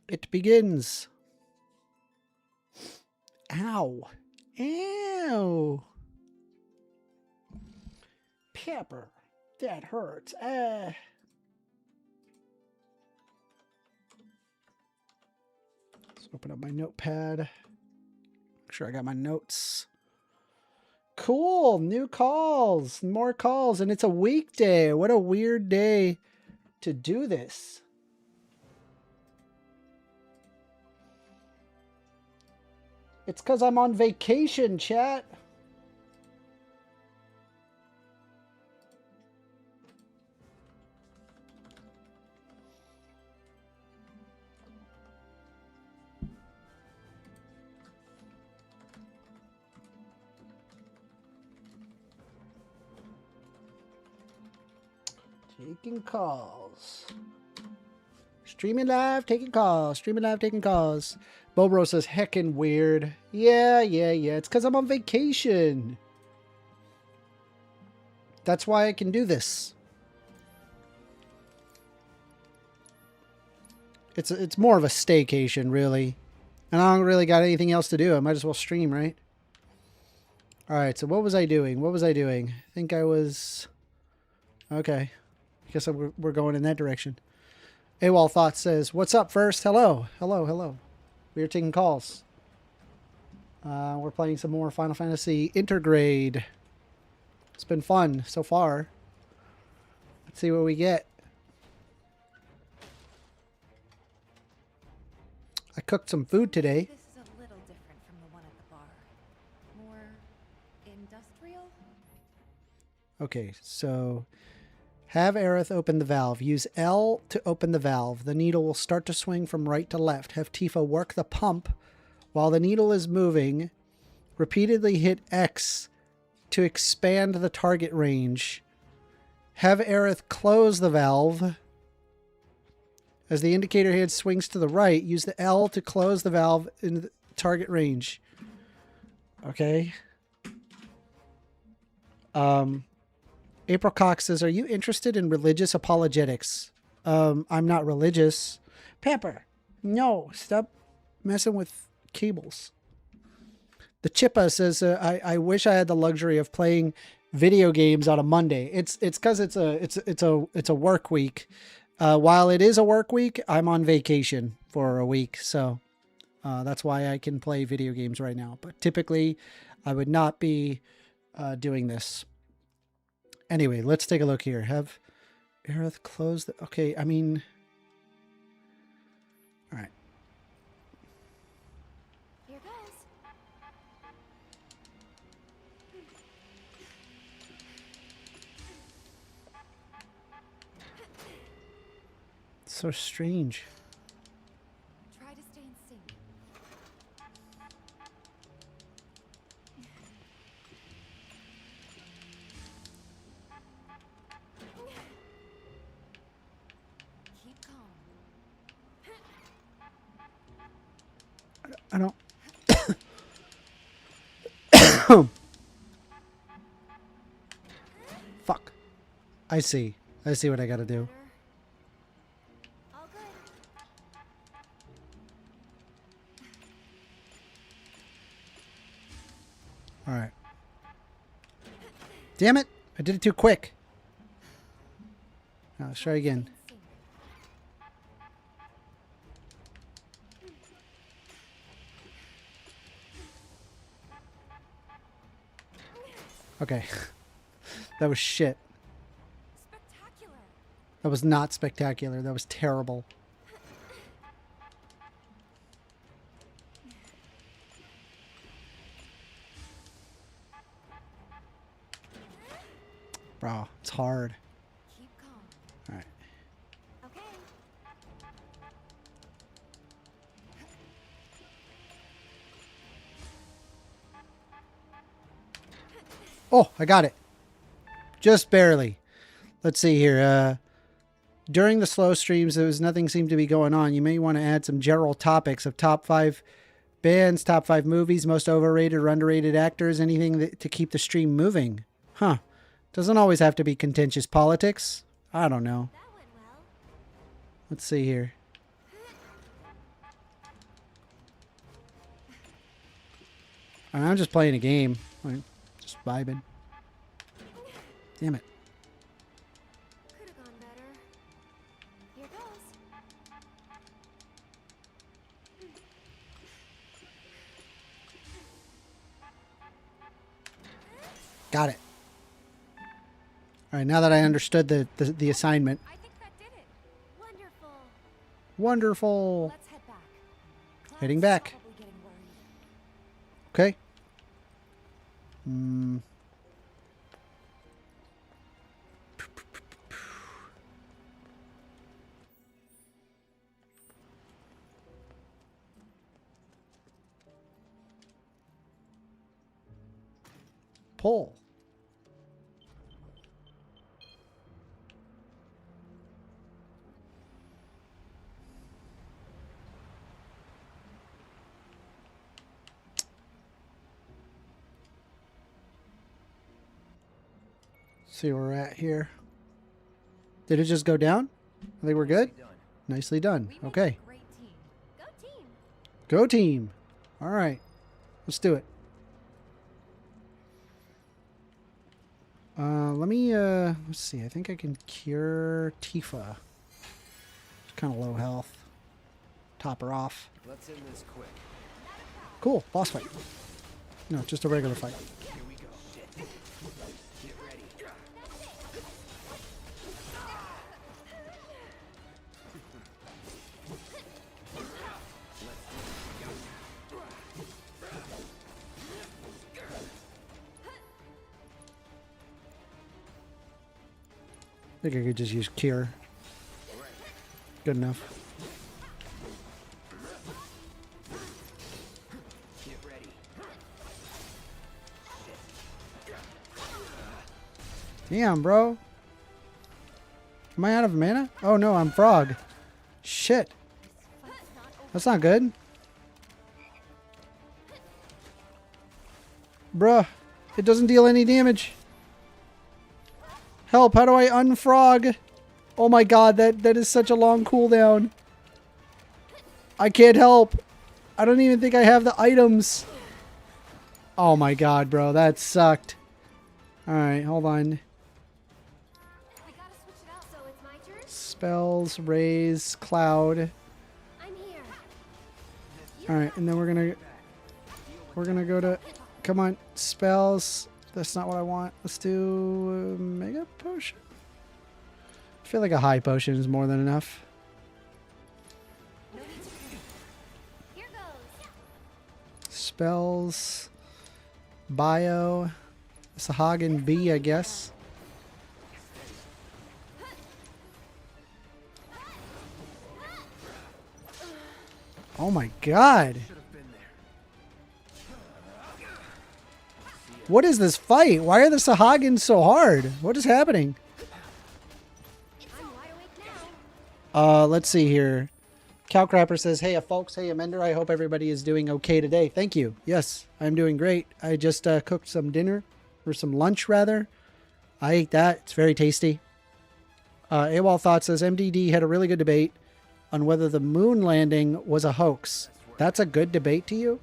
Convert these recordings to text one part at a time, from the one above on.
It begins. Ow. Ow. Pepper. That hurts. Let's open up my notepad. Make sure I got my notes. Cool. New calls. More calls. And it's a weekday. What a weird day to do this. It's because I'm on vacation, chat. Taking calls. Streaming live, taking calls. Streaming live, taking calls. Bobro says, heckin' weird. Yeah. It's because I'm on vacation. That's why I can do this. It's more of a staycation, really. And I don't really got anything else to do. I might as well stream, right? Alright, so what was I doing? I think I was... Okay. I guess we're going in that direction. AWOL Thoughts says, what's up first? Hello. We are taking calls. We're playing some more Final Fantasy Intergrade. It's been fun so far. Let's see what we get. I cooked some food today. This is a little different from the one at the bar. More industrial? Okay, so have Aerith open the valve. Use L to open the valve. The needle will start to swing from right to left. Have Tifa work the pump while the needle is moving. Repeatedly hit X to expand the target range. Have Aerith close the valve. As the indicator hand swings to the right, use the L to close the valve in the target range. Okay. April Cox says, are you interested in religious apologetics? I'm not religious. Pepper, no, stop messing with cables. The Chippa says, I wish I had the luxury of playing video games on a Monday. It's because it's a work week. While it is a work week, I'm on vacation for a week, so that's why I can play video games right now. But typically, I would not be doing this. Anyway, let's take a look here. Have Aerith close the... Okay, I mean... All right. Here goes. It's so strange. Try to stay in sync. Keep calm. I don't... Fuck. I see what I gotta do. All good. All right. Damn it! I did it too quick. Now, let's try again. Okay. That was shit. Spectacular. That was not spectacular. That was terrible. Bro, it's hard. Keep calm. All right. Okay. Oh, I got it. Just barely. Let's see here. During the slow streams, nothing seemed to be going on. You may want to add some general topics of top 5 bands, top 5 movies, most overrated or underrated actors, anything to keep the stream moving. Huh. Doesn't always have to be contentious politics. I don't know. That went well. Let's see here. I'm just playing a game. Like, just vibing. Damn it. Could have gone better. Here goes. Got it. All right, now that I understood the assignment. I think that did it. Wonderful. Wonderful. Let's head back. Heading Cloud's back. probably getting worried. Okay. Pull. See where we're at here. Did it just go down? I think we're good. Nicely done. We made Okay. a great team. Go team. Go team. All right. Let's do it. Let me, let's see. I think I can cure Tifa. She's kind of low health. Top her off. Let's end this quick. Cool. Boss fight. No, just a regular fight. Here we go. Get ready. I think I could just use cure. Good enough. Get ready. Damn, bro. Am I out of mana? Oh no, I'm frog. Shit. That's not good. Bruh. It doesn't deal any damage. Help, how do I unfrog? Oh my god, that is such a long cooldown. I can't help. I don't even think I have the items. Oh my god, bro, that sucked. Alright, hold on. We gotta switch it out. So it's my turn. Spells, raise, cloud. I'm here. Alright, and then we're gonna go to, come on, spells. That's not what I want. Let's do a mega potion. I feel like a high potion is more than enough. No need to panic. Here goes. Spells, bio, Sahagin B, I guess. Oh my god. Should have been there. What is this fight? Why are the Sahagins so hard? What is happening? I'm wide awake now. Let's see here. Cowcrapper says, hey, folks. Hey, Amender. I hope everybody is doing okay today. Thank you. Yes, I'm doing great. I just cooked some dinner, or some lunch, rather. I ate that. It's very tasty. AWOL Thought says, MDD had a really good debate on whether the moon landing was a hoax. That's a good debate to you?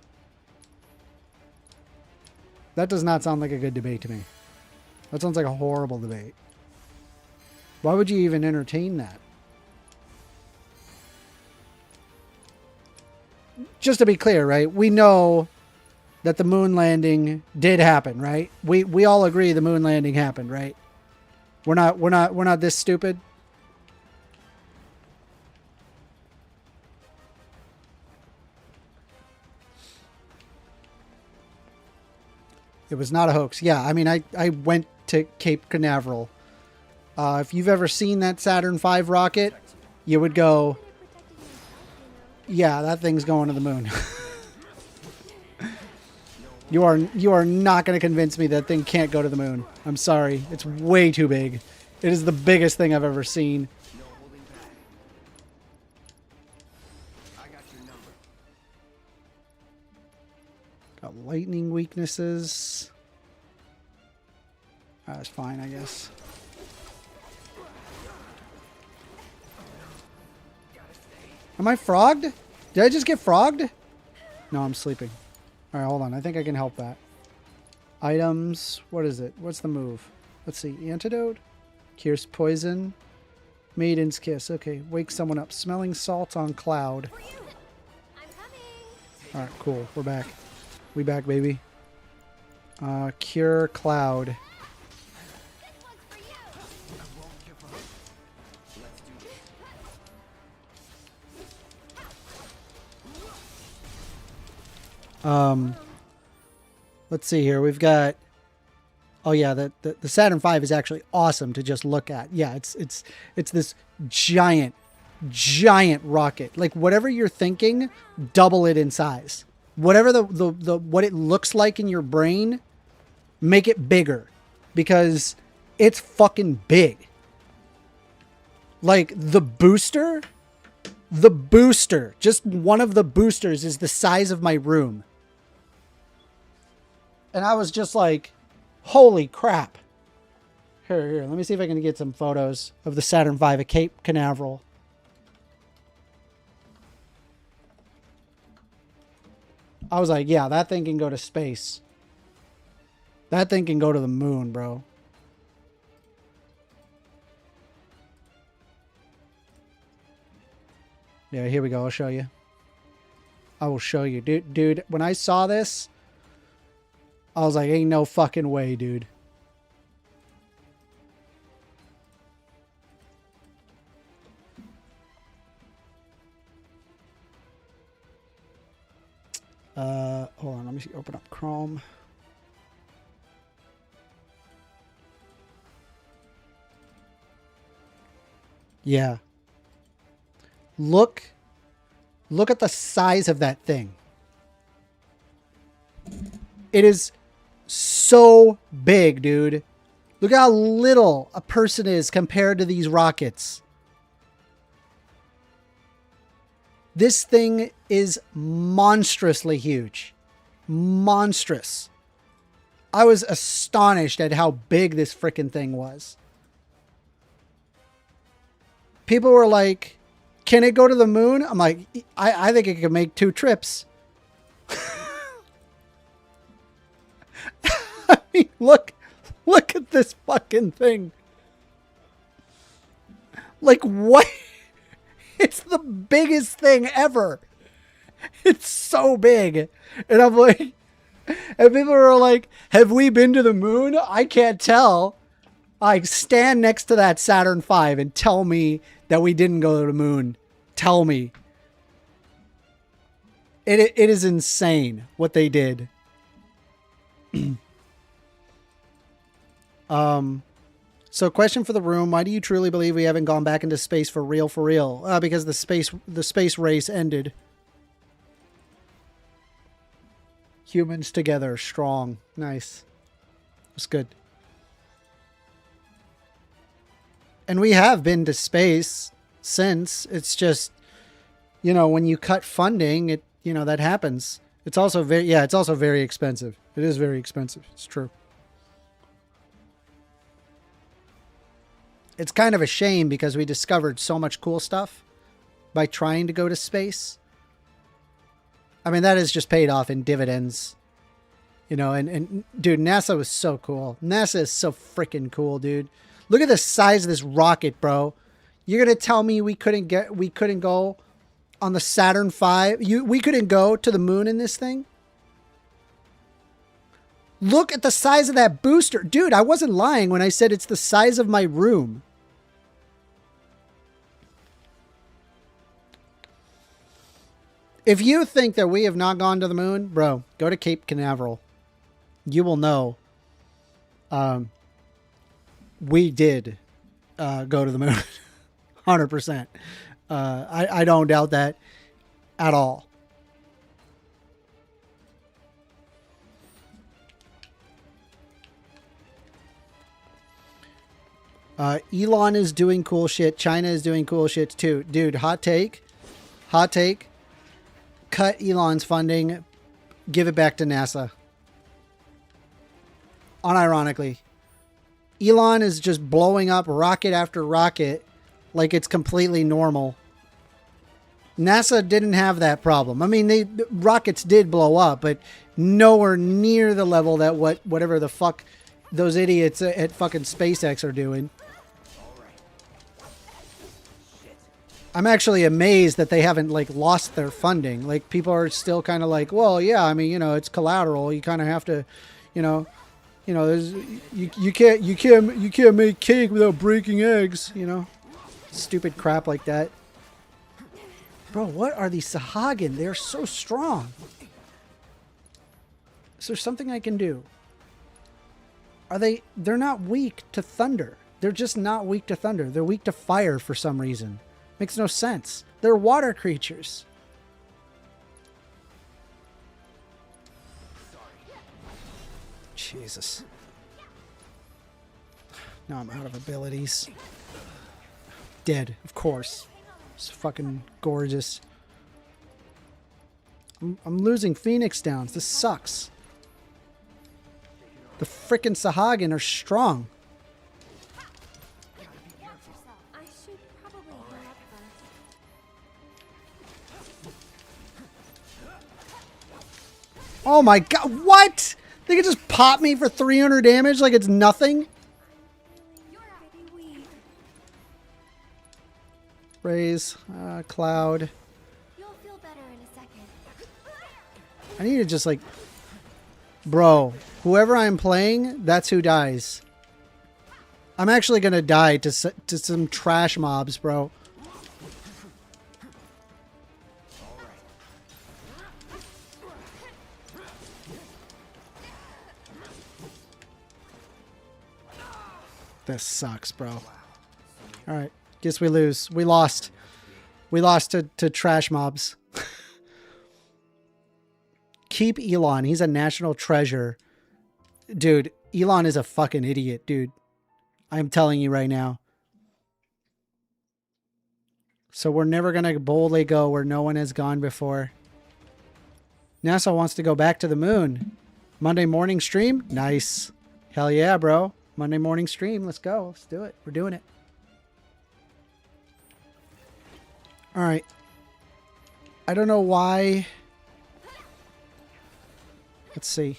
That does not sound like a good debate to me. That sounds like a horrible debate. Why would you even entertain that? Just to be clear, right? We know that the moon landing did happen, right? We all agree the moon landing happened, right? We're not this stupid. It was not a hoax. Yeah, I mean, I went to Cape Canaveral. If you've ever seen that Saturn V rocket, you would go, yeah, that thing's going to the moon. You are not going to convince me that thing can't go to the moon. I'm sorry. It's way too big. It is the biggest thing I've ever seen. No holding back. I got your number. Got lightning weaknesses. That's fine, I guess. Am I frogged? Did I just get frogged? No, I'm sleeping. All right, hold on. I think I can help that. Items. What is it? What's the move? Let's see. Antidote. Cures poison. Maiden's kiss. Okay. Wake someone up. Smelling salt on cloud. For you. I'm coming. All right, cool. We're back. We back, baby. Cure cloud. This one's for you. I won't give up. Let's do this. Let's see here. We've got. Oh yeah, the Saturn V is actually awesome to just look at. Yeah, it's this giant rocket. Like whatever you're thinking, double it in size. Whatever the what it looks like in your brain, make it bigger, because it's fucking big. Like the booster, just one of the boosters is the size of my room. And I was just like, holy crap. Here, let me see if I can get some photos of the Saturn V at Cape Canaveral. I was like, yeah, that thing can go to space. That thing can go to the moon, bro. Yeah, here we go. I'll show you. I will show you. Dude, when I saw this, I was like, ain't no fucking way, dude. Hold on, let me see, open up Chrome. Yeah. Look at the size of that thing. It is so big, dude. Look how little a person is compared to these rockets. This thing is monstrously huge. Monstrous. I was astonished at how big this freaking thing was. People were like, can it go to the moon? I'm like, I think it could make 2 trips. I mean, look at this fucking thing. Like, what? It's the biggest thing ever. It's so big. And I'm like, and people are like, have we been to the moon? I can't tell. Like, stand next to that Saturn V and tell me that we didn't go to the moon. Tell me. It is insane what they did. So question for the room. Why do you truly believe we haven't gone back into space for real? Because the space race ended. Humans together, strong. Nice. That's good. And we have been to space since. It's just, you know, when you cut funding, that happens. It's also it's also very expensive. It is very expensive. It's true. It's kind of a shame because we discovered so much cool stuff by trying to go to space. I mean, that has just paid off in dividends. You know, and dude, NASA was so cool. NASA is so freaking cool, dude. Look at the size of this rocket, bro. You're going to tell me we couldn't go on the Saturn V? We couldn't go to the moon in this thing? Look at the size of that booster. Dude, I wasn't lying when I said it's the size of my room. If you think that we have not gone to the moon, bro, go to Cape Canaveral. You will know. We did go to the moon. 100%. I don't doubt that at all. Elon is doing cool shit. China is doing cool shit too. Dude, hot take. Cut Elon's funding. Give it back to NASA. Unironically. Elon is just blowing up rocket after rocket like it's completely normal. NASA didn't have that problem. I mean, the rockets did blow up, but nowhere near the level that whatever the fuck those idiots at fucking SpaceX are doing. I'm actually amazed that they haven't like lost their funding. Like people are still kind of like, well, yeah, I mean, you know, it's collateral. You kind of have to, you know, there's you can't make cake without breaking eggs. You know, stupid crap like that. Bro, what are these Sahagin? They're so strong. Is there something I can do? They're not weak to thunder. They're just not weak to thunder. They're weak to fire for some reason. Makes no sense. They're water creatures. Jesus. Now I'm out of abilities. Dead, of course. It's fucking gorgeous. I'm losing Phoenix Downs. This sucks. The frickin' Sahagin are strong. I should probably heal up first. Oh my god, what? They can just pop me for 300 damage like it's nothing? You're pretty weak. Raise, Cloud. You'll feel better in a second. I need to just like... Bro, whoever I'm playing, that's who dies. I'm actually gonna die to some trash mobs, bro. This sucks, bro. Alright, guess we lose. We lost. We lost to trash mobs. Keep Elon. He's a national treasure. Dude, Elon is a fucking idiot, dude. I'm telling you right now. So we're never going to boldly go where no one has gone before. NASA wants to go back to the moon. Monday morning stream? Nice. Hell yeah, bro. Monday morning stream. Let's go. Let's do it. We're doing it. All right. I don't know why. Let's see.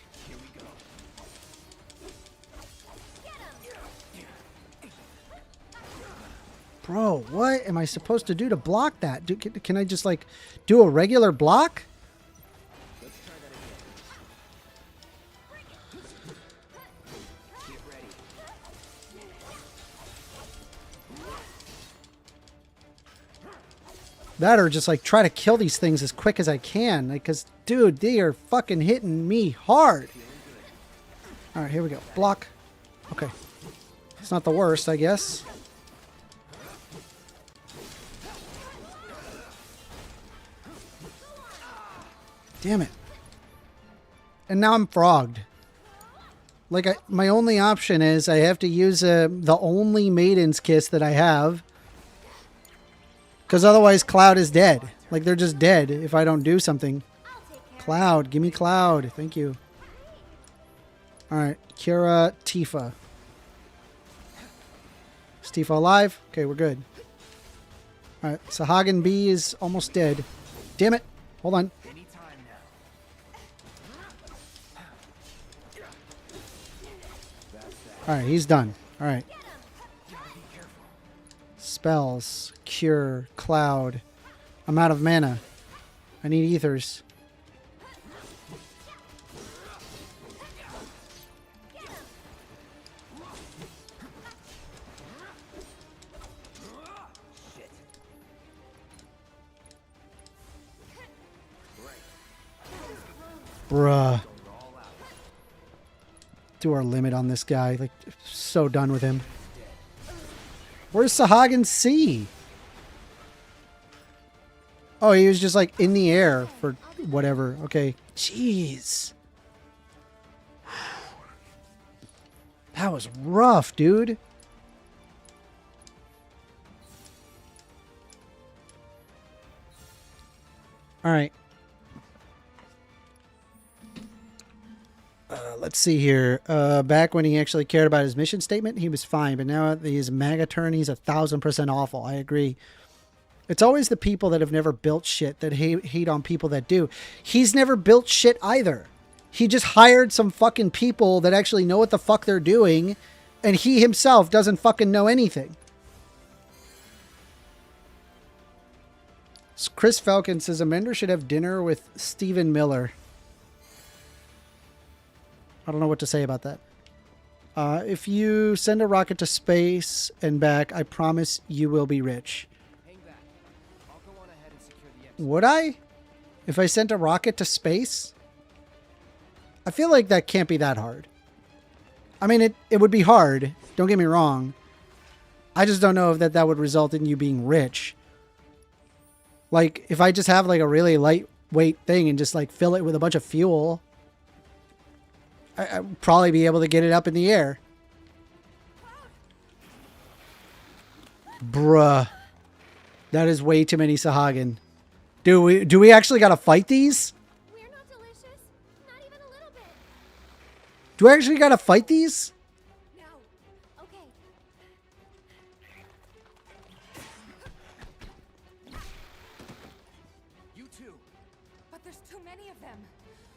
Bro, what am I supposed to do to block that? Can I just like do a regular block? Let's try that again. Get ready. That or just like try to kill these things as quick as I can. Like, cause dude, they are fucking hitting me hard. All right, here we go. Block. Okay. It's not the worst, I guess. Damn it. And now I'm frogged. Like, my only option is I have to use the only Maiden's Kiss that I have. Because otherwise Cloud is dead. Like, they're just dead if I don't do something. Cloud. Give me Cloud. Thank you. Alright. Kira, Tifa. Is Tifa alive? Okay, we're good. Alright. Sahagin B is almost dead. Damn it. Hold on. Anytime now. Alright, he's done. Alright. Spells. Cure. Cloud. I'm out of mana. I need ethers. Bruh. Do our limit on this guy. Like, so done with him. Where's Sahagin C? Oh, he was just like in the air for whatever. Okay. Jeez. That was rough, dude. All right. Let's see here. Back when he actually cared about his mission statement, he was fine. But now that he's MAGA turn, he's 1,000% awful. I agree. It's always the people that have never built shit that hate on people that do. He's never built shit either. He just hired some fucking people that actually know what the fuck they're doing, and he himself doesn't fucking know anything. Chris Falcon says Amender should have dinner with Stephen Miller. I don't know what to say about that. If you send a rocket to space and back, I promise you will be rich. Hang back. I'll go on ahead and secure the exit. Would I? If I sent a rocket to space? I feel like that can't be that hard. I mean, it would be hard. Don't get me wrong. I just don't know if that would result in you being rich. Like, if I just have like a really lightweight thing and just like fill it with a bunch of fuel, I'd probably be able to get it up in the air. Bruh. That is way too many Sahagin. Do we actually gotta fight these? We're not delicious. Not even a little bit. Do I actually gotta fight these? No. Okay. You too. But there's too many of them.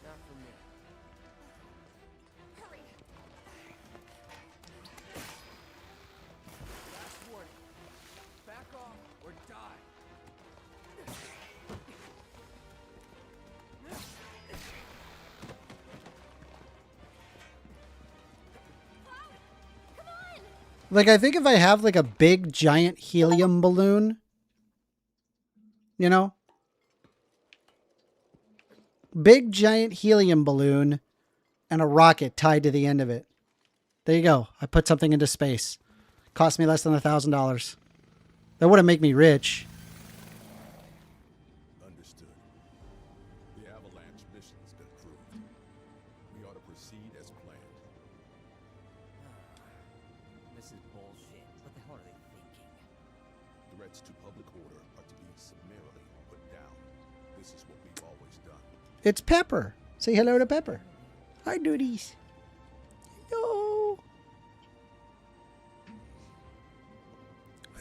Not for me. Hurry. Last warning. Back off or die. Come on. Like, I think if I have like a big giant helium balloon, you know, big giant helium balloon and a rocket tied to the end of it. There you go. I put something into space. Cost me less than $1,000. That wouldn't make me rich. Understood. The avalanche mission's been approved. We ought to proceed as planned. This is bullshit. What the hell are they thinking? Threats to public order are to be summarily put down. This is what we've always done. It's Pepper. Say hello to Pepper. Hi, duties. Hello.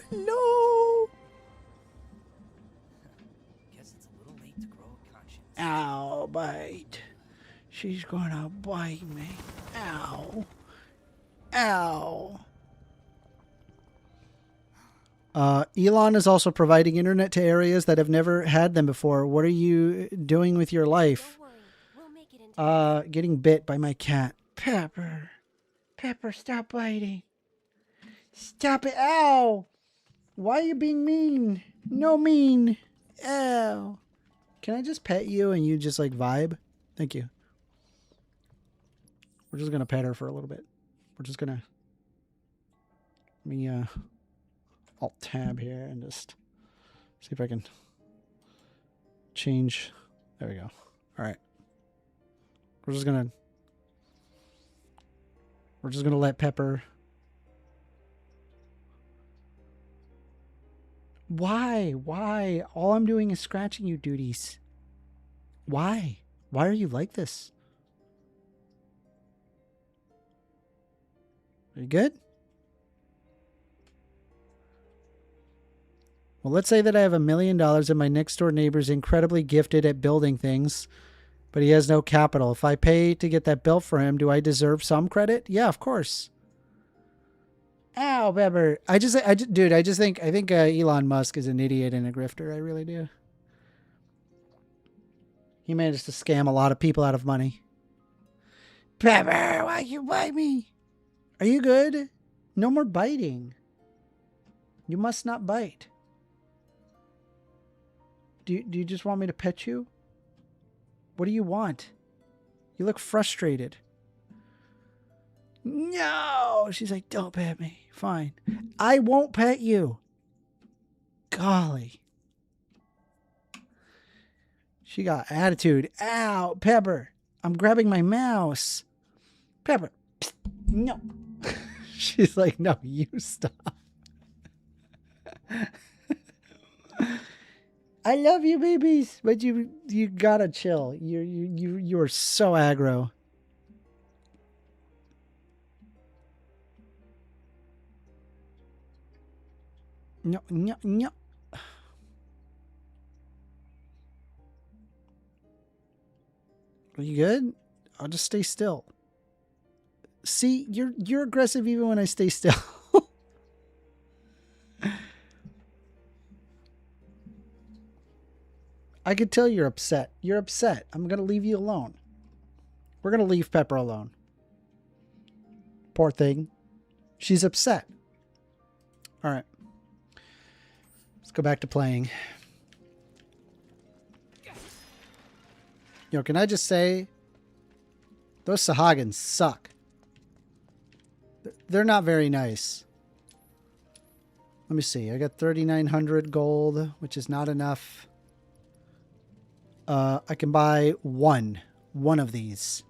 Hello. Guess it's a little late to grow a conscience. Ow, bite. She's gonna bite me. Ow. Ow. Elon is also providing internet to areas that have never had them before. What are you doing with your life? Don't worry. We'll make it into Getting bit by my cat. Pepper. Pepper, stop biting. Stop it. Ow. Why are you being mean? No mean. Ow. Can I just pet you and you just like vibe? Thank you. We're just going to pet her for a little bit. We're just going to... Let me alt tab here and just see if I can change. There we go. All right. We're just going to let Pepper... Why? Why? All I'm doing is scratching you, duties. Why? Why are you like this? Are you good? Well, let's say that I have $1 million and my next door neighbor is incredibly gifted at building things, but he has no capital. If I pay to get that built for him, do I deserve some credit? Yeah, of course. Ow, Pepper. I think Elon Musk is an idiot and a grifter. I really do. He managed to scam a lot of people out of money. Pepper, why you bite me? Are you good? No more biting. You must not bite. Do you just want me to pet you? What do you want? You look frustrated. No! She's like, don't pet me. Fine. I won't pet you. Golly. She got attitude. Ow, Pepper. I'm grabbing my mouse. Pepper. Psst. No. She's like, no, you stop. I love you, babies, but you gotta chill. You're so aggro. No. Are you good? I'll just stay still. See, you're aggressive even when I stay still. I could tell you're upset. You're upset. I'm going to leave you alone. We're going to leave Pepper alone. Poor thing. She's upset. All right. Let's go back to playing. Yo, can I just say, those Sahagins suck. They're not very nice. Let me see. I got 3,900 gold, which is not enough. I can buy one of these.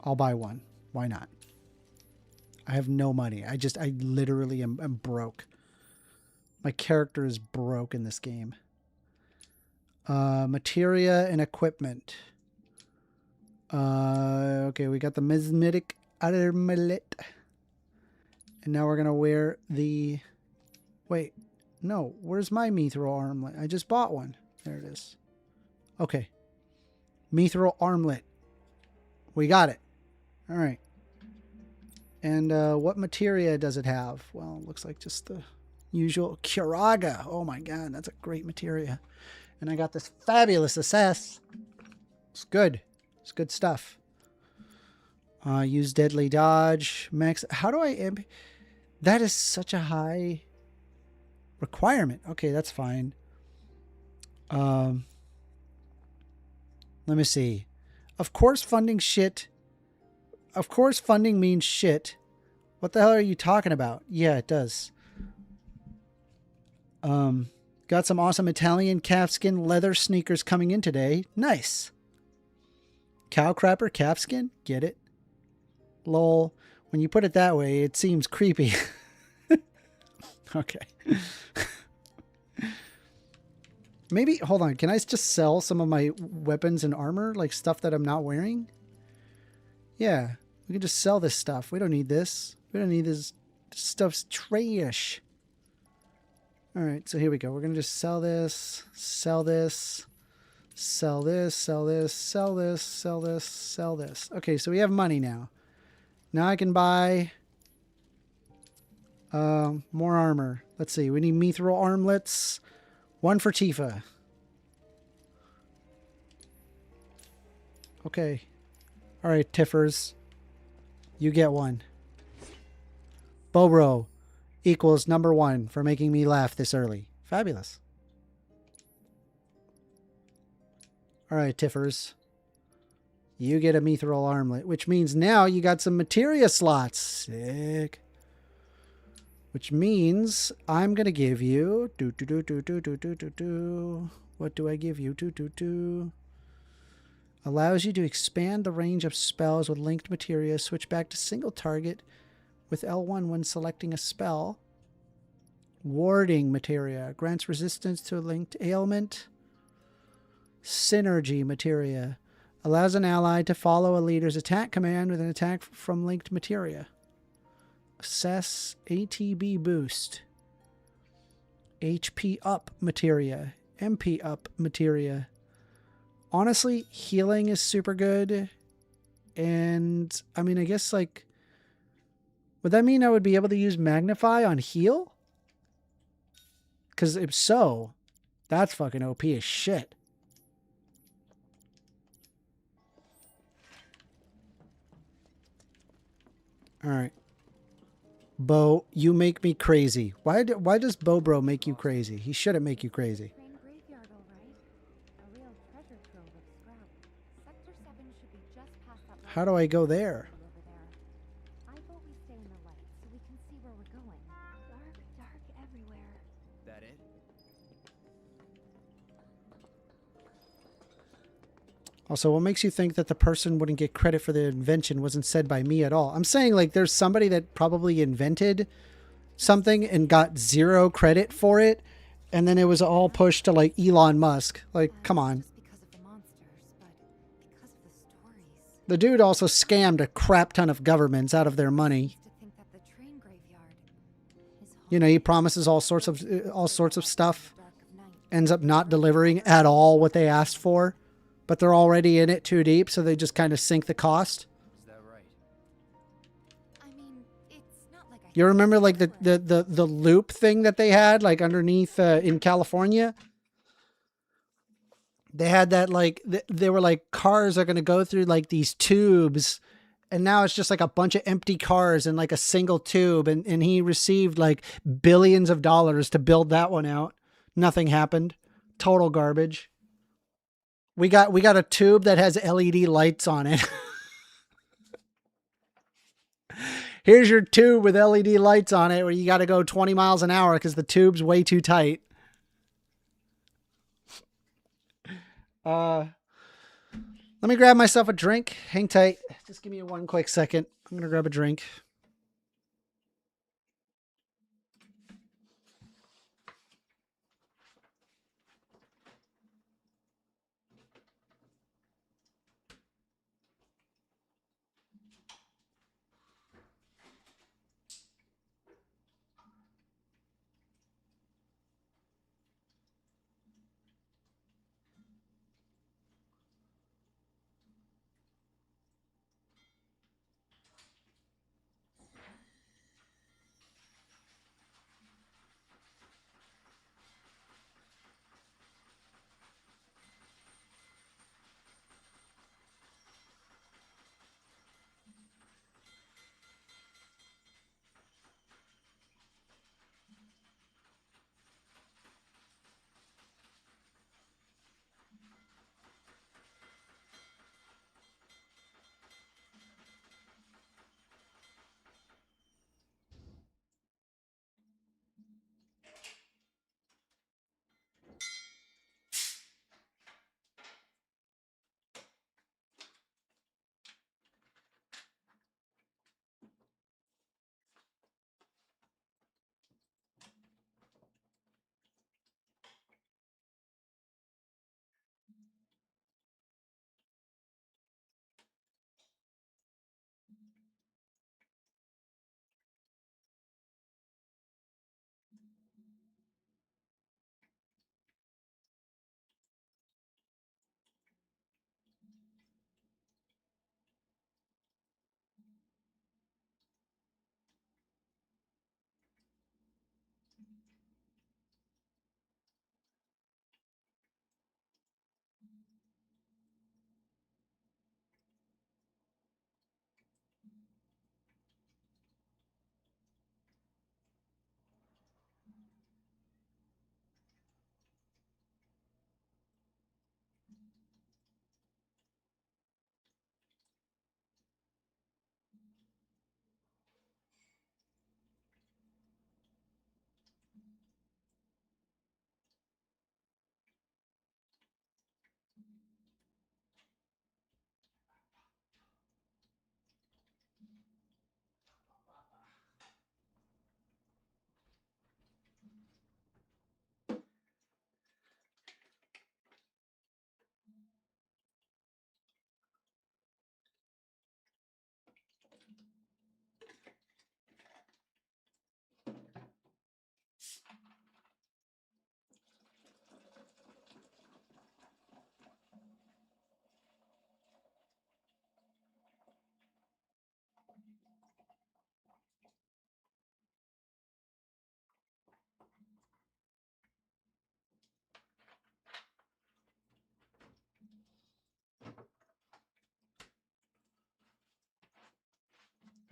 I'll buy one. Why not? I have no money. I literally am broke. My character is broke in this game. Materia and equipment. Okay, we got the mesmetic armlet. And now we're going to wear the... Wait, no. Where's my mithril armlet? I just bought one. There it is. Okay. Mithril armlet. We got it. All right. And what materia does it have? Well, it looks like just the usual Curaga. Oh my god, that's a great materia. And I got this fabulous assess. It's good. It's good stuff. Use deadly dodge. Max. How do I... That is such a high requirement. Okay, that's fine. Let me see. Of course funding shit. Of course funding means shit. What the hell are you talking about? Yeah, it does. Got some awesome Italian calfskin leather sneakers coming in today. Nice. Cow crapper calfskin? Get it? Lol. When you put it that way, it seems creepy. Okay. Maybe, hold on. Can I just sell some of my weapons and armor? Like stuff that I'm not wearing? Yeah. We can just sell this stuff. We don't need this. We don't need this. This stuff's trash. Alright, so here we go. We're going to just sell this. Sell this. Sell this. Sell this. Sell this. Sell this. Sell this. Okay, so we have money now. Now I can buy more armor. Let's see. We need mithril armlets. One for Tifa. Okay. Alright, Tiffers. You get one. Bobro equals #1 for making me laugh this early. Fabulous. Alright, Tiffers. You get a mithril armlet, which means now you got some materia slots. Sick. Which means I'm going to give you... What do I give you? Allows you to expand the range of spells with linked materia. Switch back to single target with L1 when selecting a spell. Warding materia. Grants resistance to a linked ailment. Synergy materia. Allows an ally to follow a leader's attack command with an attack from linked materia. Assess ATB boost. HP up materia. MP up materia. Honestly, healing is super good. And, I mean, I guess, like... Would that mean I would be able to use Magnify on heal? Because if so, that's fucking OP as shit. Alright. Bo, you make me crazy. Why does Bobro make you crazy? He shouldn't make you crazy. Train graveyard, all right. A real treasure trove of scrap. Sector 7 should be just past that. How do I go there? Over there. I vote we stay in the light so we can see where we're going. Dark everywhere. That it? Also, what makes you think that the person wouldn't get credit for the invention wasn't said by me at all? I'm saying, like, there's somebody that probably invented something and got 0 credit for it, and then it was all pushed to, like, Elon Musk. Like, come on. Just because of the monsters, but because of the stories. The dude also scammed a crap ton of governments out of their money. To think that the train graveyard is You know, he promises all sorts of stuff, dark of night. ends up not delivering at all what they asked for. but they're already in it too deep, so they just kind of sink the cost. Is that right? I mean, it's not like I You have remember to like the explore. the loop thing that they had like underneath in California? They had that like they were like cars are going to go through like these tubes, and now it's just like a bunch of empty cars in like a single tube, and he received like billions of dollars to build that one out. Nothing happened. Total garbage. We got a tube that has LED lights on it. Here's your tube with LED lights on it where you got to go 20 miles an hour because the tube's way too tight. Let me grab myself a drink. Hang tight. Just give me one quick second. I'm going to grab a drink.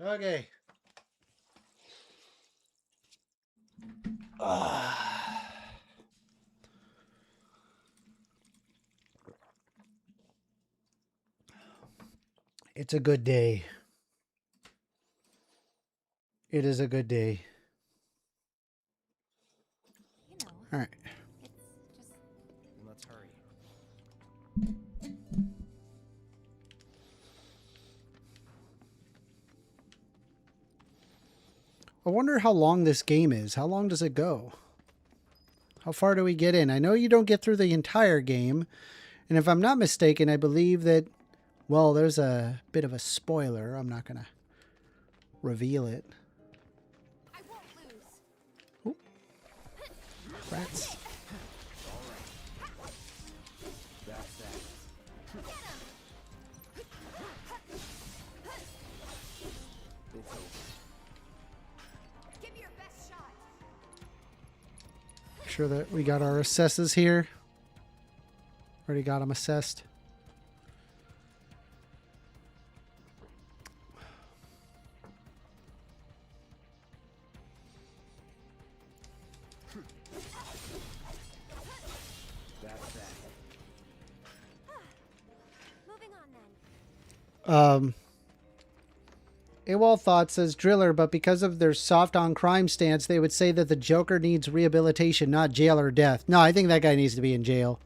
Okay. It's a good day. It is a good day. You know, All right. it's just Let's hurry. I wonder how long this game is. How long does it go? How far do we get in? I know you don't get through the entire game. And if I'm not mistaken, I believe that, well, there's a bit of a spoiler. I'm not going to reveal it. I won't lose. Rats. That's that. It's over. Give me your best shot. Make sure that we got our assesses here. Already got them assessed. That's that. Moving on then. AWOL Thought says Driller, but because of their soft on crime stance, they would say that the Joker needs rehabilitation, not jail or death. No, I think that guy needs to be in jail.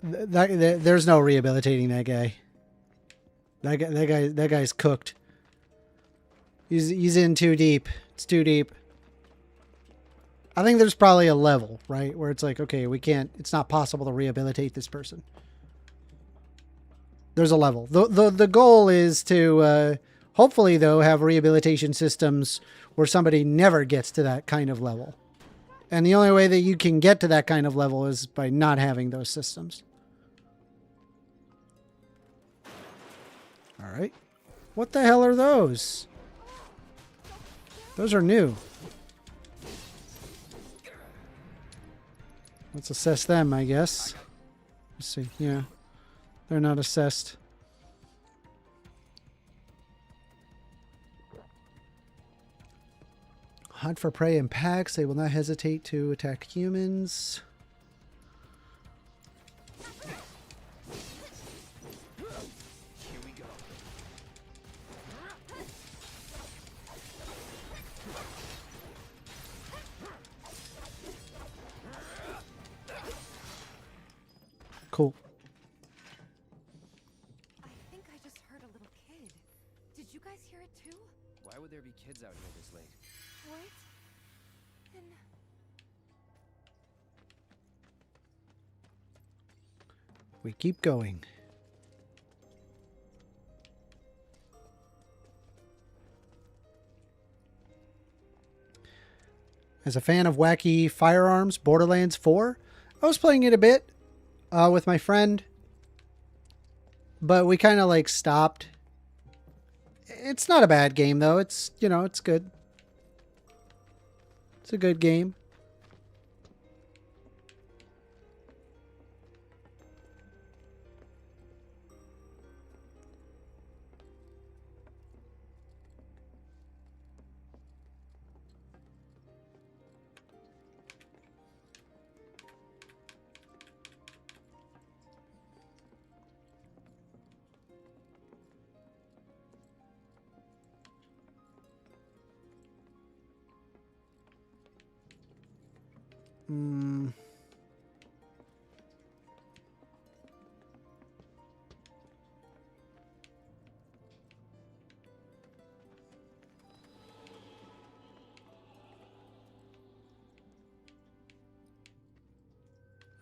There's no rehabilitating that guy. That guy's cooked. He's in too deep. It's too deep. I think there's probably a level, right, where it's like, okay, we can't. It's not possible to rehabilitate this person. There's a level. The goal is to hopefully, though, have rehabilitation systems where somebody never gets to that kind of level. And the only way that you can get to that kind of level is by not having those systems. All right. What the hell are those? Those are new. Let's assess them, I guess. Let's see. Yeah. They're not assessed. Hunt for prey in packs. They will not hesitate to attack humans. Here we go. Cool. I think I just heard a little kid. Did you guys hear it too? Why would there be kids out here this late? What? And We keep going. As a fan of wacky firearms, Borderlands 4, I was playing it a bit with my friend, but we kind of like stopped. It's not a bad game though. It's, you know, it's good. It's a good game.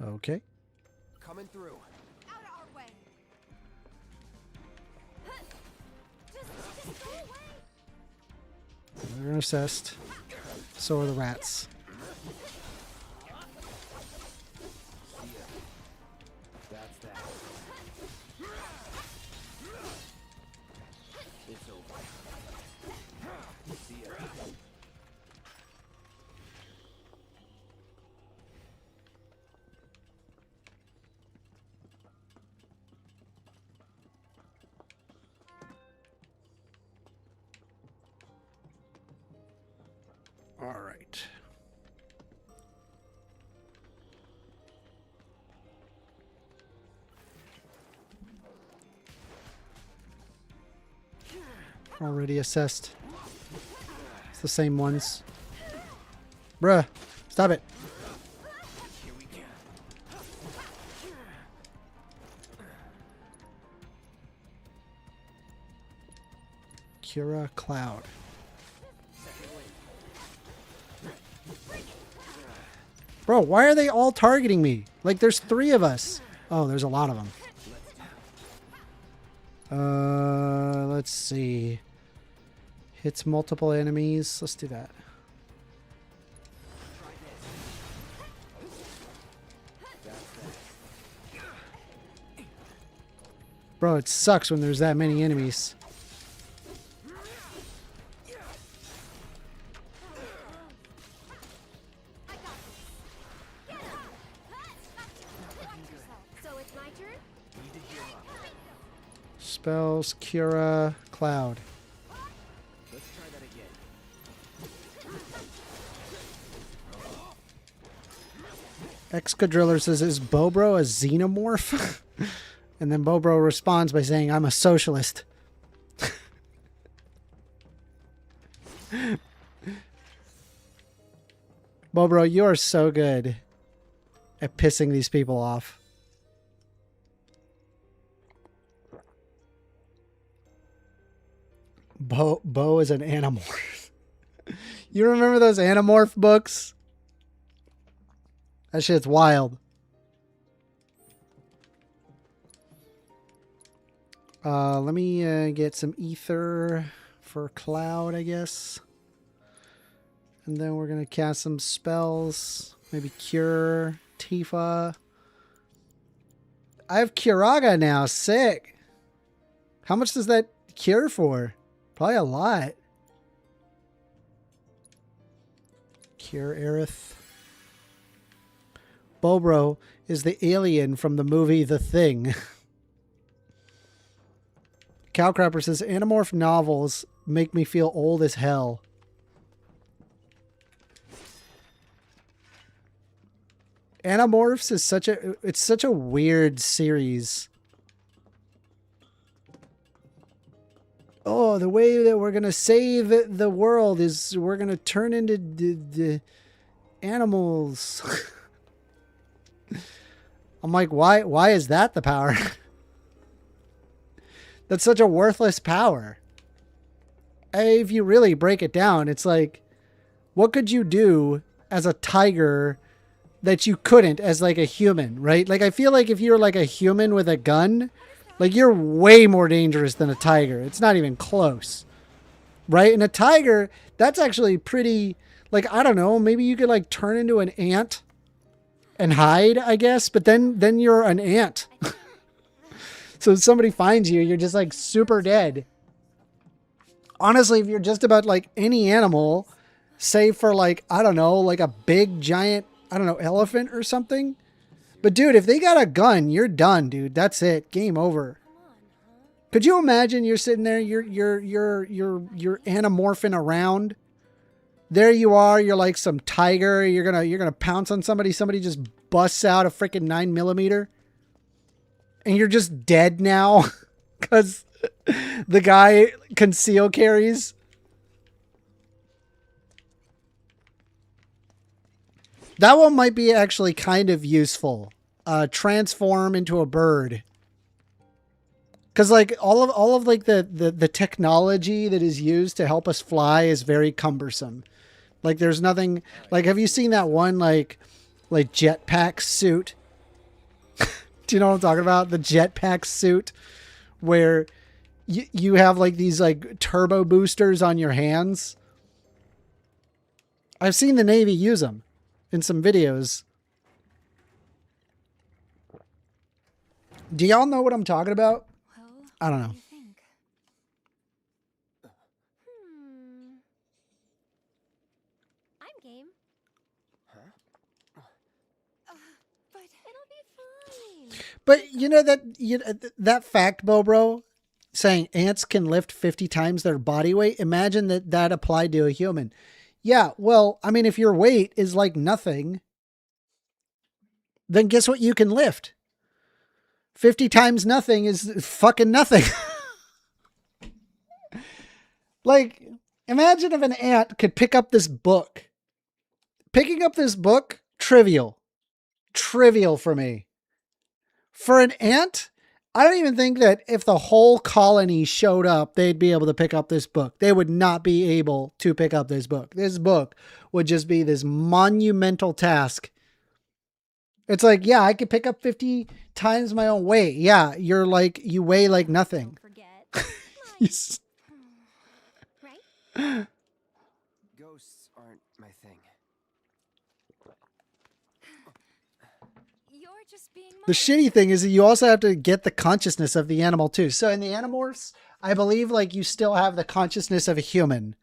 Okay. Coming through. out of our way. Just go away. They're assessed. So are the rats. That's that. It's over. See ya. All right. Already assessed. It's the same ones. Bruh, stop it. Here we go. Kira Cloud. Bro, why are they all targeting me? Like, there's 3 of us. Oh, there's a lot of them. Let's see. Hits multiple enemies. Let's do that. That's that. Bro, it sucks when there's that many enemies. So it's my turn? Need to heal up. Spells, Cura, Cloud. Let's try that again. Excadriller says, is Bobro a xenomorph? And then Bobro responds by saying, I'm a socialist. Bobro, you are so good at pissing these people off. Bo is an Animorph. You remember those Animorph books? That shit's wild. Let me get some ether for Cloud, I guess. And then we're going to cast some spells. Maybe Cure, Tifa. I have Curaga now. Sick. How much does that cure for? Probably a lot. Cure Aerith. Bobro is the alien from the movie The Thing. Cowcrapper says, Animorph novels make me feel old as hell. Animorphs is such a weird series. Oh, the way that we're going to save the world is we're going to turn into the animals. I'm like, why is that the power? That's such a worthless power. If you really break it down, it's like, what could you do as a tiger that you couldn't as like a human, right? Like, I feel like if you're like a human with a gun, like you're way more dangerous than a tiger. It's not even close, right? And a tiger, that's actually pretty, like, I don't know, maybe you could like turn into an ant and hide, I guess, but then you're an ant. So if somebody finds you, you're just like super dead. Honestly, if you're just about like any animal, save for like, I don't know, like a big giant, I don't know, elephant or something. But dude, if they got a gun, you're done, dude. That's it. Game over. Could you imagine you're sitting there, you're anamorphing around. There you are, you're like some tiger, you're gonna pounce on somebody, somebody just busts out a freaking 9mm. And you're just dead now because the guy conceal carries. That one might be actually kind of useful. Transform into a bird. Because like all of like the technology that is used to help us fly is very cumbersome. Like there's nothing like, have you seen that one like jetpack suit? Do you know what I'm talking about? The jetpack suit where you have like these like turbo boosters on your hands. I've seen the Navy use them in some videos. Do y'all know what I'm talking about? Well, I don't what know. do you think? I'm game. Huh? But it'll be fine. But you know that fact, Bobro, saying ants can lift 50 times their body weight. Imagine that applied to a human. Yeah, well, I mean, if your weight is like nothing, then guess what you can lift? 50 times nothing is fucking nothing. Like, imagine if an ant could pick up this book. Picking up this book, trivial. Trivial for me. For an ant, I don't even think that if the whole colony showed up, they'd be able to pick up this book. They would not be able to pick up this book. This book would just be this monumental task. It's like, yeah, I could pick up 50 times my own weight. Yeah, you weigh like nothing. Don't forget. Right? Ghosts aren't my thing. You're just being The shitty thing is that you also have to get the consciousness of the animal too. So in the Animorphs, I believe like you still have the consciousness of a human.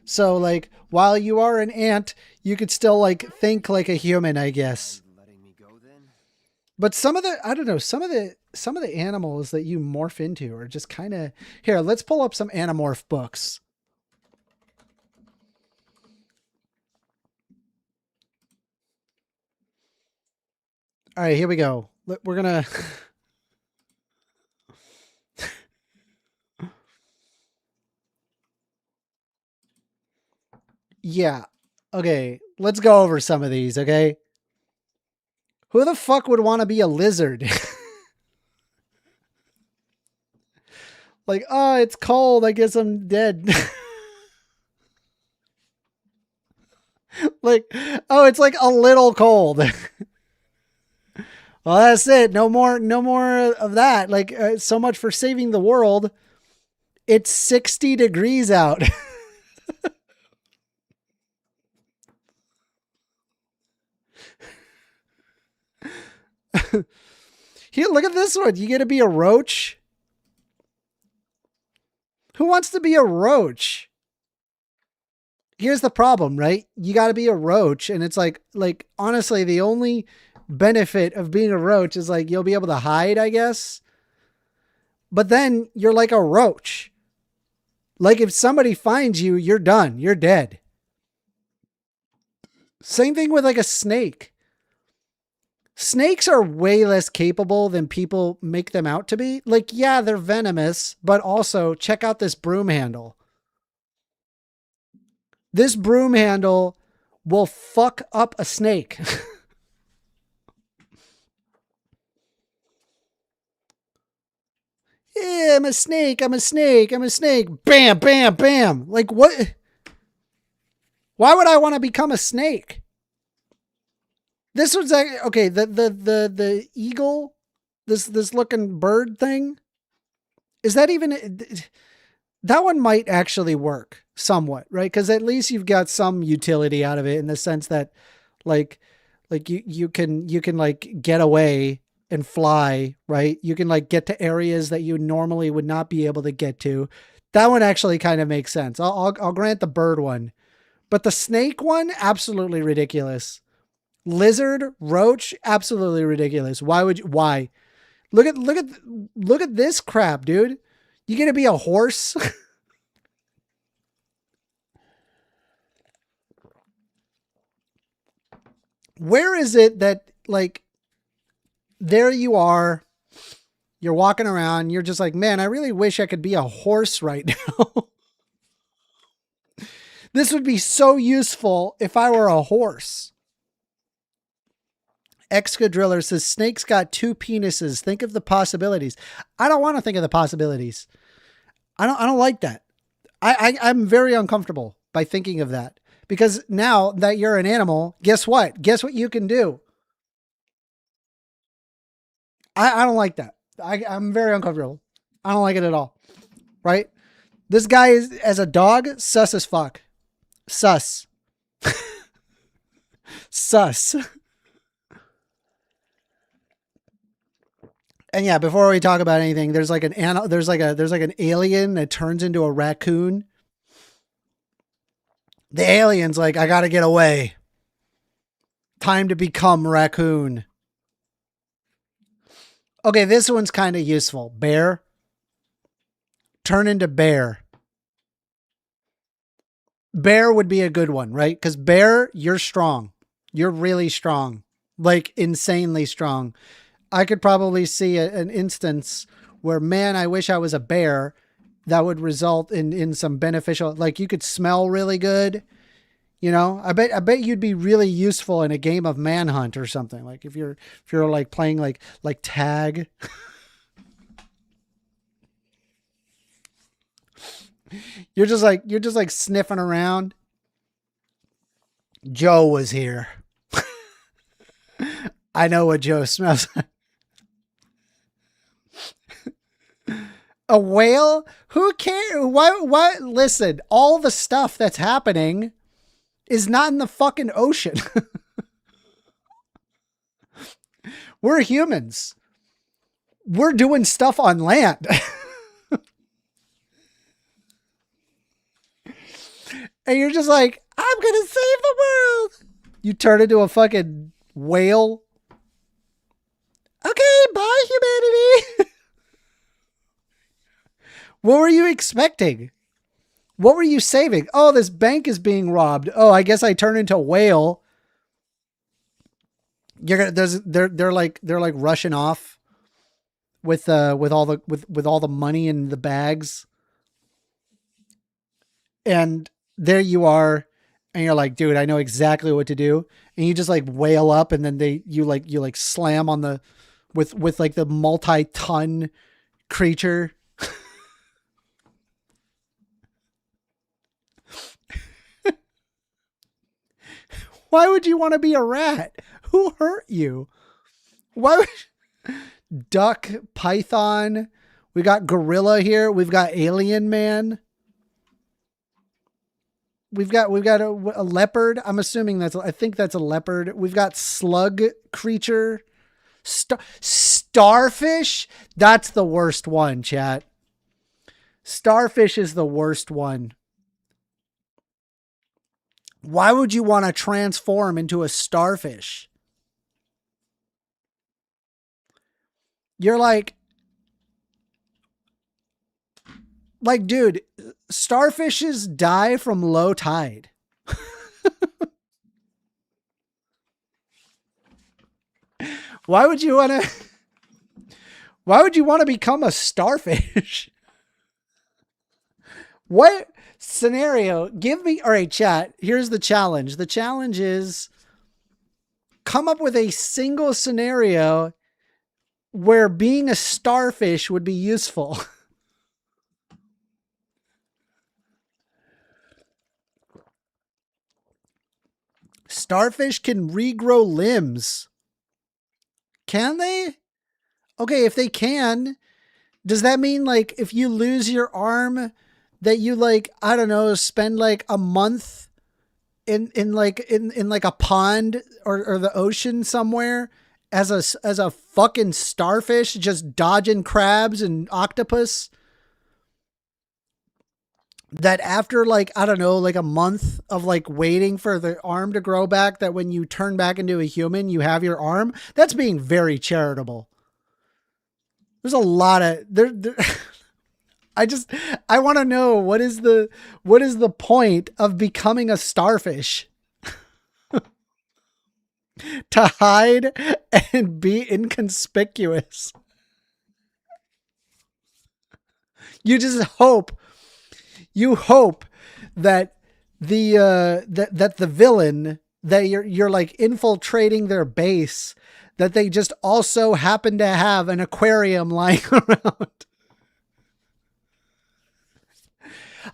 So like while you are an ant, you could still like think like a human, I guess. Letting me go then? But some of the, I don't know, some of the animals that you morph into are just kind of, here, let's pull up some Animorph books. All right, here we go. We're going to, yeah. Okay, let's go over some of these, okay? Who the fuck would want to be a lizard? Like, oh, it's cold. I guess I'm dead. Like, oh, it's like a little cold. Well, that's it. No more of that. Like, so much for saving the world. It's 60 degrees out. Here, look at this one. You get to be a roach. Who wants to be a roach? Here's the problem, right? You got to be a roach. And it's like, honestly, the only benefit of being a roach is like, you'll be able to hide, I guess. But then you're like a roach. Like if somebody finds you, you're done. You're dead. Same thing with like a snake. Snakes are way less capable than people make them out to be. Like, yeah, they're venomous, but also check out this broom handle. This broom handle will fuck up a snake. Yeah, I'm a snake. I'm a snake. I'm a snake. Bam, bam, bam. Like what? Why would I want to become a snake? This was like, okay. The eagle, this looking bird thing. Is that even? That one might actually work somewhat, right? Because at least you've got some utility out of it in the sense that, like you can like get away and fly, right? You can like get to areas that you normally would not be able to get to. That one actually kind of makes sense. I'll grant the bird one, but the snake one, absolutely ridiculous. Lizard, roach, absolutely ridiculous. Why? Look at this crap, dude. You gonna be a horse? Where is it that like there you are, you're walking around, you're just like, man, I really wish I could be a horse right now. This would be so useful if I were a horse. Excadriller says, snakes got 2 penises. Think of the possibilities. I don't want to think of the possibilities. I don't like that. I'm very uncomfortable by thinking of that. Because now that you're an animal, guess what? Guess what you can do? I don't like that. I'm very uncomfortable. I don't like it at all. Right? This guy is, as a dog, sus as fuck. Sus. Sus. And yeah, before we talk about anything, there's like an alien that turns into a raccoon. The alien's like, I gotta get away. Time to become raccoon. Okay, this one's kind of useful. Bear. Turn into bear. Bear would be a good one, right? Because bear, you're strong. You're really strong. Like insanely strong. I could probably see an instance where, man, I wish I was a bear. That would result in some beneficial, like you could smell really good. You know, I bet you'd be really useful in a game of Manhunt or something. Like if you're like playing like tag. You're just like sniffing around. Joe was here. I know what Joe smells like. A whale? Who cares? Why? Listen, all the stuff that's happening is not in the fucking ocean. We're humans. We're doing stuff on land. And you're just like, I'm going to save the world. You turn into a fucking whale. Okay, bye, humanity. What were you expecting? What were you saving? Oh, this bank is being robbed. Oh, I guess I turn into a whale. They're like rushing off with all the money in the bags. And there you are, and you're like, dude, I know exactly what to do. And you just like wail up, and then you slam on the with like the multi-ton creature. Why would you want to be a rat? Who hurt you? Why would duck, python? We got gorilla here. We've got alien man. We've got a leopard. I'm assuming I think that's a leopard. We've got slug creature. Starfish. That's the worst one, chat. Starfish is the worst one. Why would you want to transform into a starfish? You're like, dude, starfishes die from low tide. Why would you want to become a starfish? What scenario? Give me, all right, chat. Here's the challenge. The challenge is come up with a single scenario where being a starfish would be useful. Starfish can regrow limbs. Can they? Okay, if they can, does that mean like if you lose your arm that you like, I don't know, spend like a month in like a pond or the ocean somewhere as a fucking starfish just dodging crabs and octopus? That after like, I don't know, like a month of like waiting for the arm to grow back, that when you turn back into a human, you have your arm. That's being very charitable. There's a lot of there. I want to know what is the point of becoming a starfish? To hide and be inconspicuous. You just hope. You hope that that the villain that you're like infiltrating their base, that they just also happen to have an aquarium lying around.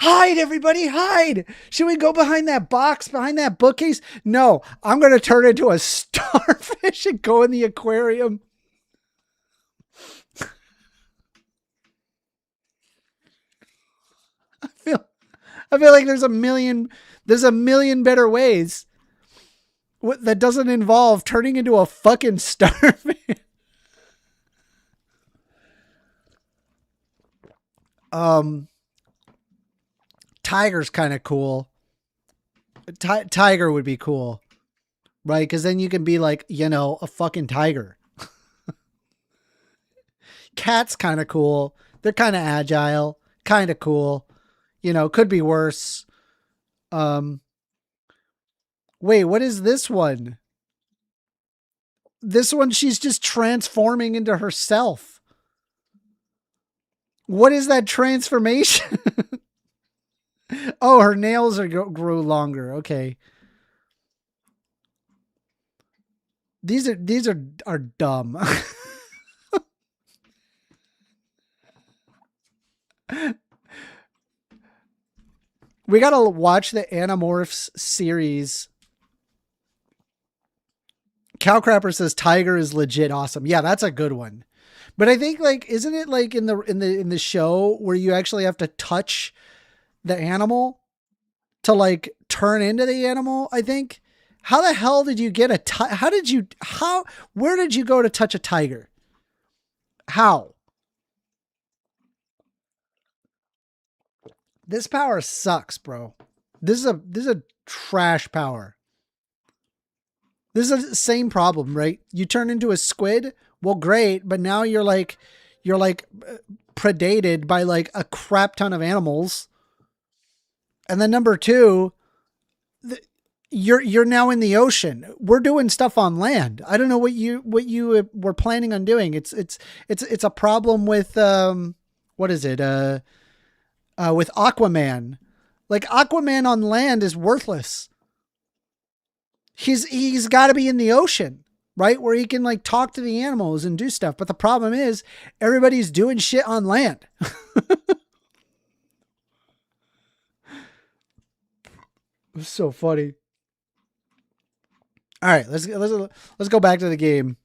Hide, everybody, hide. Should we go behind that box, behind that bookcase? No, I'm going to turn into a starfish and go in the aquarium. I feel like there's a million better ways that doesn't involve turning into a fucking starfish. Tiger's kind of cool. Tiger would be cool, right? Because then you can be like, you know, a fucking tiger. Cat's kind of cool. They're kind of agile, kind of cool. You know, could be worse. Wait, what is this one? This one, she's just transforming into herself. What is that transformation? Oh, her nails grew longer. Okay. These are dumb. We got to watch the Animorphs series. Cowcrapper says Tiger is legit awesome. Yeah, that's a good one. But I think like, isn't it like in the show where you actually have to touch the animal to like turn into the animal? I think How the hell did you get where did you go to touch a tiger? How? This power sucks, bro. This is a trash power. This is the same problem, right? You turn into a squid. Well, great, but now you're like predated by like a crap ton of animals. And then number two, you're now in the ocean. We're doing stuff on land. I don't know what you were planning on doing. It's a problem with what is it? With Aquaman. Like Aquaman on land is worthless. He's got to be in the ocean, right? Where he can like talk to the animals and do stuff. But the problem is everybody's doing shit on land. It's so funny. All right, let's go back to the game.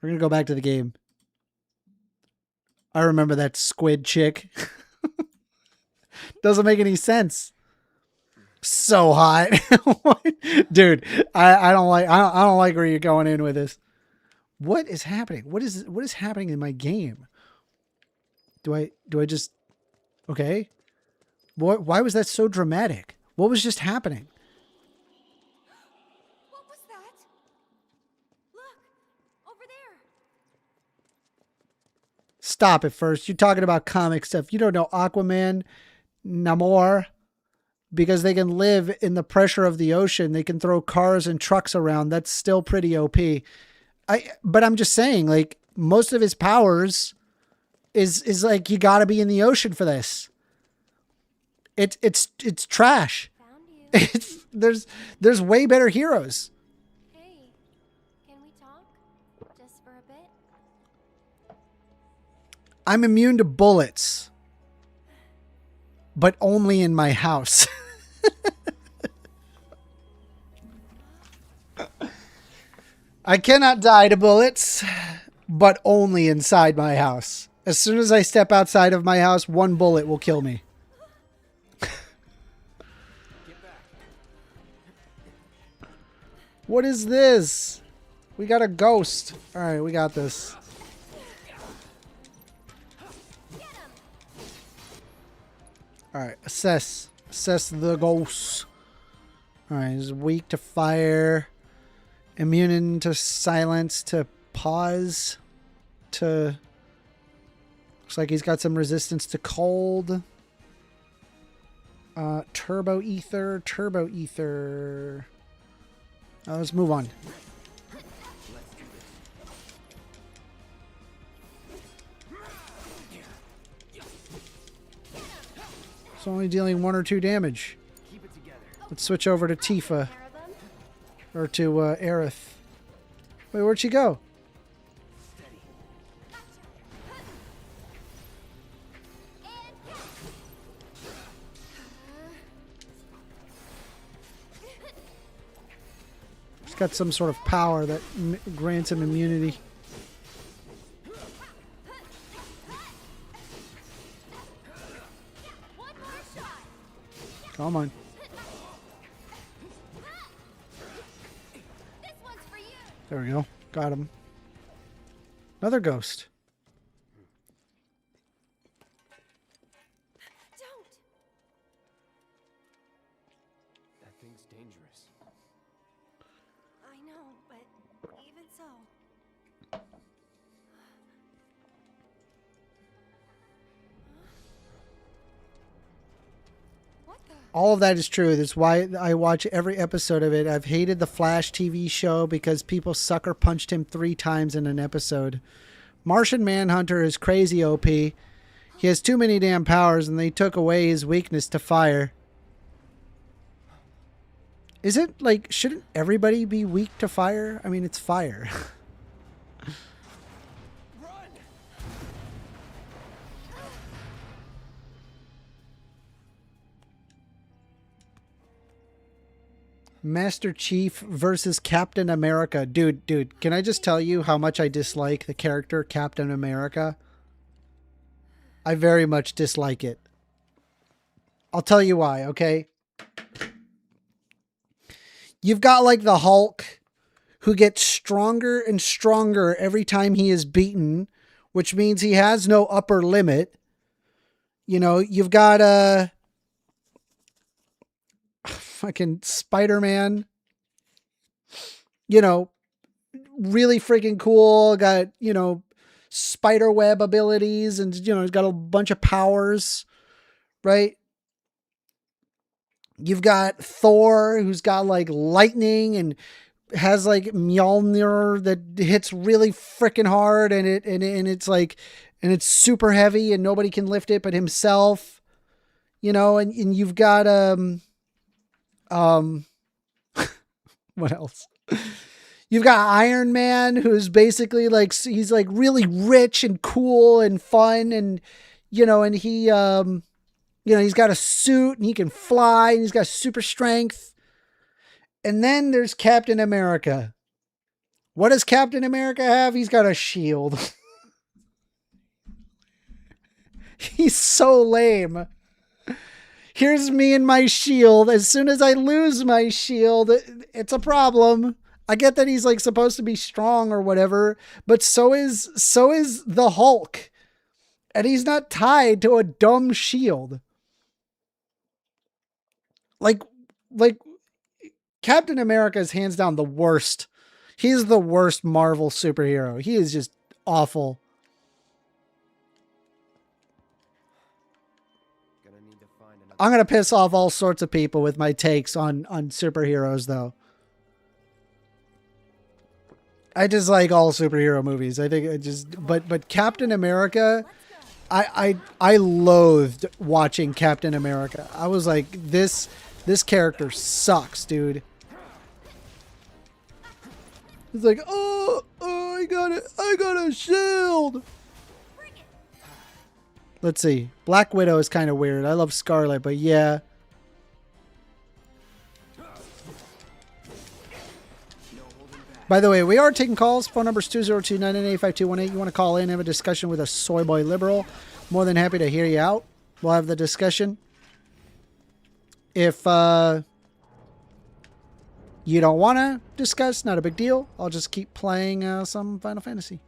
We're going to go back to the game. I remember that squid chick. Doesn't make any sense. So hot. Dude, I don't like where you're going in with this. What is happening? What is happening in my game? Do I just okay? Why was that so dramatic? What was just happening? What was that? Look, over there. Stop it first. You're talking about comic stuff. You don't know Aquaman, Namor, because they can live in the pressure of the ocean. They can throw cars and trucks around. That's still pretty OP. But I'm just saying, like, most of his powers is like you got to be in the ocean for this. It's trash. Found you. There's way better heroes. Hey, can we talk? Just for a bit? I'm immune to bullets, but only in my house. I cannot die to bullets, but only inside my house. As soon as I step outside of my house, one bullet will kill me. What is this? We got a ghost. All right, we got this. All right, assess the ghost. All right, he's weak to fire, immune to silence, to pause, to looks like he's got some resistance to cold. Turbo ether. Let's move on. It's only dealing 1 or 2 damage. Keep it together. Let's switch over to Tifa. Pair of them? Or to Aerith. Wait, where'd she go? She's got some sort of power that grants him immunity. One more shot. Come on. This one's for you. There we go. Got him. Another ghost. Don't. That thing's dangerous. I know, but even so. What the? All of that is true. That's why I watch every episode of it. I've hated the Flash TV show because people sucker punched him 3 times in an episode. Martian Manhunter is crazy OP. He has too many damn powers and they took away his weakness to fire. Is it like, shouldn't everybody be weak to fire? I mean, it's fire. Run! Master Chief versus Captain America. Dude, can I just tell you how much I dislike the character Captain America? I very much dislike it. I'll tell you why, okay? You've got like the Hulk, who gets stronger and stronger every time he is beaten, which means he has no upper limit. You know, you've got fucking Spider-Man, you know, really freaking cool, got, you know, spider web abilities, and, you know, he's got a bunch of powers, right? You've got Thor, who's got like lightning and has like Mjolnir that hits really freaking hard, and it's like, and it's super heavy and nobody can lift it but himself, you know. And you've got what else? You've got Iron Man, who's basically like, he's like really rich and cool and fun, and, you know, and he you know, he's got a suit and he can fly and he's got super strength. And then there's Captain America. What does Captain America have? He's got a shield. He's so lame. Here's me and my shield. As soon as I lose my shield, it's a problem. I get that he's like supposed to be strong or whatever, but so is the Hulk. And he's not tied to a dumb shield. Like Captain America is hands down the worst. He's the worst Marvel superhero. He is just awful. I'm going to piss off all sorts of people with my takes on superheroes, though. I just like all superhero movies. I think it just, but Captain America, I loathed watching Captain America. I was like, this character sucks, dude. He's like, oh, I got a shield. Let's see. Black Widow is kind of weird. I love Scarlet, but yeah. By the way, we are taking calls. Phone number is 202-998-5218. You want to call in, have a discussion with a soy boy liberal. More than happy to hear you out. We'll have the discussion. If you don't want to discuss, not a big deal. I'll just keep playing some Final Fantasy.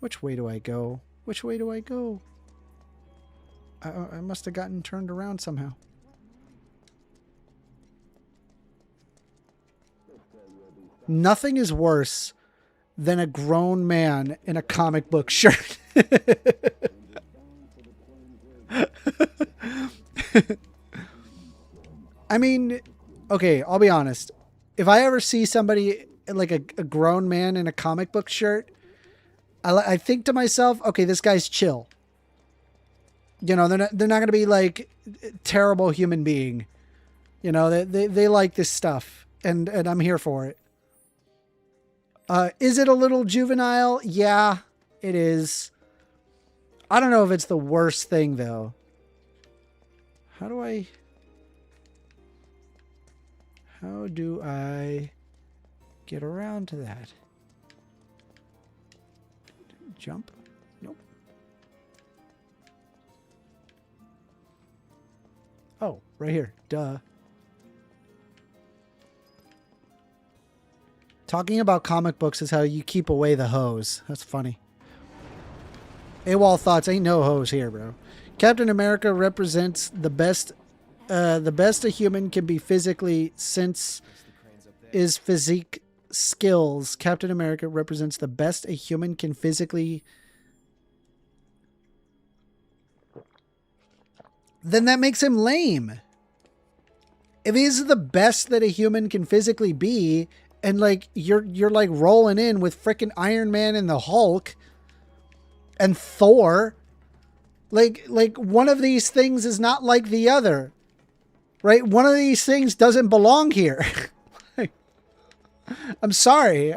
Which way do I go? Which way do I go? I must have gotten turned around somehow. Nothing is worse than a grown man in a comic book shirt. I mean, okay, I'll be honest. If I ever see somebody like a grown man in a comic book shirt, I think to myself, okay, this guy's chill. You know, they're not going to be like terrible human being. You know, they like this stuff, and I'm here for it. Is it a little juvenile? Yeah, it is. I don't know if it's the worst thing though. How do I get around to that? Jump? Nope. Oh, right here. Duh. Talking about comic books is how you keep away the hoes. That's funny. AWOL thoughts. Ain't no hoes here, bro. Captain America represents the best a human can be physically, since is physique skills. Captain America represents the best a human can physically. Then that makes him lame. If he's the best that a human can physically be, and like you're like rolling in with freaking Iron Man and the Hulk and Thor, like one of these things is not like the other, right? One of these things doesn't belong here. I'm sorry.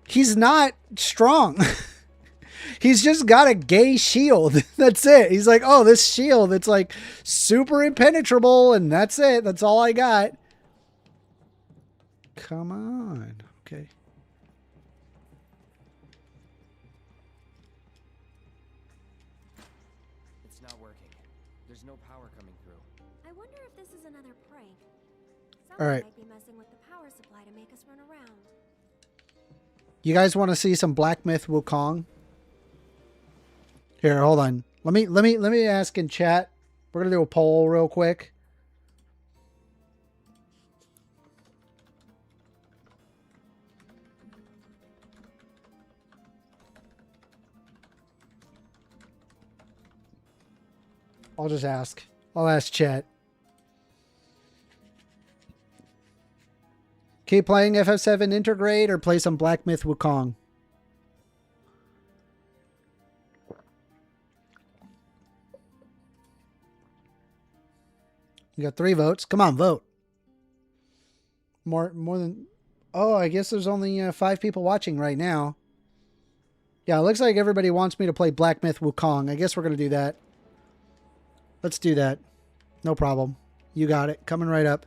He's not strong. He's just got a gay shield. That's it. He's like, oh, this shield, it's like super impenetrable, and that's it. That's all I got. Come on. Okay. It's not working. There's no power coming through. I wonder if this is another prank. All right. Might be messing with the power supply to make us run around. You guys want to see some Black Myth Wukong? Here, hold on. Let me ask in chat. We're gonna do a poll real quick. I'll just ask. I'll ask chat. Keep playing FF7 Intergrade or play some Black Myth Wukong? You got 3 votes. Come on, vote. More than... Oh, I guess there's only 5 people watching right now. Yeah, it looks like everybody wants me to play Black Myth Wukong. I guess we're going to do that. Let's do that. No problem. You got it. Coming right up.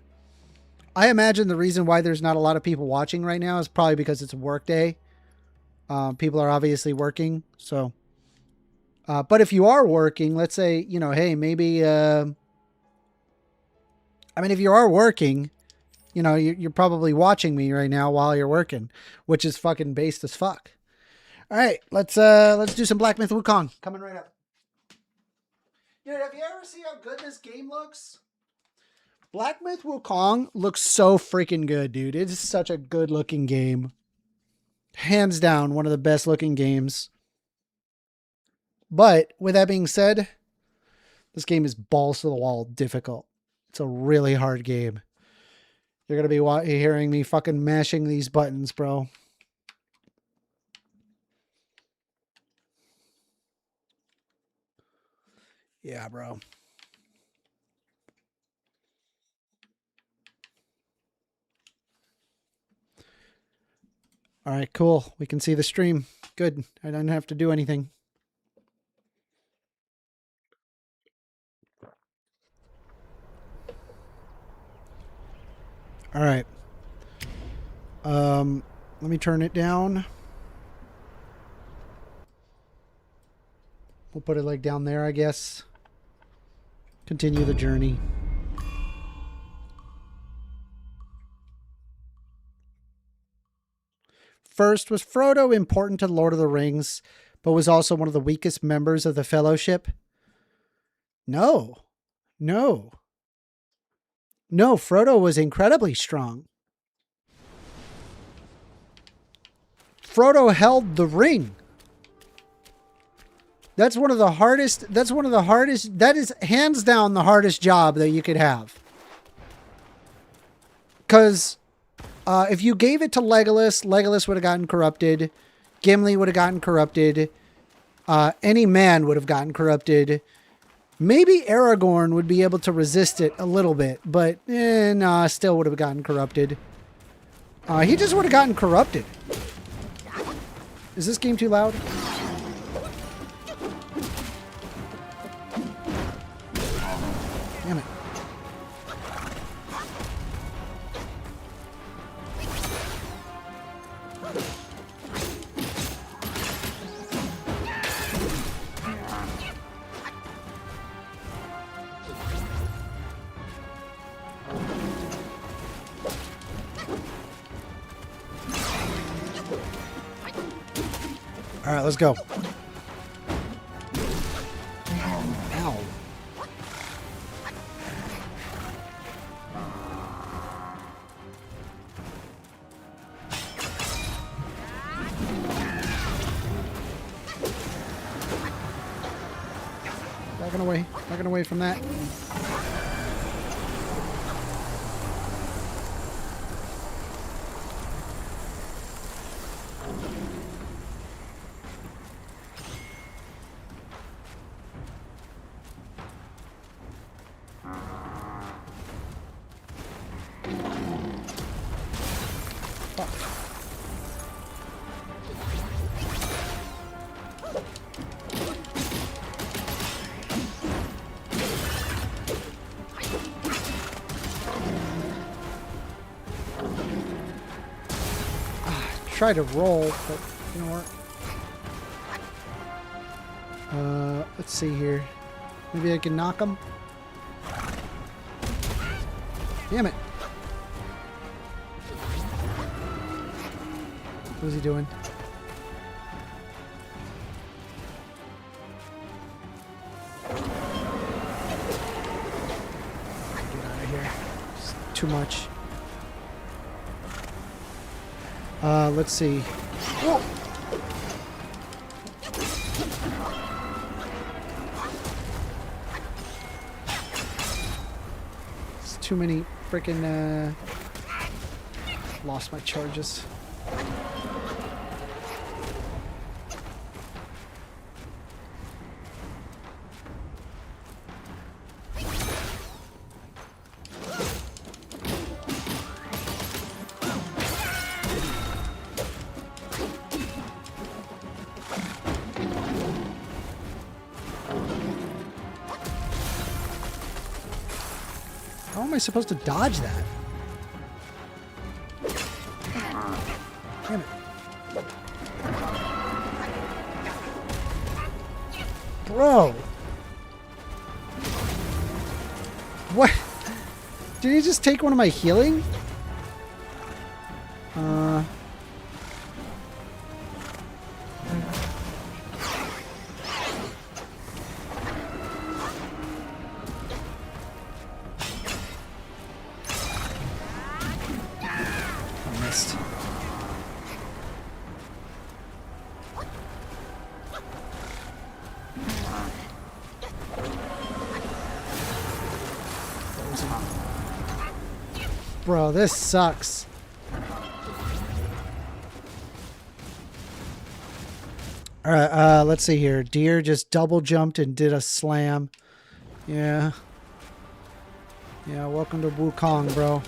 I imagine the reason why there's not a lot of people watching right now is probably because it's a work day. People are obviously working. So, but if you are working, let's say, you know, hey, maybe, I mean, if you are working, you know, you're probably watching me right now while you're working, which is fucking based as fuck. All right, let's do some Black Myth Wukong. Coming right up. Dude, have you ever seen how good this game looks? Black Myth Wukong looks so freaking good, dude. It is such a good looking game. Hands down, one of the best looking games. But with that being said, this game is balls to the wall difficult. It's a really hard game. You're going to be hearing me fucking mashing these buttons, bro. Yeah, bro. All right, cool. We can see the stream. Good. I don't have to do anything. All right. Let me turn it down. We'll put it like down there, I guess. Continue the journey. First, was Frodo important to Lord of the Rings, but was also one of the weakest members of the Fellowship? No. No. No, Frodo was incredibly strong. Frodo held the ring. That's one of the hardest, that is hands down the hardest job that you could have. Because if you gave it to Legolas, Legolas would have gotten corrupted. Gimli would have gotten corrupted. Any man would have gotten corrupted. Maybe Aragorn would be able to resist it a little bit, but nah, still would have gotten corrupted. He just would have gotten corrupted. Is this game too loud? Damn it. All right, let's go. Ow. Backing away from that. Try to roll, but you know what? Let's see here. Maybe I can knock him. Damn it. What is he doing? Get out of here. It's too much. Let's see. Whoa. It's too many freaking lost my charges. How am I supposed to dodge that? Damn it. Bro. What? Did he just take one of my healing? I missed. Bro, this sucks. Alright, let's see here. Deer just double jumped and did a slam. Yeah. Yeah, welcome to Wukong, bro.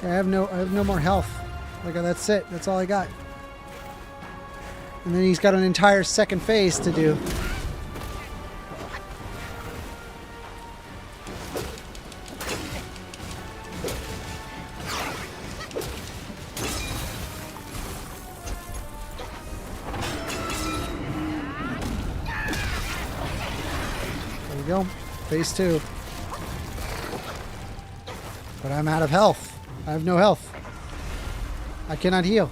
I have no more health. Like, that's it. That's all I got. And then he's got an entire second phase to do. There we go. Phase 2. But I'm out of health. I have no health. I cannot heal.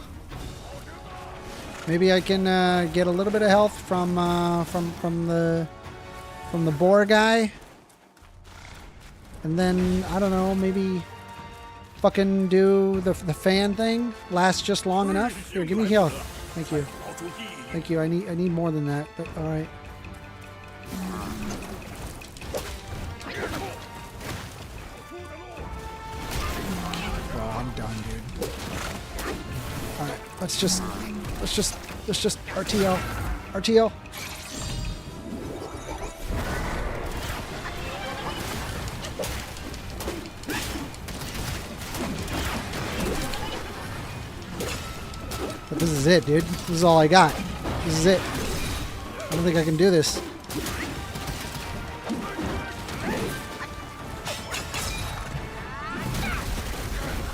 Maybe I can get a little bit of health from the boar guy, and then I don't know. Maybe fucking do the fan thing. Last just long enough. Here, give me health. Thank you. Thank you. I need more than that. But all right. I'm done, dude. All right, let's just RTO. RTO. But this is it, dude. This is all I got. This is it. I don't think I can do this.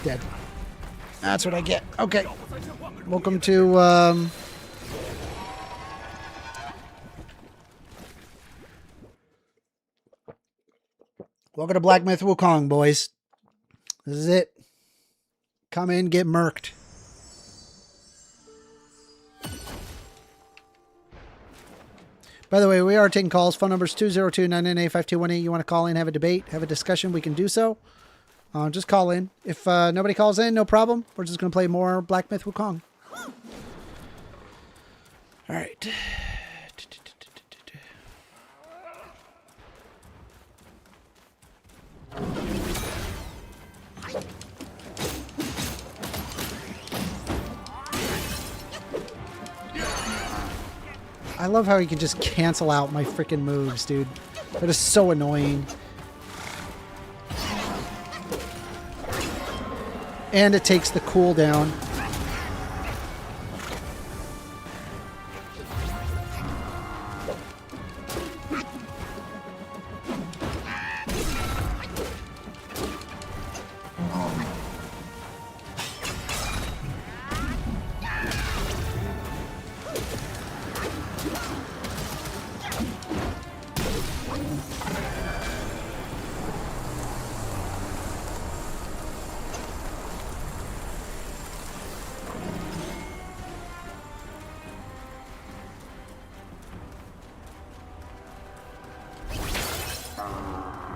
Dead. That's what I get. Okay. Welcome to, welcome to Black Myth Wukong, boys. This is it. Come in, get murked. By the way, we are taking calls. Phone number is 202-998-5218. You want to call in, have a debate, have a discussion, we can do so. Just call in. If nobody calls in, no problem. We're just going to play more Black Myth Wukong. All right. I love how he can just cancel out my freaking moves, dude. That is so annoying. And it takes the cooldown.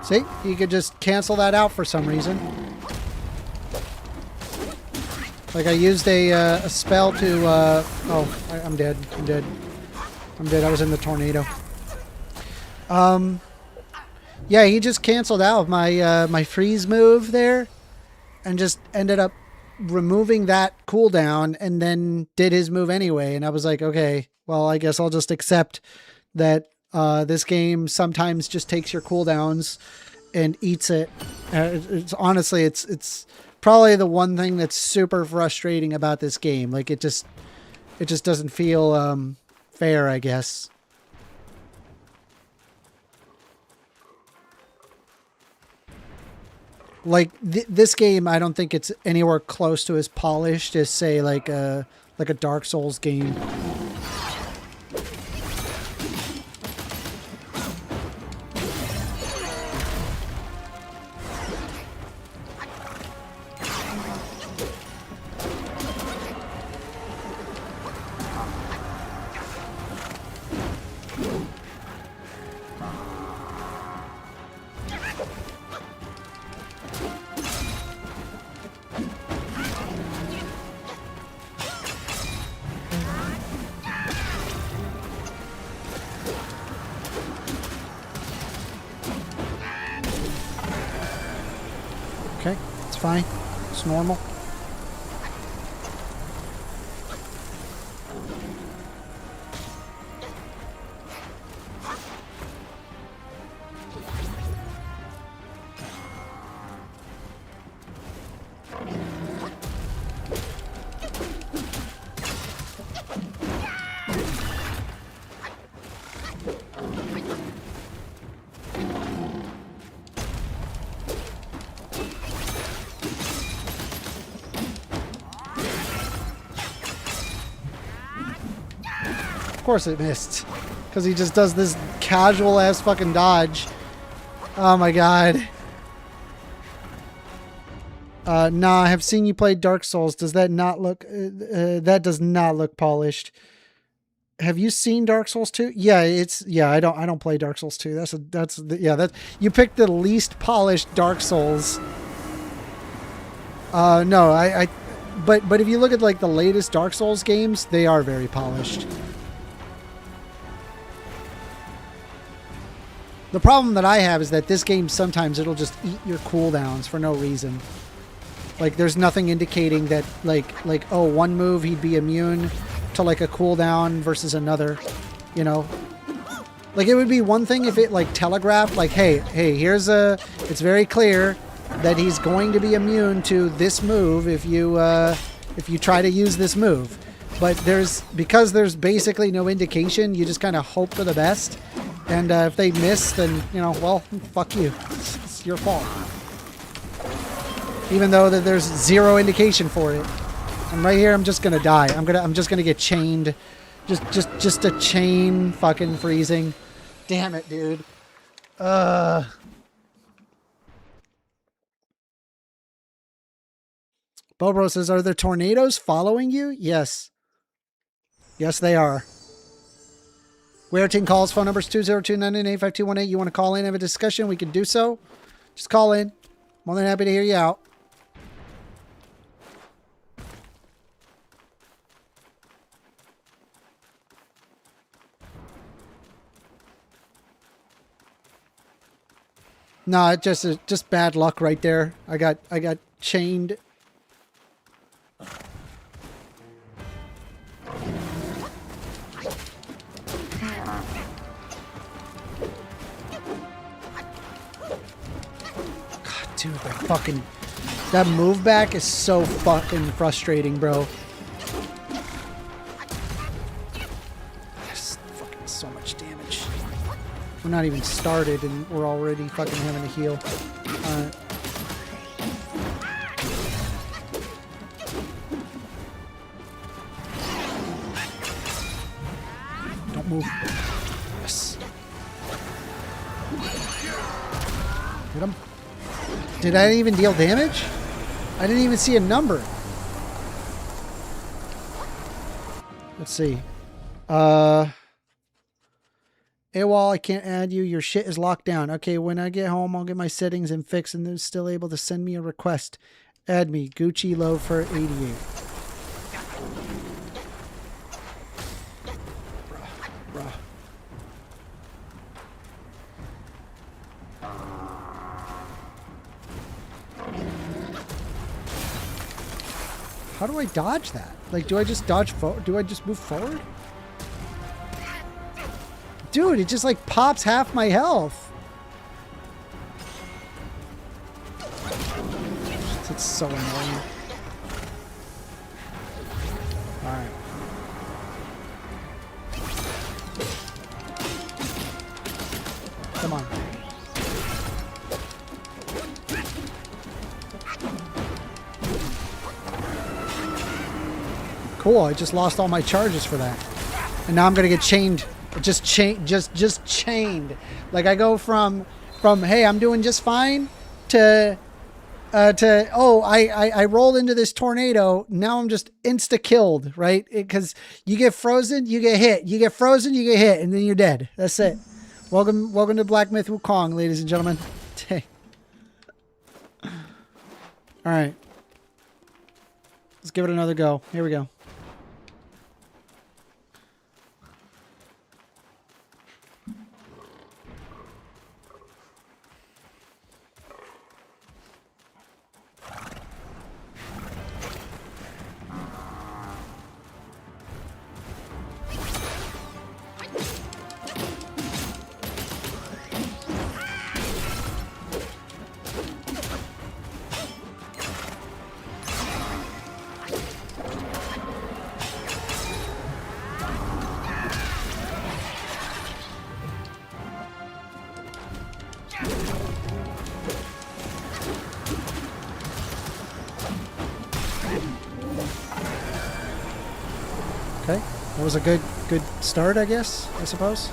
See? You could just cancel that out for some reason. Like I used a spell to, I'm dead. I'm dead. I'm dead. I was in the tornado. Yeah, he just canceled out my, my freeze move there and just ended up removing that cooldown and then did his move anyway. And I was like, okay, well, I guess I'll just accept that this game sometimes just takes your cooldowns and eats it. It's honestly, it's probably the one thing that's super frustrating about this game. Like it just doesn't feel fair, I guess. Like this game, I don't think it's anywhere close to as polished as say like a Dark Souls game. Okay, it's fine. It's normal. Of course it missed. Because he just does this casual ass fucking dodge. Oh my god. Nah, I have seen you play Dark Souls. Does that not look... that does not look polished. Have you seen Dark Souls 2? Yeah, I don't play Dark Souls 2. You picked the least polished Dark Souls. No, but if you look at like the latest Dark Souls games, they are very polished. The problem that I have is that this game sometimes it'll just eat your cooldowns for no reason. Like there's nothing indicating that like oh, one move he'd be immune to like a cooldown versus another, you know. Like it would be one thing if it like telegraphed like hey, here's it's very clear that he's going to be immune to this move if you try to use this move. But because there's basically no indication, you just kind of hope for the best. And if they miss, then, you know, well, fuck you. It's your fault. Even though that there's zero indication for it. And right here, I'm just gonna die. I'm just gonna get chained. Just a chain fucking freezing. Damn it, dude. Bobro says, are there tornadoes following you? Yes. Yes, they are. Where Ting calls, phone number is 202-998-5218. You want to call in, have a discussion, we can do so. Just call in. More than happy to hear you out. No, it just bad luck right there. I got chained. Dude, that move back is so fucking frustrating, bro. That's fucking so much damage. We're not even started and we're already fucking having to heal. Don't move. Yes. Hit him. Did I even deal damage? I didn't even see a number. Let's see. AWOL, I can't add you. Your shit is locked down. Okay, when I get home, I'll get my settings and fix, and they're still able to send me a request. Add me. Gucci Loafer 88. Bruh. How do I dodge that? Like, do I just dodge forward? Do I just move forward? Dude, it just like pops half my health. It's so annoying. Alright. Come on. Cool, I just lost all my charges for that. And now I'm gonna get chained. Just chained. Like I go from hey, I'm doing just fine to oh, I rolled into this tornado. Now I'm just insta killed, right? Because you get frozen, you get hit. You get frozen, you get hit, and then you're dead. That's it. Welcome to Black Myth Wukong, ladies and gentlemen. All right, let's give it another go. Here we go. Okay, that was a good start, I guess, I suppose.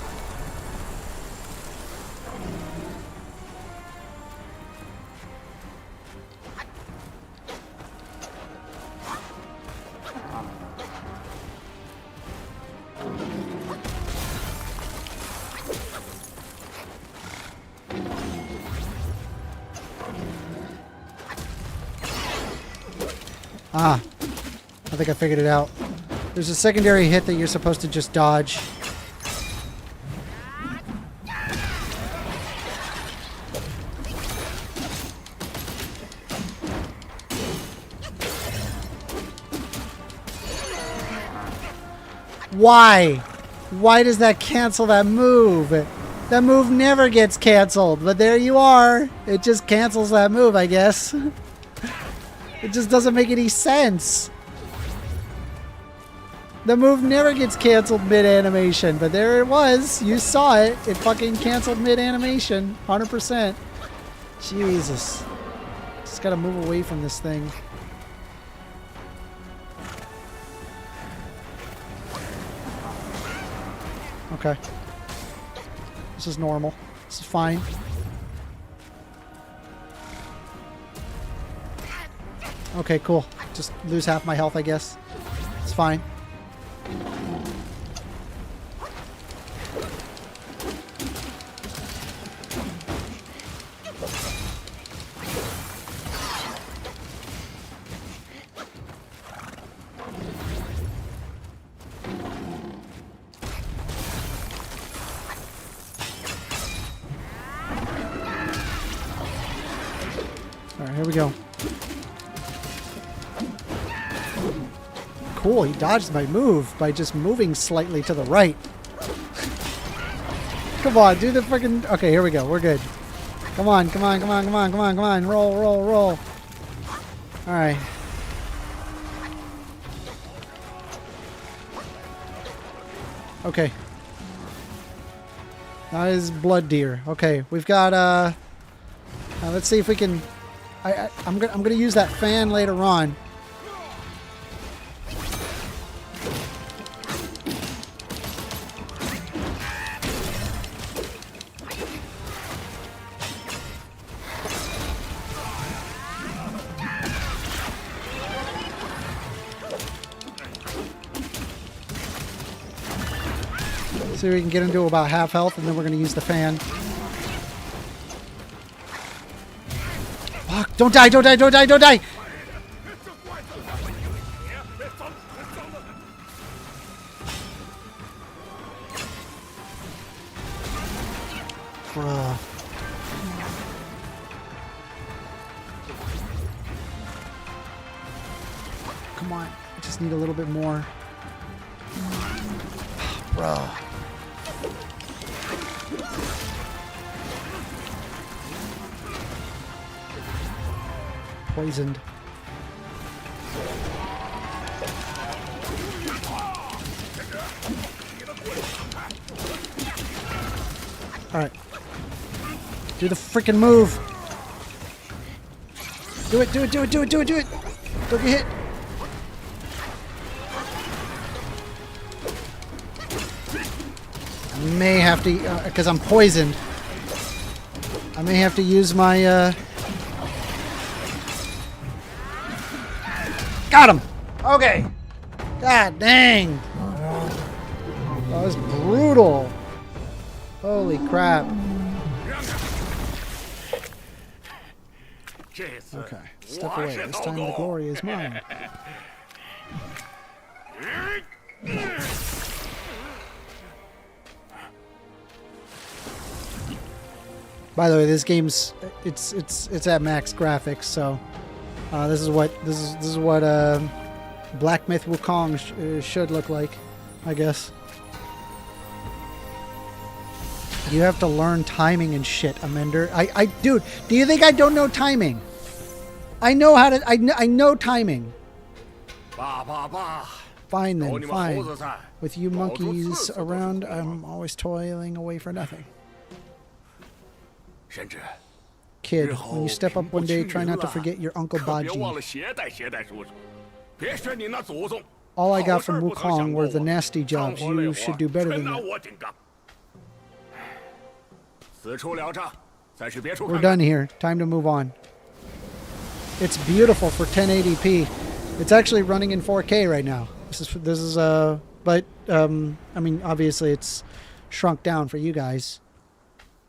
Ah, I think I figured it out. There's a secondary hit that you're supposed to just dodge. Why? Why does that cancel that move? That move never gets canceled, but there you are. It just cancels that move, I guess. It just doesn't make any sense. The move never gets canceled mid-animation, but there it was. You saw it. It fucking canceled mid-animation. 100%. Jesus. Just gotta move away from this thing. Okay. This is normal. This is fine. Okay, cool. Just lose half my health, I guess. It's fine. Alright, here we go. Cool, he dodged my move by just moving slightly to the right. Come on, do the freaking... Okay, here we go. We're good. Come on, come on, come on, come on, come on, come on. Roll, roll, roll. Alright. Okay. That is Blood Deer. Okay, we've got, let's see if we can... I'm gonna use that fan later on. See if we can get into about half health, and then we're going to use the fan. Fuck! Don't die! Don't die! Don't die! Don't die! Bruh. Come on. I just need a little bit more. Bruh. Poisoned. Alright. Do the freaking move. Do it, do it, do it, do it, do it, do it. Don't get hit. I may have to, because I'm poisoned. I may have to use my, Got him! Okay. God dang. That was brutal. Holy crap. Okay, step away. This time the glory is mine. By the way, this game's it's at max graphics, so this is what Black Myth Wukong should look like, I guess. You have to learn timing and shit, Amender. Dude, do you think I don't know timing? I know how to. I know timing. Fine then, fine. With you monkeys around, I'm always toiling away for nothing. Kid, when you step up one day, try not to forget your Uncle Baji. All I got from Wukong were the nasty jobs. You should do better than that. We're done here. Time to move on. It's beautiful for 1080p. It's actually running in 4K right now. But I mean, obviously it's shrunk down for you guys.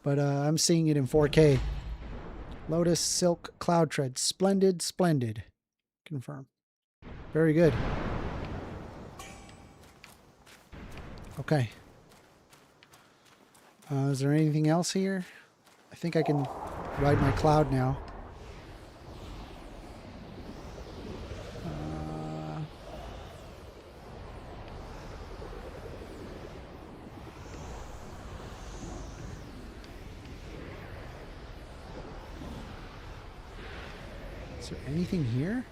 But I'm seeing it in 4K. Lotus Silk Cloud Tread. Splendid, splendid. Confirm. Very good. Okay. Is there anything else here? I think I can ride my cloud now. Is there anything here?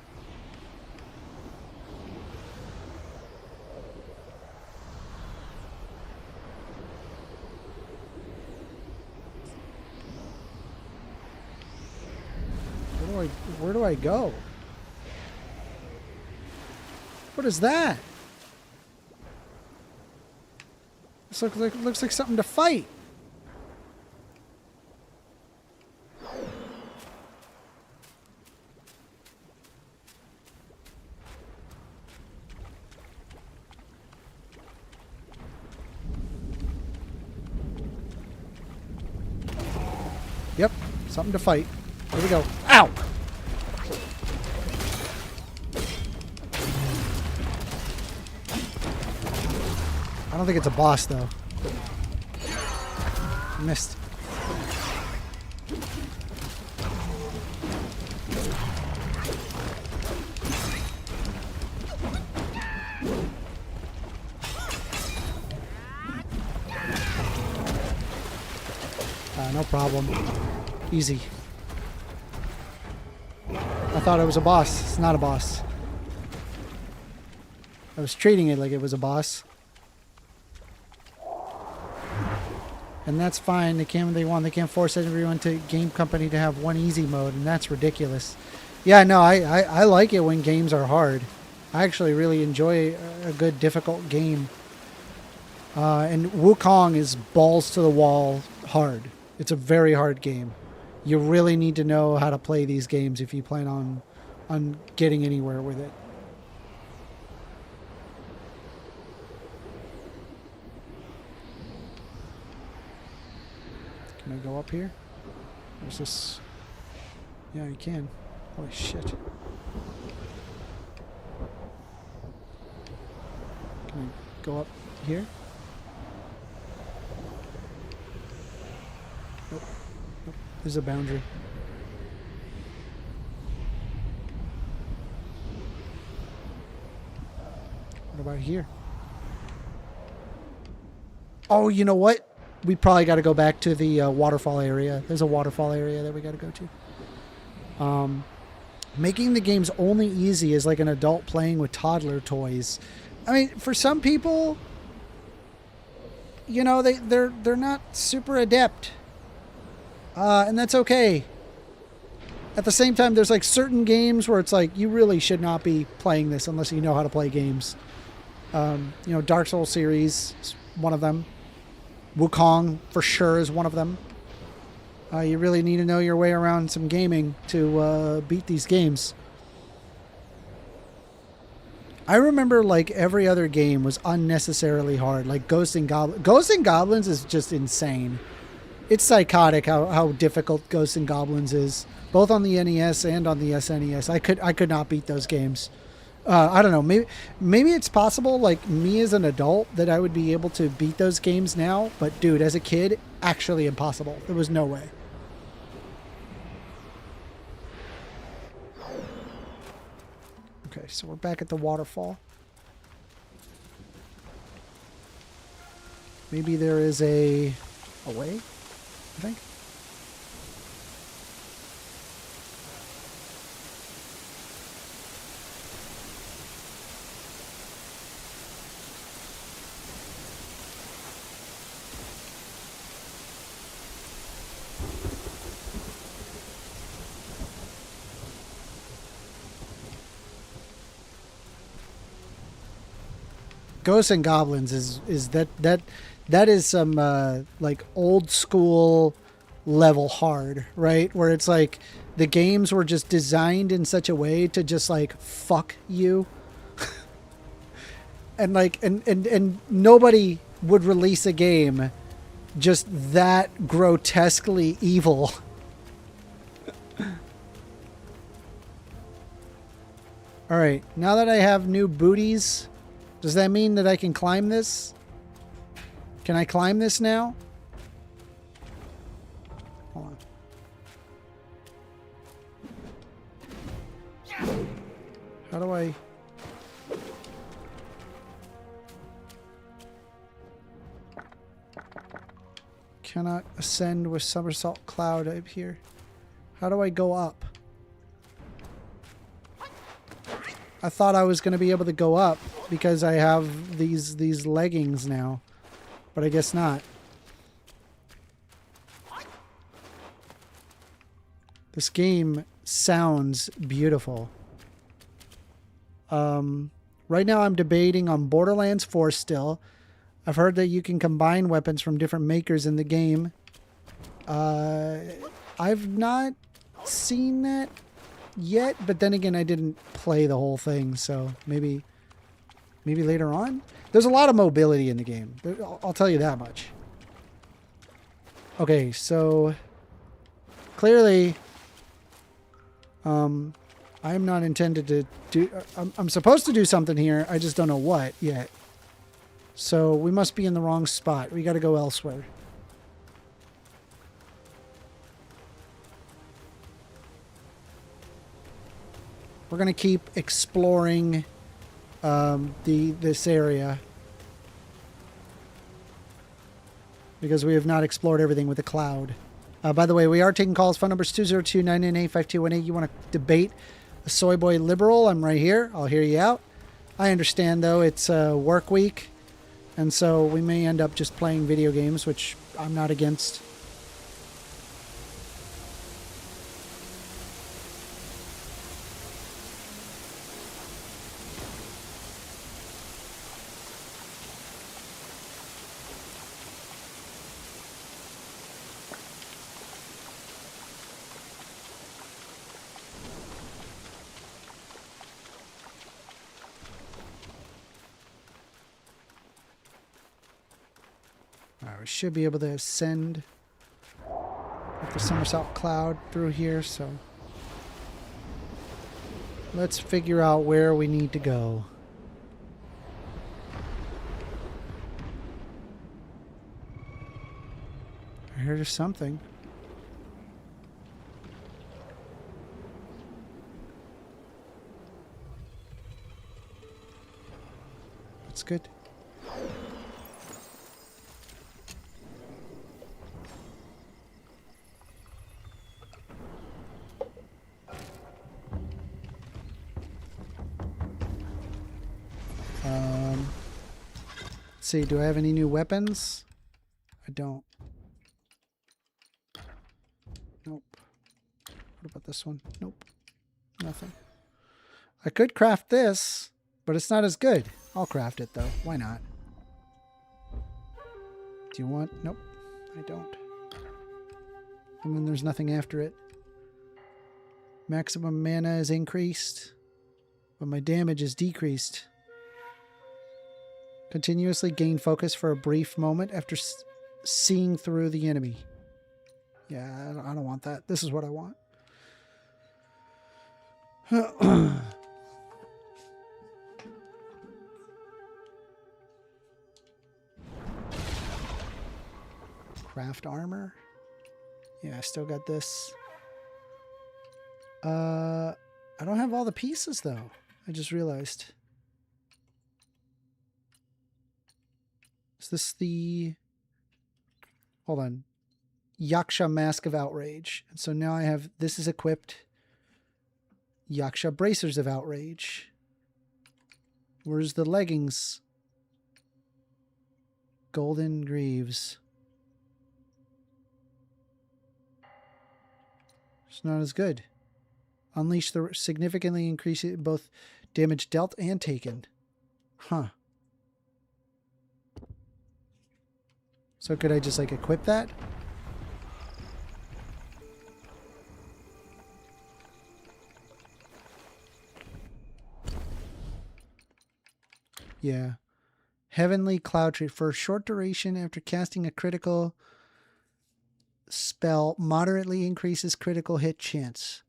Where do I go? What is that? This looks like something to fight. Yep, something to fight. Here we go. Ow! I don't think it's a boss, though. Missed. No problem. Easy. I thought it was a boss. It's not a boss. I was treating it like it was a boss. And that's fine. They can't force everyone to game company to have one easy mode, and that's ridiculous. Yeah, no, I like it when games are hard. I actually really enjoy a good difficult game. And Wukong is balls to the wall hard. It's a very hard game. You really need to know how to play these games if you plan on getting anywhere with it. Can I go up here? Where's this? Yeah, you can. Holy shit. Can I go up here? Nope. Nope. There's a boundary. What about here? Oh, you know what? We probably got to go back to the waterfall area. There's a waterfall area that we got to go to. Making the games only easy is like an adult playing with toddler toys. I mean, for some people, you know, they're not super adept, and that's okay. At the same time, there's like certain games where it's like you really should not be playing this unless you know how to play games. You know, Dark Souls series is one of them. Wukong for sure is one of them. You really need to know your way around some gaming to beat these games. I remember like every other game was unnecessarily hard. Like Ghosts and Goblins. Ghosts and Goblins is just insane. It's psychotic how difficult Ghosts and Goblins is, both on the NES and on the SNES. I could not beat those games. I don't know. Maybe it's possible, like me as an adult, that I would be able to beat those games now. But dude, as a kid, actually impossible. There was no way. Okay, so we're back at the waterfall. Maybe there is a way, I think. Ghosts and Goblins is that is some like old school level hard, right? Where it's like the games were just designed in such a way to just like fuck you. And like and nobody would release a game just that grotesquely evil. All right, now that I have new booties, does that mean that I can climb this? Can I climb this now? Hold on. How do I... Cannot ascend with somersault cloud up here. How do I go up? I thought I was going to be able to go up because I have these leggings now, but I guess not. This game sounds beautiful. Right now I'm debating on Borderlands 4 still. I've heard that you can combine weapons from different makers in the game. I've not seen that yet, but then again, I didn't play the whole thing, so maybe later on. There's a lot of mobility in the game. I'll tell you that much. Okay, so clearly, I am not intended to do. I'm supposed to do something here. I just don't know what yet. So we must be in the wrong spot. We got to go elsewhere. We're going to keep exploring this area because we have not explored everything with the cloud. By the way, we are taking calls. Phone number is 202-998-5218. You want to debate a soy boy liberal? I'm right here. I'll hear you out. I understand, though, it's work week, and so we may end up just playing video games, which I'm not against. We should be able to ascend. With the somersault cloud through here, so let's figure out where we need to go. I heard something. That's good. Let's see, do I have any new weapons? I don't. Nope. What about this one? Nope. Nothing. I could craft this, but it's not as good. I'll craft it though. Why not? Do you want? Nope. I don't. And then there's nothing after it. Maximum mana is increased, but my damage is decreased. Continuously gain focus for a brief moment after seeing through the enemy. Yeah, I don't want that. This is what I want. Craft armor. Yeah, I still got this. I don't have all the pieces though. I just realized. Is this the... Hold on. Yaksha Mask of Outrage. And so now I have... This is equipped. Yaksha Bracers of Outrage. Where's the leggings? Golden Greaves. It's not as good. Unleash the significantly increase it both damage dealt and taken. Huh. So could I just like equip that? Yeah. Heavenly Cloud Tree. For a short duration after casting a critical spell, moderately increases critical hit chance.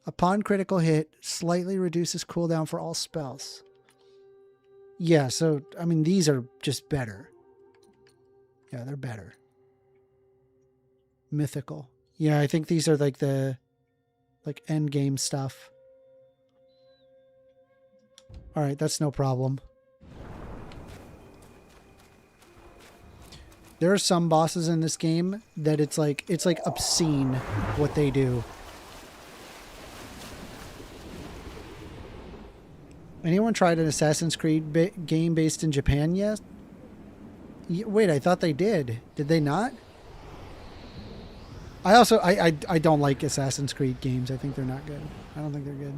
Upon critical hit, slightly reduces cooldown for all spells. Yeah, so, I mean, these are just better. Yeah, they're better. Mythical. Yeah, I think these are like the end game stuff. All right, that's no problem. There are some bosses in this game that it's like obscene what they do. Anyone tried an Assassin's Creed game based in Japan yet? Wait, I thought they did. Did they not? I also I don't like Assassin's Creed games. I think they're not good. I don't think they're good.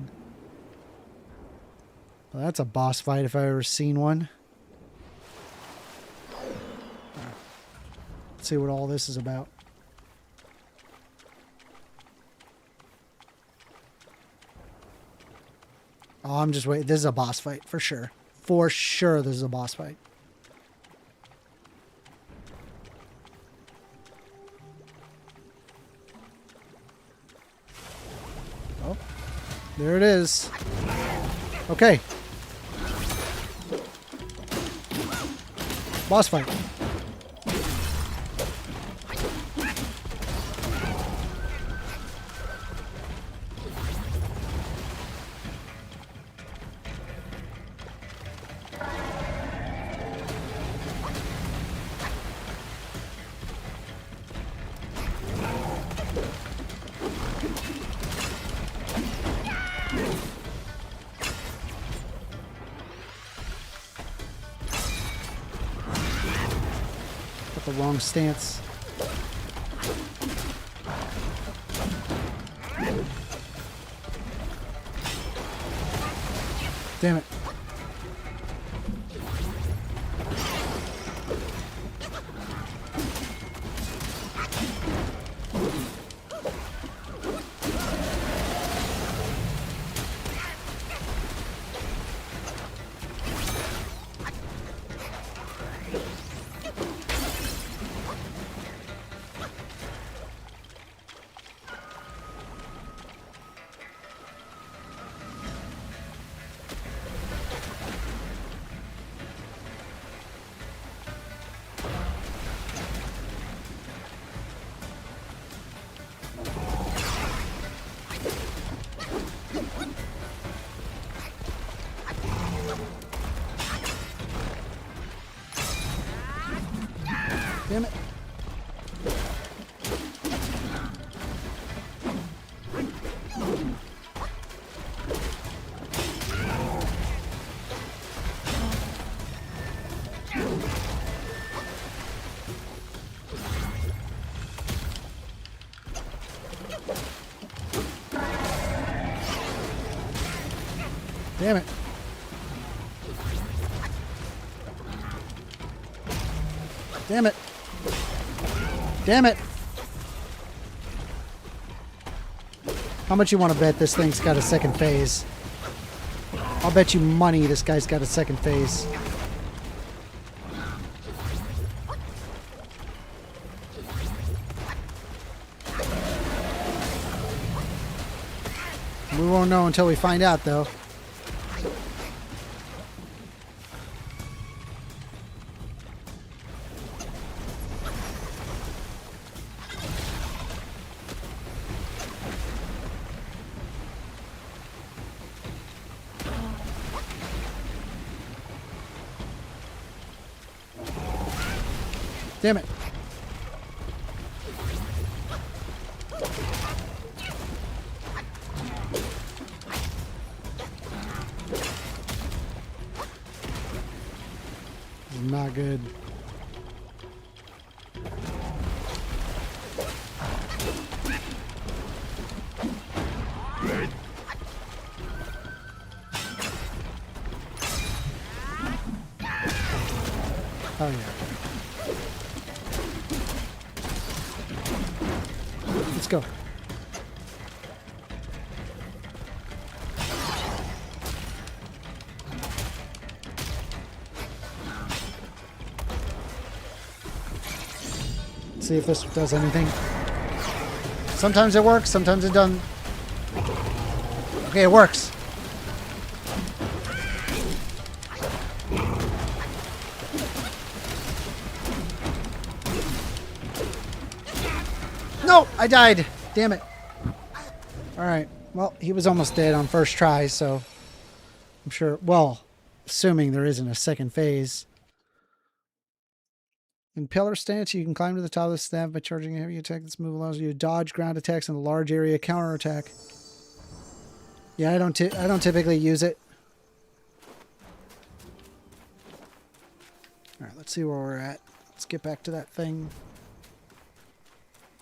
Well, that's a boss fight if I've ever seen one. Let's see what all this is about. Oh, I'm just waiting. This is a boss fight for sure. For sure, this is a boss fight. Oh, there it is. Okay. Boss fight. The wrong stance. Damn it. Damn it. Damn it. Damn it. How much you want to bet this thing's got a second phase? I'll bet you money this guy's got a second phase. We won't know until we find out, though. Damn it. Not good. Oh yeah. Let's go. See if this does anything. Sometimes it works, sometimes it doesn't. Okay, it works. No, I died. Damn it. Alright, well, he was almost dead on first try, so I'm sure, well, assuming there isn't a second phase. In pillar stance, you can climb to the top of the staff by charging a heavy attack. This move allows you to dodge ground attacks and a large area counterattack. Yeah, I don't typically use it. All right, let's see where we're at. Let's get back to that thing.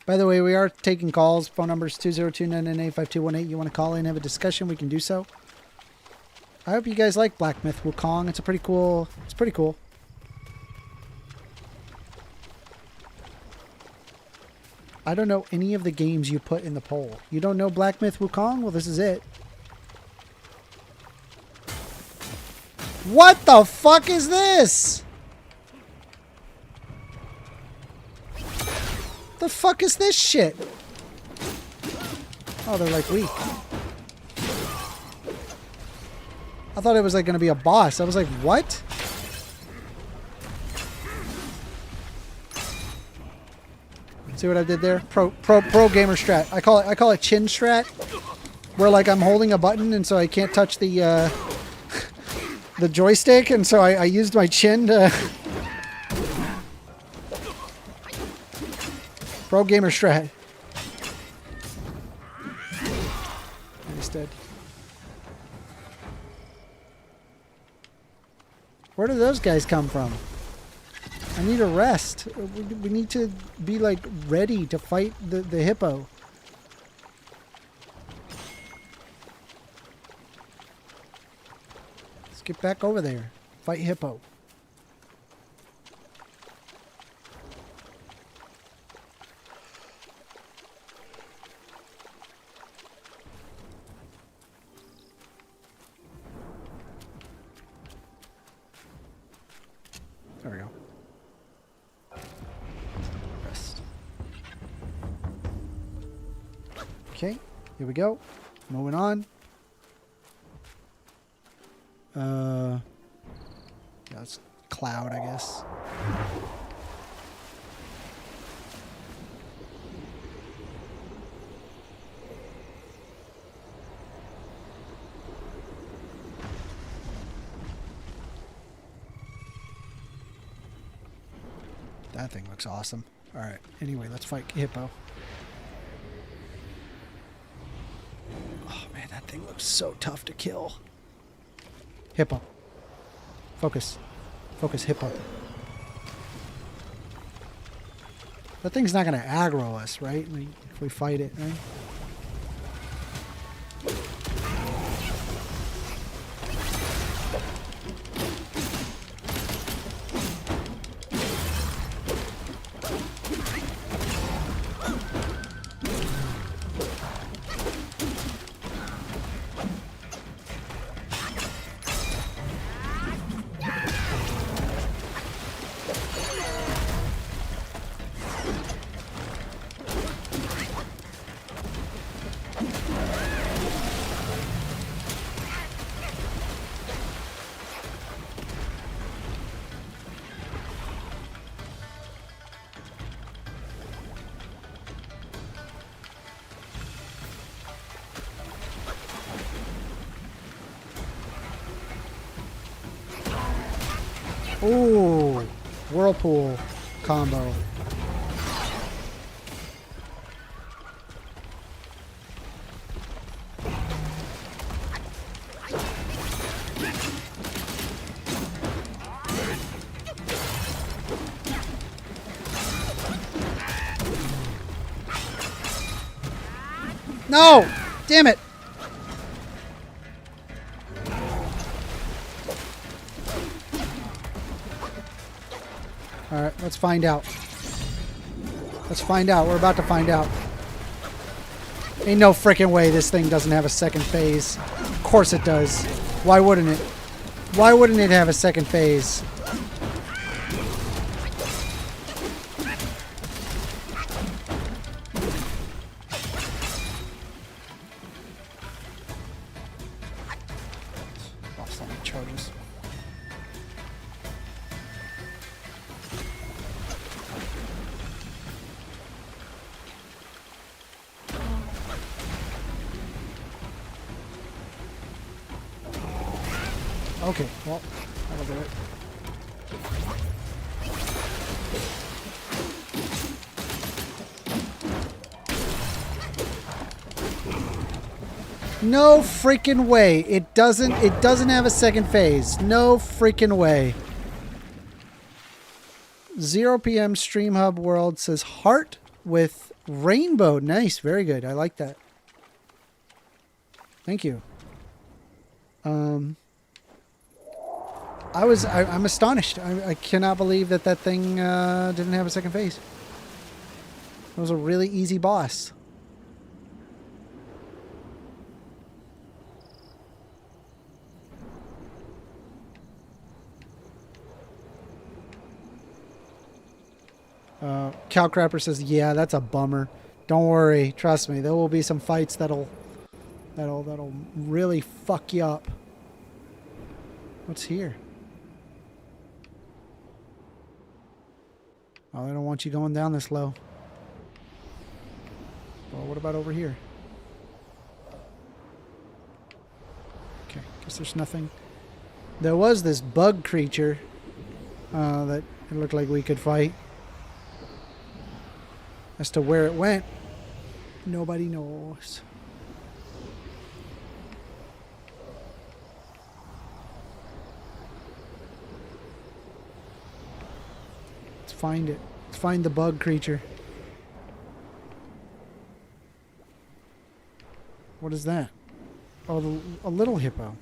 By the way, we are taking calls. Phone number is 202-998-5218. You want to call in, have a discussion, we can do so. I hope you guys like Black Myth Wukong. It's pretty cool. I don't know any of the games you put in the poll. You don't know Black Myth Wukong? Well, this is it. What the fuck is this? The fuck is this shit? Oh, they're like weak. I thought it was like going to be a boss. I was like, what? See what I did there? Pro gamer strat. I call it chin strat, where like I'm holding a button and so I can't touch the the joystick, and so I used my chin to pro gamer strat. He's dead. Where do those guys come from? I need a rest. We need to be like ready to fight the hippo. Let's get back over there. Fight hippo. There we go. Okay, here we go. Moving on. Yeah, it's cloud, I guess. That thing looks awesome. All right. Anyway, let's fight hippo. Oh man, that thing looks so tough to kill. Hippo. Focus. Focus, hippo. That thing's not going to aggro us, right? If we fight it, right? Ooh, whirlpool combo. No! Damn it! Alright, let's find out. Let's find out. We're about to find out. Ain't no freaking way this thing doesn't have a second phase. Of course it does. Why wouldn't it? Why wouldn't it have a second phase? Lost all my charges. Okay, well, that'll do it. No freaking way. It doesn't have a second phase. No freaking way. 0 p.m. Stream Hub World says heart with rainbow. Nice, very good. I like that. Thank you. I'm astonished. I cannot believe that thing didn't have a second phase. It was a really easy boss. Calcrapper says, "Yeah, that's a bummer. Don't worry. Trust me. There will be some fights that'll really fuck you up." What's here? Oh, I don't want you going down this low. Well, what about over here? Okay, guess there's nothing. There was this bug creature that it looked like we could fight. As to where it went, nobody knows. Let's find it. Let's find the bug creature. What is that? Oh, a little hippo.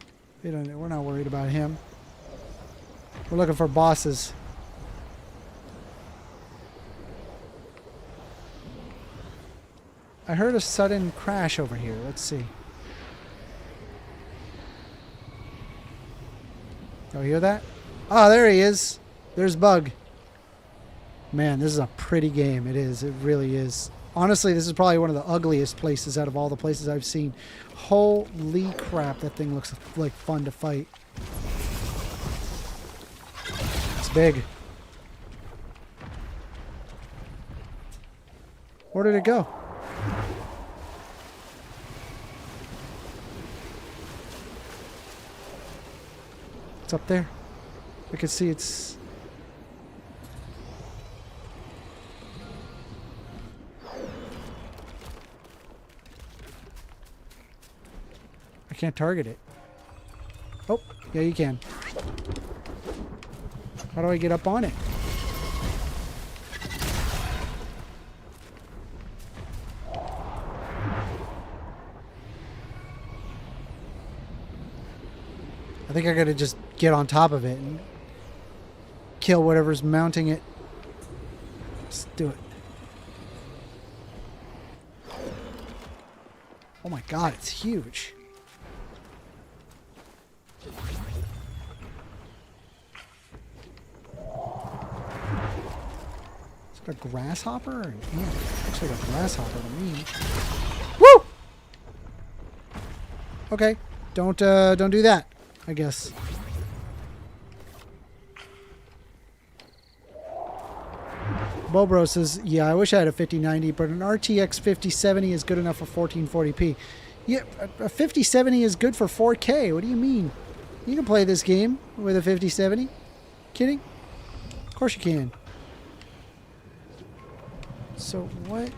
We're not worried about him. We're looking for bosses. I heard a sudden crash over here. Let's see. Oh, hear that? Oh, there he is. There's Bug. Man, this is a pretty game. It is. It really is. Honestly, this is probably one of the ugliest places out of all the places I've seen. Holy crap, that thing looks like fun to fight. It's big. Where did it go? It's up there. I can see it's... I can't target it. Oh, yeah, you can. How do I get up on it? I think I gotta just get on top of it and kill whatever's mounting it. Let's do it. Oh my god, it's huge. Is it a grasshopper? Yeah, looks like a grasshopper to me. Woo! Okay, don't do that, I guess. Bobro says, yeah, I wish I had a 5090, but an RTX 5070 is good enough for 1440p. Yeah, a 5070 is good for 4K. What do you mean? You can play this game with a 5070. Kidding? Of course you can. So what?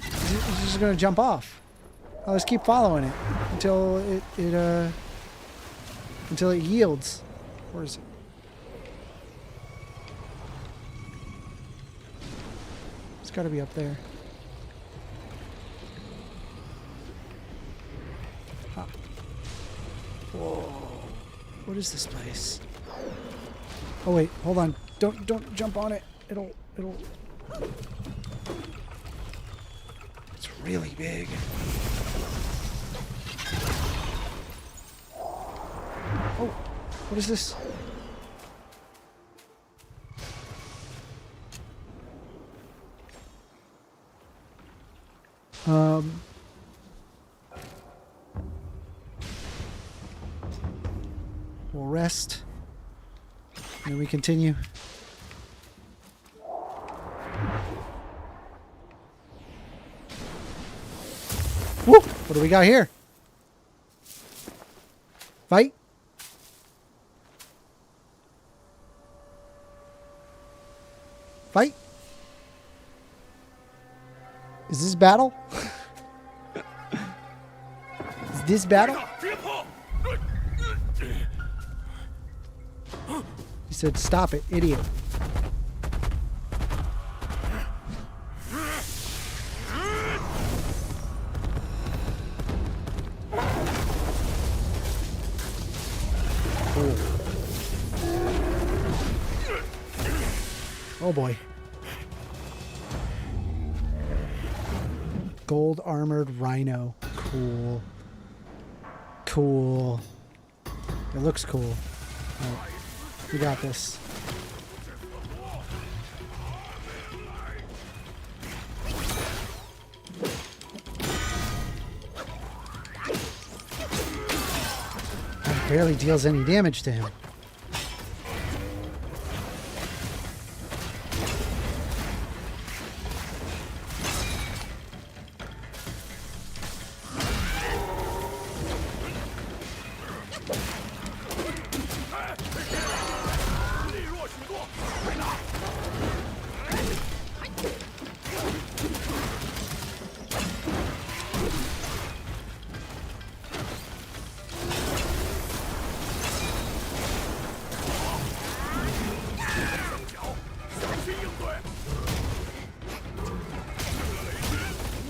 He's just gonna jump off. I'll just keep following it until until it yields. Where is it? It's got to be up there. Huh. Whoa! What is this place? Oh wait, hold on. Don't jump on it. It'll. It's really big. Oh, what is this? We'll rest. And then we continue. Woo! What do we got here? Fight? Fight? Is this battle? Is this battle? He said, stop it, idiot. Oh boy. Gold armored rhino. Cool. Cool. It looks cool. Right. We got this. That barely deals any damage to him.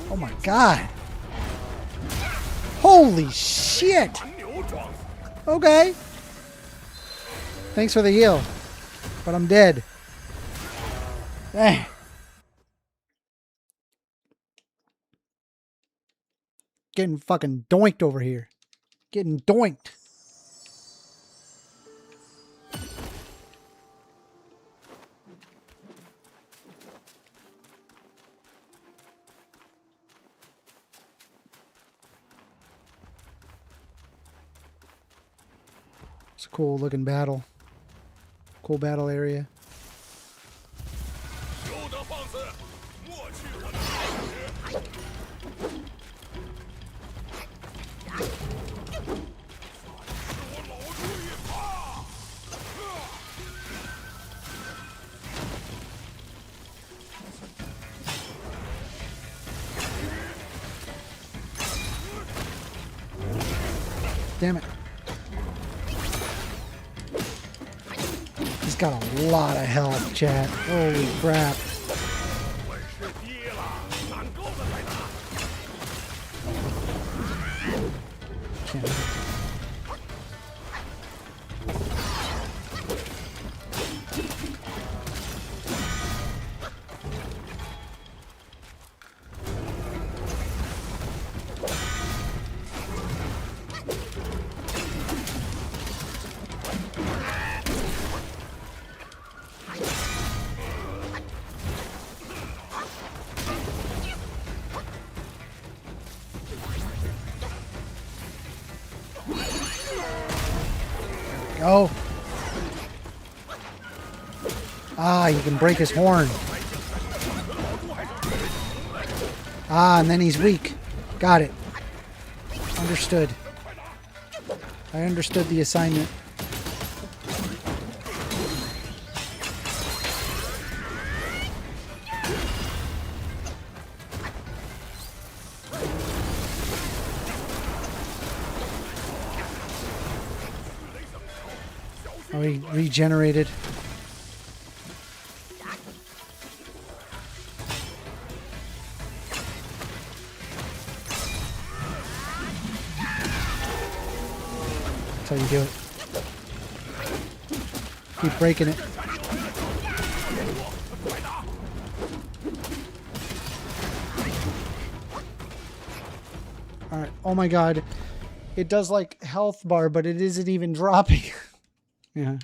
Oh my god. Holy shit. Okay. Thanks for the heal. But I'm dead. Eh. Getting fucking doinked over here. Getting doinked. It's a cool looking battle. Cool battle area. Damn it. He's got a lot of health, chat. Holy crap. Can't. Go. Ah, you can break his horn. Ah, and then he's weak. Got it. Understood. I understood the assignment. Oh, he regenerated. That's how you do it. Keep breaking it. Alright. Oh my god. It does like health bar, but it isn't even dropping. Yeah.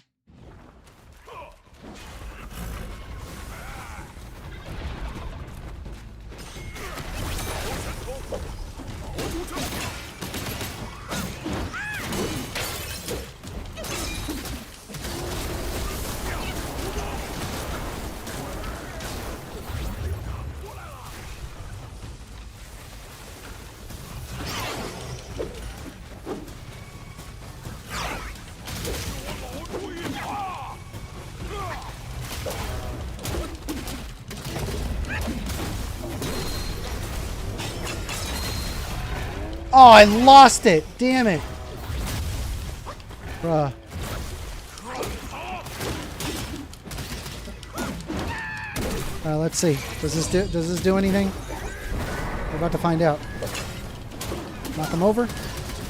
Oh, I lost it. Damn it. Bruh. Let's see. Does this do anything? We're about to find out. Knock him over?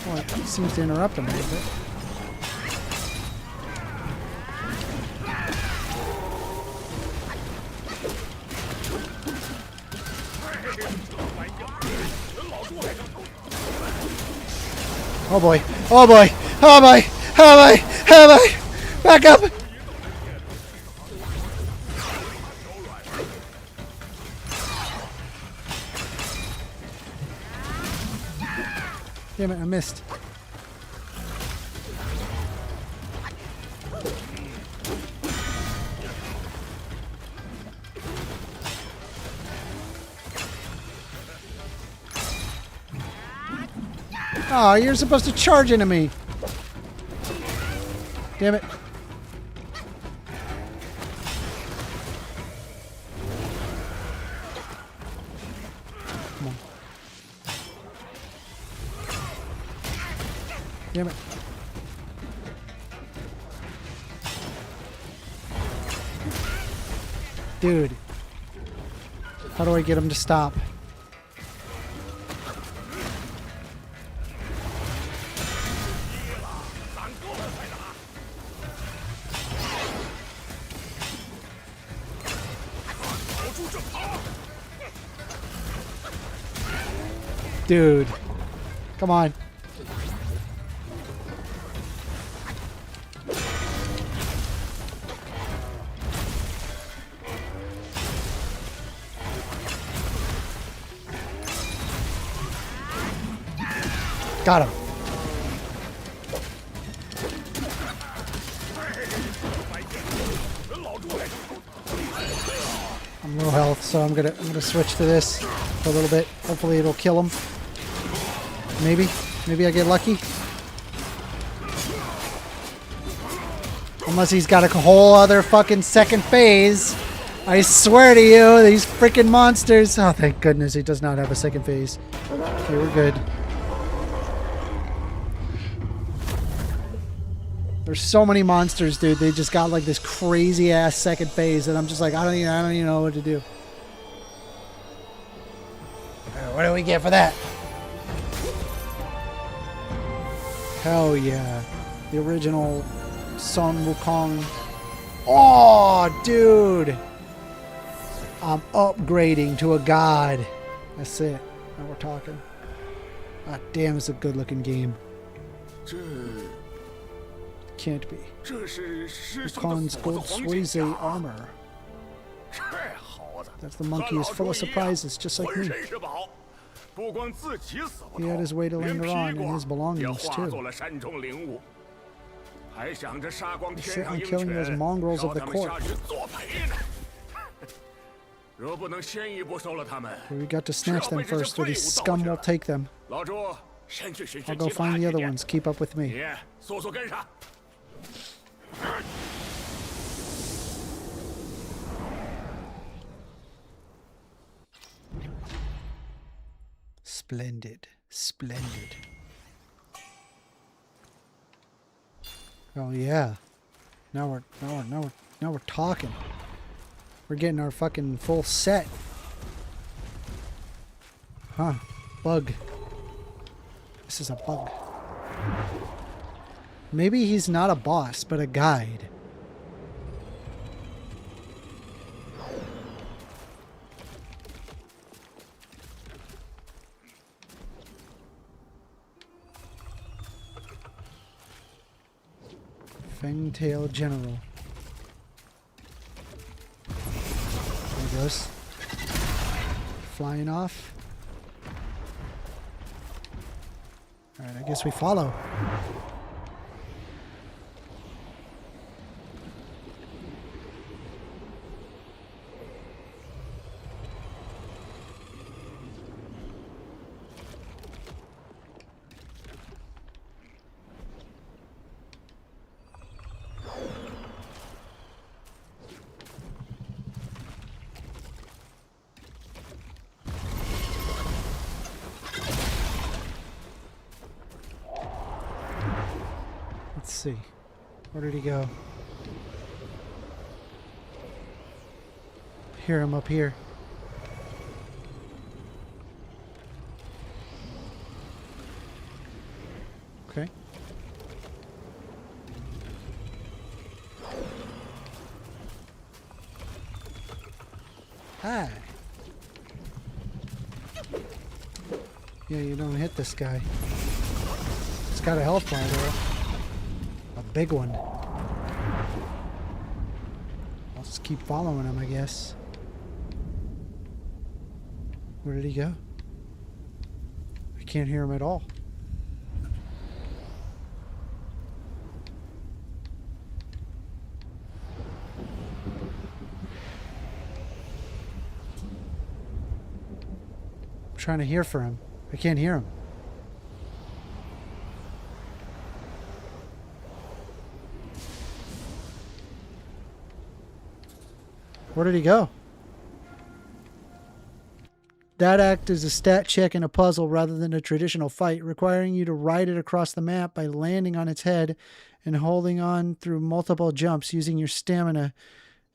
Well, it seems to interrupt him a little bit. Oh boy. Oh boy. Oh boy. Oh boy. Oh boy. Back up. Damn it, I missed. Oh, you're supposed to charge into me. Damn it. Come on. Damn it. Dude. How do I get him to stop? Dude. Come on. Got him. I'm low health, so I'm gonna switch to this for a little bit. Hopefully it'll kill him. Maybe I get lucky. Unless he's got a whole other fucking second phase. I swear to you, these freaking monsters. Oh, thank goodness he does not have a second phase. Okay, we're good. There's so many monsters, dude. They just got like this crazy ass second phase, and I'm just like, I don't even know what to do. What do we get for that? Hell yeah. The original Sun Wukong. Oh, dude. I'm upgrading to a god. That's it. Now we're talking. Ah, damn, it's a good looking game. Can't be. Wukong's gold Suize armor. That's the monkey is full of surprises, just like me. He had his way to linger on, and his belongings too. Sit on killing those mongrels of the court. We got to snatch them first, or these scum will take them. 先去寻 I'll 寻 go 其他 find the 据 other 点。 ones. Keep up with me. 你速速跟上。 Splendid. Splendid. Oh yeah. Now we're talking. We're getting our fucking full set. Huh. Bug. This is a bug. Maybe he's not a boss, but a guide. Fangtail General. There he goes. Flying off. Alright, I guess we follow. Let's see. Where did he go? Hear him up here. Okay. Hi. Yeah, you don't hit this guy. He's got a health bar though. A big one. I'll just keep following him, I guess. Where did he go? I can't hear him at all. I'm trying to hear for him. I can't hear him. Where did he go? That act is a stat check and a puzzle rather than a traditional fight, requiring you to ride it across the map by landing on its head and holding on through multiple jumps using your stamina.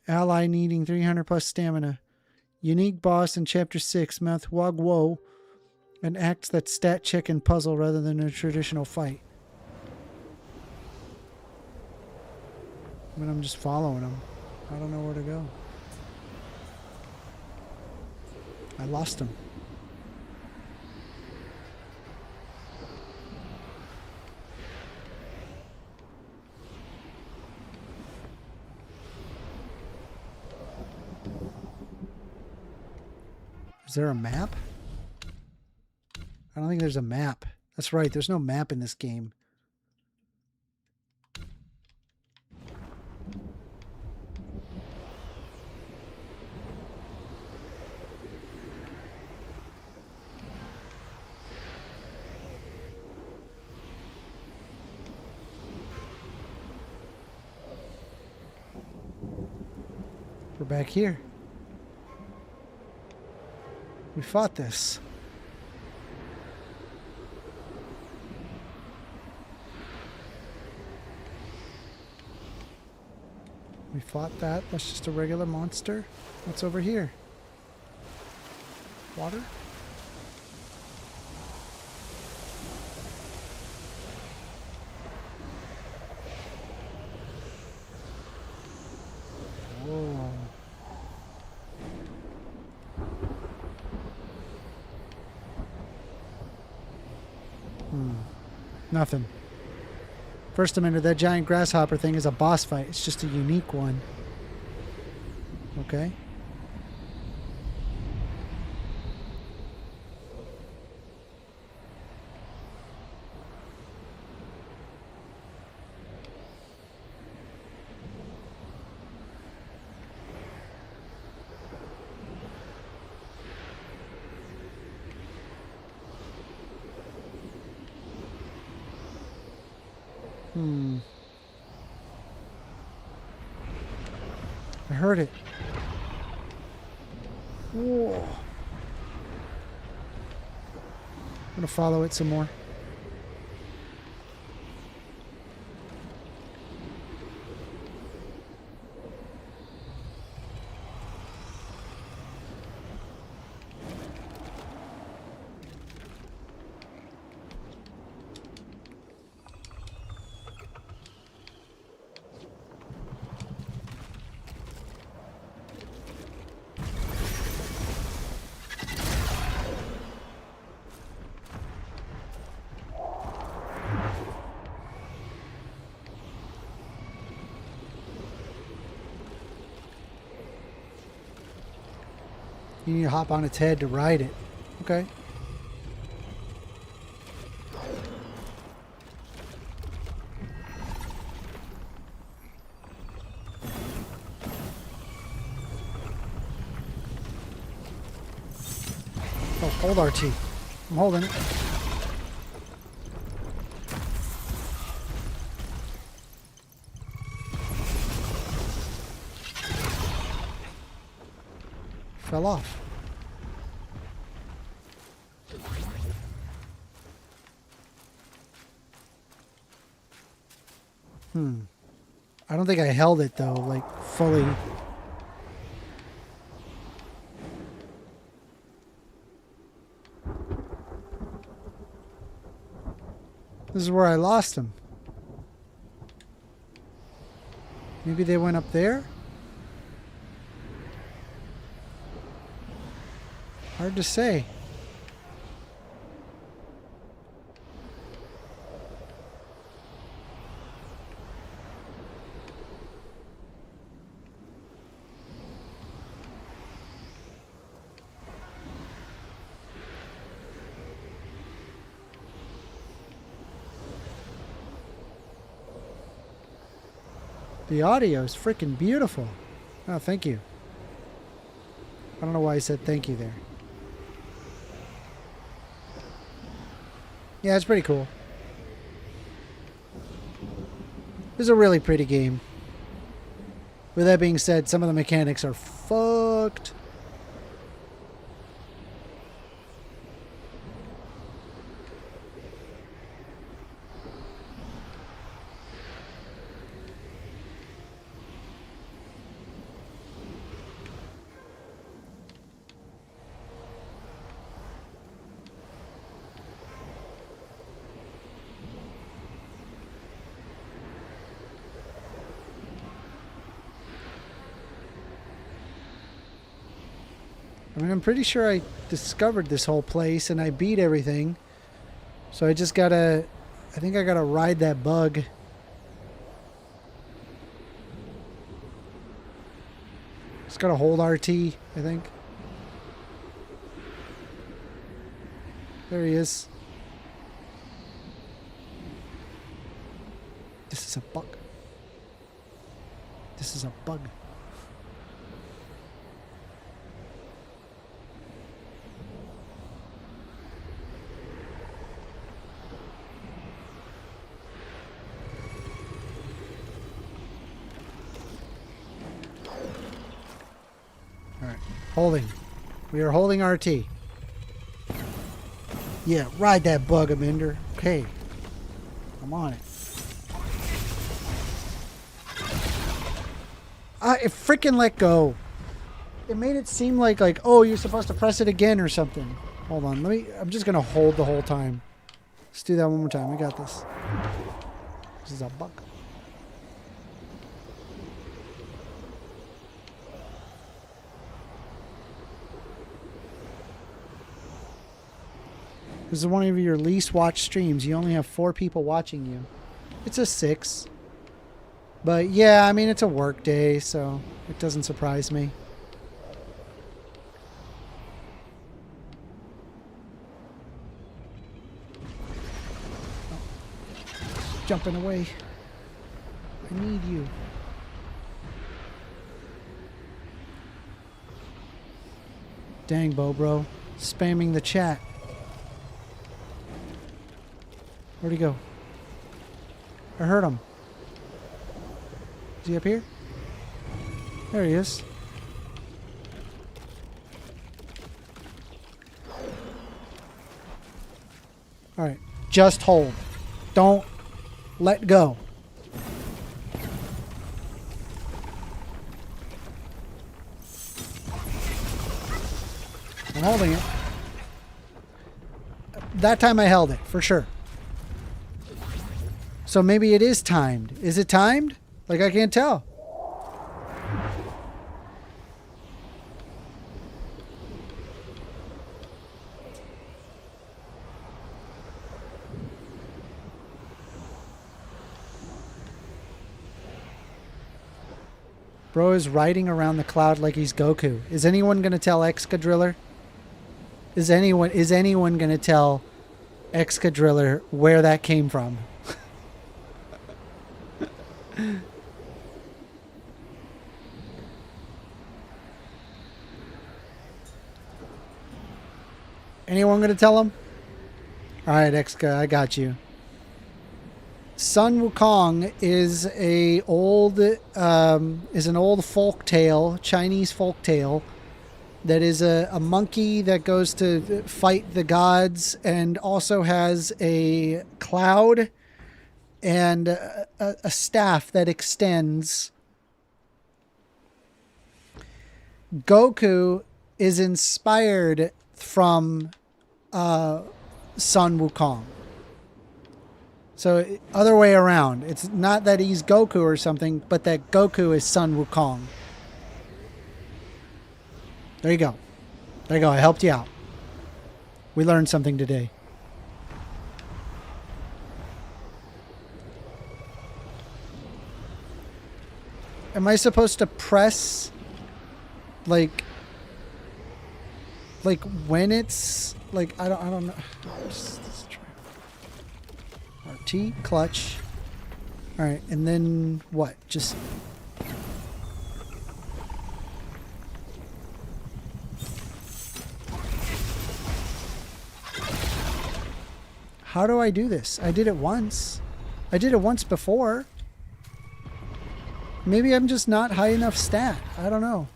Ally needing 300 plus stamina. Unique boss in Chapter 6, Mouth Wagwo, an act that's stat check and puzzle rather than a traditional fight. But I'm just following him. I don't know where to go. I lost him. Is there a map? I don't think there's a map. That's right, there's no map in this game. We're back here. We fought this. We fought that. That's just a regular monster. What's over here? Water? Whoa. Nothing. First dimension, that giant grasshopper thing is a boss fight. It's just a unique one. Okay. I heard it. Whoa. I'm gonna follow it some more. You need to hop on its head to ride it. Okay. Oh, hold RT. I'm holding it. Fell off. I don't think I held it though, like fully. This is where I lost him. Maybe they went up there? Hard to say. The audio is freaking beautiful. Oh, thank you. I don't know why I said thank you there. Yeah, it's pretty cool. This is a really pretty game. With that being said, some of the mechanics are fucked. I mean, I'm pretty sure I discovered this whole place and I beat everything. So I just gotta... I think I gotta ride that bug. Just gotta hold RT, I think. There he is. This is a bug. This is a bug. Holding. We are holding RT. Yeah, ride that bug, Amender. Okay. I'm on it. It freaking let go. It made it seem like, oh, you're supposed to press it again or something. Hold on. I'm just going to hold the whole time. Let's do that one more time. I got this. This is a bug. This is one of your least watched streams. You only have 4 people watching you. It's a 6. But yeah, I mean, it's a work day, so it doesn't surprise me. Oh. Jumping away. I need you. Dang, bro. Spamming the chat. Where'd he go? I heard him. Is he up here? There he is. Alright. Just hold. Don't let go. I'm holding it. That time I held it, for sure. So maybe it is timed. Is it timed? Like, I can't tell. Bro is riding around the cloud like he's Goku. Is anyone gonna tell Excadriller? Is anyone gonna tell Excadriller where that came from? Anyone gonna tell him? All right, Exka, I got you. Sun Wukong is an old folk tale, Chinese folk tale, that is a monkey that goes to fight the gods and also has a cloud and a staff that extends. Goku is inspired from Sun Wukong. So, other way around. It's not that he's Goku or something, but that Goku is Sun Wukong. There you go. There you go. I helped you out. We learned something today. Am I supposed to press like when it's like I don't know. Let's try. RT clutch. All right, and then what? Just how do I do this? I did it once. I did it once before. Maybe I'm just not high enough stat. I don't know.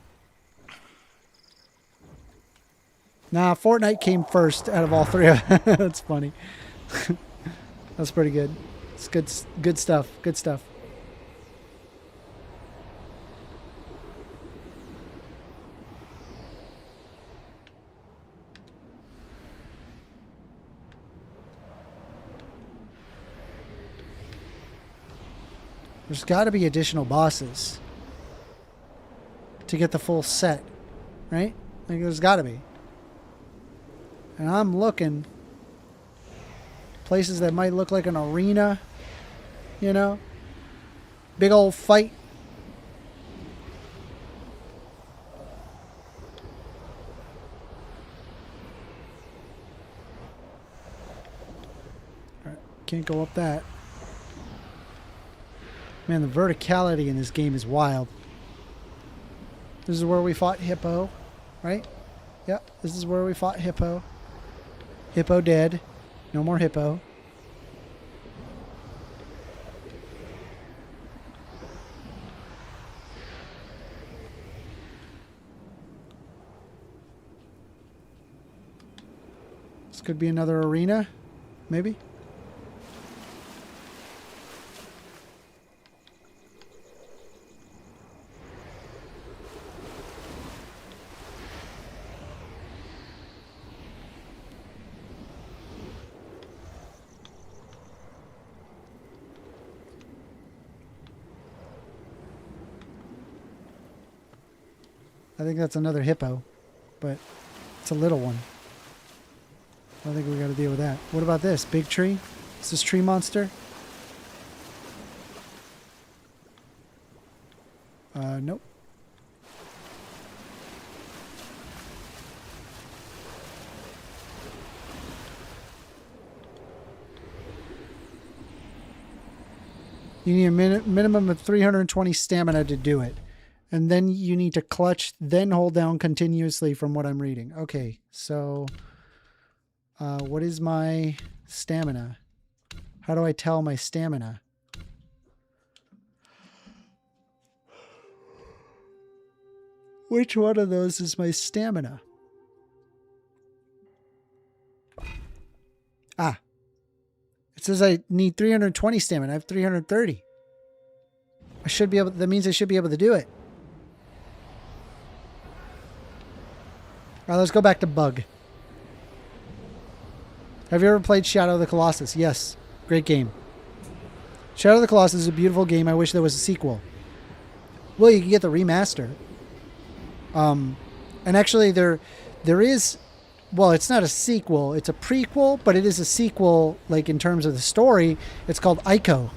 Nah, Fortnite came first out of all three. That's funny. That's pretty good. It's good stuff. Good stuff. There's got to be additional bosses to get the full set, right? Like, there's got to be. And I'm looking places that might look like an arena, you know? Big old fight. All right, can't go up that. Man, the verticality in this game is wild. This is where we fought Hippo, right? Yep, this is where we fought Hippo. Hippo dead. No more Hippo. This could be another arena, maybe. I think that's another hippo, but it's a little one. I think we got to deal with that. What about this? Big tree? Is this tree monster? Nope. You need a minimum of 320 stamina to do it. And then you need to clutch, then hold down continuously from what I'm reading. Okay, so what is my stamina? How do I tell my stamina? Which one of those is my stamina? Ah. It says I need 320 stamina. I have 330. I should be able... That means I should be able to do it. All right, let's go back to Bug. Have you ever played Shadow of the Colossus? Yes. Great game. Shadow of the Colossus is a beautiful game. I wish there was a sequel. Well, you can get the remaster. And actually there is... Well, it's not a sequel. It's a prequel, but it is a sequel, like, in terms of the story. It's called Ico.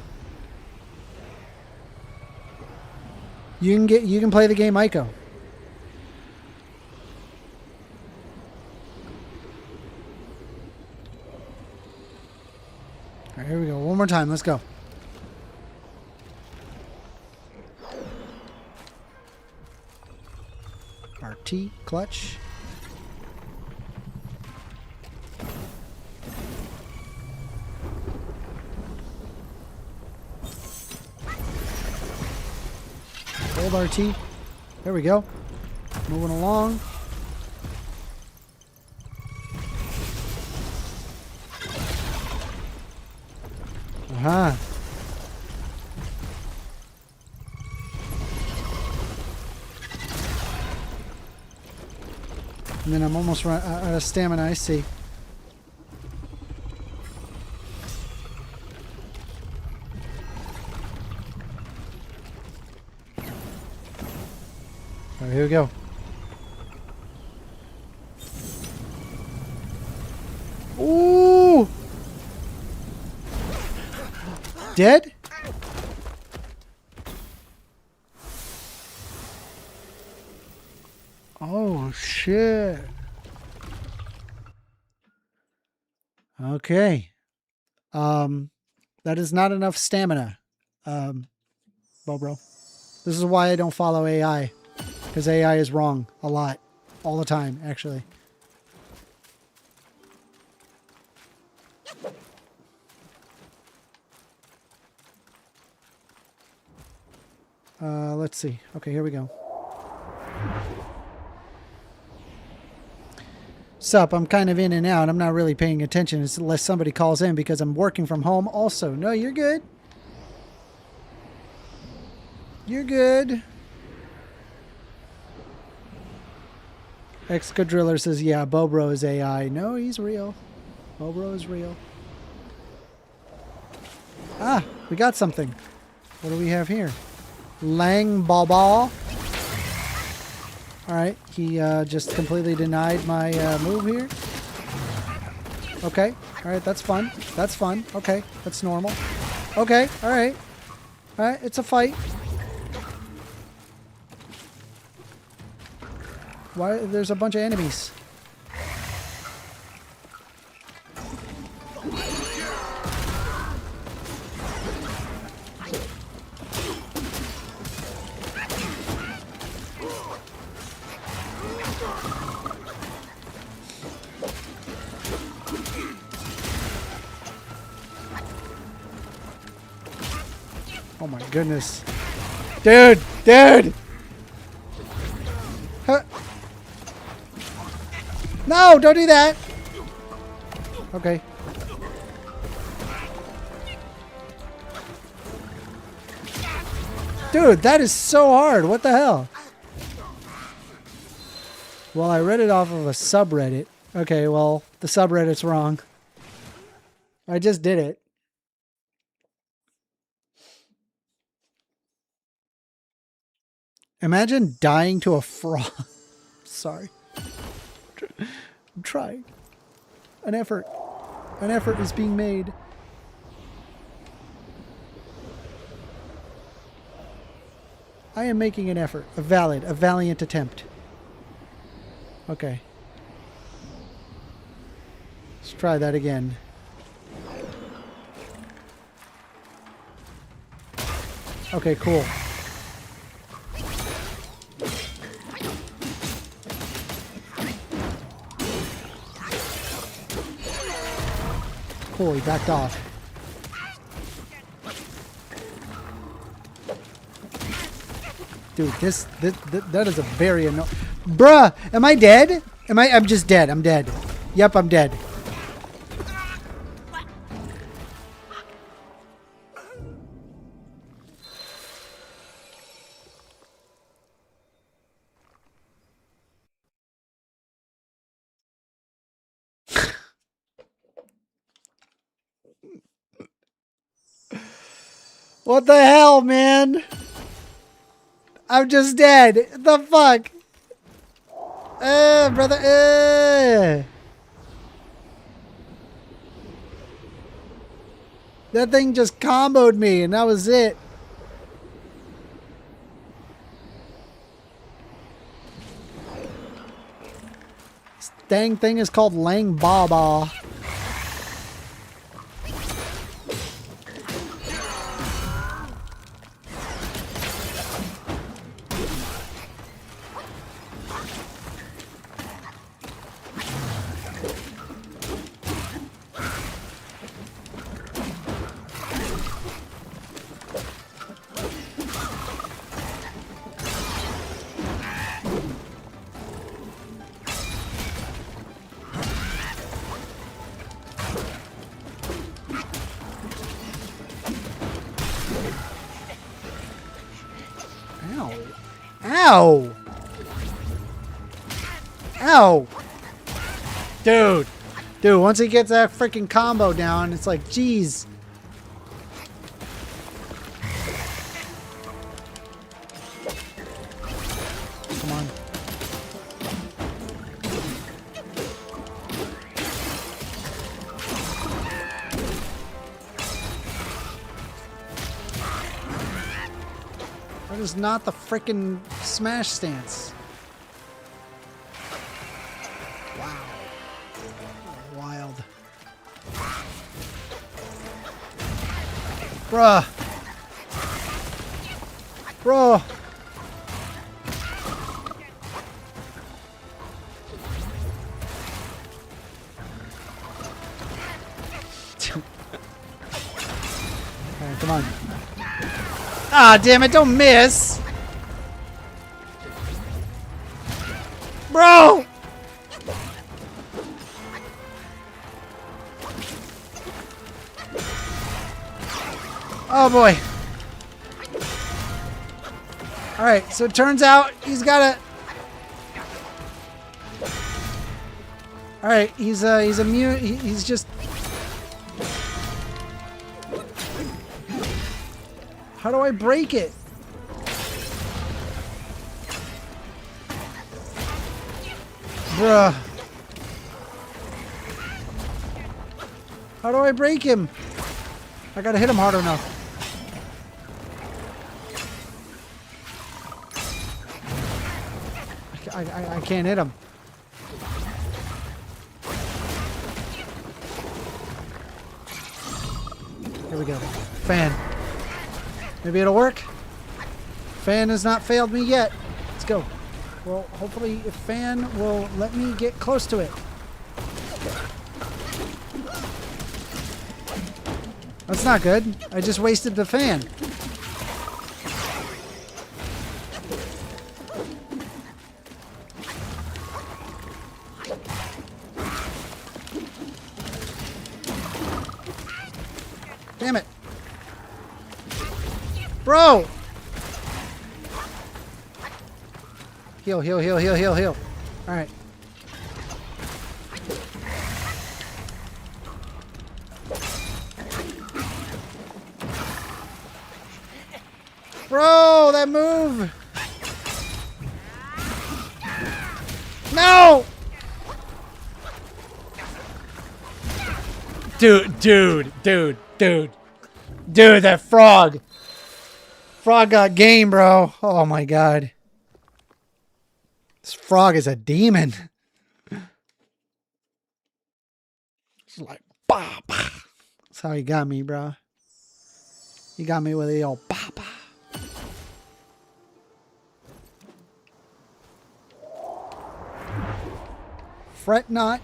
You can play the game Ico. All right, here we go. One more time. Let's go. RT, clutch. Hold RT. There we go. Moving along. Aha. And then I'm almost out of stamina, I see. All right, here we go. Ooh! Dead? Oh, shit. Okay. That is not enough stamina. Bro. This is why I don't follow AI. Because AI is wrong a lot. All the time, actually. Let's see. Okay, here we go. Sup, I'm kind of in and out. I'm not really paying attention unless somebody calls in because I'm working from home also. No, you're good. You're good. Excadriller says, yeah, Bobro is AI. No, he's real. Bobro is real. Ah, we got something. What do we have here? Lang Baba. Alright, he just completely denied my move here. Okay, alright, that's fun. That's fun. Okay, that's normal. Okay, alright. Alright, it's a fight. Why? There's a bunch of enemies. Oh my goodness. Dude! Dude! Huh. No! Don't do that! Okay. Dude, that is so hard. What the hell? Well, I read it off of a subreddit. Okay, well, the subreddit's wrong. I just did it. Imagine dying to a frog. Sorry. I'm trying. An effort. An effort is being made. I am making an effort. A valiant attempt. Okay. Let's try that again. Okay, cool. Cool, he backed off. Dude, that is a very annoying. Bruh, am I dead? I'm just dead. I'm dead. Yep, I'm dead. What the hell, man? I'm just dead. The fuck? Brother. That thing just comboed me, and that was it. This dang thing is called Lang Baba. Ow! Ow! Dude! Dude, once he gets that freaking combo down, it's like, jeez. Come on. That is not the frickin' smash stance. Wow. Wild. Bruh. Bro. Alright, come on. Ah, damn it, don't miss! Bro! Oh boy. Alright, so it turns out he's got a... Alright, he's immune. He's just... How do I break it? Bruh. How do I break him? I gotta hit him hard enough. I can't hit him. Here we go. Fan. Maybe it'll work. Fan has not failed me yet. Let's go. Well, hopefully Fan will let me get close to it. That's not good. I just wasted the Fan. Damn it. Bro! Heal, heal, heal, heal, heal, heal. Alright. Bro, that move! No! Dude, that frog. Frog got game, bro. Oh my god. This frog is a demon. It's like, bah, bah. That's how he got me, bro. He got me with the old bah, bah. Fret not.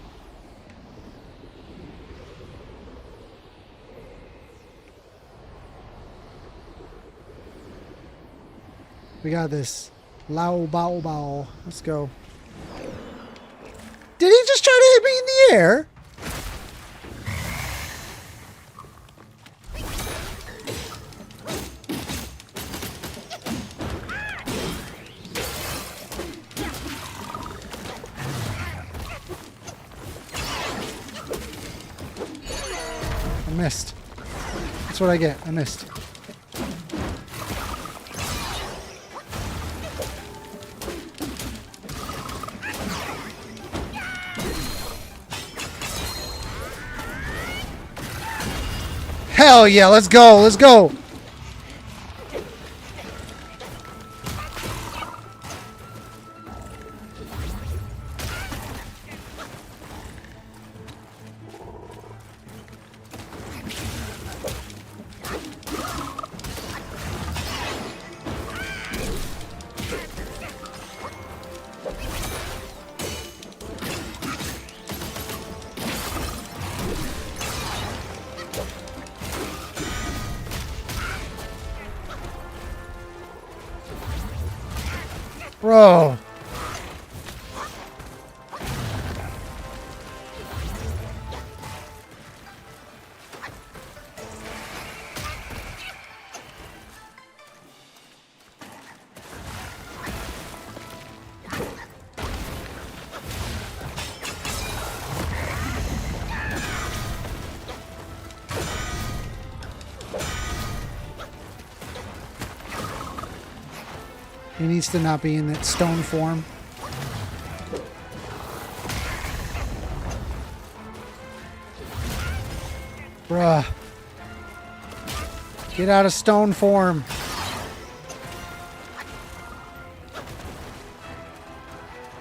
We got this. Lao bao bao. Let's go. Did he just try to hit me in the air? I missed. That's what I get. I missed. Hell yeah, let's go, let's go. Bro. He needs to not be in that stone form. Bruh. Get out of stone form.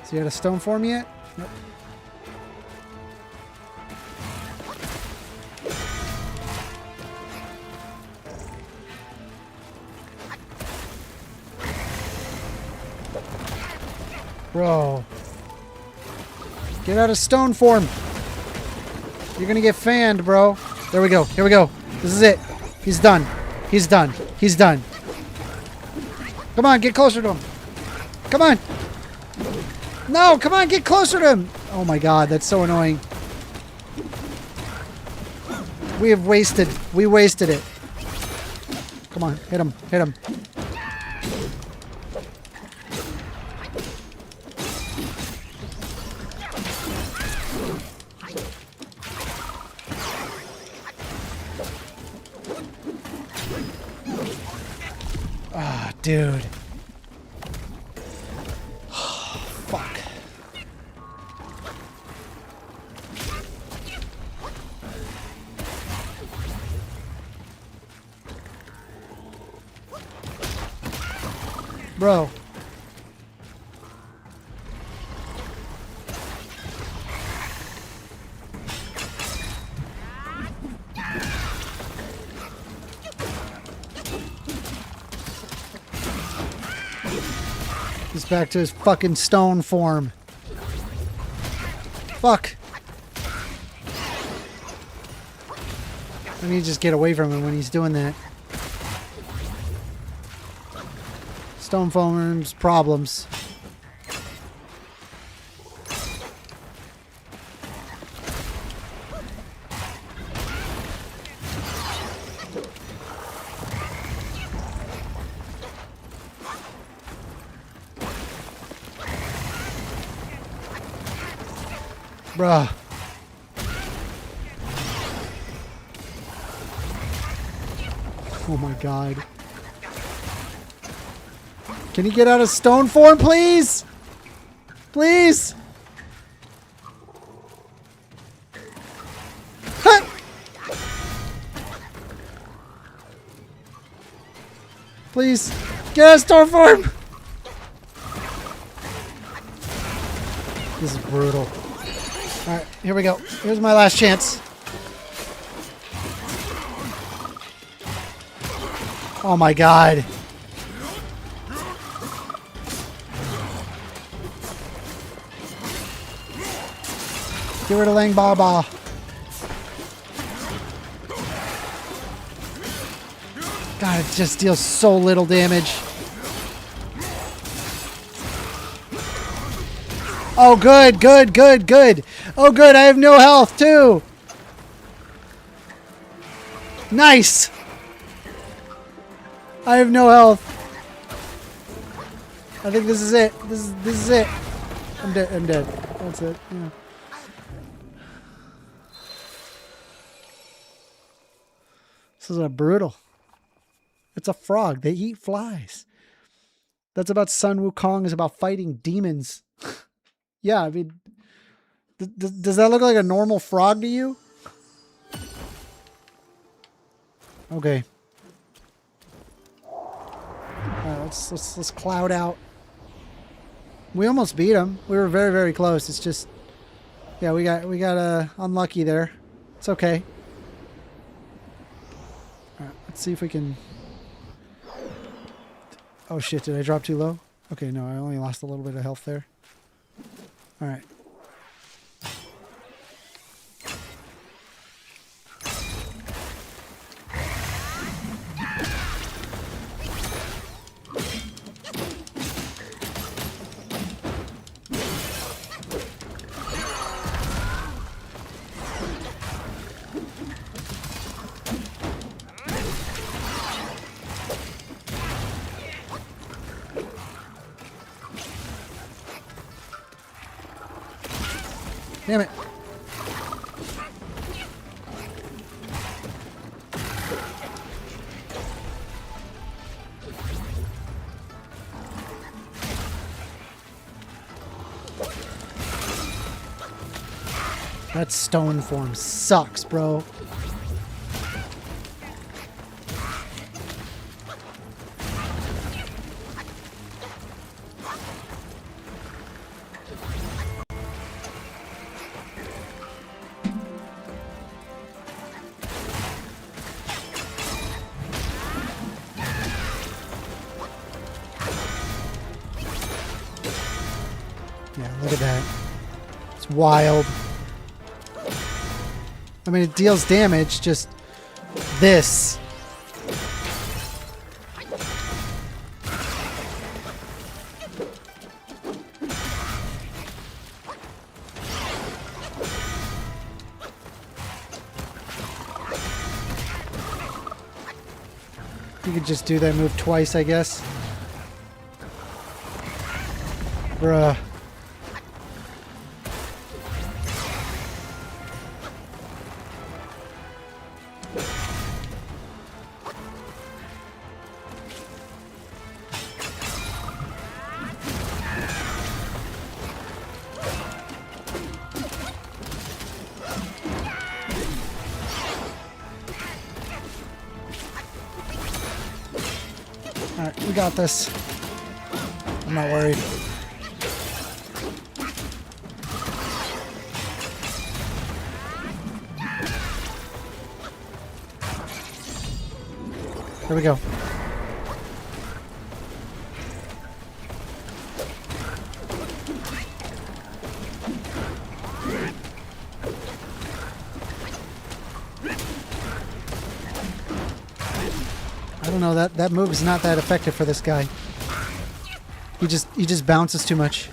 Is he out of stone form yet? Nope. Bro. Get out of stone form. You're gonna get fanned, bro. There we go. Here we go. This is it. He's done. He's done. He's done. Come on, get closer to him. Come on. No, come on, get closer to him. Oh my god, that's so annoying. We wasted it. Come on, hit him. Hit him. Ah, dude. Fuck. Bro. He's back to his fucking stone form. Fuck. I need to just get away from him when he's doing that. Stone form's problems. Bruh. Oh my god. Can he get out of stone form, please? Please? Huh. Please, get out of stone form! This is brutal. Alright, here we go. Here's my last chance. Oh my god. Get rid of Lang Baba. God, it just deals so little damage. Oh, good, good, good, good. Oh, good. I have no health, too. Nice. I have no health. I think this is it. This is it. I'm dead. I'm dead. That's it. Yeah. This is a brutal. It's a frog. They eat flies. That's about Sun Wukong is about fighting demons. Yeah, I mean, does that look like a normal frog to you? Okay. Let's cloud out. We almost beat him. We were very, very close. It's just, yeah, we got unlucky there. It's okay. All right, let's see if we can. Oh shit! Did I drop too low? Okay, no, I only lost a little bit of health there. All right. Damn it. That stone form sucks, bro. Yeah, look at that. It's wild. I mean, it deals damage, just this. You could just do that move twice, I guess. Bruh. Alright, we got this. I'm not worried. Here we go. I don't know, that move is not that effective for this guy. He just bounces too much.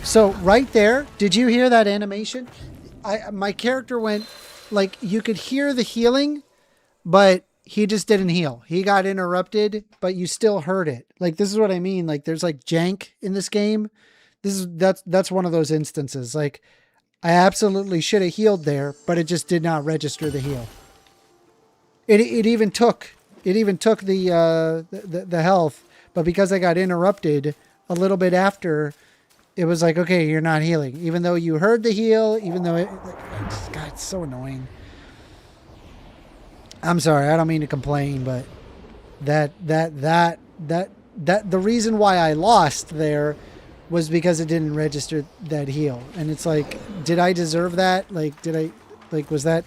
So right there, did you hear that animation? My character went, like, you could hear the healing, but he just didn't heal. He got interrupted, but you still heard it. Like, this is what I mean. Like, there's like jank in this game. That's one of those instances. Like, I absolutely should have healed there, but it just did not register the heal. It even took the health, but because I got interrupted a little bit after, it was like, okay, you're not healing, even though you heard the heal, even though it, like, God, it's so annoying. I'm sorry, I don't mean to complain, but the reason why I lost there was because it didn't register that heal. And it's like, did I deserve that? Like, was that?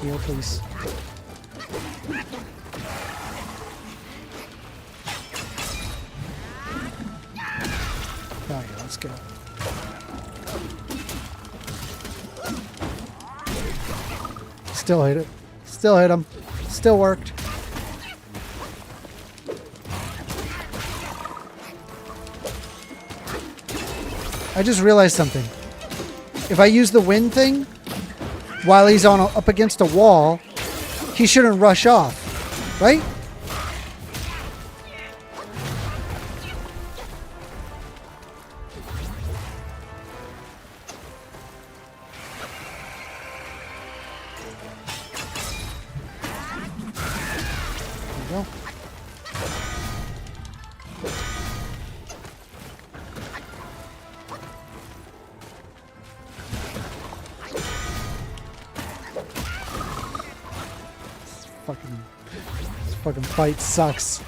Heal, please. Oh yeah, let's go. Still hit it. Still hit him. Still worked. I just realized something. If I use the wind thing while he's on up against a wall, he shouldn't rush off, right? There we go. This fucking fight sucks.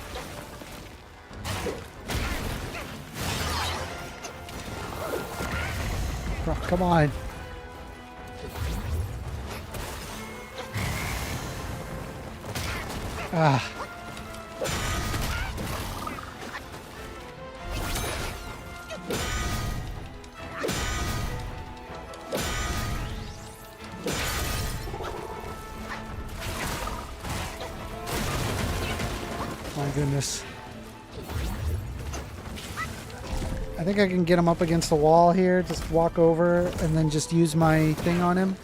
Bro, come on. Ah. My goodness. I think I can get him up against the wall here. Just walk over and then just use my thing on him.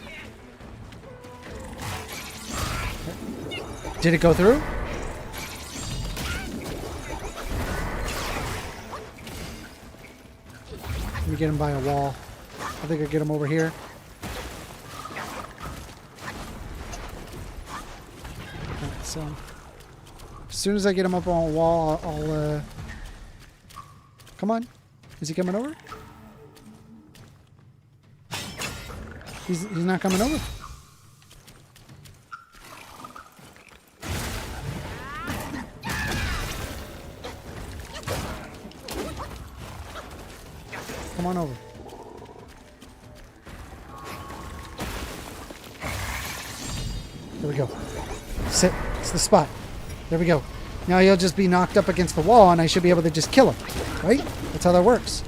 Did it go through? Let me get him by a wall. I think I'll get him over here. Okay, so as soon as I get him up on a wall, I'll come on. Is he coming over? He's not coming over. Come on over. There we go. Sit. It's the spot. There we go. Now he'll just be knocked up against the wall and I should be able to just kill him. Right? That's how that works.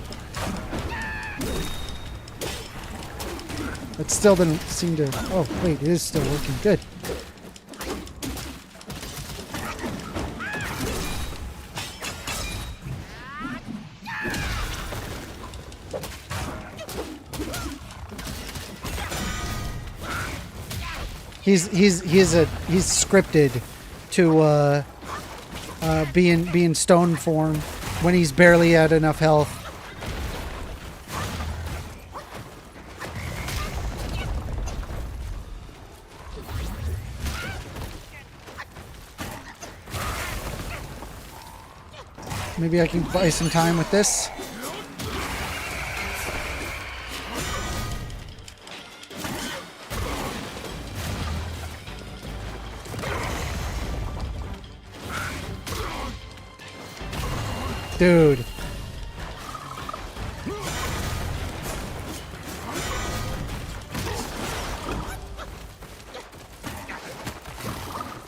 It still didn't seem to... Oh, wait. It is still working. Good. He's scripted to be in stone form when he's barely at enough health. Maybe I can buy some time with this. Dude.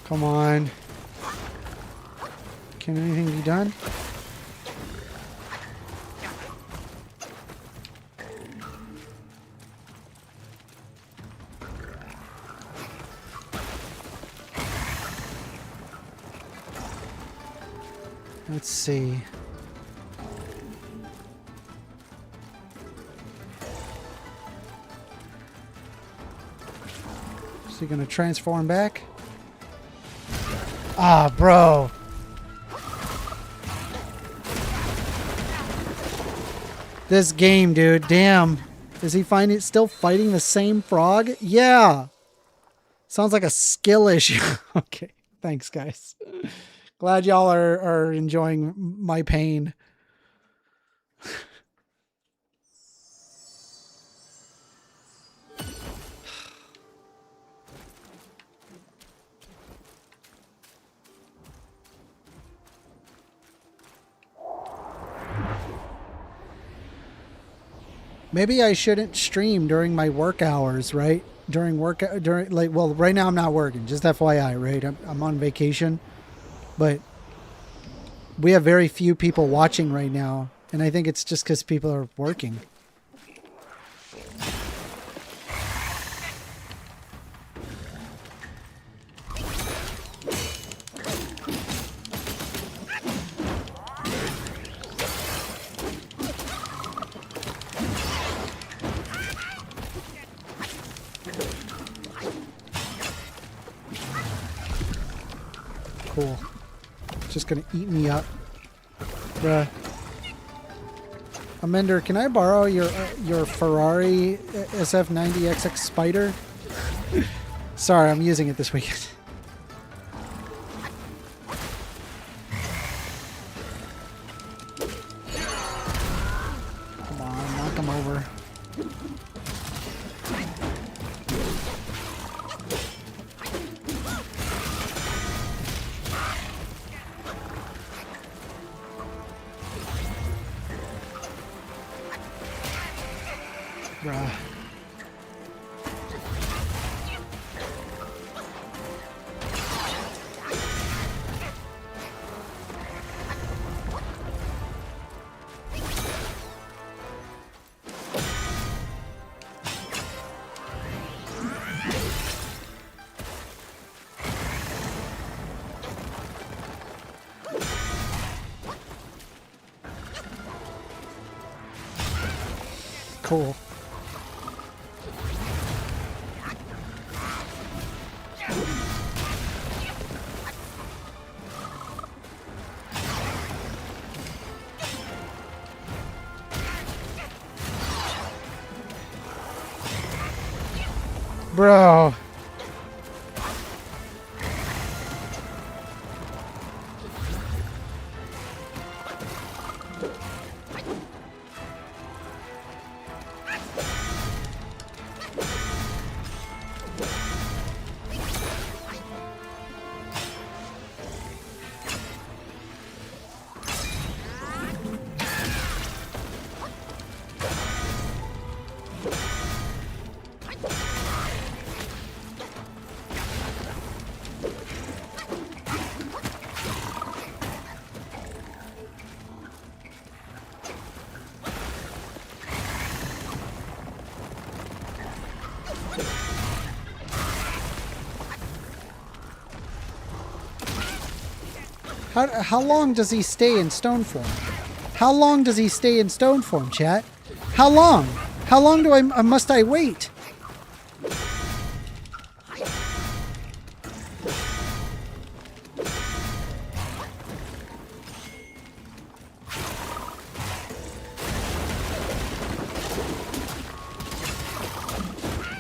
Come on. Can anything be done? Let's see. Is he gonna transform back? Ah, bro. This game, dude. Damn. Is he still fighting the same frog? Yeah. Sounds like a skill issue. Okay. Thanks, guys. Glad y'all are enjoying my pain. Maybe I shouldn't stream during my work hours, right? during work, during like, well, right now I'm not working, just FYI, right? I'm on vacation, but we have very few people watching right now. And I think it's just because people are working. Cool. Just gonna eat me up. Bruh. Amender, can I borrow your Ferrari SF90XX Spider? Sorry, I'm using it this weekend. Come on, knock him over. Bruh. Cool. Bro. How long does he stay in stone form? How long does he stay in stone form, chat? How long? How long do must I wait?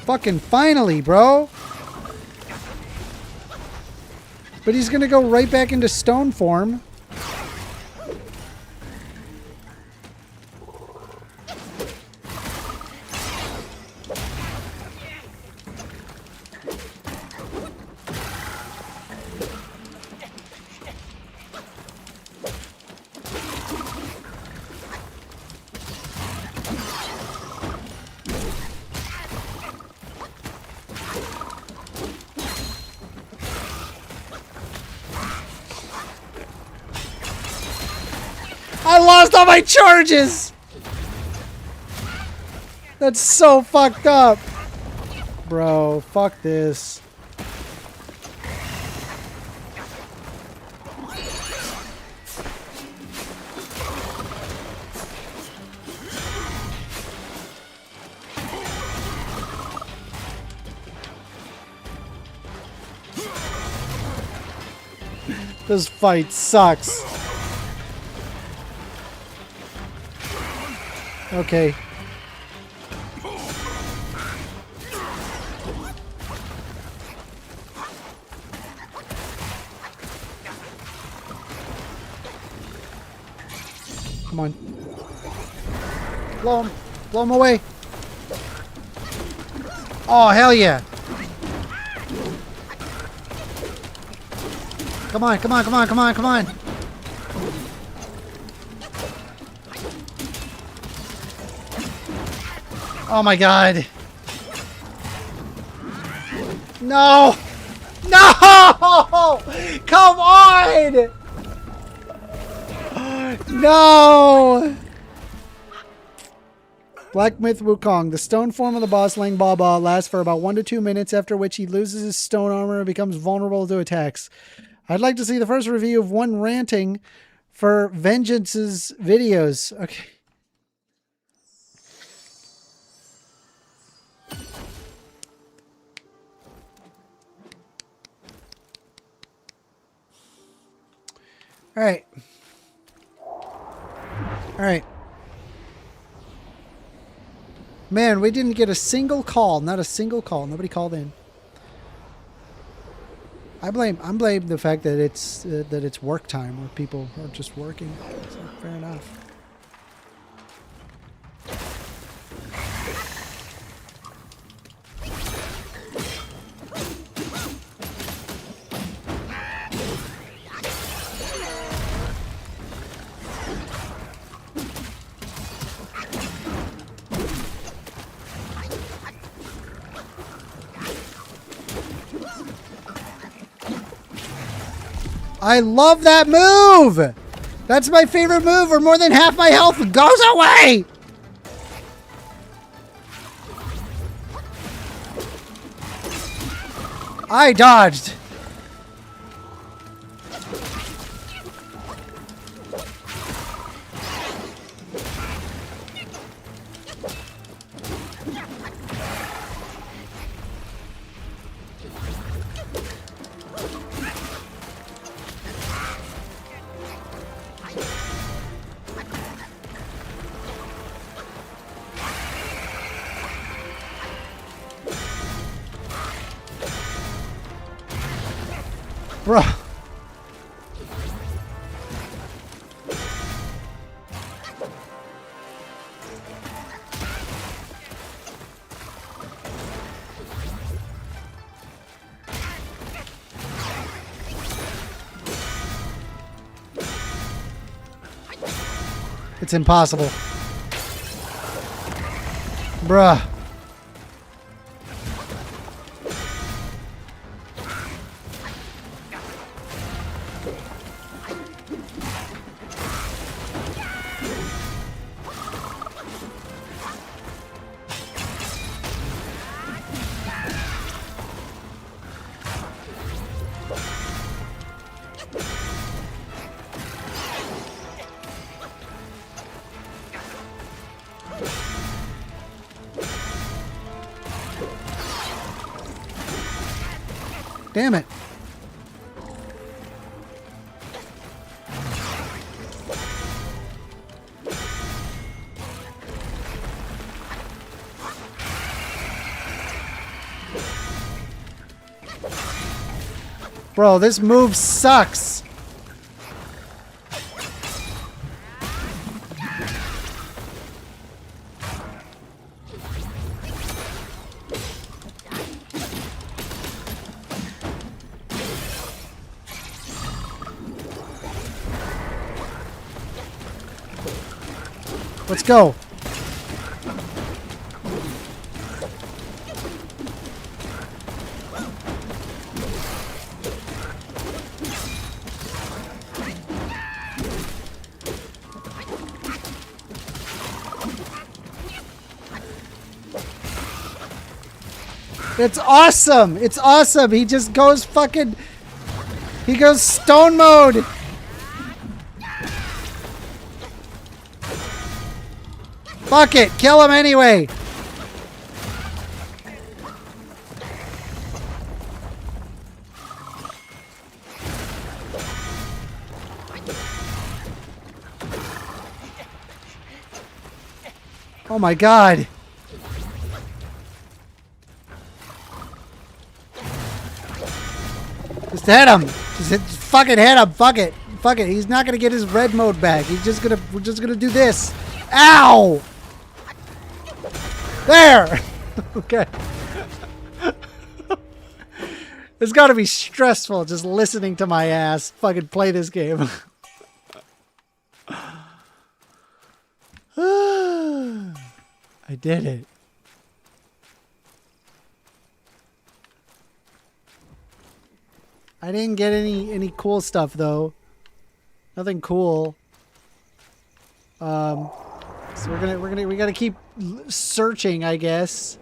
Fucking finally, bro. But he's gonna go right back into stone form. I lost all my charges! That's so fucked up. Bro, fuck this. This fight sucks. Okay. Come on. Blow him. Blow him away. Oh, hell yeah. Come on, come on, come on, come on, come on. Oh my god. No! No! Come on! No! Black Myth Wukong. The stone form of the boss Lang Baba lasts for about 1 to 2 minutes, after which he loses his stone armor and becomes vulnerable to attacks. I'd like to see the first review of one ranting for Vengeance's videos. Okay. All right. All right. Man, we didn't get a single call. Not a single call. Nobody called in. I'm blame the fact that it's work time where people are just working. So, fair enough. I love that move! That's my favorite move, or more than half my health goes away! I dodged. Bro. It's impossible. Bruh. Damn it. Bro, this move sucks. Let's go. It's awesome. It's awesome. He just goes fucking... He goes stone mode. Fuck it. Kill him anyway. Oh my god. Just hit him. Just fucking hit him. Fuck it. Fuck it. He's not gonna get his red mode back. We're just gonna do this. Ow! There! Okay. It's gotta be stressful just listening to my ass fucking play this game. I did it. I didn't get any cool stuff though. Nothing cool. So we gotta keep searching, I guess.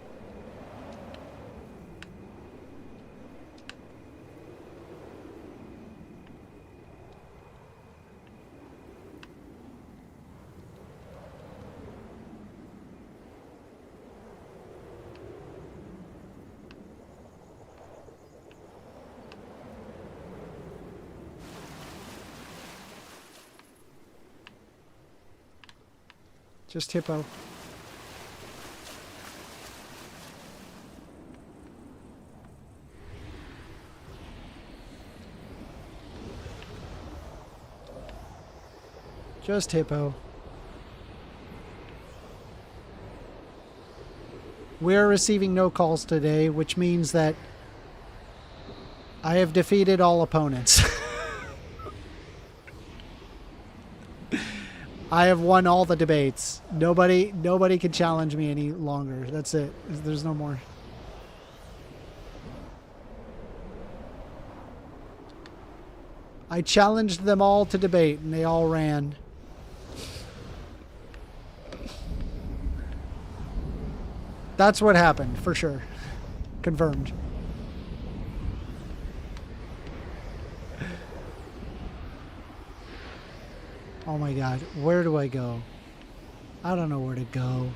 Just hippo. Just hippo. We're receiving no calls today, which means that I have defeated all opponents. I have won all the debates. Nobody can challenge me any longer. That's it. There's no more. I challenged them all to debate and they all ran. That's what happened, for sure. Confirmed. Oh my god, where do I go? I don't know where to go.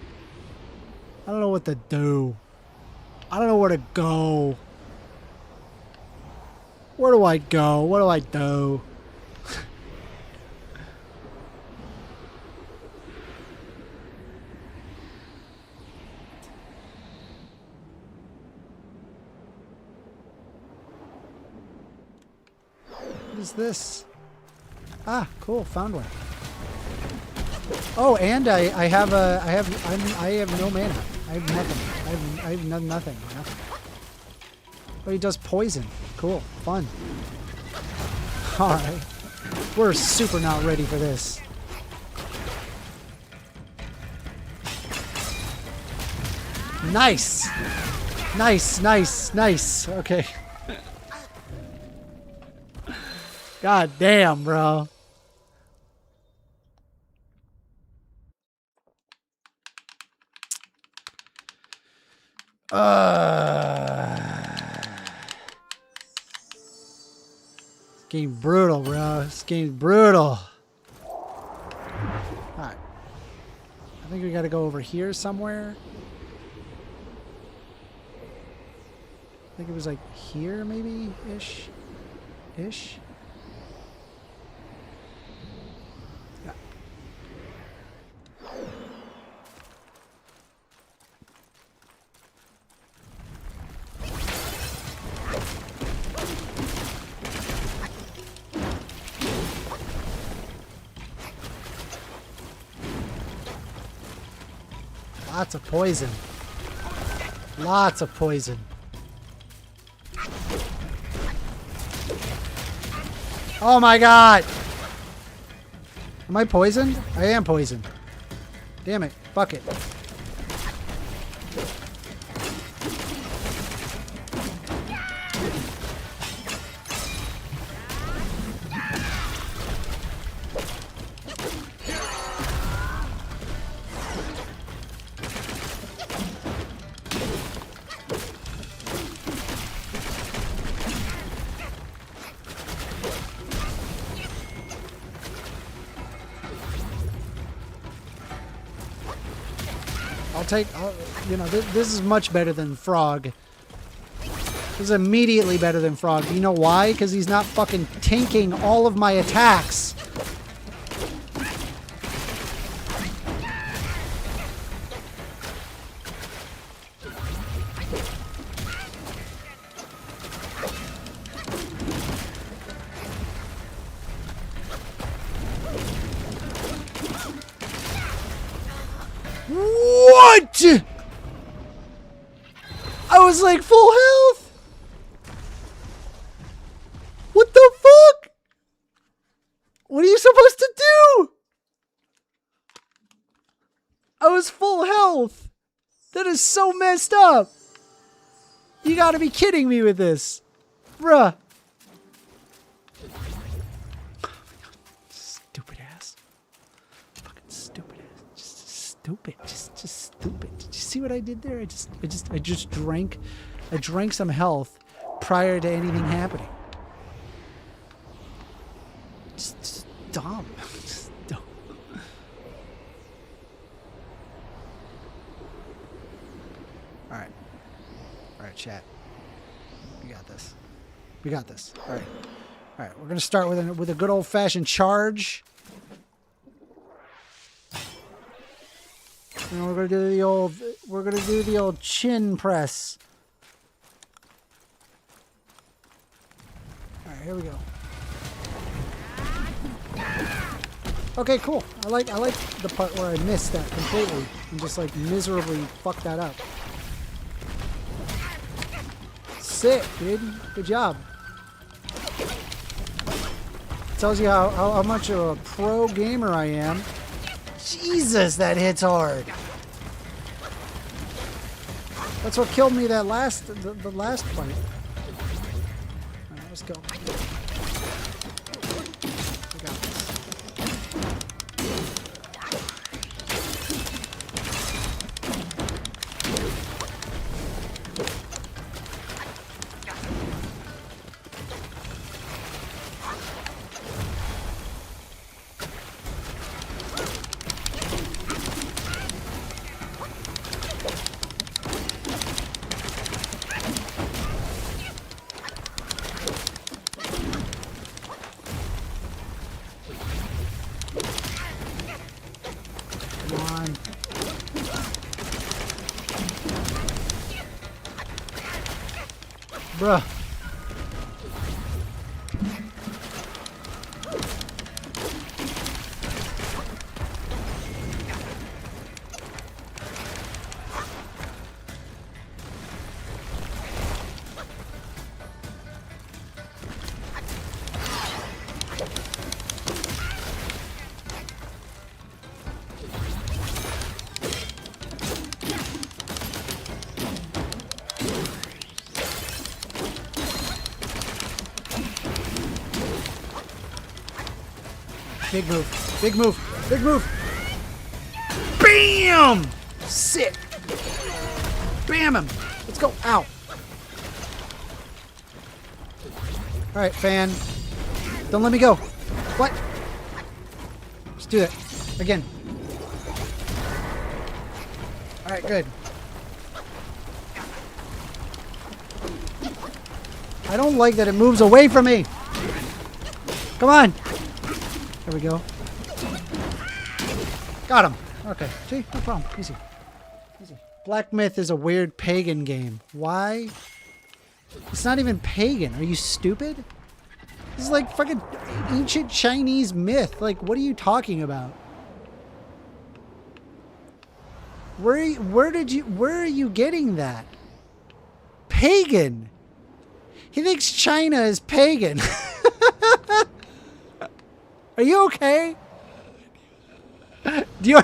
I don't know what to do. I don't know where to go. Where do I go? What do I do? What is this? Ah, cool, found one. Oh, and I have no mana. I have nothing. I have nothing. Oh, he does poison. Cool, fun. All right, we're super not ready for this. Nice, nice. Okay. God damn, bro. This game's brutal, bro. This game's brutal. Alright. I think we gotta go over here somewhere. I think it was like here, maybe? Ish. Yeah. Lots of poison. Lots of poison. Oh my god! Am I poisoned? I am poisoned. Damn it. Fuck it. You know, this is much better than Frog. This is immediately better than Frog. You know why? Because he's not fucking tanking all of my attacks. What? I was like full health. What the fuck? What are you supposed to do? I was full health. That is so messed up. You gotta be kidding me with this. Bruh. stupid. Just stupid. Did you see what I did there? I just drank some health prior to anything happening. Just dumb. Just dumb. All right, chat. We got this. All right. We're gonna start with a good old fashioned charge. And we're gonna do the old chin press. All right, here we go. Okay, cool. I like the part where I missed that completely and just like miserably fucked that up. Sick, dude. Good job. Tells you how much of a pro gamer I am. Jesus, that hits hard. That's what killed me that the last fight. All right, let's go. We got this. Bruh. Big move. Big move. Big move. Bam! Sick. Bam him. Let's go. Ow. All right, fan. Don't let me go. What? Let's do it. Again. All right, good. I don't like that it moves away from me. Come on. There we go. Got him. Okay. See? No problem. Easy. Easy. Black Myth is a weird pagan game. Why? It's not even pagan. Are you stupid? This is like fucking ancient Chinese myth. Like, what are you talking about? Where are you getting that? Pagan. He thinks China is pagan. Are you okay? Do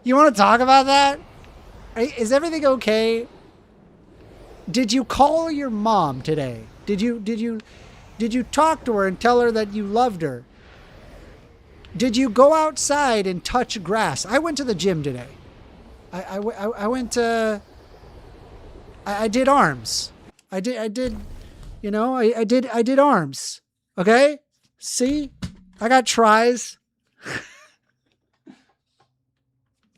you want to talk about that? Is everything okay? Did you call your mom today? Did you talk to her and tell her that you loved her? Did you go outside and touch grass? I went to the gym today. I went to. I did arms. I did. You know, I did arms. Okay. See, I got tries.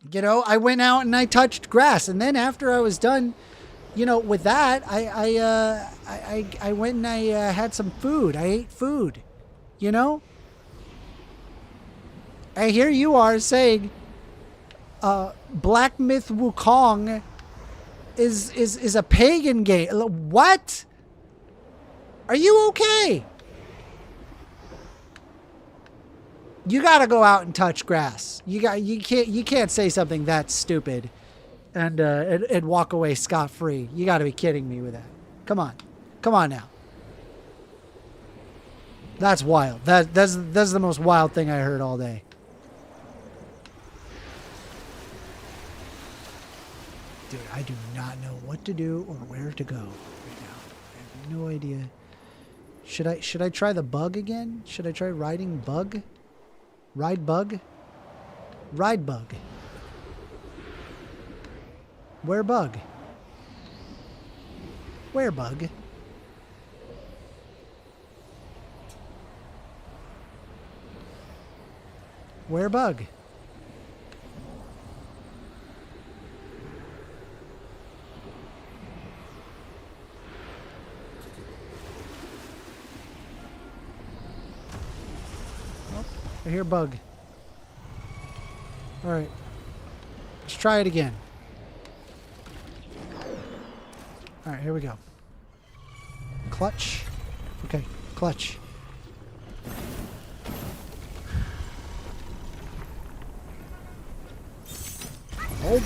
You know, I went out and I touched grass, and then after I was done, you know, with that, I went and I had some food. I ate food. You know. I hear you are saying, Black Myth Wukong is a pagan game. What? Are you okay? You gotta go out and touch grass. You can't say something that stupid and walk away scot-free. You gotta be kidding me with that. Come on now. That's wild. That's the most wild thing I heard all day. Dude, I do not know what to do or where to go right now. I have no idea. Should I try the bug again? Should I try riding bug? Ride bug? Ride bug. Where bug? Where bug? Where bug? Oh, I hear bug. All right. Let's try it again. All right, here we go. Clutch. Okay, clutch. Hold.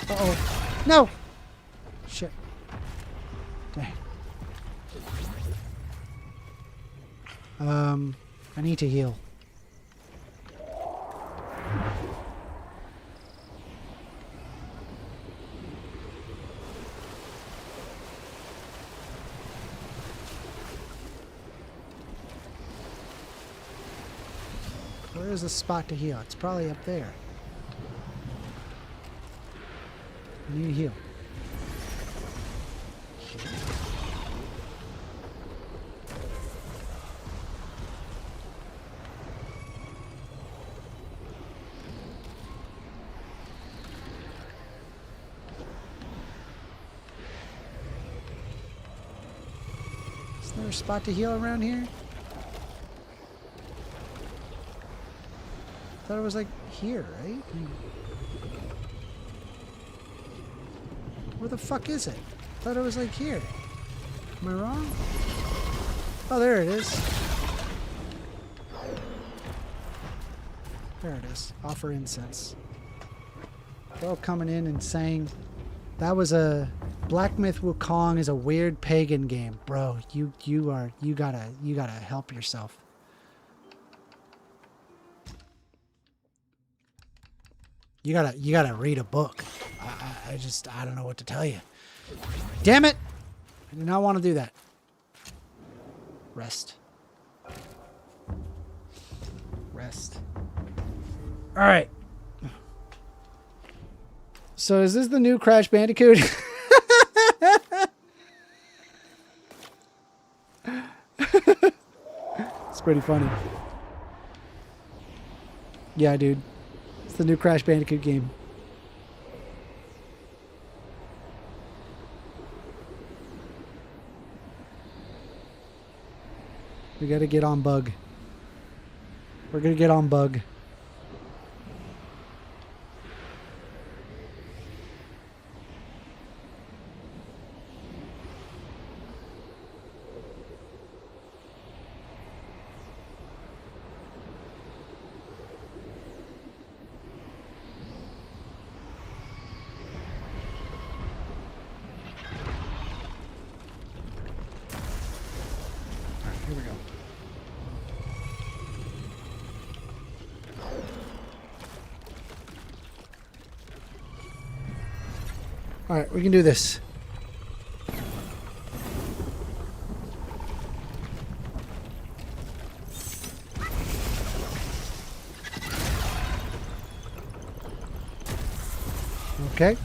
Uh-oh. No! Shit. Dang. I need to heal. Where is the spot to heal? It's probably up there. I need to heal. Is there a spot to heal around here? I thought it was like here, right? Where the fuck is it? I thought it was like here. Am I wrong? Oh, there it is. There it is. Offer incense. They're all coming in and saying that was a Black Myth Wukong is a weird pagan game, bro. You gotta help yourself. You gotta read a book. I don't know what to tell you. Damn it! I do not want to do that. Rest. Rest. All right. So is this the new Crash Bandicoot? It's pretty funny. Yeah, dude. It's the new Crash Bandicoot game. We gotta get on bug. We're gonna get on bug. Here we go. All right, we can do this. Okay.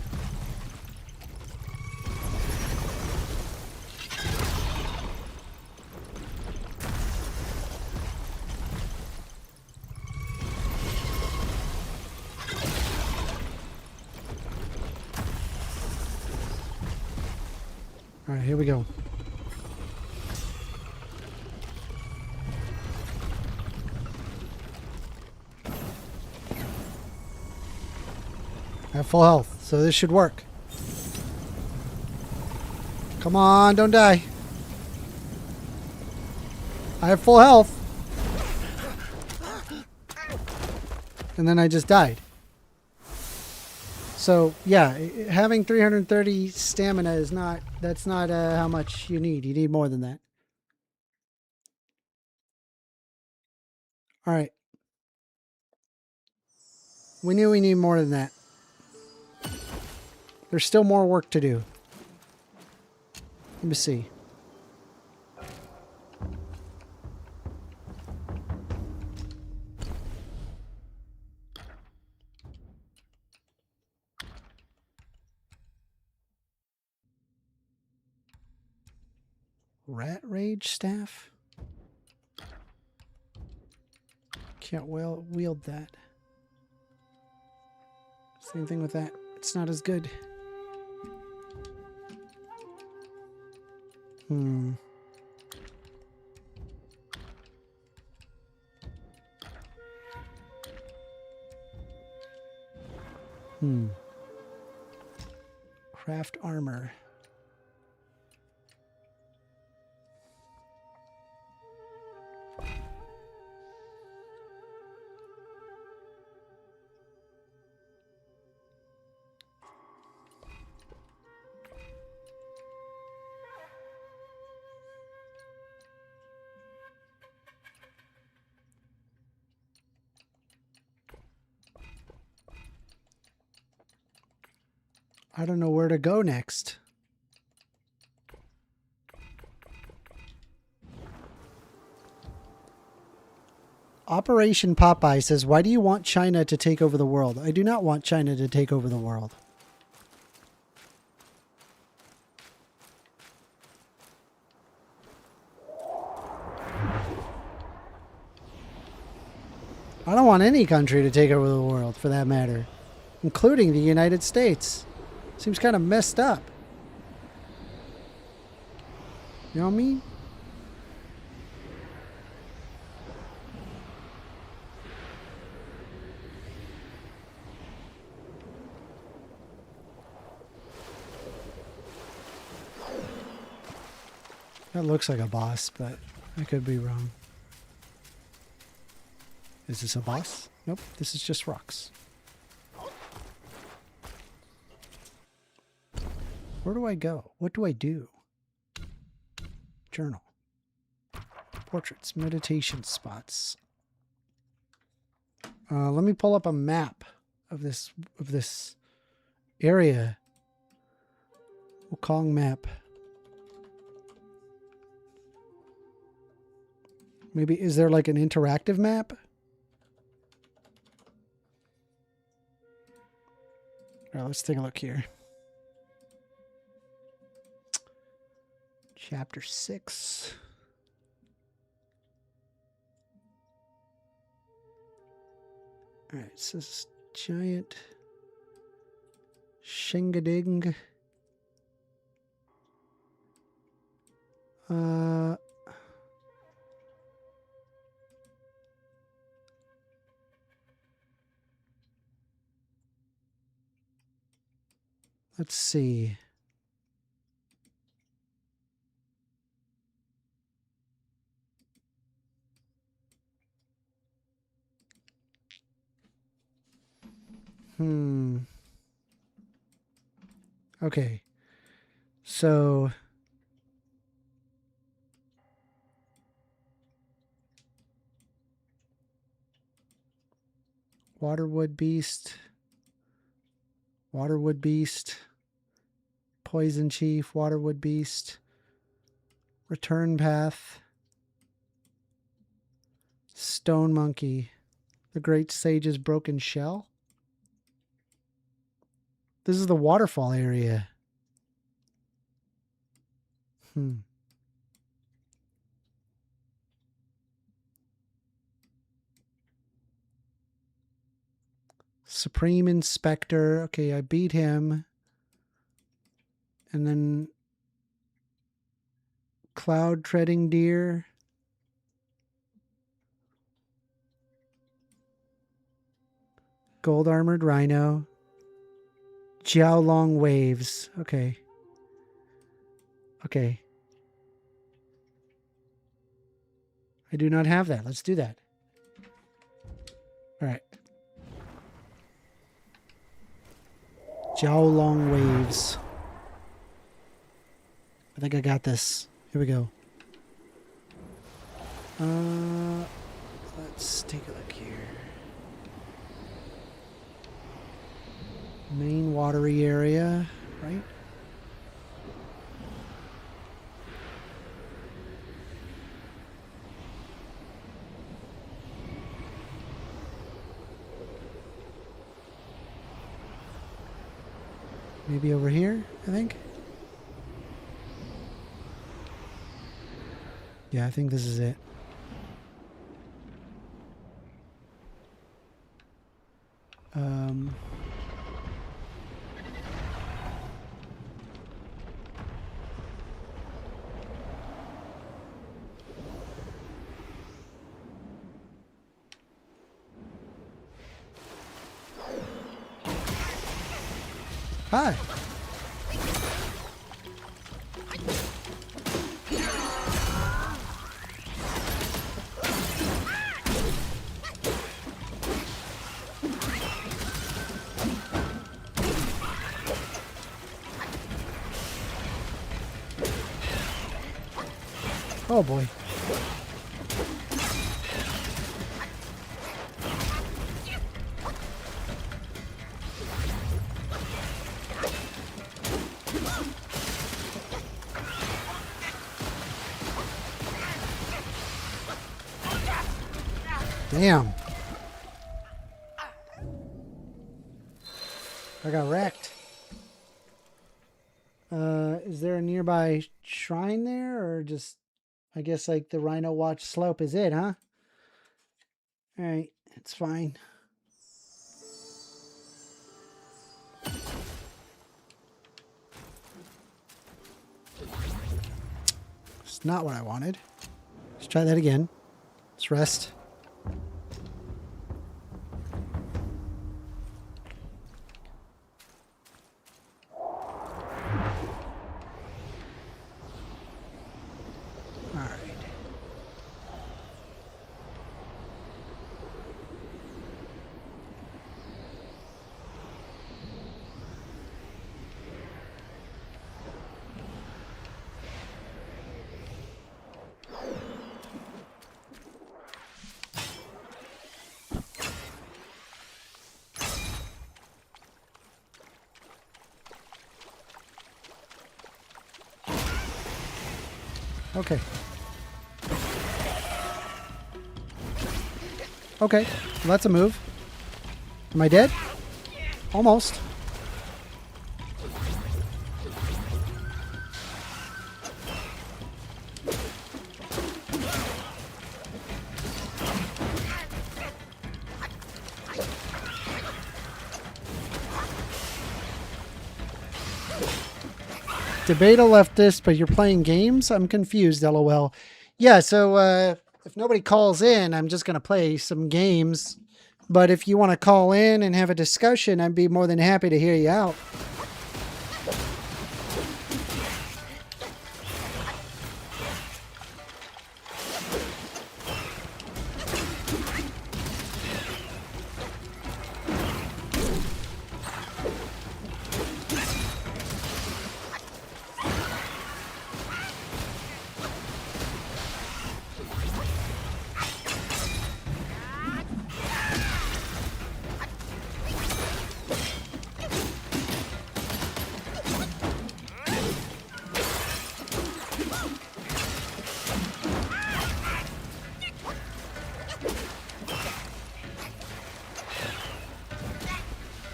All right, here we go. I have full health, so this should work. Come on, don't die. I have full health. And then I just died. So, yeah, having 330 stamina is not, that's not how much you need. You need more than that. All right. We knew we need more than that. There's still more work to do. Let me see. Rat Rage Staff? Can't wield that. Same thing with that. It's not as good. Hmm. Craft armor. I don't know where to go next. Operation Popeye says, why do you want China to take over the world? I do not want China to take over the world. I don't want any country to take over the world, for that matter, including the United States. Seems kind of messed up. You know what I mean? That looks like a boss, but I could be wrong. Is this a boss? Nope, this is just rocks. Where do I go? What do I do? Journal. Portraits, meditation spots. Let me pull up a map of this area. Wukong map. Maybe, is there like an interactive map? All right, let's take a look here. Chapter 6. All right, it says giant shingading. Let's see. Okay. So Waterwood Beast, Poison Chief, Waterwood Beast, Return Path, Stone Monkey, the Great Sage's Broken Shell. This is the waterfall area. Supreme Inspector. Okay, I beat him. And then Cloud Treading Deer. Gold Armored Rhino. Jiao Long Waves. Okay. Okay. I do not have that. Let's do that. All right. Jiao Long Waves. I think I got this. Here we go. Let's take a look here. Main watery area, right? Maybe over here, I think. Yeah, I think this is it. Hi. Oh boy. Damn. I got wrecked. Is there a nearby shrine there, or just, I guess, like the Rhino Watch slope is it, huh? Alright, it's fine. It's not what I wanted. Let's try that again. Let's rest. Okay. Okay, well, that's a move. Am I dead? Almost. Debate a leftist, but you're playing games? I'm confused, LOL. Yeah, so if nobody calls in, I'm just going to play some games. But if you want to call in and have a discussion, I'd be more than happy to hear you out.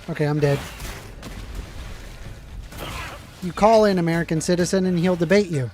Okay, I'm dead. You call in American citizen and he'll debate you.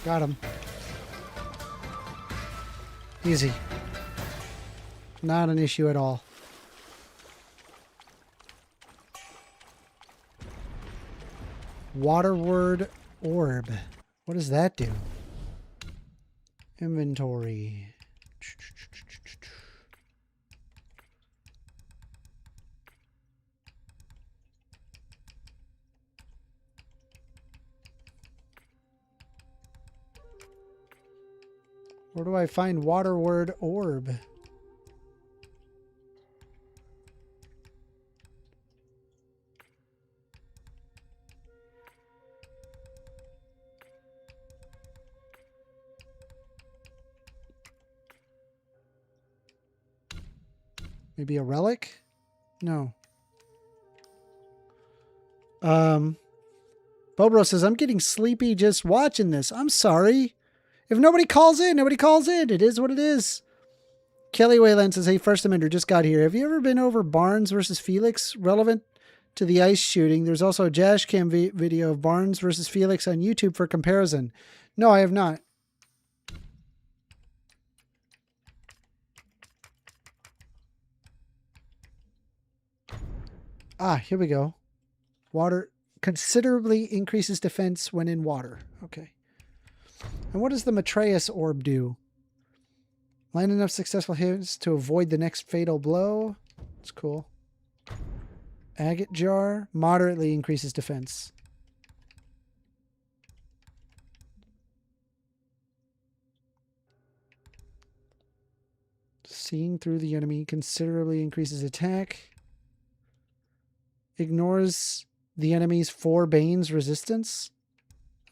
Got him. Easy. Not an issue at all. Waterward orb. What does that do? Inventory. Where do I find water word orb? Maybe a relic? No. Bobro says, I'm getting sleepy just watching this. I'm sorry. If nobody calls in, nobody calls in. It is what it is. Kelly Wayland says, hey, First Amender, just got here. Have you ever been over Barnes versus Felix? Relevant to the ice shooting. There's also a dash cam video of Barnes versus Felix on YouTube for comparison. No, I have not. Ah, here we go. Water considerably increases defense when in water. Okay. And what does the Matreus orb do? Land enough successful hits to avoid the next fatal blow. That's cool. Agate jar moderately increases defense. Seeing through the enemy considerably increases attack. Ignores the enemy's 4 Bane's resistance.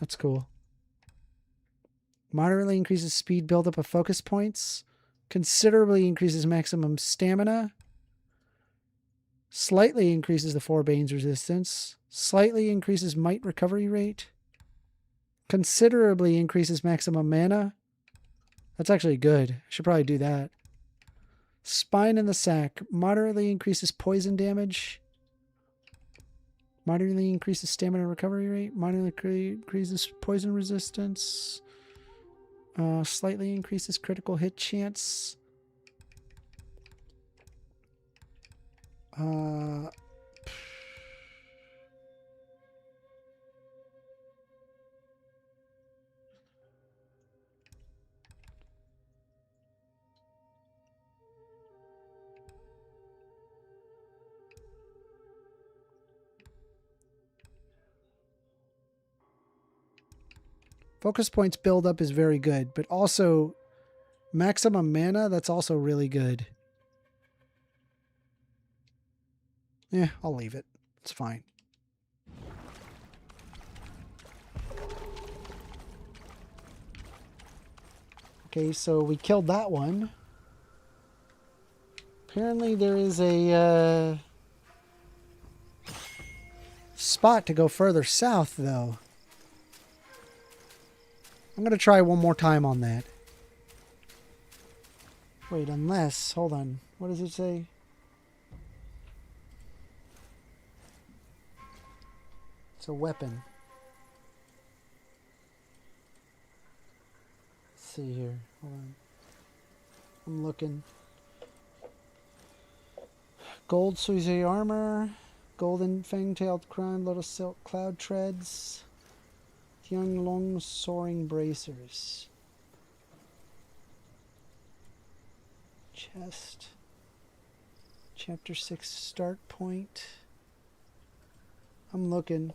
That's cool. Moderately increases speed buildup of focus points. Considerably increases maximum stamina. Slightly increases the 4 Bane's resistance. Slightly increases might recovery rate. Considerably increases maximum mana. That's actually good. I should probably do that. Spine in the sack. Moderately increases poison damage. Moderately increases stamina recovery rate. Moderately increases poison resistance. Slightly increases critical hit chance. Focus points build up is very good, but also maximum mana, that's also really good. Yeah, I'll leave it. It's fine. Okay, so we killed that one. Apparently there is a spot to go further south, though. I'm going to try one more time on that. Wait, unless... Hold on. What does it say? It's a weapon. Let's see here. Hold on. I'm looking. Gold Suzy armor. Golden fang-tailed crown. Little silk cloud treads. Young long soaring bracers. Chest. Chapter 6 start point. I'm looking.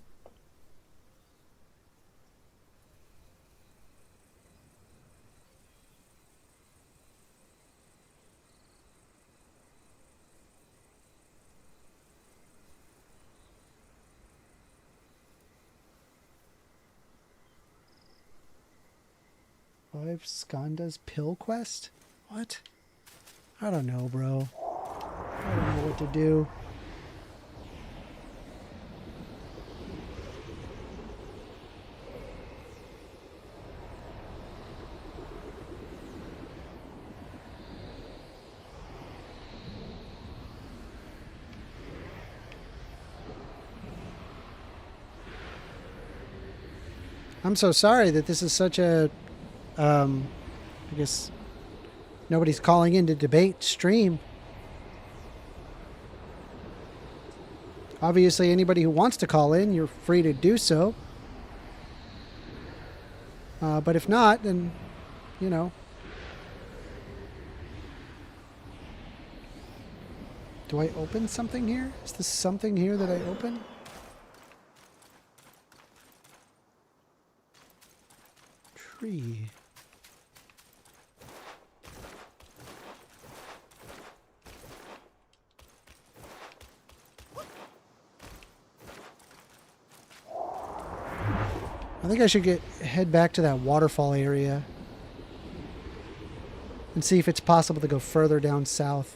Five Skanda's pill quest? What? I don't know, bro. I don't know what to do. I'm so sorry that this is such a I guess nobody's calling in to debate stream. Obviously, anybody who wants to call in, you're free to do so. But if not, then, you know. Do I open something here? Is this something here that I open? Tree. I think I should head back to that waterfall area and see if it's possible to go further down south.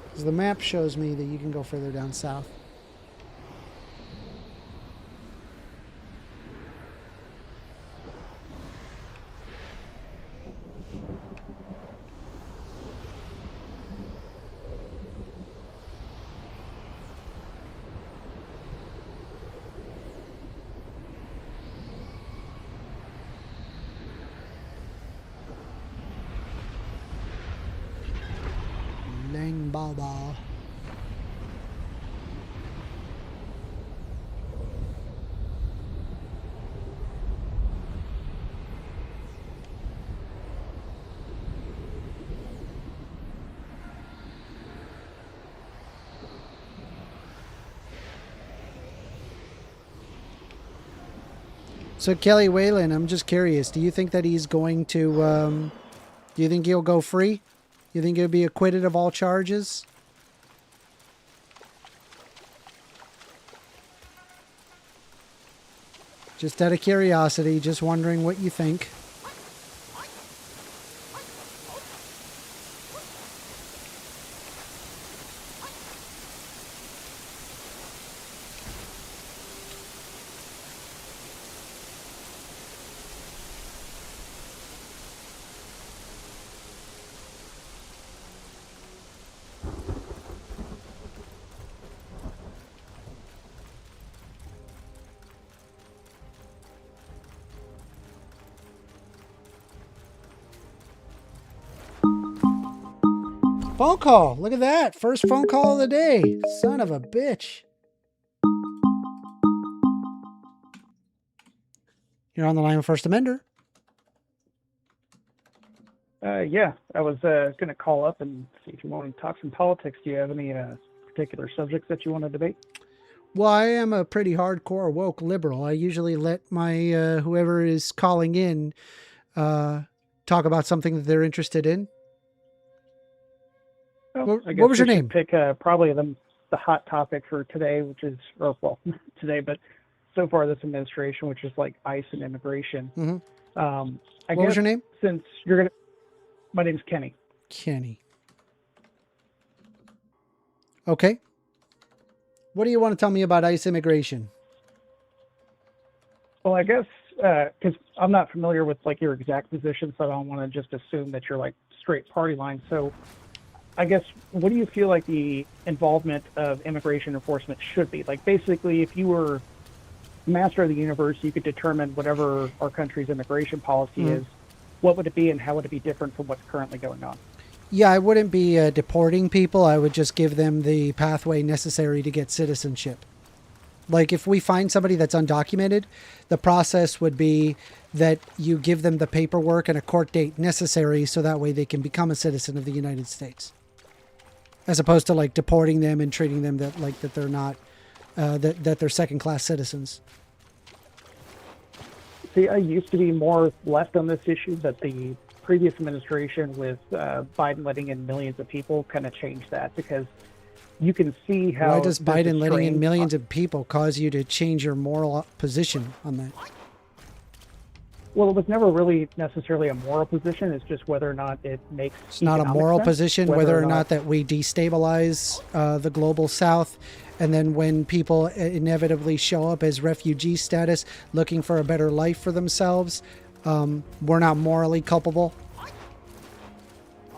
Because the map shows me that you can go further down south. Lang bao bao. So Kelly Whalen, I'm just curious. Do you think that he's going to? Do you think he'll go free? You think he'll be acquitted of all charges? Just out of curiosity, just wondering what you think. Phone call. Look at that. First phone call of the day. Son of a bitch. You're on the line with First Amender. Yeah, I was going to call up and see if you want to talk some politics. Do you have any particular subjects that you want to debate? Well, I am a pretty hardcore woke liberal. I usually let my whoever is calling in talk about something that they're interested in. Well, what was your name? Pick probably the hot topic for today, which is, or well, today, but so far this administration, which is like ICE and immigration. Mm-hmm. What was your name? Since you're gonna, my name's Kenny. Kenny. Okay. What do you want to tell me about ICE immigration? Well, I guess because I'm not familiar with like your exact position, so I don't want to just assume that you're like straight party line. So I guess, what do you feel like the involvement of immigration enforcement should be? Like, basically, if you were master of the universe, you could determine whatever our country's immigration policy is. What would it be, and how would it be different from what's currently going on? Yeah, I wouldn't be deporting people. I would just give them the pathway necessary to get citizenship. Like, if we find somebody that's undocumented, the process would be that you give them the paperwork and a court date necessary so that way they can become a citizen of the United States. As opposed to like deporting them and treating them that they're not, that they're second-class citizens. See, I used to be more left on this issue, but the previous administration with Biden letting in millions of people kind of changed that, because you can see how... Why does Biden letting in millions of people cause you to change your moral position on that? Well, it was never really necessarily a moral position. It's just whether or not it makes... It's not a moral position, whether or not that we destabilize the global South, and then when people inevitably show up as refugee status looking for a better life for themselves, we're not morally culpable.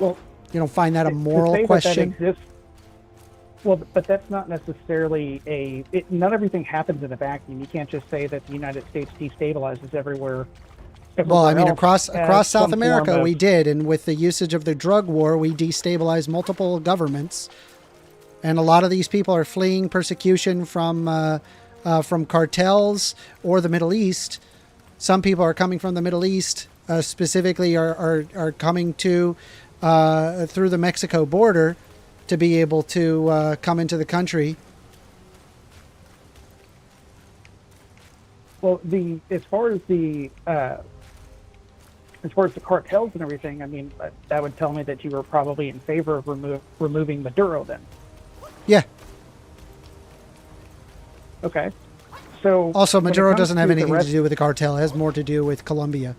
Well, you don't find that a moral question? That exists, well, but that's not necessarily not everything happens in a vacuum. You can't just say that the United States destabilizes everywhere. Well, I mean, across South America, we did. And with the usage of the drug war, we destabilized multiple governments. And a lot of these people are fleeing persecution from cartels or the Middle East. Some people are coming from the Middle East, specifically are coming to through the Mexico border to be able to come into the country. Well, as far as the cartels and everything, I mean, that would tell me that you were probably in favor of removing Maduro then. Yeah. Okay. So Also, when it Maduro comes doesn't have to the anything rest- to do with the cartel. It has more to do with Colombia.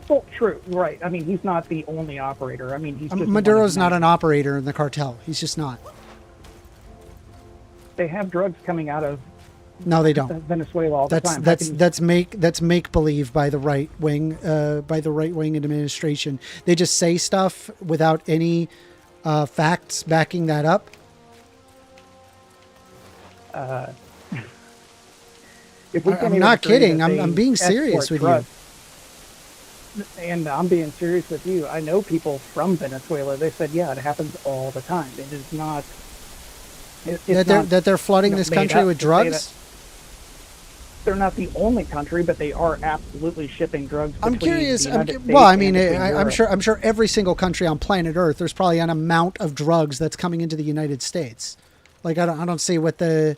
Well, true, right. I mean, he's not the only operator. I mean, he's just Maduro's one of not an many. operator in the cartel. He's just not. They have drugs coming out of No, they don't. Venezuela all the time. How can you- That's make believe by the right wing administration. They just say stuff without any facts backing that up. if we can't I'm even not agree that kidding. they I'm being export serious with you. drugs, and I'm being serious with you. I know people from Venezuela. They said, yeah, it happens all the time. It is not. That they're flooding this made country up with to say drugs. that. They're not the only country, but they are absolutely shipping drugs. I'm between curious. the United Well, I States mean, and between I'm Europe. sure. I'm sure every single country on planet Earth, there's probably an amount of drugs that's coming into the United States. Like I don't see what that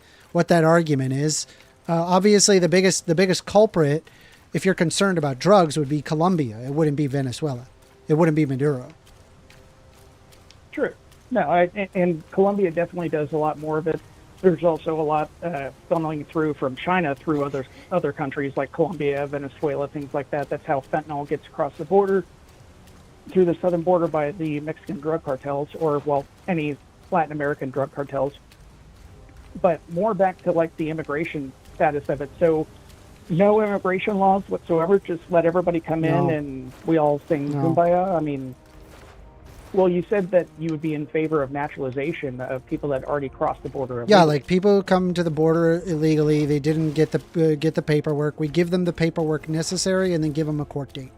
argument is. Obviously, the biggest culprit, if you're concerned about drugs, would be Colombia. It wouldn't be Venezuela. It wouldn't be Maduro. True. No, and Colombia definitely does a lot more of it. There's also a lot funneling through from China through other countries like Colombia, Venezuela, things like that. That's how fentanyl gets across the border through the southern border by the Mexican drug cartels, or well, any Latin American drug cartels. But more back to like the immigration status of it. So no immigration laws whatsoever. Just let everybody come No. in and we all sing No. kumbaya. I mean, well, you said that you would be in favor of naturalization of people that already crossed the border. Yeah, illegally. like people who come to the border illegally, they didn't get the paperwork. We give them the paperwork necessary and then give them a court date.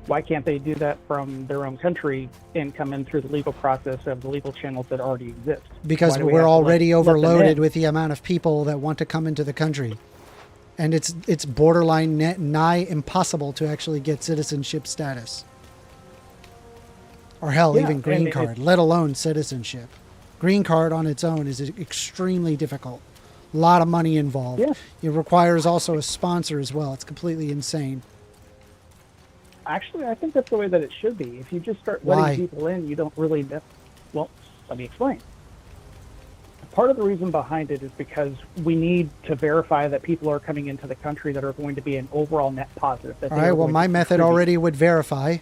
Why can't they do that from their own country and come in through the legal process of the legal channels that already exist? Because Why do we we're have to, already let them overloaded in? with the amount of people that want to come into the country, and it's borderline nigh impossible to actually get citizenship status, or hell, Yeah, even green and card, let alone citizenship. Green card on its own is extremely difficult. A lot of money involved. Yeah. It requires also a sponsor as well. It's completely insane. Actually, I think that's the way that it should be. If you just start Why? letting people in, you don't really. Well, let me explain. Part of the reason behind it is because we need to verify that people are coming into the country that are going to be an overall net positive. That All they right. are Well, going my to method contribute. already would verify.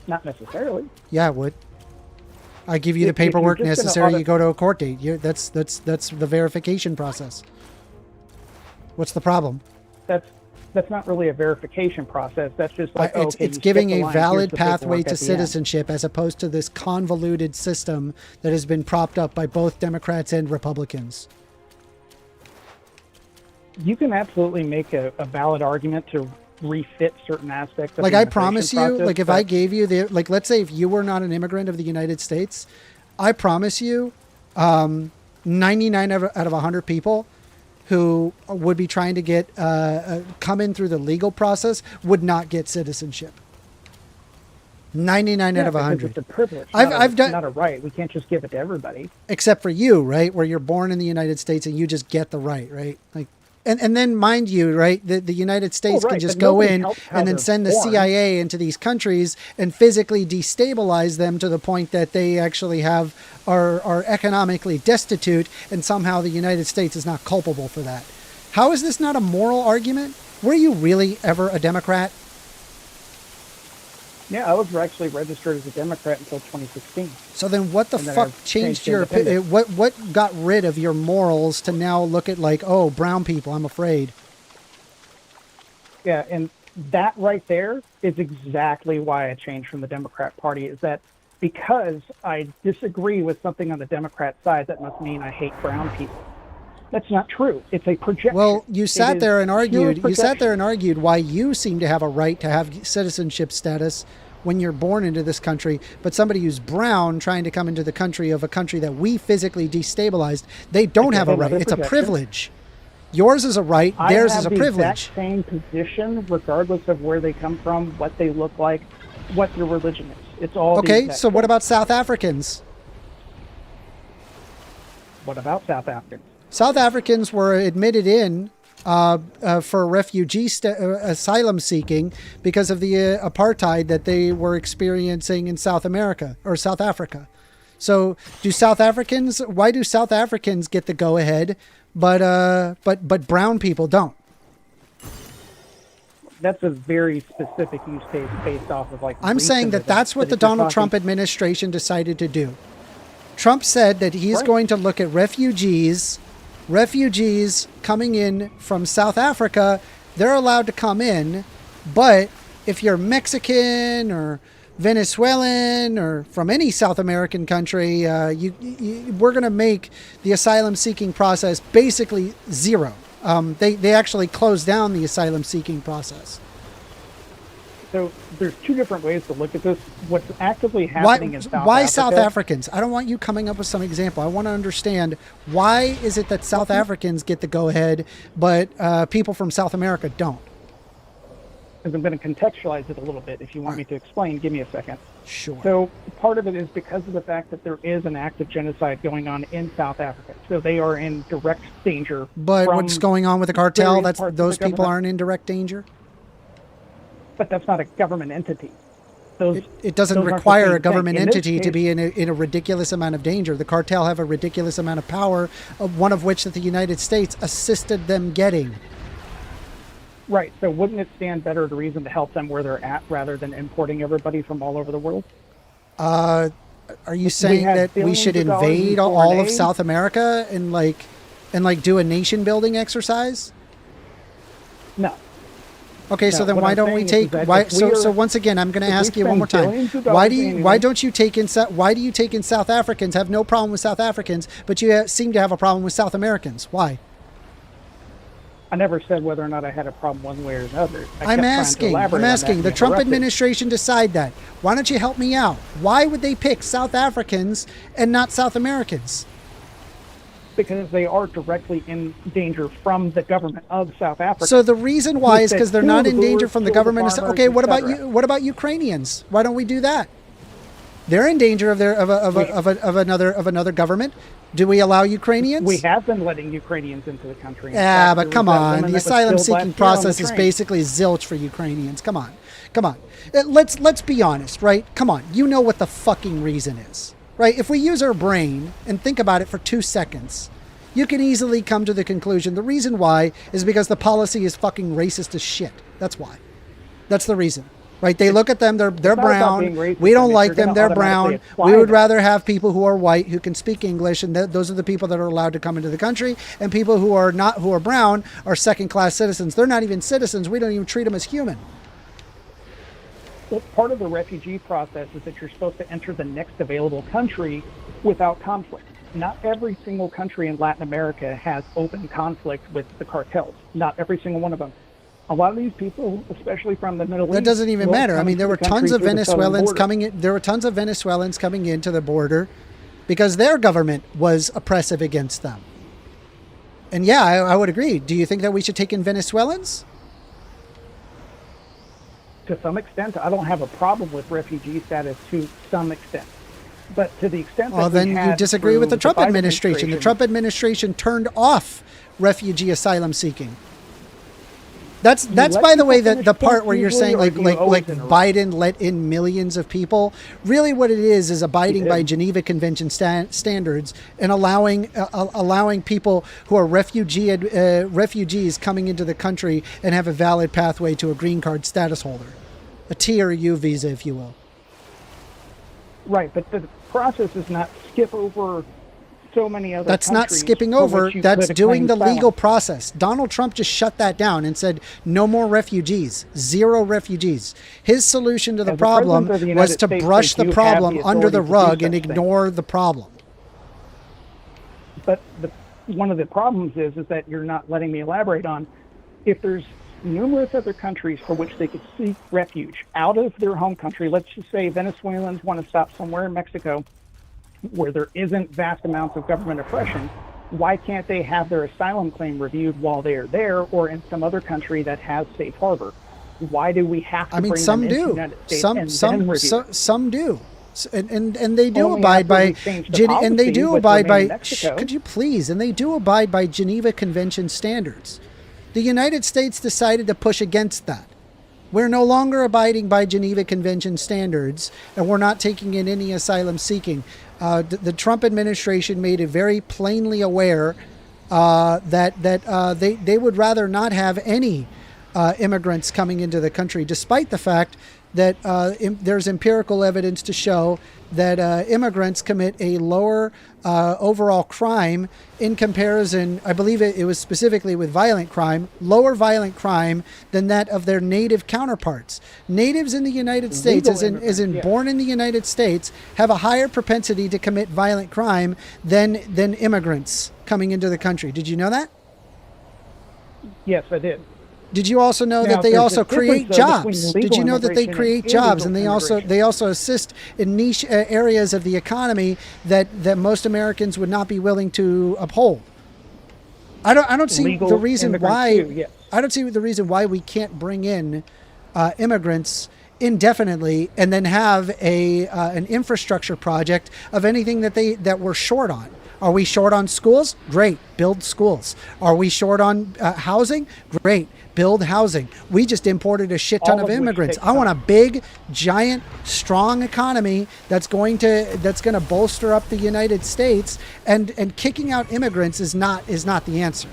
Not necessarily. Yeah, it would. I give you the If you're paperwork just gonna necessary. audit- You go to a court date. That's the verification process. What's the problem? That's not really a verification process. That's just like It's okay, you giving skip the a line, valid here's the pathway paperwork to at the end. citizenship as opposed to this convoluted system that has been propped up by both Democrats and Republicans. You can absolutely make a valid argument to refit certain aspects of Like the I immigration promise you, process, like if I but gave you like let's say if you were not an immigrant of the United States, I promise you, 99 out of 100 people who would be trying to get come in through the legal process would not get citizenship. 99 yeah, out of because 100. it's a privilege. I've done- not a right. We can't just give it to everybody. Except for you, right? Where you're born in the United States and you just get the right, right? Like, and then mind you, right? The United States right, can just but go nobody in helps how and then they're send the born. CIA into these countries and physically destabilize them to the point that they actually are economically destitute, and somehow the United States is not culpable for that. How is this not a moral argument? Were you really ever a Democrat? Yeah, I was actually registered as a Democrat until 2016. So then what the And then fuck I've changed changed your independent. what got rid of your morals to now look at like, oh, brown people, I'm afraid. Yeah, and that right there is exactly why I changed from the Democrat Party, is that because I disagree with something on the Democrat side, that must mean I hate brown people. That's not true. It's a projection. Well, you It sat is there and pure argued. You sat projection. there and argued why you seem to have a right to have citizenship status when you're born into this country, but somebody who's brown trying to come into the country of a country that we physically destabilized, they don't have a Again, right. another It's a projection. privilege. Yours is a right. Theirs is a I have the privilege. exact same position, regardless of where they come from, what they look like, what their religion is. It's all the Okay, exact so what same. about South Africans? What about South Africans? South Africans were admitted in for refugee asylum seeking because of the apartheid that they were experiencing in South America or South Africa. So why do South Africans get the go ahead, but brown people don't? That's a very specific use case based off of like. I'm saying that that's what the Donald Trump administration decided to do. Trump said that he's going to look at refugees coming in from South Africa. They're allowed to come in, but if you're Mexican or Venezuelan or from any South American country, we're going to make the asylum seeking process basically zero. They actually closed down the asylum seeking process. So there's two different ways to look at this. What's actively happening in South Africa. Why South Africans? I don't want you coming up with some example. I want to understand, why is it that South Africans get the go ahead, but people from South America don't? Because I'm going to contextualize it a little bit. If you want me to explain, give me a second. Sure. So part of it is because of the fact that there is an active genocide going on in South Africa. So they are in direct danger. But what's going on with the cartel? Those people government. aren't in direct danger? But that's not a government entity. It doesn't those aren't the require same a government thing. In this entity to case- be in a ridiculous amount of danger. The cartel have a ridiculous amount of power, one of which that the United States assisted them getting. Right. So wouldn't it stand better to reason to help them where they're at rather than importing everybody from all over the world? Are you saying have that we should billions of dollars in invade foreign all of aid? South America and do a nation building exercise? No. Okay, so No, then what why I'm don't we saying is take that if we so are- once again I'm going to if we ask you one more spend time. billions of Why dollars why annually- don't you take in why do you take in South Africans, have no problem with South Africans, but you seem to have a problem with South Americans? Why? I never said whether or not I had a problem one way or another. I'm asking. The Trump administration decide that. Why don't you help me out? Why would they pick South Africans and not South Americans? Because they are directly in danger from the government of South Africa. So the reason why is because they're not in danger from the kill the government. farmers, Okay, what about etc. you? What about Ukrainians? Why don't we do that? They're in danger of another government. Do we allow Ukrainians? We have been letting Ukrainians into the country. In Yeah, fact, but there come was that on. woman The that was asylum killed last seeking year on the process is train. basically zilch for Ukrainians. Come on. Let's be honest, right? Come on. You know what the fucking reason is, right? If we use our brain and think about it for 2 seconds, you can easily come to the conclusion the reason why is because the policy is fucking racist as shit. That's why. That's the reason. Right? They look at them, they're not about being brown. racist. We don't I mean, like they're them, gonna they're brown. automatically apply We would that. rather have people who are white who can speak English, and those are the people that are allowed to come into the country, and people who are brown are second-class citizens. They're not even citizens. We don't even treat them as human. Well, part of the refugee process is that you're supposed to enter the next available country without conflict. Not every single country in Latin America has open conflict with the cartels. Not every single one of them. A lot of these people, especially from the Middle East, That doesn't even will matter. I come mean, to there the were tons country of through the southern Venezuelans border. coming in. There were tons of Venezuelans coming into the border because their government was oppressive against them. And yeah, I would agree. Do you think that we should take in Venezuelans? To some extent, I don't have a problem with refugee status to some extent. But to the extent that Well, then you disagree with the Trump administration. The Trump administration turned off refugee asylum seeking. That's let by the way people the finish part where you're peacefully, saying or do you always interrupt? Biden let in millions of people. Really, what it is abiding He by did. Geneva Convention standards and allowing people who are refugees coming into the country and have a valid pathway to a green card status holder, a T or a U visa, if you will. Right, but the process is not skip over so many other That's not countries skipping for over. which you That's could doing the claim legal asylum. process. Donald Trump just shut that down and said, no more refugees, zero refugees. His solution to the As the problem President of the was United to States, brush they the do problem have the under the authority to do rug and such things. ignore the problem. But one of the problems is that you're not letting me elaborate on if there's numerous other countries for which they could seek refuge out of their home country. Let's just say Venezuelans want to stop somewhere in Mexico where there isn't vast amounts of government oppression. Why can't they have their asylum claim reviewed while they are there or in some other country that has safe harbor? Why do we have to I mean, bring some them into the do. United States and then review it? Some do. And they do Only abide after by we change the and they policy do with abide by remain in Mexico. could you please, and they do abide by Geneva Convention standards. The United States decided to push against that. We're no longer abiding by Geneva Convention standards, and we're not taking in any asylum seeking. The Trump administration made it very plainly aware that they would rather not have any immigrants coming into the country, despite the fact that there's empirical evidence to show that immigrants commit a lower overall crime in comparison. I believe it was specifically with violent crime, lower violent crime than that of their native counterparts. Natives in the United States, as in born in the United States, have a higher propensity to commit violent crime than immigrants coming into the country. Did you know that? Yes, I did. Did you also know that they also create jobs? Did you know that they create jobs, and they also assist in niche areas of the economy that most Americans would not be willing to uphold? I don't see the reason why. Too, yes. I don't see the reason why we can't bring in immigrants indefinitely and then have an infrastructure project of anything that we're short on. Are we short on schools? Great, build schools. Are we short on housing? Great, build housing. We just imported a shit ton of immigrants. I want a big, giant, strong economy that's going to bolster up the United States, and kicking out immigrants is not the answer.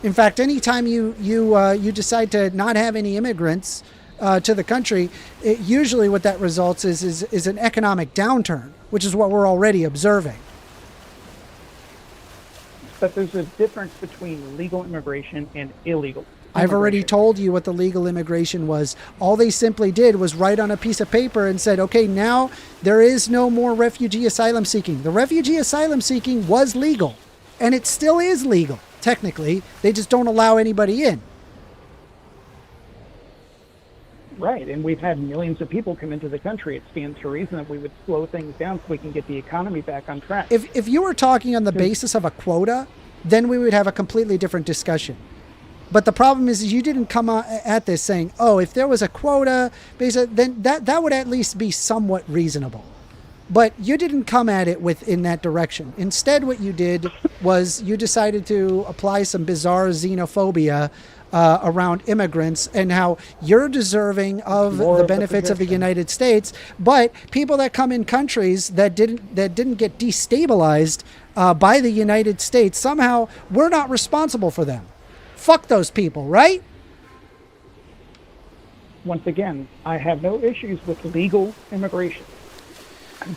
In fact, anytime you decide to not have any immigrants to the country, usually what that results is an economic downturn, which is what we're already observing. But there's a difference between legal immigration and illegal immigration. I've already told you what the legal immigration was. All they simply did was write on a piece of paper and said, okay, now there is no more refugee asylum seeking. The refugee asylum seeking was legal, and it still is legal, technically. They just don't allow anybody in. Right, and we've had millions of people come into the country. It stands to reason that we would slow things down so we can get the economy back on track. If you were talking on the basis of a quota, then we would have a completely different discussion. But the problem is you didn't come at this saying, oh, if there was a quota, then that would at least be somewhat reasonable. But you didn't come at it in that direction. Instead, what you did was you decided to apply some bizarre xenophobia around immigrants and how you're deserving of the benefits of the United States, but people that come in countries that didn't get destabilized by the United States, somehow we're not responsible for them. Fuck those people, right? Once again, I have no issues with legal immigration.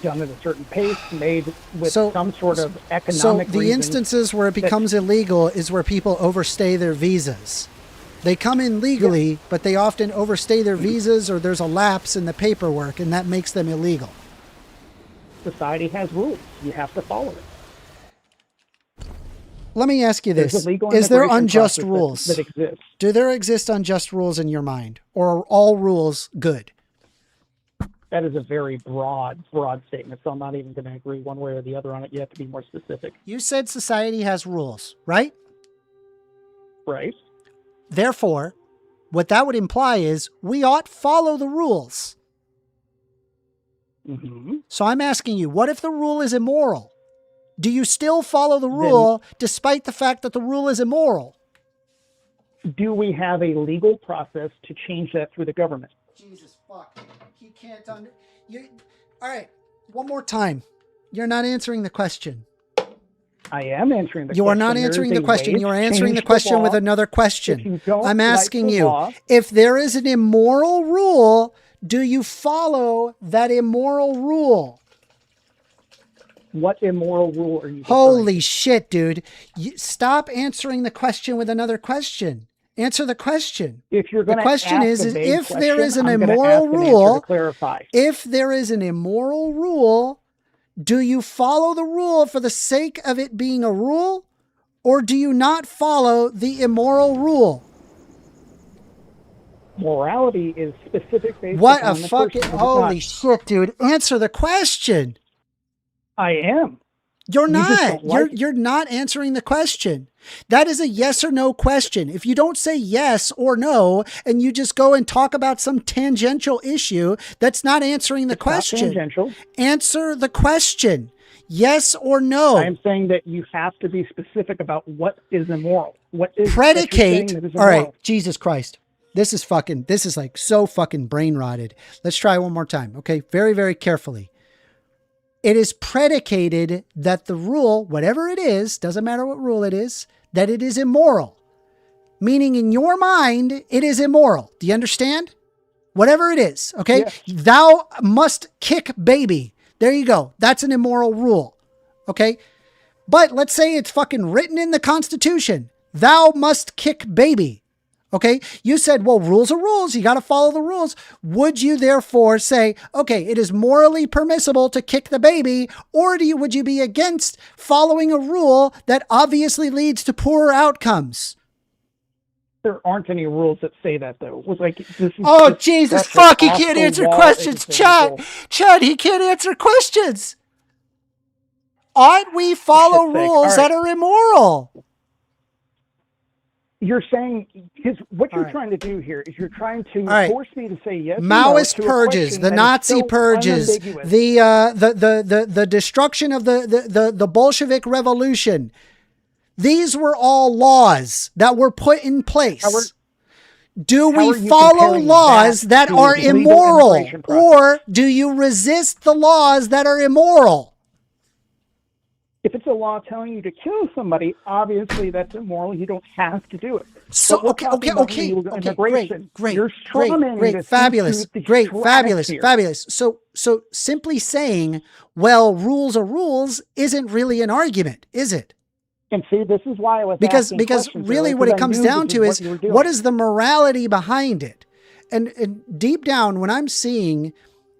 Done at a certain pace, made with some sort of economic So the instances where it becomes illegal is where people overstay their visas. They come in legally, but they often overstay their visas, or there's a lapse in the paperwork, and that makes them illegal. Society has rules. You have to follow it. Let me ask you this. Is there unjust rules? That exist? Do there exist unjust rules in your mind, or are all rules good? That is a very broad statement, so I'm not even going to agree one way or the other on it. You have to be more specific. You said society has rules, right? Right. Therefore, what that would imply is we ought follow the rules. Mm-hmm. So I'm asking you, what if the rule is immoral? Do you still follow the rule despite the fact that the rule is immoral? Do we have a legal process to change that through the government? Jesus fuck. He can't All right, one more time. You're not answering the question. I am answering the question. You are not answering the question. You are answering the question with another question. I'm asking you, if there is an immoral rule, do you follow that immoral rule? What immoral rule are you Holy shit, dude. Stop answering the question with another question. Answer the question. If you're going the question is if there is an immoral rule, if there is an immoral rule, do you follow the rule for the sake of it being a rule, or do you not follow the immoral rule? Morality is specific based what a fucking holy shit, dude. Answer the question. I am. You're not. You're not answering the question. That is a yes or no question. If you don't say yes or no, and you just go and talk about some tangential issue, that's not answering the question. Not tangential. Answer the question. Yes or no. I am saying that you have to be specific about what is immoral. What is predicate? All right, Jesus Christ. This is like so fucking brain rotted. Let's try one more time. Okay. Very, very carefully. It is predicated that the rule, whatever it is, doesn't matter what rule it is, that it is immoral. Meaning in your mind, it is immoral. Do you understand? Whatever it is. Okay. Yes. Thou must kick baby. There you go. That's an immoral rule. Okay. But let's say it's fucking written in the Constitution. Thou must kick baby. Okay. You said, well, rules are rules. You got to follow the rules. Would you therefore say, okay, it is morally permissible to kick the baby, or would you be against following a rule that obviously leads to poorer outcomes? There aren't any rules that say that, though. It was like, this is Oh, just Jesus, such fuck, an he can't answer off-the-wall questions. Chad, example. Chad, he can't answer questions. Ought we follow Shit's sake. rules All right. that are immoral? You're saying, because what you're All right. trying to do here is you're trying to right. force me to say yes or no Maoist to a purges, question the that is Nazi so purges, unambiguous. the destruction of the Bolshevik Revolution. These were all laws that were put in place. Do how we are you follow comparing laws that to are legal immoral, immigration process? or do you resist the laws that are immoral? If it's a law telling you to kill somebody, obviously that's immoral. You don't have to do it. So, But we're talking about illegal immigration. You're strawmanning this fabulous, into the great, stratosphere. fabulous. So simply saying, well, rules are rules isn't really an argument, is it? And see, this is why I was Because asking because questions really earlier, what it because I comes knew down this to is what you were doing. what is the morality behind it? And deep down, when I'm seeing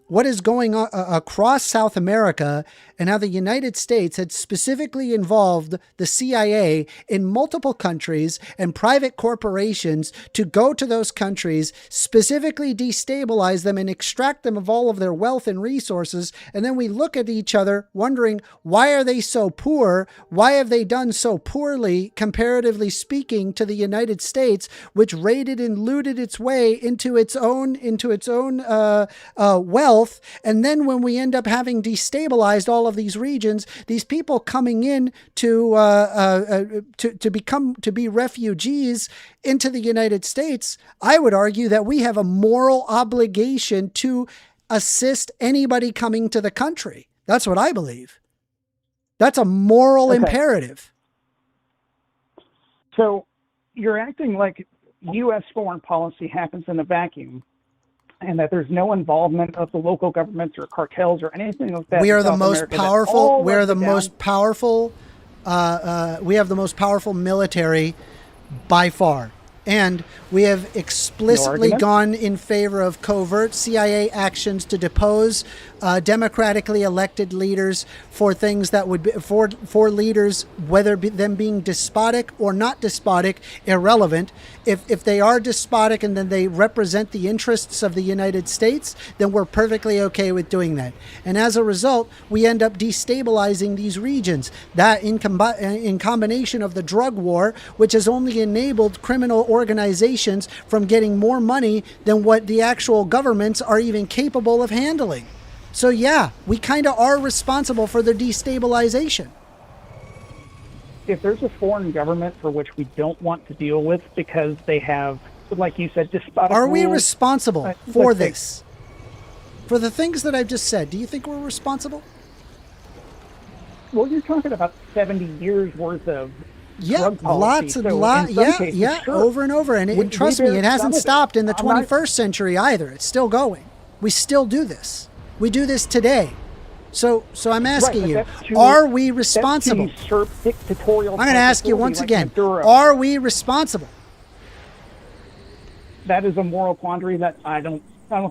what is going on across South America and how the United States had specifically involved the CIA in multiple countries and private corporations to go to those countries, specifically destabilize them and extract them of all of their wealth and resources. And then we look at each other wondering, why are they so poor? Why have they done so poorly, comparatively speaking, to the United States, which raided and looted its way into its own wealth? And then when we end up having destabilized all of these regions, these people coming in to be refugees into the United States, I would argue that we have a moral obligation to assist anybody coming to the country. That's what I believe. That's a moral imperative. So you're acting like U.S. foreign policy happens in a vacuum, and that there's no involvement of the local governments or cartels or anything like that. We in are the South most America, that powerful. all We are of the down- most powerful. We have the most powerful military by far. And we have explicitly argument? gone in favor of covert CIA actions to depose democratically elected leaders for things that would be for leaders, whether them being despotic or not despotic, irrelevant. If they are despotic and then they represent the interests of the United States, then we're perfectly okay with doing that. And as a result, we end up destabilizing these regions. That in combination of the drug war, which has only enabled criminal organizations from getting more money than what the actual governments are even capable of handling. So yeah, we kind of are responsible for the destabilization. If there's a foreign government for which we don't want to deal with because they have, like you said, despotic Are we rules, responsible for let's say- this? For the things that I've just said, do you think we're responsible? Well, you're talking about 70 years worth of Yeah, drug policy. lots of So in some cases, sure. over and over. And We trust bear me, it some hasn't of it. stopped in the I'm not- 21st century either. It's still going. We still do this. We do this today. So I'm asking but you, that's to- are we that's to responsible? usurp dictatorial I'm going to ask you once capability like again, Maduro. are we responsible? That is a moral quandary that I don't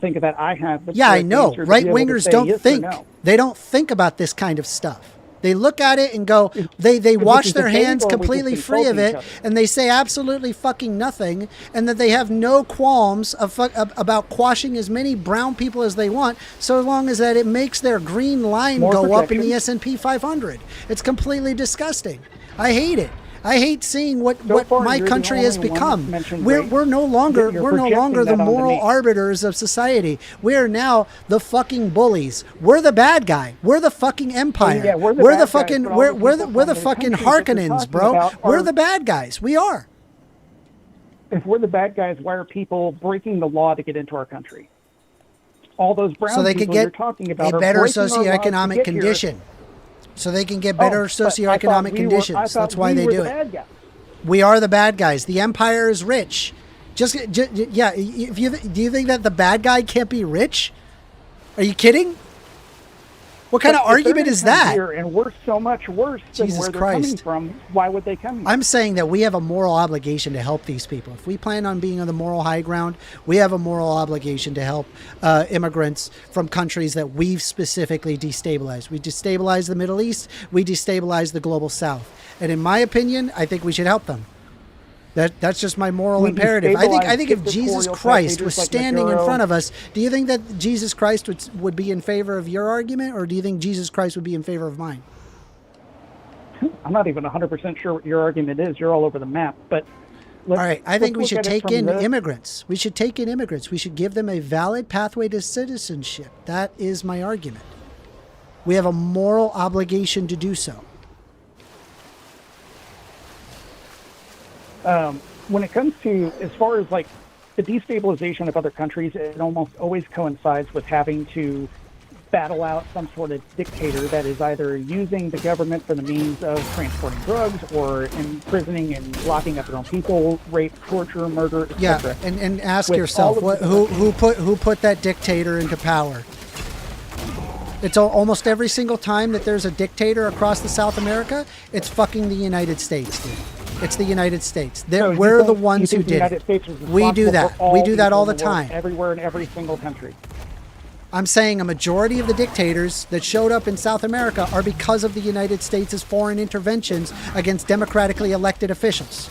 think that I have. the Yeah, I correct know. answer to be Right able to wingers say don't yes or think. no. They don't think about this kind of stuff. They look at it and go, they is wash it their debatable hands or we just completely free of insult it, each other? and they say absolutely fucking nothing, and that they have no qualms about quashing as many brown people as they want, so long as that it makes their green line More go up in the protection. S&P 500. It's completely disgusting. I hate it. I hate seeing what far, my you're the country has only one become. that's mentioned We're race. no longer You're we're no projecting longer the that onto moral me. arbiters of society. We are now the fucking bullies. We're the bad guy. We're the fucking empire. yeah, we're the we're bad the guys, fucking but all we're the we're the people we're the from the fucking countries that you're Harkonnens, talking bro. about We're are- the bad guys. We are. if we're the bad guys, why are people breaking the law to get into our country? All those brown So they people could get you're talking about a are better breaking our laws to socioeconomic get here. condition. So they can get better Oh, but I thought socioeconomic we were- conditions. I thought That's why we they were do the it. bad guys. We are the bad guys. The empire is rich. Yeah. If you do you think that the bad guy can't be rich? Are you kidding? What kind But of if they're argument gonna is come that? Here and we're so much worse than Jesus where they're coming Christ. from. Why would they come here? I'm saying that we have a moral obligation to help these people. If we plan on being on the moral high ground, we have a moral obligation to help immigrants from countries that we've specifically destabilized. We destabilized the Middle East. We destabilized the global South. And in my opinion, I think we should help them. That's just my moral We imperative. I think if destabilized Jesus dictatorial Christ type was leaders like standing in Maduro. front of us, do you think that Jesus Christ would be in favor of your argument, or do you think Jesus Christ would be in favor of mine? I'm not even 100% sure what your argument is. You're all over the map. But All right, I think we let's should look at it take from in the- immigrants. We should take in immigrants. We should give them a valid pathway to citizenship. That is my argument. We have a moral obligation to do so. When it comes to, as far as like the destabilization of other countries, it almost always coincides with having to battle out some sort of dictator that is either using the government for the means of transporting drugs or imprisoning and locking up their own people, rape, torture, murder, Yeah, etc. and ask With yourself, all of the- who put that dictator into power? It's almost every single time that there's a dictator across the South America, it's fucking the United States, dude. It's the United States. So you We're the think- ones you who think the did United it. States was We do responsible that. for We do that people all the in world, time. everywhere in every single country. I'm saying a majority of the dictators that showed up in South America are because of the United States' foreign interventions against democratically elected officials.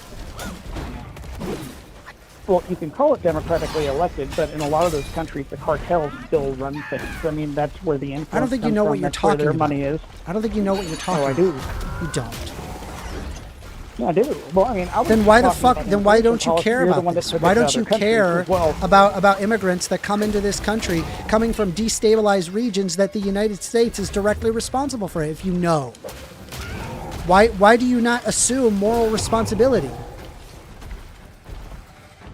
Well, you can call it democratically elected, but in a lot of those countries, the cartels still run things. I mean, that's where the influence I don't think you comes know from. what you're That's where talking their about. money is. I don't think you know what you're talking Oh, I about. do. You don't. Yeah, I do. Well, I mean, I was Then why the talking fuck? about Then why immigration don't you policy. care You're the about one that this? took Why it to don't you other countries care as well. about immigrants that come into this country, coming from destabilized regions that the United States is directly responsible for? If you know, why do you not assume moral responsibility?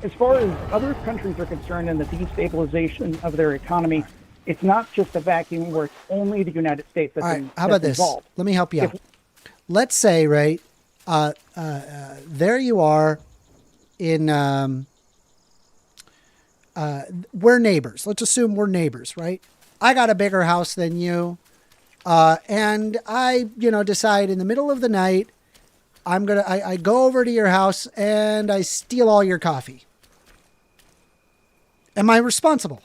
As far as other countries are concerned and the destabilization of their economy, it's not just a vacuum where it's only the United States that's, All right, how about this? involved. Let me help you If- out. Let's say, right, there you are in, we're neighbors. Let's assume we're neighbors, right? I got a bigger house than you. And I, decide in the middle of the night, I go over to your house and I steal all your coffee. Am I responsible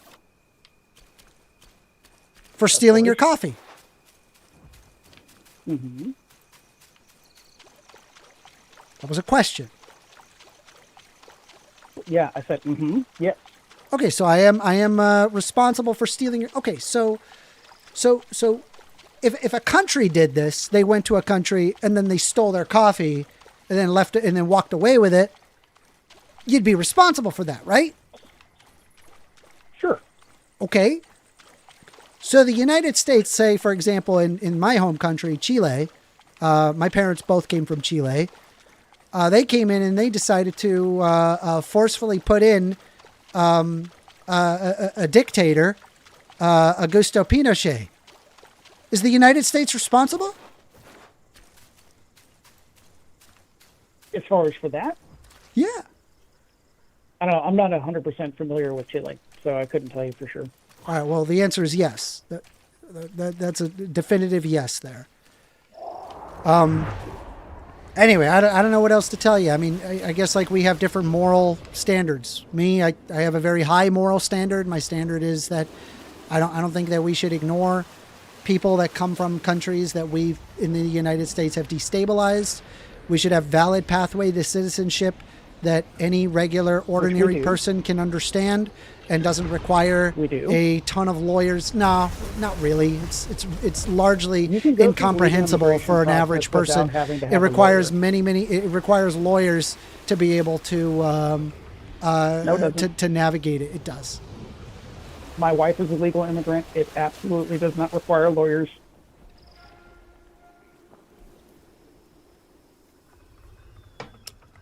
for stealing your coffee? Mm-hmm. That was a question. Yeah, I said, yeah. Okay, so I am responsible for stealing your. Okay, so if a country did this, they went to a country and then they stole their coffee and then left it and then walked away with it, you'd be responsible for that, right? Sure. Okay. So the United States, say, for example, in my home country, Chile, my parents both came from Chile. They came in and they decided to forcefully put in a dictator, Augusto Pinochet. Is the United States responsible? As far as for that, Yeah. I don't know. I'm not 100% familiar with Chile, so I couldn't tell you for sure. All right. Well, the answer is yes. That's a definitive yes there. Anyway, I don't know what else to tell you. I mean, I guess like we have different moral standards. Me, I have a very high moral standard. My standard is that I don't think that we should ignore people that come from countries that we in the United States have destabilized. We should have valid pathway to citizenship that any regular, ordinary do. person can understand and doesn't require We do. a ton of lawyers. No, not really. It's largely You can go through the incomprehensible legal for an immigration average process person. without having to It have a requires lawyer. it requires lawyers to be able to No, it doesn't. to navigate it. It does. My wife is a legal immigrant. It absolutely does not require lawyers.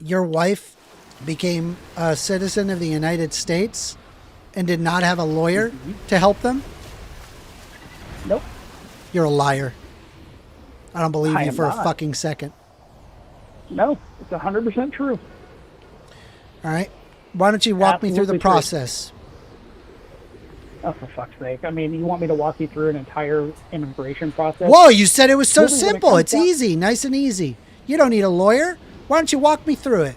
Your wife became a citizen of the United States and did not have a lawyer to help them? Nope. You're a liar. I don't believe I you am for a not. fucking second. No, it's 100% true. All right. Why don't you walk me through the Absolutely true. process? Oh, for fuck's sake. I mean, you want me to walk you through an entire immigration process? Whoa, you said it was so Really, when it simple. comes It's down- easy, nice and easy. You don't need a lawyer. Why don't you walk me through it?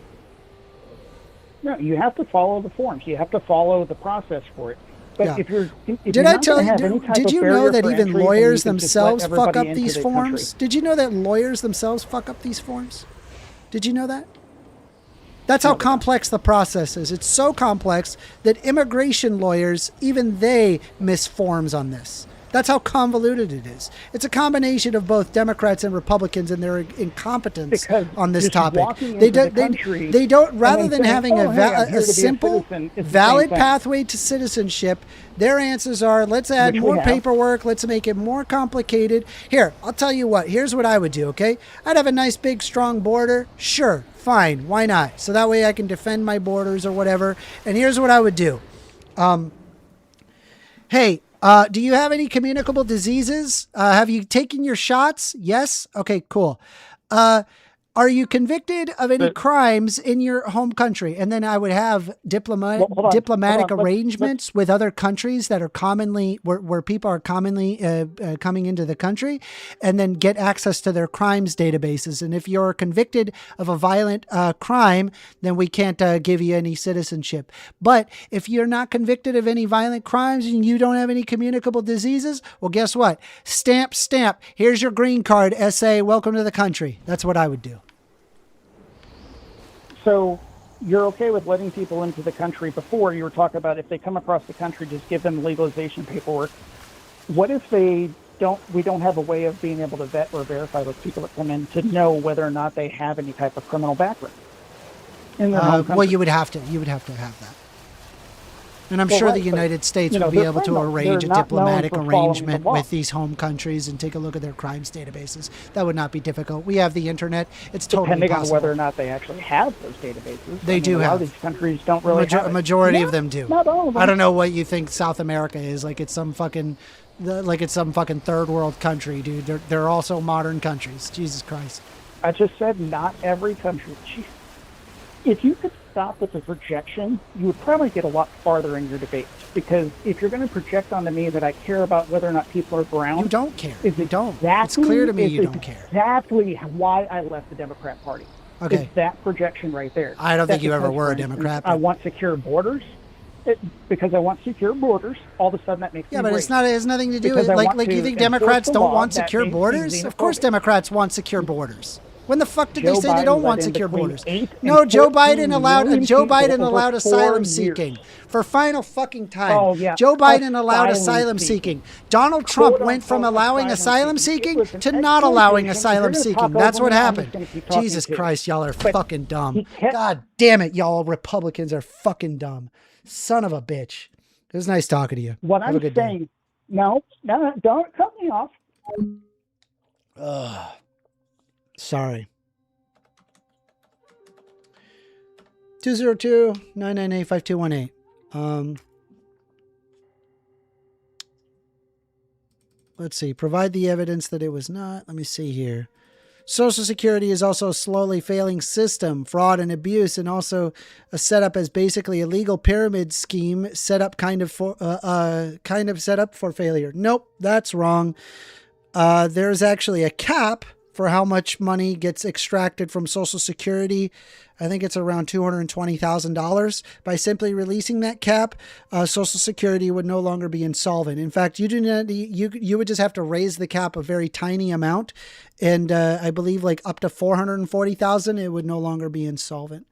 No, you have to follow the forms. You have to follow the process for it. But Yeah. if you're, if Did you're I not tell gonna you? have any type Did of you know barrier that for even entry, then lawyers you can just let themselves fuck everybody up into these the forms? country. Did you know that lawyers themselves fuck up these forms? Did you know that? That's how No, they don't. complex the process is. It's so complex that immigration lawyers, even they miss forms on this. That's how convoluted it is. It's a combination of both Democrats and Republicans and their incompetence Because on this just topic. walking They into don't. the country They don't. and Rather then than saying, having "Oh, hey, I'm here a to be a simple, citizen," it's the same valid thing. pathway to citizenship, their answers are: let's add Which we more have. paperwork. Let's make it more complicated. Here, I'll tell you what. Here's what I would do. Okay, I'd have a nice big strong border. Sure, fine. Why not? So that way I can defend my borders or whatever. And here's what I would do. Hey, do you have any communicable diseases? Have you taken your shots? Yes? Okay, cool. Are you convicted of any But- crimes in your home country? And then I would have Well, diplomatic hold on. arrangements with other countries that are commonly where people are commonly coming into the country, and then get access to their crimes databases. And if you're convicted of a violent crime, then we can't give you any citizenship. But if you're not convicted of any violent crimes and you don't have any communicable diseases, well, guess what? Stamp, stamp. Here's your green card. SA, welcome to the country. That's what I would do. So you're okay with letting people into the country. Before you were talking about if they come across the country, just give them legalization paperwork. What if we don't have a way of being able to vet or verify those people that come in to know whether or not they have any type of criminal background in their home country? Well, you would have to have that. And I'm Well, sure right, the but, United States you know, would be they're able to criminals. arrange a They're not known diplomatic for following arrangement the law. with these home countries and take a look at their crimes databases. That would not be difficult. We have the internet. It's totally Depending on possible. whether or not they actually have those databases. They do a lot have. of these countries don't really have A it. majority Yeah, of them do. Not all of them. I don't know what you think South America is. Like it's some fucking third world country, dude. They're also modern countries. Jesus Christ. I just said not every country. Jeez. If you could stop with the projection, you would probably get a lot farther in your debate. Because if you're going to project onto me that I care about whether or not people are brown, You don't care. is You don't. It's exactly- clear to me is you don't care. Exactly why I left the Democrat Party. Okay. It's that projection right there. I don't think That's you ever because, were a for instance, Democrat, I but- want secure borders. Because I want secure borders, all of a sudden that makes Yeah, me but it's racist. not. It has nothing to do Because with I like want you to think enforce Democrats the don't law want that secure makes me borders? Of course, xenophobic. Democrats want secure borders. When the fuck did they Joe say they Biden don't let want in secure between borders? 8 and No, Joe 14 Biden allowed million Joe people Biden over allowed 4 asylum years. seeking for final fucking time. Oh, yeah. Joe Biden allowed Asylum asylum seeking. seeking. Donald Trump Quote, went from unquote, allowing asylum asylum seeking seeking. to Listen, not allowing exploitation, asylum if you're gonna seeking. talk That's over what me, I'm happened. just gonna keep talking Jesus to you. Christ, y'all are But fucking dumb. he kept- God damn it, y'all Republicans are fucking dumb. Son of a bitch. It was nice talking to you. What Have a I'm good day. saying, no, don't cut me off. Ugh. Sorry. 202-998-5218. Let's see. Provide the evidence that it was not. Let me see here. Social Security is also a slowly failing system, fraud and abuse, and also a setup as basically a legal pyramid scheme set up kind of set up for failure. Nope, that's wrong. There's actually a cap for how much money gets extracted from Social Security. I think it's around $220,000. By simply releasing that cap, Social Security would no longer be insolvent. In fact, you would just have to raise the cap a very tiny amount, and I believe like up to $440,000, it would no longer be insolvent.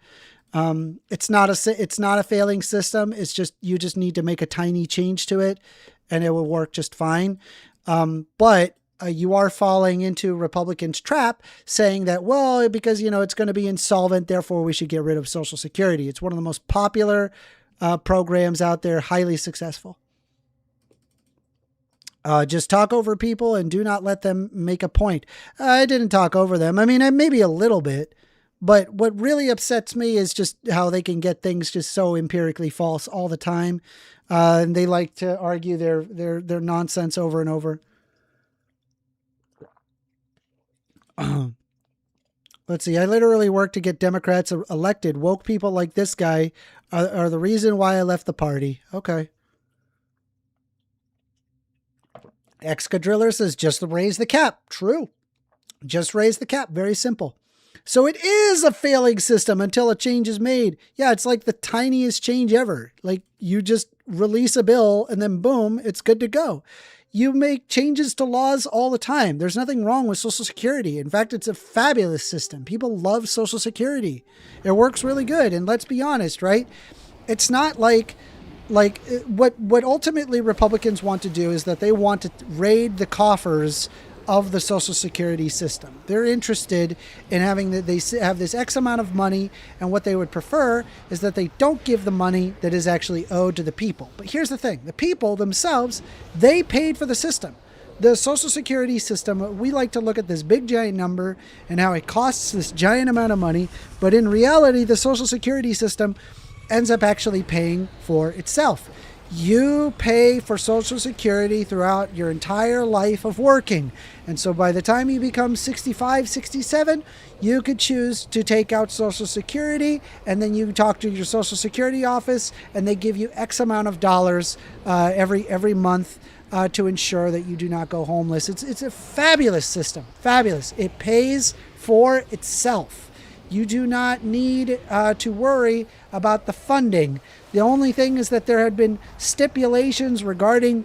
It's not a failing system. It's just you just need to make a tiny change to it, and it will work just fine. But you are falling into Republicans' trap saying that, well, because, it's going to be insolvent, therefore we should get rid of Social Security. It's one of the most popular programs out there, highly successful. Just talk over people and do not let them make a point. I didn't talk over them. I mean, maybe a little bit, But what really upsets me is just how they can get things just so empirically false all the time. And they like to argue their nonsense over and over. Let's see. I literally worked to get Democrats elected. Woke people like this guy are the reason why I left the party. Okay. Excadriller says, just raise the cap. True. Just raise the cap. Very simple. So it is a failing system until a change is made. Yeah, it's like the tiniest change ever. Like you just release a bill and then boom, it's good to go. You make changes to laws all the time. There's nothing wrong with Social Security. In fact, it's a fabulous system. People love Social Security. It works really good. And let's be honest, right? It's not like what ultimately Republicans want to do is that they want to raid the coffers of the Social Security system. They're interested in having that they have this X amount of money, and what they would prefer is that they don't give the money that is actually owed to the people. But here's the thing. The people themselves, they paid for the system. The Social Security system, we like to look at this big giant number and how it costs this giant amount of money, but in reality, the Social Security system ends up actually paying for itself. You pay for Social Security throughout your entire life of working. And so by the time you become 65, 67, you could choose to take out Social Security, and then you talk to your Social Security office and they give you X amount of dollars every month to ensure that you do not go homeless. It's a fabulous system. Fabulous. It pays for itself. You do not need to worry about the funding. The only thing is that there had been stipulations regarding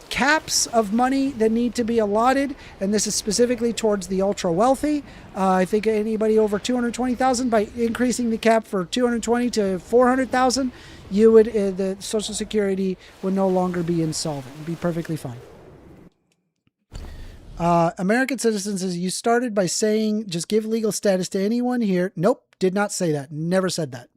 caps of money that need to be allotted, and this is specifically towards the ultra wealthy. I think anybody over 220,000, by increasing the cap for 220 to 400,000, you would the Social Security would no longer be insolvent. It'd be perfectly fine. American Citizen says, you started by saying just give legal status to anyone here. Nope, did not say that. Never said that.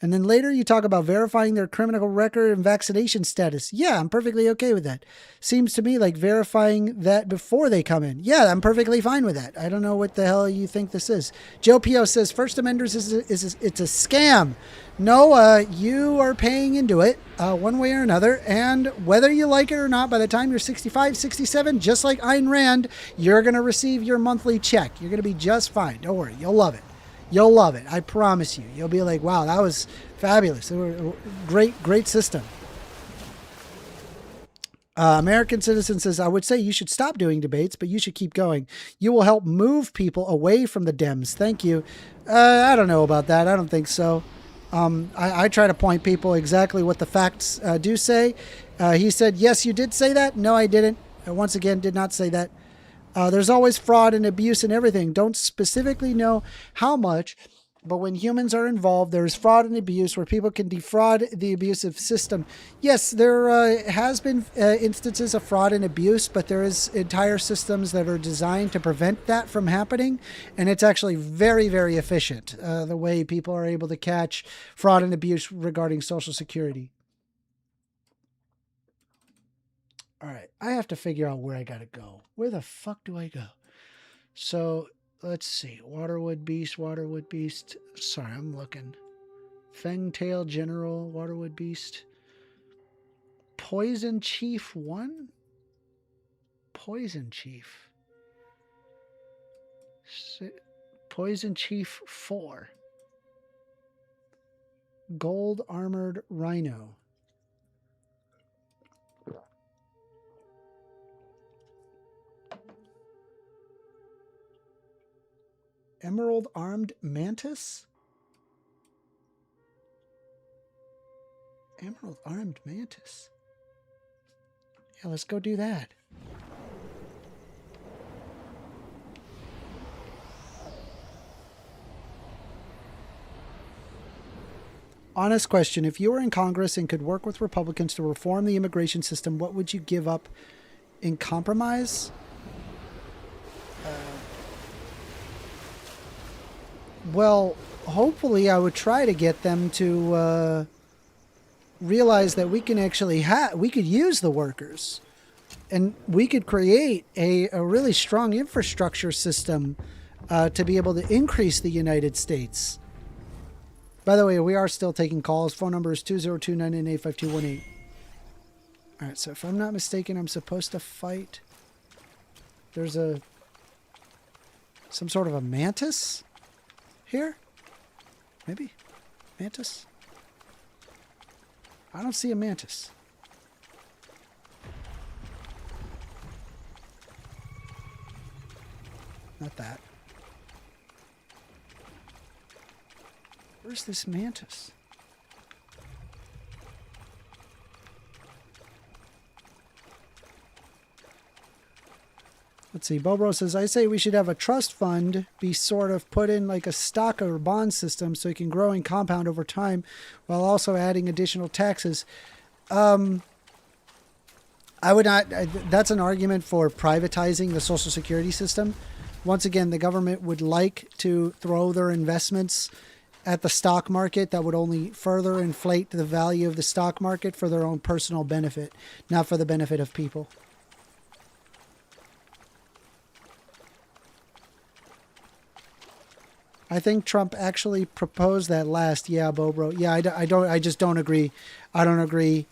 And then later you talk about verifying their criminal record and vaccination status. Yeah, I'm perfectly okay with that. Seems to me like verifying that before they come in. Yeah, I'm perfectly fine with that. I don't know what the hell you think this is. Joe Pio says First Amenders it's a scam. No, you are paying into it one way or another. And whether you like it or not, by the time you're 65, 67, just like Ayn Rand, you're going to receive your monthly check. You're going to be just fine. Don't worry. You'll love it. You'll love it. I promise you. You'll be like, wow, that was fabulous. It was a great system. American Citizen says, I would say you should stop doing debates, but you should keep going. You will help move people away from the Dems. Thank you. I don't know about that. I don't think so. I try to point people exactly what the facts do say. He said, yes, you did say that. No, I didn't. Once again, did not say that. There's always fraud and abuse and everything. Don't specifically know how much, but when humans are involved, there's fraud and abuse where people can defraud the abusive system. Yes, there has been instances of fraud and abuse, but there is entire systems that are designed to prevent that from happening. And it's actually very, very efficient, the way people are able to catch fraud and abuse regarding Social Security. All right, I have to figure out where I got to go. Where the fuck do I go? So let's see. Waterwood Beast. Sorry, I'm looking. Fangtail General, Waterwood Beast. Poison Chief 1? Poison Chief. Poison Chief 4. Gold Armored Rhino. Emerald Armed Mantis? Emerald Armed Mantis. Yeah, let's go do that. Honest question. If you were in Congress and could work with Republicans to reform the immigration system, what would you give up in compromise? Well, hopefully I would try to get them to realize that we can actually we could use the workers, and we could create a really strong infrastructure system to be able to increase the United States. By the way, we are still taking calls. Phone number is 202-998-5218. All right, so if I'm not mistaken, I'm supposed to fight. There's some sort of a mantis here? Maybe? Mantis? I don't see a mantis. Not that. Where's this mantis? Let's see. Bobro says, I say we should have a trust fund be sort of put in like a stock or bond system so it can grow and compound over time while also adding additional taxes. I would not. That's an argument for privatizing the Social Security system. Once again, the government would like to throw their investments at the stock market. That would only further inflate the value of the stock market for their own personal benefit, not for the benefit of people. I think Trump actually proposed that last. Yeah, Bobro. Yeah, I just don't agree. I don't agree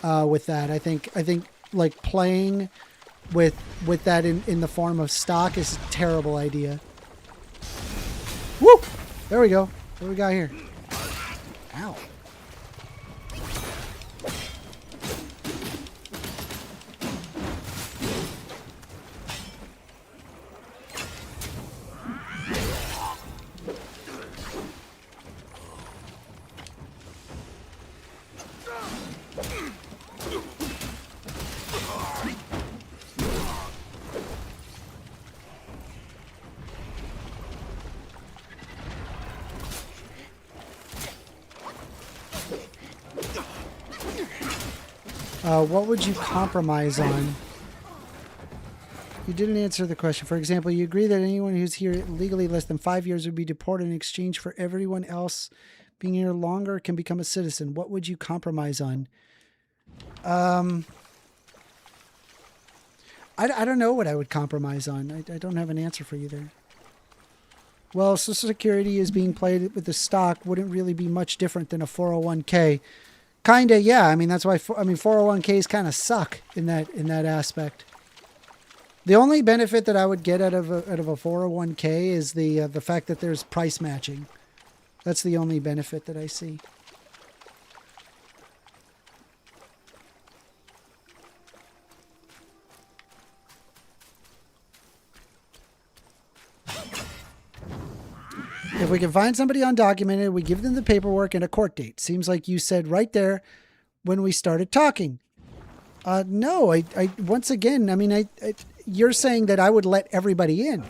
with that. I think like playing with that in the form of stock is a terrible idea. Whoop! There we go. What do we got here? Ow. What would you compromise on? You didn't answer the question. For example, you agree that anyone who's here legally less than 5 years would be deported in exchange for everyone else being here longer can become a citizen. What would you compromise on? I don't know what I would compromise on. I don't have an answer for you there. Well, Social Security is being played with the stock wouldn't really be much different than a 401k. Kinda, yeah. I mean, that's why. 401ks kind of suck in that aspect. The only benefit that I would get out of a 401k is the fact that there's price matching. That's the only benefit that I see. If we can find somebody undocumented, we give them the paperwork and a court date. Seems like you said right there when we started talking. No, I once again, I mean, you're saying that I would let everybody in,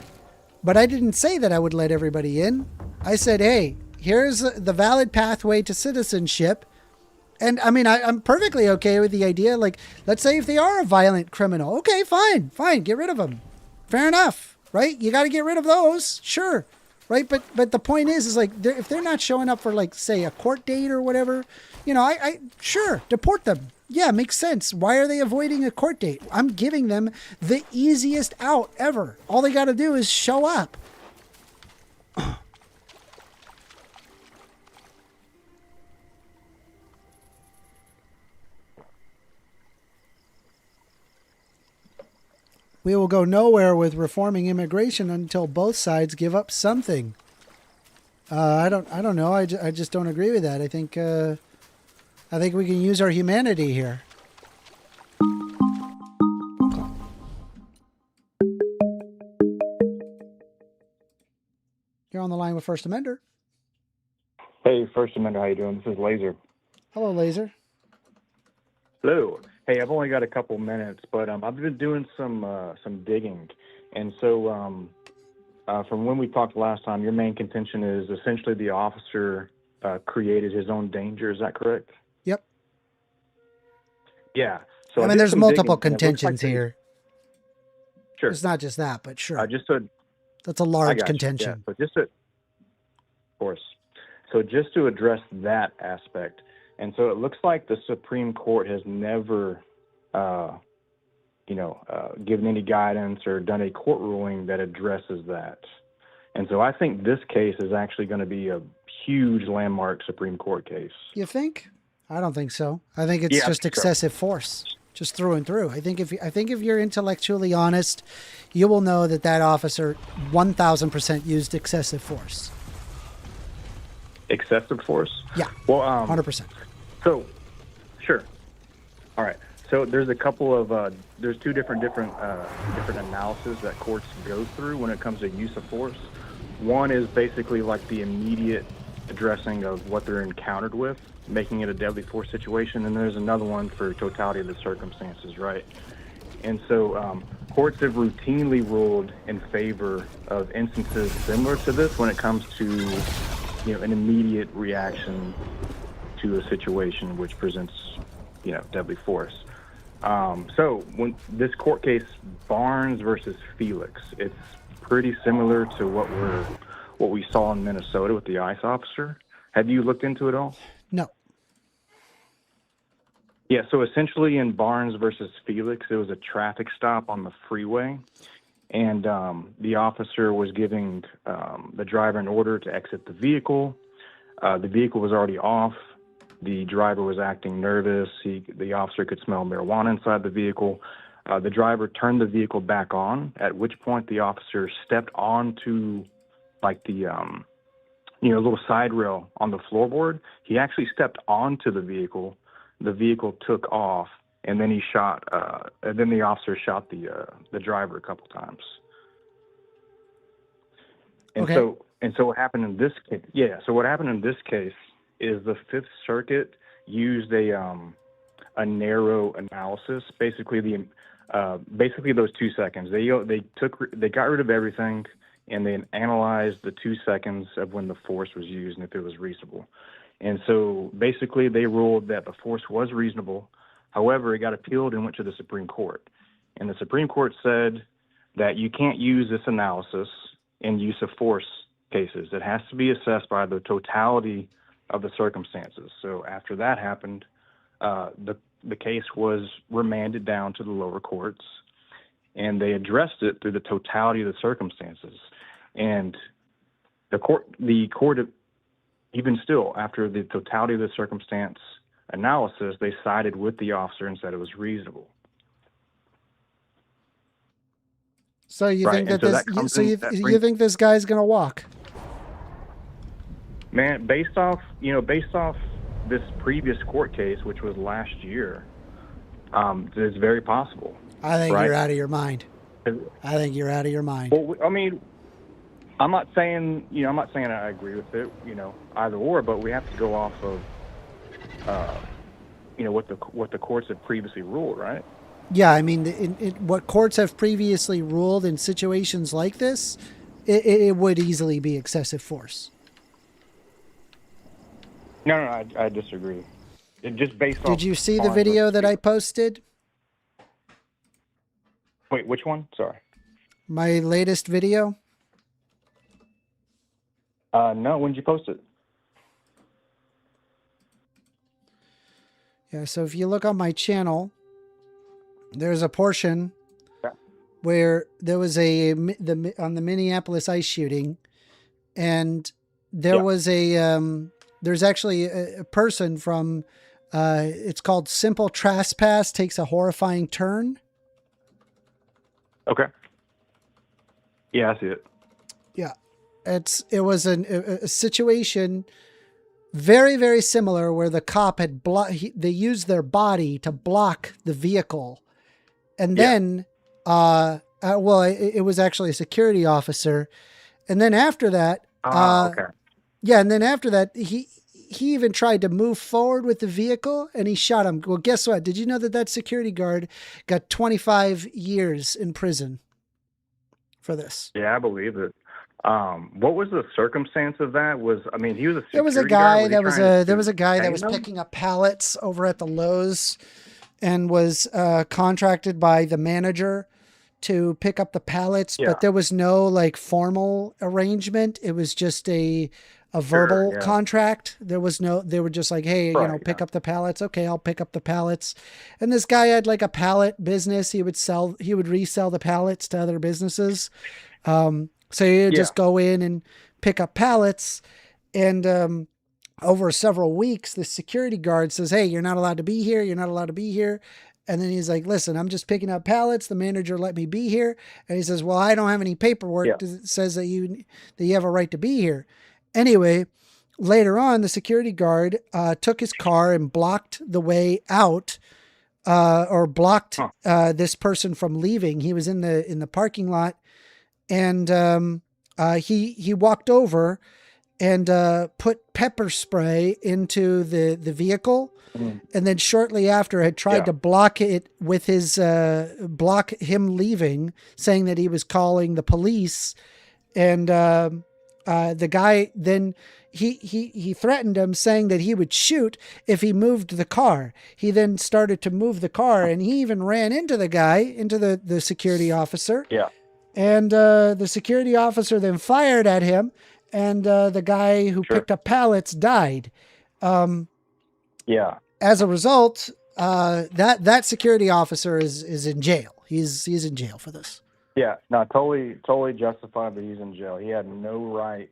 but I didn't say that I would let everybody in. I said, hey, here's the valid pathway to citizenship. And I mean, I'm perfectly okay with the idea. Like, let's say if they are a violent criminal. Okay, fine, get rid of them. Fair enough, right? You got to get rid of those. Sure. Right. But the point is like, if they're not showing up for like, say, a court date or whatever, you know, I sure, deport them. Yeah, makes sense. Why are they avoiding a court date? I'm giving them the easiest out ever. All they got to do is show up. We will go nowhere with reforming immigration until both sides give up something. I don't know. I just don't agree with that. I think we can use our humanity here. You're on the line with First Amender. Hey, First Amender, how you doing? This is Laser. Hello, Laser. Hello. Hey, I've only got a couple minutes, but I've been doing some digging, and so from when we talked last time, your main contention is essentially the officer created his own danger. Is that correct? Yep. Yeah. So I mean, there's multiple contentions like here. Sure. It's not just that, but sure. That's a I large got you. contention. Yeah, but of course. So just to address that aspect. And so it looks like the Supreme Court has never, given any guidance or done a court ruling that addresses that. And so I think this case is actually going to be a huge landmark Supreme Court case. You think? I don't think so. I think it's just excessive force, just through and through. I think if you're intellectually honest, you will know that officer 1,000% used excessive force. Excessive force? Yeah. Well, 100%. So, sure. All right. So there's a couple of there's two different analyses that courts go through when it comes to use of force. One is basically like the immediate addressing of what they're encountered with, making it a deadly force situation, and there's another one for totality of the circumstances, right? And so courts have routinely ruled in favor of instances similar to this when it comes to, an immediate reaction to a situation which presents, deadly force. So when this court case, Barnes versus Felix, it's pretty similar to what we saw in Minnesota with the ICE officer. Have you looked into it all? No. Yeah, so essentially in Barnes versus Felix, it was a traffic stop on the freeway, and the officer was giving the driver an order to exit the vehicle. The vehicle was already off. The driver was acting nervous. The officer could smell marijuana inside the vehicle. The driver turned the vehicle back on, at which point the officer stepped onto like the little side rail on the floorboard. He actually stepped onto the vehicle. The vehicle took off, and then he shot. And then the officer shot the driver a couple times. And Okay. so what happened in this case? Yeah. So what happened in this case is the Fifth Circuit used a narrow analysis. Basically those 2 seconds. They got rid of everything, and they analyzed the 2 seconds of when the force was used and if it was reasonable. And so basically they ruled that the force was reasonable. However, it got appealed and went to the Supreme Court. And the Supreme Court said that you can't use this analysis in use of force cases. It has to be assessed by the totality of the circumstances. So after that happened, the case was remanded down to the lower courts, and they addressed it through the totality of the circumstances. And the court, even still, after the totality of the circumstance analysis, they sided with the officer and said it was reasonable. So you Right, think and that so this? that You comes in- think this guy's gonna walk? Man, based off this previous court case, which was last year, it's very possible. I think Right. you're out of your mind. I think you're out of your mind. Well, I mean, I'm not saying I agree with it, either or, but we have to go off of, what the courts have previously ruled, right? Yeah, I mean, what courts have previously ruled in situations like this, it would easily be excessive force. No, I disagree. It just based Did off. you see the video that I posted? Wait, which one? Sorry. My latest video? No. When did you post it? Yeah, so if you look on my channel, there's a portion Yeah. where there was on the Minneapolis ICE shooting, and there Yeah. was there's actually a person from, it's called Simple Trespass Takes a Horrifying Turn. Okay. Yeah, I see it. Yeah, it was a situation very, very similar where the cop had they used their body to block the vehicle, and then it was actually a security officer, and then after that, Okay. yeah, and then after that, he even tried to move forward with the vehicle, and he shot him. Well, guess what? Did you know that security guard got 25 years in prison for this? Yeah, I believe it. What was the circumstance of that? He was a security There was a guard. guy Was he that was trying there to was a guy that hang was them? picking up pallets over at the Lowe's, and was contracted by the manager to pick up the pallets, Yeah. but there was no like formal arrangement. It was just a verbal yeah. contract. There was no, they were just like, hey, Right, pick yeah. up the pallets. Okay, I'll pick up the pallets. And this guy had like a pallet business. He would resell the pallets to other businesses. So you just go in and pick up pallets, and over several weeks, the security guard says, "Hey, you're not allowed to be here. You're not allowed to be here." And then he's like, "Listen, I'm just picking up pallets. The manager let me be here." And he says, "Well, I don't have any paperwork that says that you have a right to be here." Anyway, later on, the security guard took his car and blocked the way out, or blocked this person from leaving. He was in the parking lot, and he walked over and put pepper spray into the vehicle, and then shortly after had tried to block it with his block him leaving, saying that he was calling the police. And the guy then he threatened him, saying that he would shoot if he moved the car. He then started to move the car, and he even ran into the guy, into the security officer. Yeah. And the security officer then fired at him, and the guy who picked up pallets died. As a result, that security officer is in jail. He's in jail for this. Yeah, no, totally justified that he's in jail. He had no right.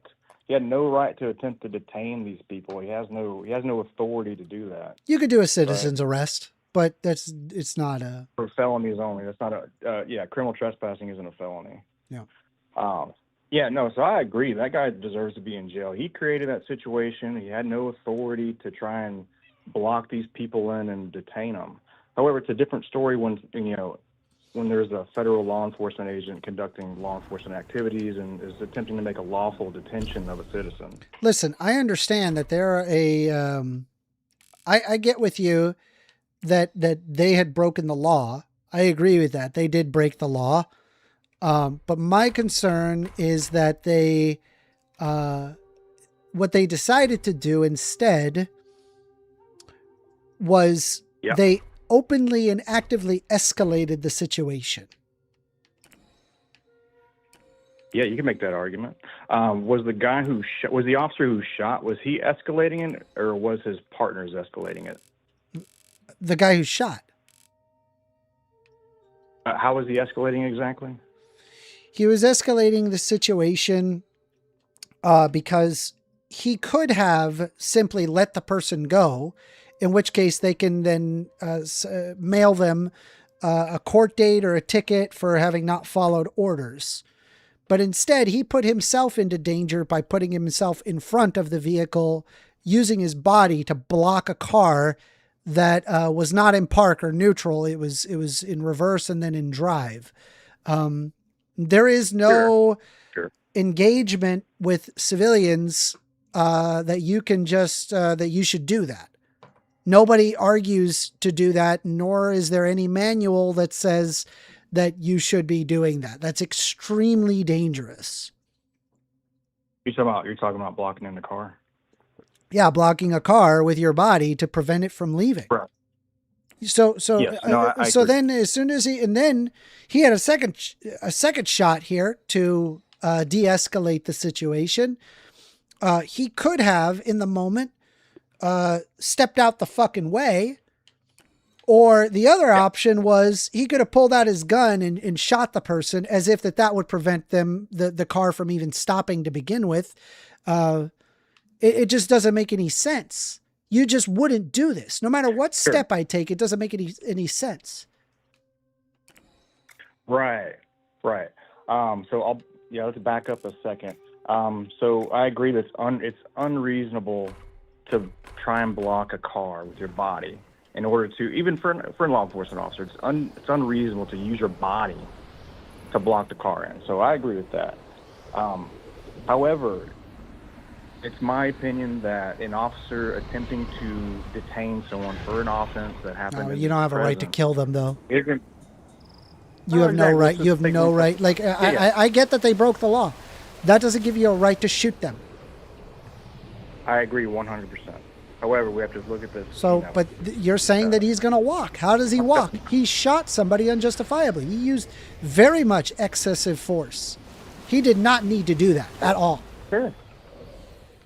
He had no right to attempt to detain these people. He has no authority to do that. You could do a citizen's arrest, but it's not a for felonies only. That's not a criminal trespassing isn't a felony. Yeah. So I agree. That guy deserves to be in jail. He created that situation. He had no authority to try and block these people in and detain them. However, it's a different story when there's a federal law enforcement agent conducting law enforcement activities and is attempting to make a lawful detention of a citizen. Listen, I understand that there are I get with you that they had broken the law. I agree with that. They did break the law. But my concern is that what they decided to do instead was they openly and actively escalated the situation. Yeah, you can make that argument. Was the guy was the officer who shot, was he escalating it, or was his partners escalating it? The guy who shot. How was he escalating exactly? He was escalating the situation because he could have simply let the person go, in which case they can then mail them a court date or a ticket for having not followed orders. But instead, he put himself into danger by putting himself in front of the vehicle, using his body to block a car that was not in park or neutral. It was in reverse and then in drive. There is no engagement with civilians that you can just that you should do that. Nobody argues to do that, nor is there any manual that says that you should be doing that. That's extremely dangerous. You're talking about blocking in the car? Yeah, blocking a car with your body to prevent it from leaving. Right. So I then as soon as he had a second shot here to de-escalate the situation. He could have, in the moment, stepped out the fucking way. Or the other option was he could have pulled out his gun and shot the person, as if that would prevent the car from even stopping to begin with. It just doesn't make any sense. You just wouldn't do this. No matter what step I take, it doesn't make any sense. Right. So let's back up a second. So I agree that it's unreasonable to try and block a car with your body in order to, even for a law enforcement officer, it's unreasonable to use your body to block the car in. So I agree with that. However, it's my opinion that an officer attempting to detain someone for an offense that happened. No, you don't have a right to kill them, though. You have no right. You have no right. Like, I get that they broke the law. That doesn't give you a right to shoot them. I agree 100%. However, we have to look at this. So, but you're saying that he's going to walk. How does he walk? He shot somebody unjustifiably. He used very much excessive force. He did not need to do that at all. Sure.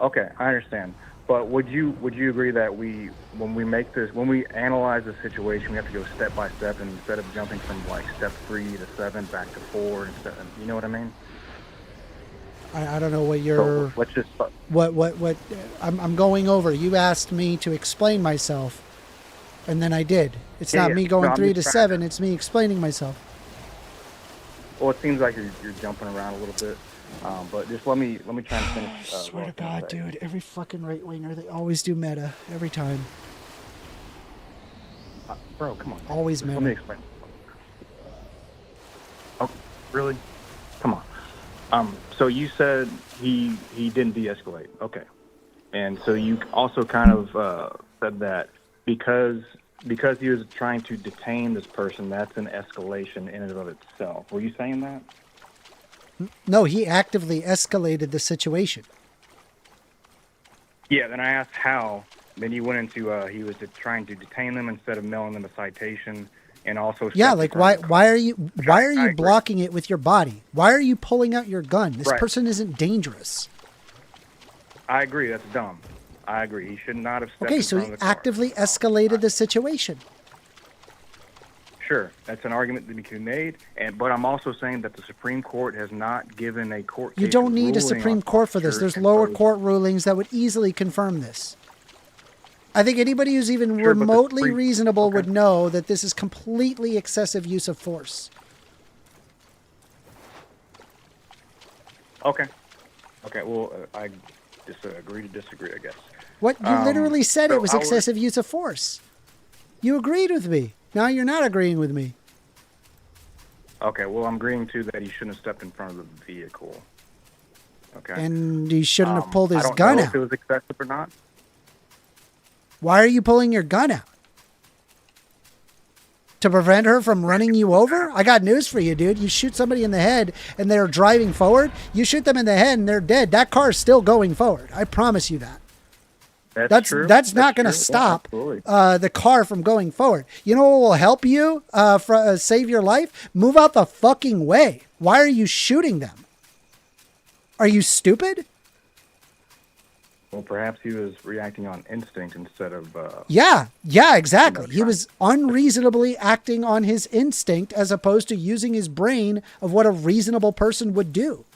Okay, I understand. But would you agree that when we analyze the situation, we have to go step by step, and instead of jumping from like step 3 to 7 back to 4 and 7, you know what I mean? I don't know what So you're. let's just. What? I'm going over. You asked me to explain myself, and then I did. It's Yeah, not yeah. me going No, I'm 3 just to trying 7. It's me explaining myself. Well, it seems like you're jumping around a little bit, but just let me try and finish. Swear what to I was God, gonna say. dude. Every fucking right winger, they always do meta every time. Bro, come on. Always Just let me meta. explain. Oh, really? Come on. So you said he didn't de-escalate. Okay. And so you also kind of said that because he was trying to detain this person, that's an escalation in and of itself. Were you saying that? No, he actively escalated the situation. Yeah. Then I asked how. Then you went into he was trying to detain them instead of mailing them a citation, and also Yeah, stepped in like front of the car. why are you I agree. blocking it with your body? Why are you pulling out your gun? This Right. person isn't dangerous. I agree. That's dumb. I agree. He should not have stepped Okay, in so front he of the car. actively escalated the situation. Sure, that's an argument that can be made, but I'm also saying that the Supreme Court has not given a court case You don't need a ruling Supreme on Court for this. officers There's and lower those- court rulings that would easily confirm this. I think anybody who's even Sure, but the remotely Supreme- reasonable okay. would know that this is completely excessive use of force. Okay. Well, I just agree to disagree, I guess. What? You literally said so it was I would- excessive use of force. You agreed with me. Now you're not agreeing with me. Okay, well, I'm agreeing too that he shouldn't have stepped in front of the vehicle. Okay. And he shouldn't have pulled I his don't gun know out. if it was excessive or not. Why are you pulling your gun out? To prevent her from running you over? I got news for you, dude. You shoot somebody in the head and they're driving forward, you shoot them in the head and they're dead. That car's still going forward. I promise you that. That's true. That's not going to true. Yeah, stop absolutely. the car from going forward. You know what will help you save your life? Move out the fucking way. Why are you shooting them? Are you stupid? Well, perhaps he was reacting on instinct instead of. Yeah, exactly. He trying- was unreasonably acting on his instinct as opposed to using his brain of what a reasonable person would do.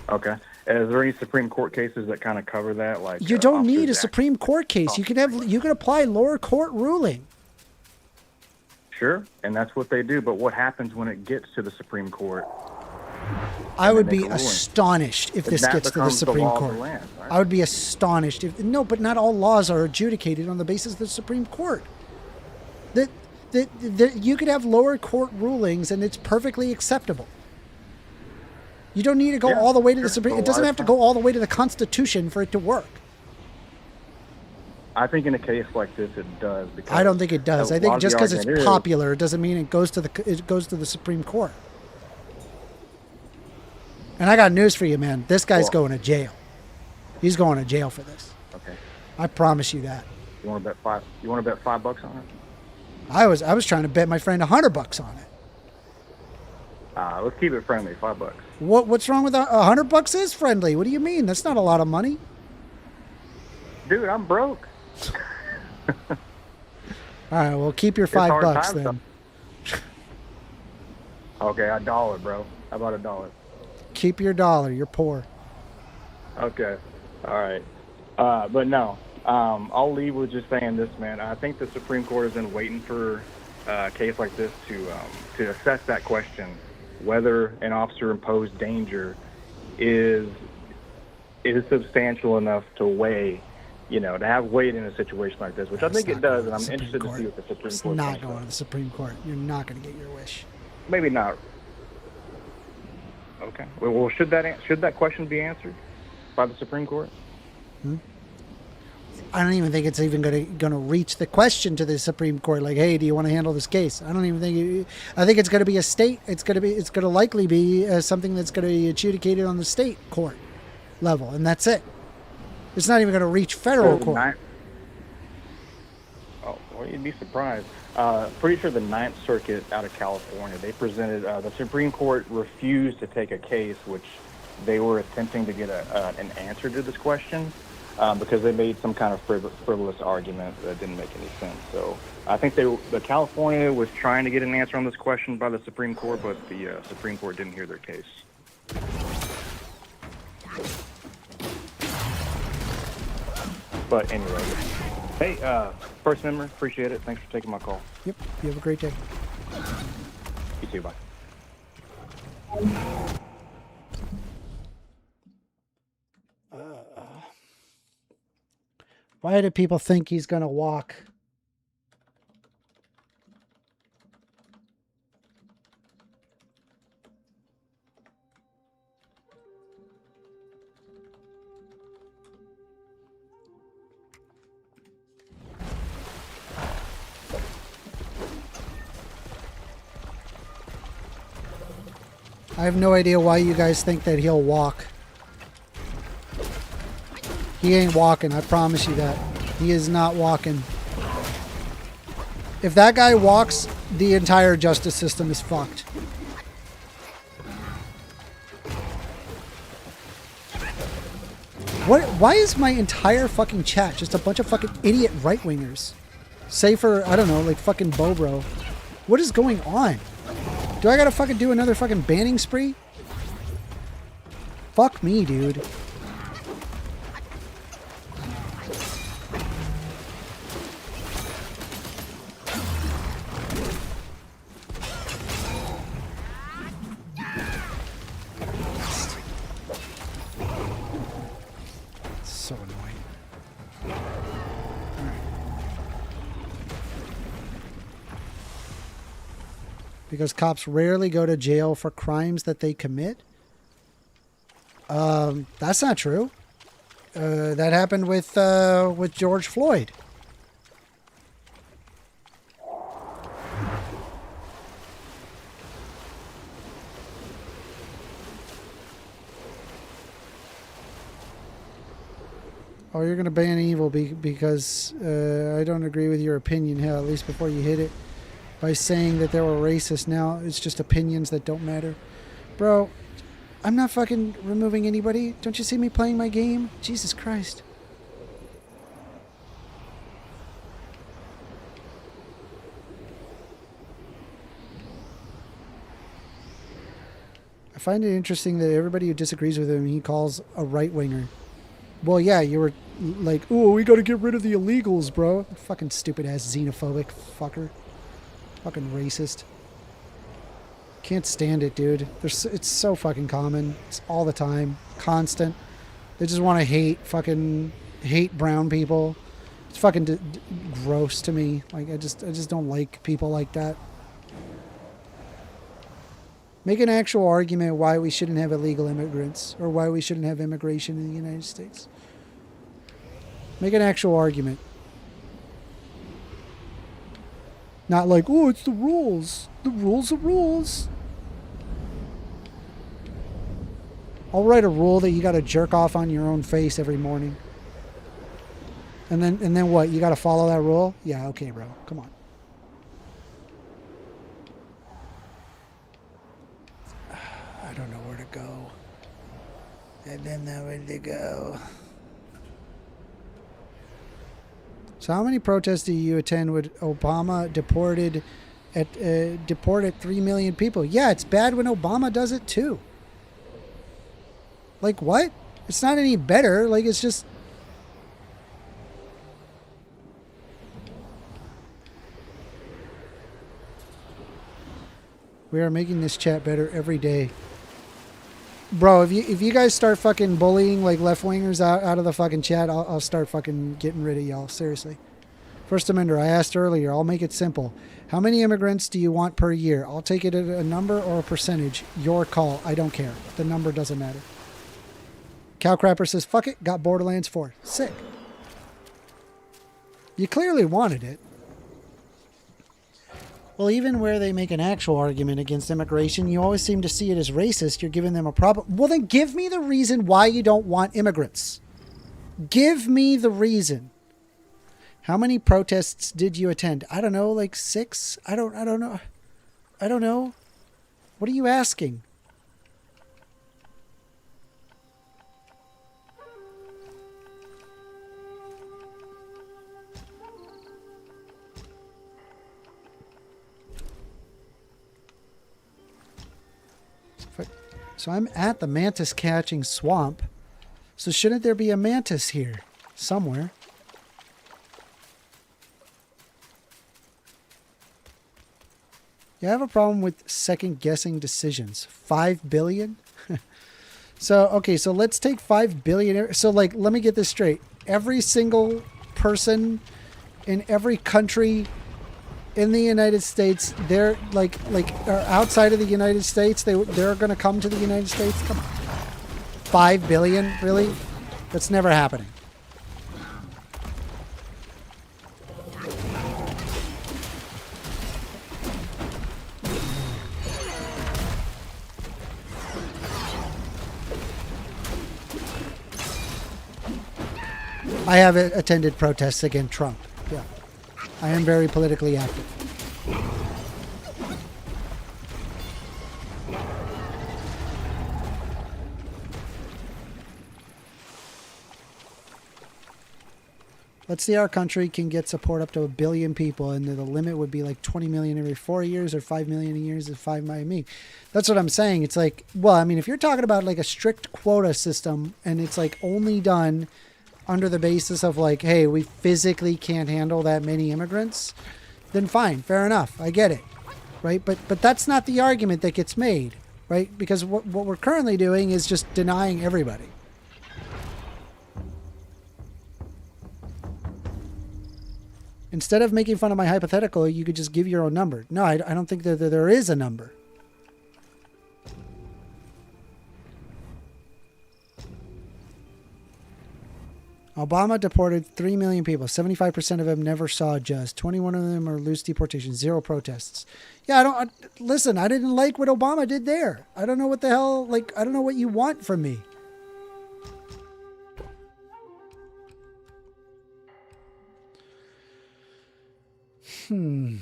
Okay. Is there any Supreme Court cases that kind of cover that? Like You don't need a officers Supreme Court case. You can apply lower court ruling. Sure, and that's what they do. But what happens when it gets to the Supreme Court? I would make be a ruling. astonished if this That gets to the becomes the Supreme law of the Court. land, right? I would be astonished if no, but not all laws are adjudicated on the basis of the Supreme Court. That you could have lower court rulings and it's perfectly acceptable. You don't need to go Yeah, all the way to the sure. Supreme. A It doesn't lot have of to go all the way to the Constitution for it to work. I think in a case like this, it does. Because I don't think it does. a I lot think of just the because it's argument is- popular, it doesn't mean it goes to the Supreme Court. And I got news for you, man. This guy's Well- going to jail. He's going to jail for this. Okay. I promise you that. You want to bet $5? You want to bet $5 on it? I was trying to bet my friend $100 on it. Let's keep it friendly. $5. What's wrong with $100 is friendly? What do you mean? That's not a lot of money. Dude, I'm broke. All right, well, keep your hard $5 times, then. Okay, $1, bro. How about $1? Keep your dollar. You're poor. Okay. All right. But no, I'll leave with just saying this, man. I think the Supreme Court has been waiting for a case like this to assess that question, whether an officer imposed danger is substantial enough to weigh, to have weight in a situation like this, which I think it does, and I'm interested to see what the Supreme It's Court not thinks going of. to the Supreme Court. You're not going to get your wish. Maybe not. Okay. Well, should that question be answered by the Supreme Court? I don't even think it's even going to reach the question to the Supreme Court. Like, hey, do you want to handle this case? I don't even think. I think it's going to be a state. It's going to likely be something that's going to be adjudicated on the state court level, and that's it. It's not even going to reach federal court. Oh, well, you'd be surprised. Pretty sure the Ninth Circuit out of California, they presented, the Supreme Court refused to take a case which they were attempting to get an answer to this question. because they made some kind of frivolous argument that didn't make any sense. So I think the California was trying to get an answer on this question by the Supreme Court, but the Supreme Court didn't hear their case. But anyway, hey, First Member, appreciate it. Thanks for taking my call. Yep. You have a great day. You too, bye. Why do people think he's going to walk? I have no idea why you guys think that he'll walk. He ain't walking, I promise you that. He is not walking. If that guy walks, the entire justice system is fucked. Why is my entire fucking chat just a bunch of fucking idiot right-wingers? Say for, I don't know, like fucking Bobro. What is going on? Do I gotta fucking do another fucking banning spree? Fuck me, dude. So annoying. Because cops rarely go to jail for crimes that they commit? That's not true. That happened with George Floyd. Oh, you're going to ban evil because I don't agree with your opinion. Hell, at least before you hit it. By saying that they were racist. Now it's just opinions that don't matter. Bro, I'm not fucking removing anybody. Don't you see me playing my game? Jesus Christ. I find it interesting that everybody who disagrees with him, he calls a right-winger. Well, yeah, you were like, oh, we got to get rid of the illegals, bro. Fucking stupid-ass xenophobic fucker. Fucking racist. Can't stand it, dude. It's so fucking common. It's all the time. Constant. They just want to hate brown people. It's fucking gross to me. Like, I just don't like people like that. Make an actual argument why we shouldn't have illegal immigrants or why we shouldn't have immigration in the United States. Make an actual argument. Not like, oh, it's the rules. The rules are rules. I'll write a rule that you got to jerk off on your own face every morning. And then what? You got to follow that rule? Yeah, okay, bro. Come on. I don't know where to go. I don't know where to go. So how many protests do you attend with Obama deported 3 million people? Yeah, it's bad when Obama does it too. Like what? It's not any better. Like it's just... We are making this chat better every day. Bro, if you guys start fucking bullying like left-wingers out of the fucking chat, I'll start fucking getting rid of y'all. Seriously. First Amender, I asked earlier. I'll make it simple. How many immigrants do you want per year? I'll take it at a number or a percentage. Your call. I don't care. The number doesn't matter. Cowcrapper says, fuck it. Got Borderlands 4. Sick. You clearly wanted it. Well, even where they make an actual argument against immigration, you always seem to see it as racist. You're giving them a problem. Well, then give me the reason why you don't want immigrants. Give me the reason. How many protests did you attend? I don't know, like 6? I don't know. I don't know. What are you asking? So I'm at the mantis catching swamp. So shouldn't there be a mantis here somewhere? Yeah, I have a problem with second guessing decisions. 5 billion? So, okay, so let's take 5 billion. So, like, let me get this straight. Every single person in every country in the United States, they're like outside of the United States, they're going to come to the United States. Come on. 5 billion, really? That's never happening. I have attended protests against Trump. Yeah. I am very politically active. Let's see, our country can get support up to 1 billion people, and the limit would be like 20 million every 4 years or 5 million a year is 5 by me. That's what I'm saying. It's like, well, I mean, if you're talking about like a strict quota system and it's like only done under the basis of like, hey, we physically can't handle that many immigrants, then fine, fair enough. I get it, right? But that's not the argument that gets made, right? Because what we're currently doing is just denying everybody. Instead of making fun of my hypothetical, you could just give your own number. No, I don't think that there is a number. Obama deported 3 million people. 75% of them never saw a judge. 21 of them are loose deportations. 0 protests. Yeah, listen, I didn't like what Obama did there. I don't know what the hell, like, I don't know what you want from me. Do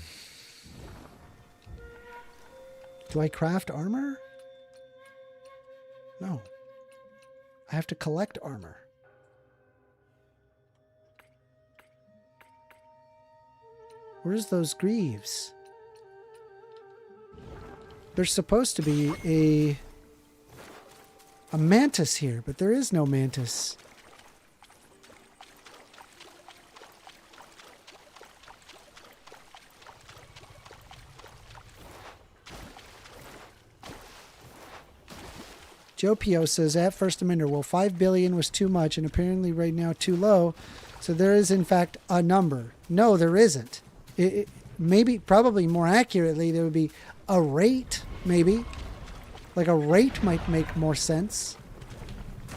I craft armor? No. I have to collect armor. Where's those greaves? There's supposed to be a mantis here, but there is no mantis. Joe Pio says, at first amender, well, 5 billion was too much and apparently right now too low. So there is, in fact, a number. No, there isn't. Maybe, probably more accurately, there would be a rate, maybe. Like a rate might make more sense.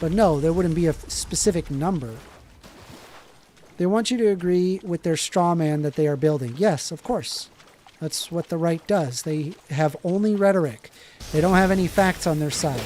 But no, there wouldn't be a specific number. They want you to agree with their straw man that they are building. Yes, of course. That's what the right does. They have only rhetoric. They don't have any facts on their side.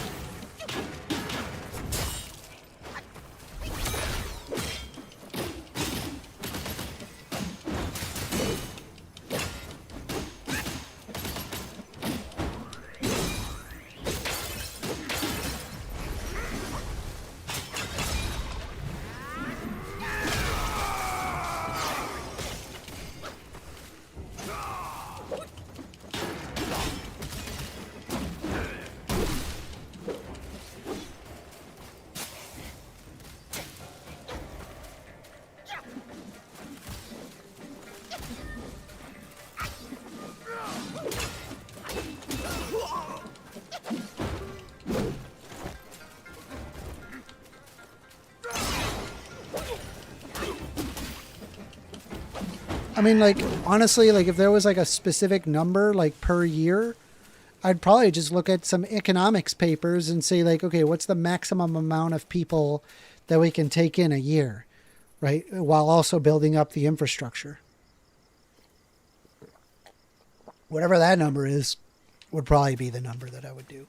I mean, like, honestly, like, if there was, like, a specific number, like, per year, I'd probably just look at some economics papers and say, like, okay, what's the maximum amount of people that we can take in a year, right? While also building up the infrastructure. Whatever that number is would probably be the number that I would do.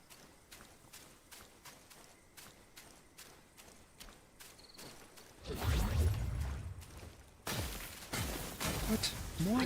What? More?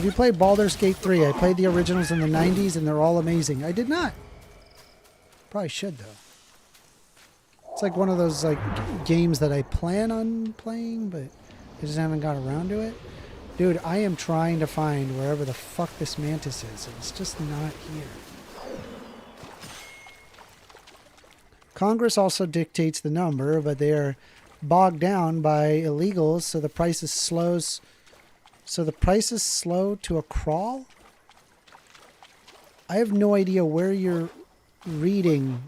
Have you played Baldur's Gate 3? I played the originals in the 90s and they're all amazing. I did not. Probably should though. It's like one of those like games that I plan on playing, but I just haven't got around to it. Dude, I am trying to find wherever the fuck this mantis is. It's just not here. Congress also dictates the number, but they are bogged down by illegals, so the price is slows. So the price is slow to a crawl? I have no idea where you're reading.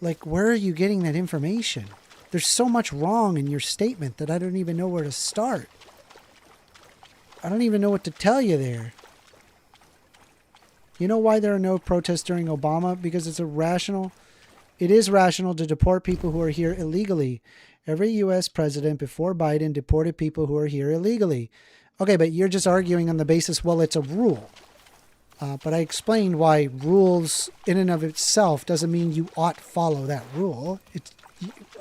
Like, where are you getting that information? There's so much wrong in your statement that I don't even know where to start. I don't even know what to tell you there. You know why there are no protests during Obama? Because it's irrational. It is rational to deport people who are here illegally. Every U.S. president before Biden deported people who are here illegally. Okay, but you're just arguing on the basis, well, it's a rule. But I explained why rules in and of itself doesn't mean you ought follow that rule.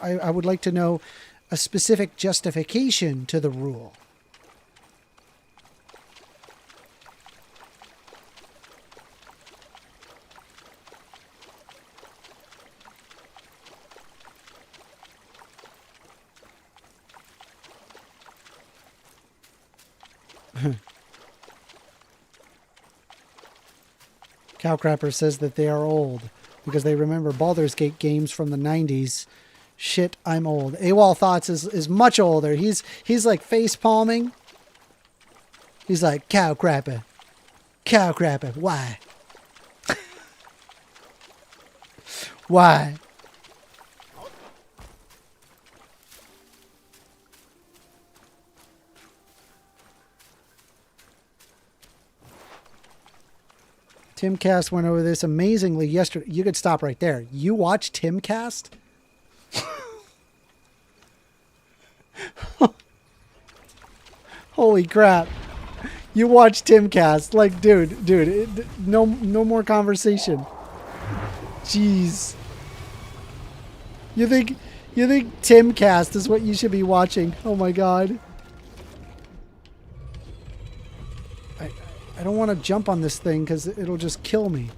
I would like to know a specific justification to the rule. Cowcrapper says that they are old because they remember Baldur's Gate games from the 90s. Shit, I'm old. AWOL Thoughts is much older. He's like face palming. He's like, Cowcrapper. Cowcrapper, why? Why? Timcast went over this amazingly yesterday. You could stop right there. You watch Timcast? Holy crap. You watch Timcast. Like, dude, no more conversation. Jeez. You think Timcast is what you should be watching? Oh my god. I don't want to jump on this thing because it'll just kill me.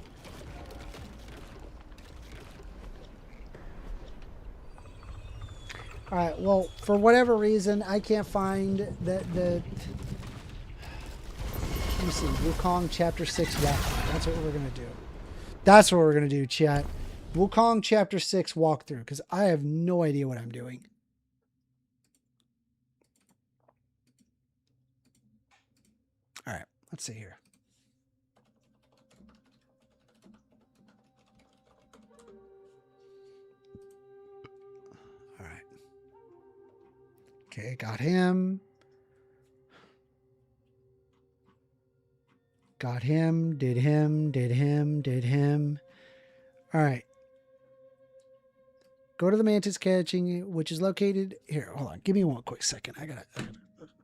Alright, well, for whatever reason, I can't find the let me see, Wukong Chapter 6 walkthrough. That's what we're going to do. That's what we're going to do, chat. Wukong Chapter 6 walkthrough, because I have no idea what I'm doing. Alright, let's see here. Alright. Okay, got him. Got him, did him, did him, did him. All right. Go to the mantis catching, which is located here. Hold on. Give me one quick second. I gotta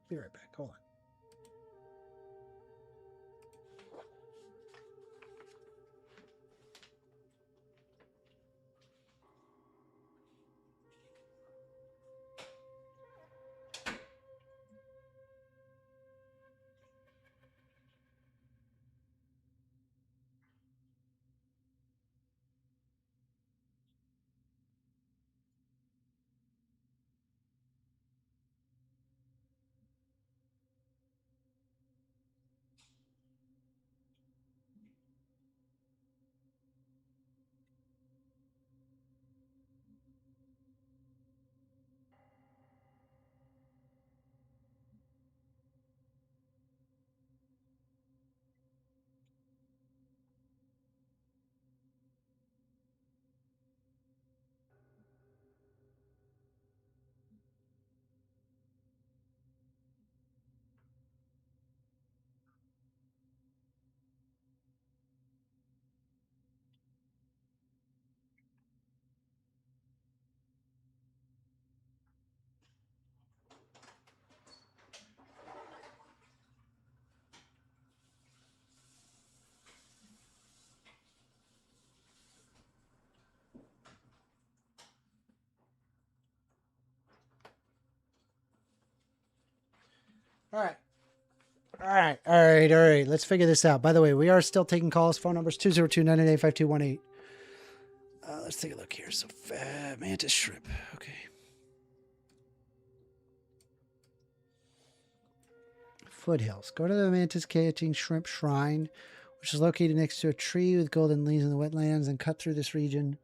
be right back. Hold on. All right. All right. Let's figure this out. By the way, we are still taking calls. Phone numbers 202-998-5218. Let's take a look here. So, mantis shrimp. Okay. Foothills. Go to the mantis catching shrimp shrine, which is located next to a tree with golden leaves in the wetlands, and cut through this region.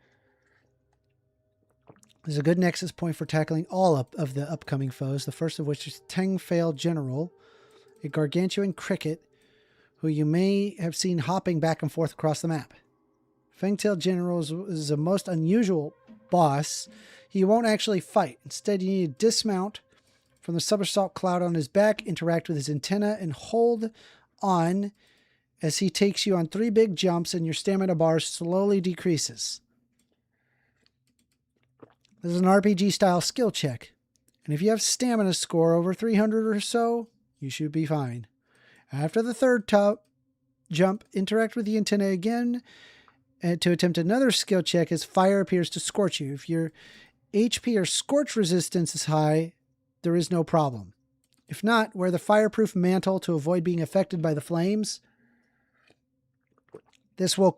There's a good nexus point for tackling all of the upcoming foes, the first of which is Tengfail General, a gargantuan cricket who you may have seen hopping back and forth across the map. Fangtail General is a most unusual boss. He won't actually fight. Instead, you need to dismount from the somersault cloud on his back, interact with his antenna, and hold on as he takes you on 3 big jumps and your stamina bar slowly decreases. This is an RPG-style skill check, and if you have stamina score over 300 or so, you should be fine. After the 3rd jump, interact with the antenna again to attempt another skill check as fire appears to scorch you. If your HP or scorch resistance is high, there is no problem. If not, wear the fireproof mantle to avoid being affected by the flames. This will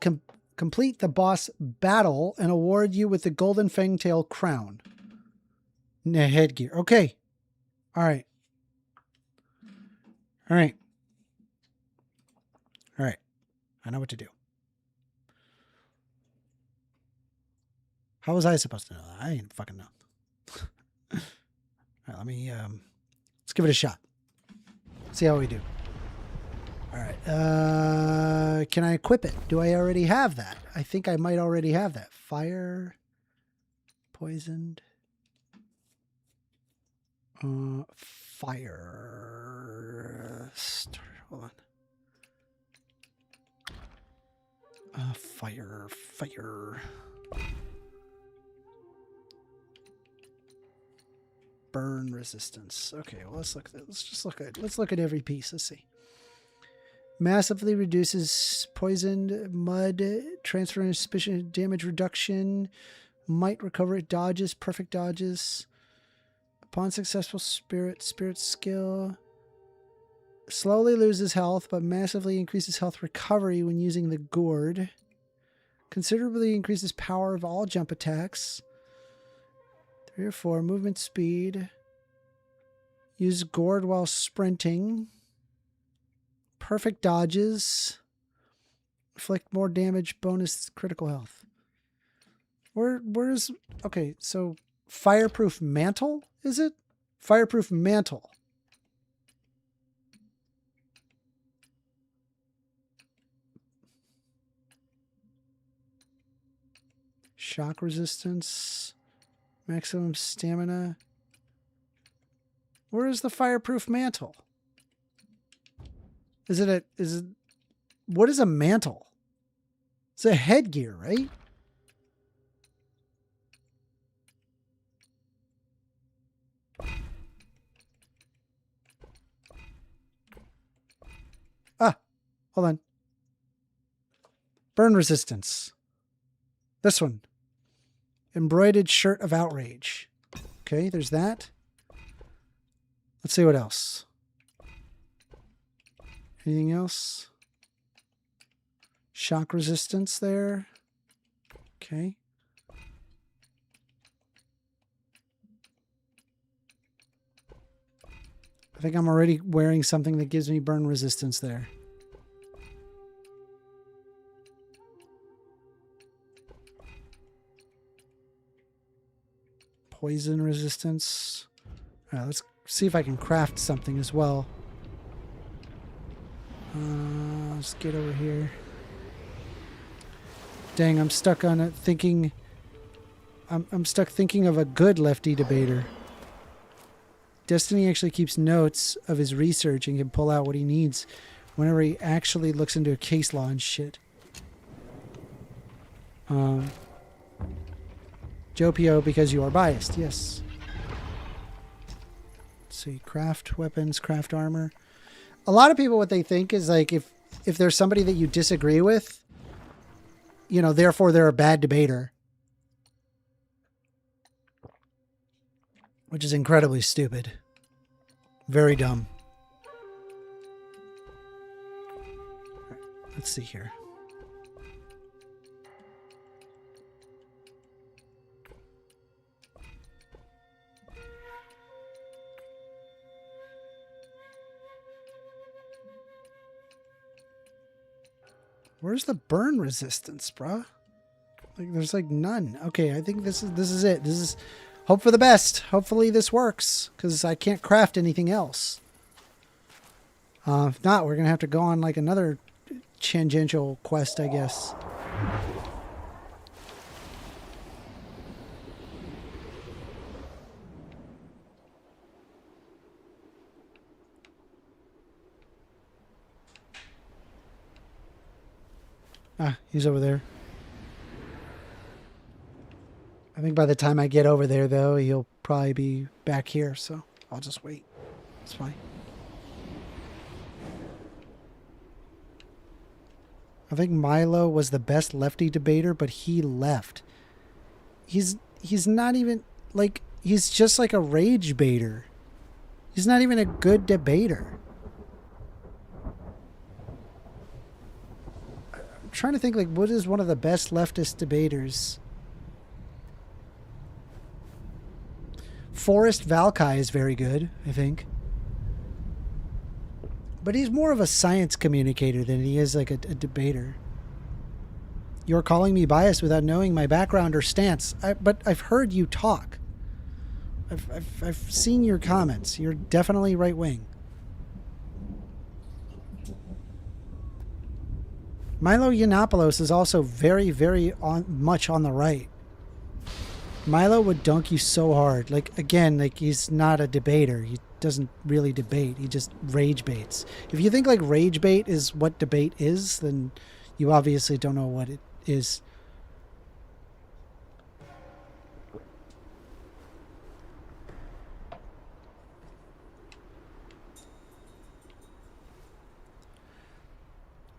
complete the boss battle and award you with the Golden Fangtail crown. Headgear. Okay. All right. I know what to do. How was I supposed to know that? I didn't fucking know. All right, let me, let's give it a shot. See how we do. All right. Can I equip it? Do I already have that? I think I might already have that. Fire. Poisoned. Fire. Hold on. Fire. Burn resistance. Okay, well, let's look at every piece. Let's see. Massively reduces poisoned mud, transfer and suspicion, damage reduction, might recover it, dodges, perfect dodges. Upon successful spirit skill. Slowly loses health, but massively increases health recovery when using the gourd. Considerably increases power of all jump attacks. 3 or 4, movement speed. Use gourd while sprinting. Perfect dodges. Inflict more damage, bonus critical health. Where's... Okay, so fireproof mantle, is it? Fireproof mantle. Shock resistance. Maximum stamina. Where is the fireproof mantle? What is a mantle? It's a headgear, right? Hold on. Burn resistance. This one. Embroidered shirt of outrage. Okay, there's that. Let's see what else. Anything else? Shock resistance there. Okay. I think I'm already wearing something that gives me burn resistance there. Poison resistance. All right, let's see if I can craft something as well. Let's get over here. Dang, I'm stuck on it thinking... I'm stuck thinking of a good lefty debater. Destiny actually keeps notes of his research and can pull out what he needs whenever he actually looks into a case law and shit. Joe P.O. because you are biased, yes. Let's see, craft weapons, craft armor. A lot of people, what they think is like if there's somebody that you disagree with, you know, therefore they're a bad debater. Which is incredibly stupid. Very dumb. Let's see here. Where's the burn resistance, bruh? Like, there's like none. Okay, I think this is it. This is hope for the best. Hopefully this works, because I can't craft anything else. If not, we're gonna have to go on like another tangential quest, I guess. Ah, he's over there. I think by the time I get over there, though, he'll probably be back here, so I'll just wait. It's fine. I think Milo was the best lefty debater, but he left. He's not even, like, he's just like a rage baiter. He's not even a good debater. I'm trying to think, like, what is one of the best leftist debaters? Forrest Valkai is very good, I think. But he's more of a science communicator than he is like a debater. You're calling me biased without knowing my background or stance. But I've heard you talk. I've seen your comments. You're definitely right wing. Milo Yiannopoulos is also very, very much on the right. Milo would dunk you so hard. Like, again, like, he's not a debater. He doesn't really debate. He just rage baits. If you think like rage bait is what debate is, then you obviously don't know what it is.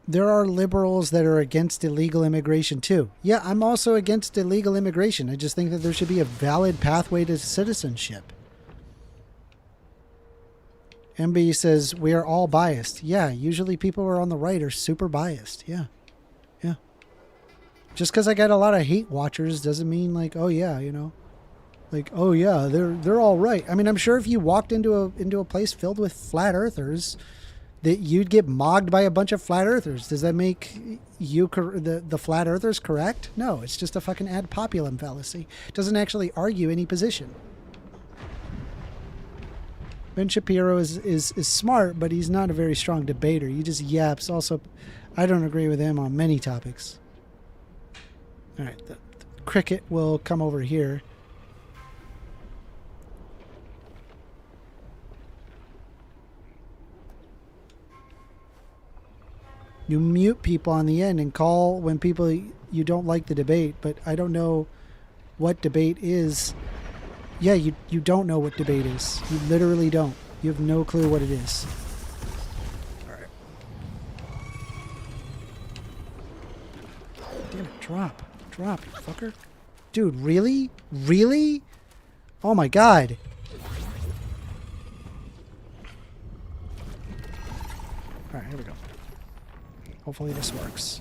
There are liberals that are against illegal immigration too. Yeah, I'm also against illegal immigration. I just think that there should be a valid pathway to citizenship. MB says, we are all biased. Yeah, usually people who are on the right are super biased. Yeah. Yeah. Just because I got a lot of hate watchers doesn't mean like, oh yeah, you know. Like, oh yeah, they're all right. I mean, I'm sure if you walked into a place filled with flat earthers, that you'd get mogged by a bunch of flat earthers. Does that make you the flat earthers correct? No, it's just a fucking ad populum fallacy. It doesn't actually argue any position. Ben Shapiro is smart, but he's not a very strong debater. He just yaps. Also, I don't agree with him on many topics. All right, the cricket will come over here. You mute people on the end and call when people you don't like the debate, but I don't know what debate is. Yeah, you don't know what debate is. You literally don't. You have no clue what it is. All right. Damn it, drop, you fucker. Dude, really? Really? Oh my god. All right, here we go. Hopefully this works.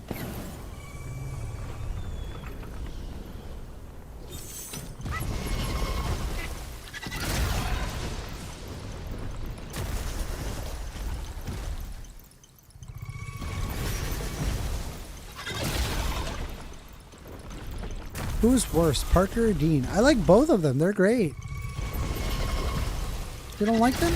Who's worse, Parker or Dean? I like both of them. They're great. You don't like them?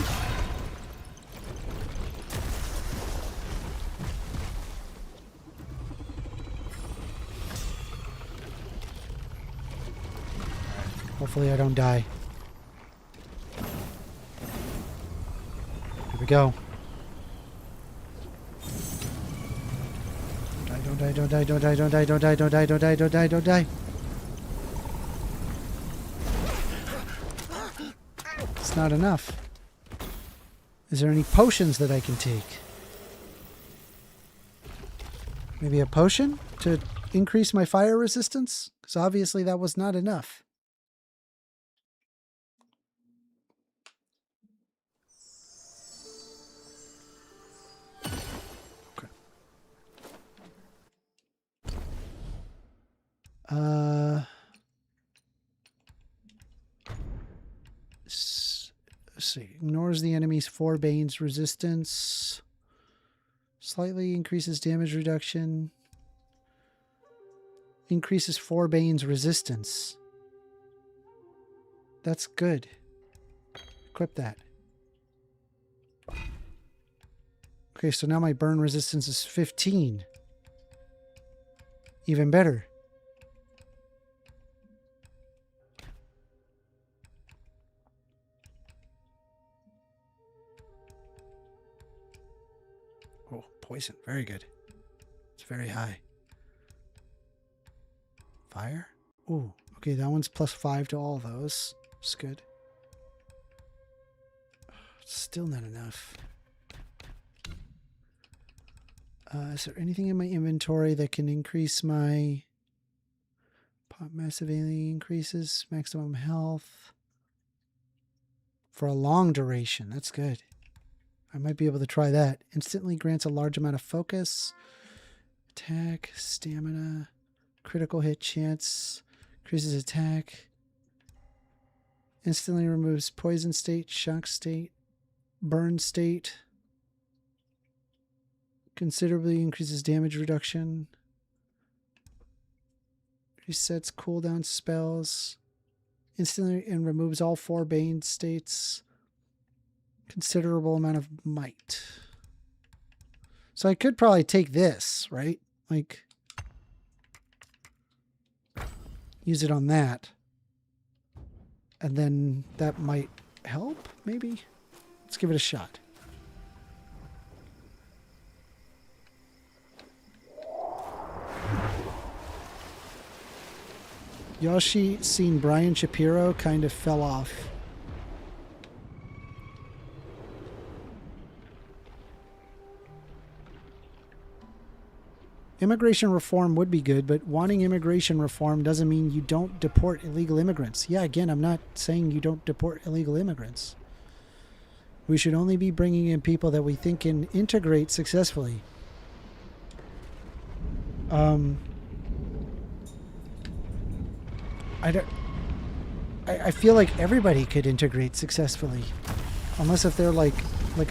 Hopefully I don't die. Here we go. Don't die, don't die, don't die, don't die, don't die, don't die, don't die, don't die, don't die. It's not enough. Is there any potions that I can take? Maybe a potion to increase my fire resistance? Because obviously that was not enough. Let's see. Ignores the enemy's 4 Bane's resistance. Slightly increases damage reduction. Increases 4 Bane's resistance. That's good. Equip that. Okay, so now my burn resistance is 15. Even better. Oh, poison. Very good. It's very high. Fire? Ooh, okay, that one's +5 to all those. It's good. Still not enough. Is there anything in my inventory that can increase my pop massively increases maximum health for a long duration? That's good. I might be able to try that. Instantly grants a large amount of focus, attack, stamina, critical hit chance, increases attack, instantly removes poison state, shock state, burn state. Considerably increases damage reduction. Resets cooldown spells. Instantly and removes all 4 Bane states. Considerable amount of might. So I could probably take this, right? Like, use it on that. And then that might help, maybe? Let's give it a shot. Yoshi seen Brian Shapiro kind of fell off. Immigration reform would be good, but wanting immigration reform doesn't mean you don't deport illegal immigrants. Yeah, again, I'm not saying you don't deport illegal immigrants. We should only be bringing in people that we think can integrate successfully. I feel like everybody could integrate successfully, unless if they're like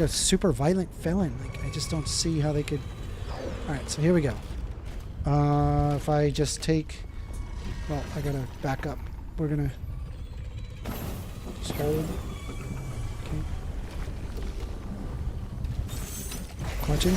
a super violent felon. Like, I just don't see how they could. All right, so here we go. If I just take, well, I gotta back up. We're gonna just hold. Okay. Clutching.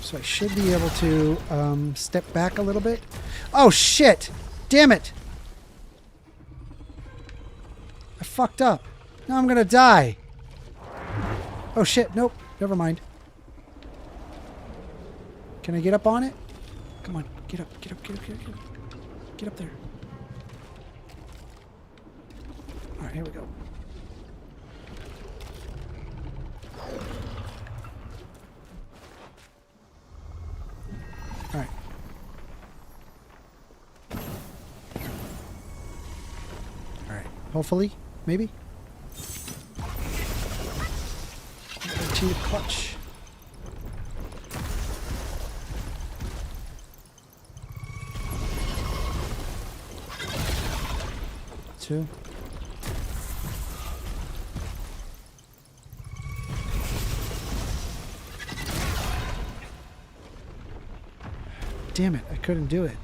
So I should be able to step back a little bit. Oh, shit! Damn it! I fucked up. Now I'm gonna die. Oh, shit. Nope. Never mind. Can I get up on it? Come on. Get up. Get up. Get up. Get up. Get up. Get up there. All right. Here we go. All right. All right. Hopefully, maybe. To clutch. Two. Damn it, I couldn't do it.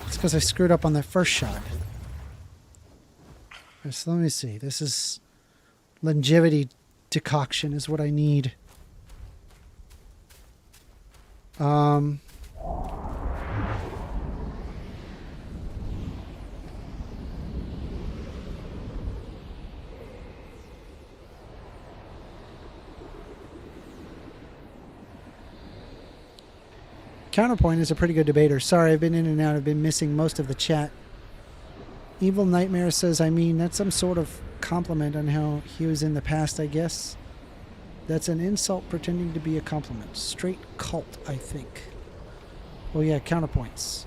It's because I screwed up on that first shot. So let me see. This is longevity decoction is what I need. Counterpoint is a pretty good debater. Sorry, I've been in and out. I've been missing most of the chat. Evil Nightmare says, I mean, that's some sort of compliment on how he was in the past, I guess. That's an insult pretending to be a compliment. Straight cult, I think. Oh yeah, counterpoints.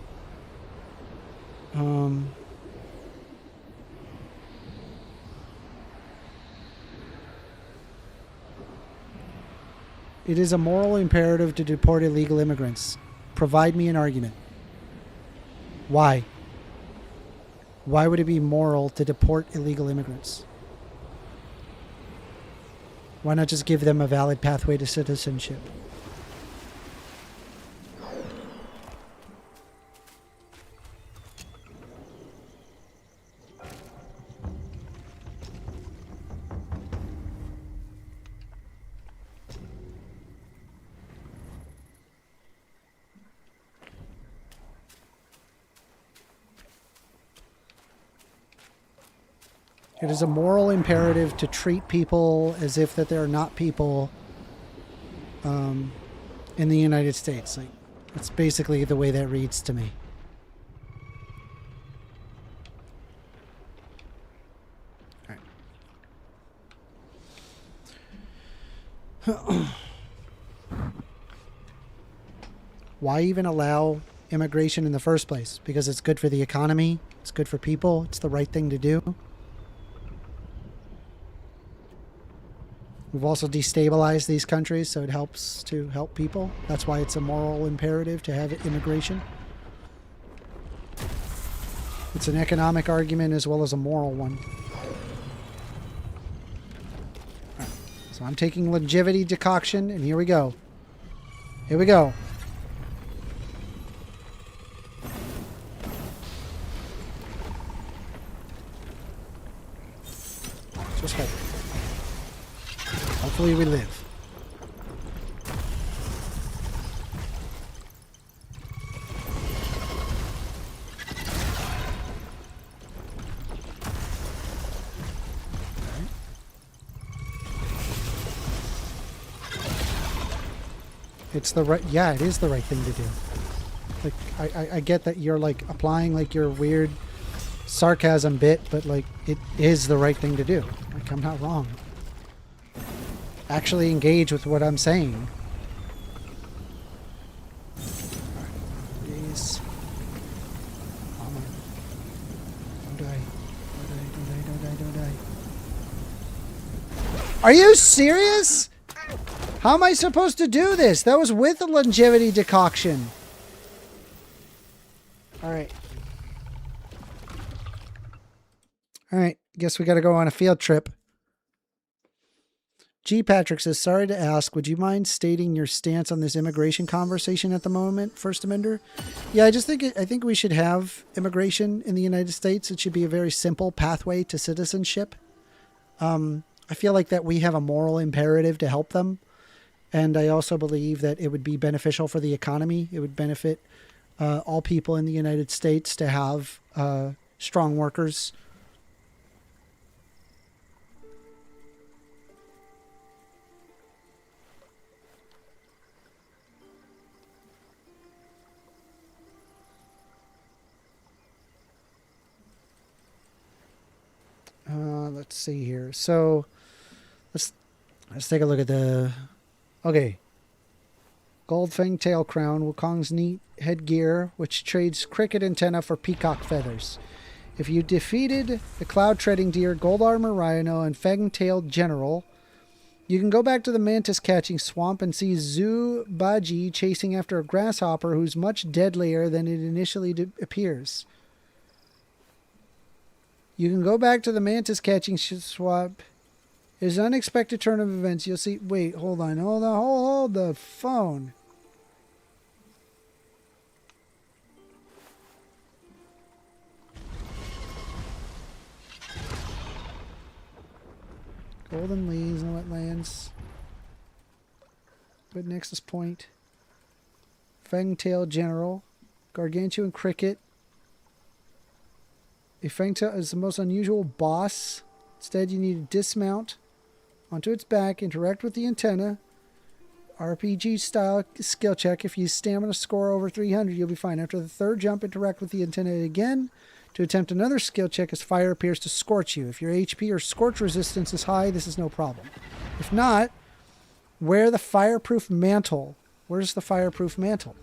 It is a moral imperative to deport illegal immigrants. Provide me an argument. Why? Why would it be moral to deport illegal immigrants? Why not just give them a valid pathway to citizenship? It is a moral imperative to treat people as if that they're not people in the United States. Like, that's basically the way that reads to me. All right. Why even allow immigration in the first place? Because it's good for the economy. It's good for people. It's the right thing to do. We've also destabilized these countries, so it helps to help people. That's why it's a moral imperative to have immigration. It's an economic argument as well as a moral one. Right. So I'm taking longevity decoction, and here we go. Here we go. Just hope. Hopefully we live. It's the right, yeah, it is the right thing to do. Like, I get that you're like applying like your weird sarcasm bit, but like it is the right thing to do. Like, I'm not wrong. Actually engage with what I'm saying. Alright, please. Come on. Don't die. Don't die, don't die, don't die, don't die. Are you serious? How am I supposed to do this? That was with the longevity decoction. Alright. Alright, guess we gotta go on a field trip. G. Patrick says, sorry to ask, would you mind stating your stance on this immigration conversation at the moment, First Amender? Yeah, I think we should have immigration in the United States. It should be a very simple pathway to citizenship. I feel like that we have a moral imperative to help them. And I also believe that it would be beneficial for the economy. It would benefit all people in the United States to have strong workers. Let's see here. So let's take a look at the. Okay. Gold fang tail crown, Wukong's neat headgear, which trades cricket antenna for peacock feathers. If you defeated the cloud treading deer, gold armor rhino, and fang tailed general, you can go back to the mantis catching swamp and see Zhu Baji chasing after a grasshopper who's much deadlier than it initially appears. You can go back to the mantis catching swamp. There's an unexpected turn of events. You'll see. Wait, hold on. Hold the phone. Golden leaves and wetlands. Good nexus point. Fangtail General. Gargantuan Cricket. A Fangtail is the most unusual boss. Instead, you need to dismount onto its back, interact with the antenna. RPG style skill check. If you stamina score over 300, you'll be fine. After the third jump, interact with the antenna again. To attempt another skill check as fire appears to scorch you. If your HP or scorch resistance is high, this is no problem. If not, wear the fireproof mantle. Where's the fireproof mantle?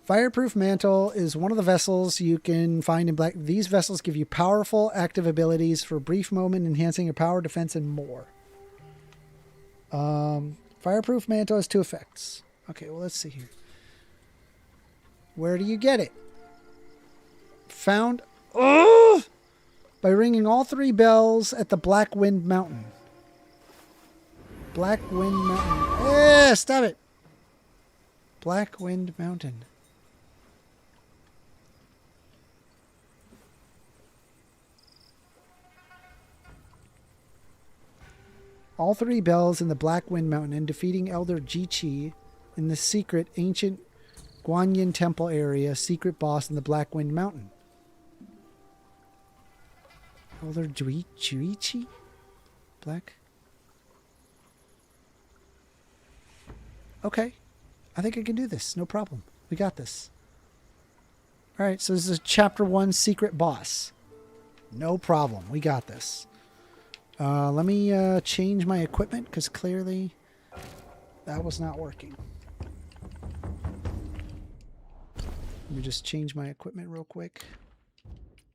Fireproof Mantle is one of the vessels you can find in Black. These vessels give you powerful active abilities for a brief moment, enhancing your power, defense, and more. Fireproof Mantle has 2 effects. Okay, well, let's see here. Where do you get it? Found by ringing all 3 bells at the Black Wind Mountain. Black Wind Mountain. Stop it. Black Wind Mountain. All 3 bells in the Black Wind Mountain and defeating Elder Ji-Chi in the secret ancient Guanyin Temple area, secret boss in the Black Wind Mountain. Elder Ji-Chi? Black? Okay. I think I can do this. No problem. We got this. Alright, so this is Chapter 1 Secret Boss. No problem. We got this. Let me change my equipment, because clearly that was not working. Let me just change my equipment real quick.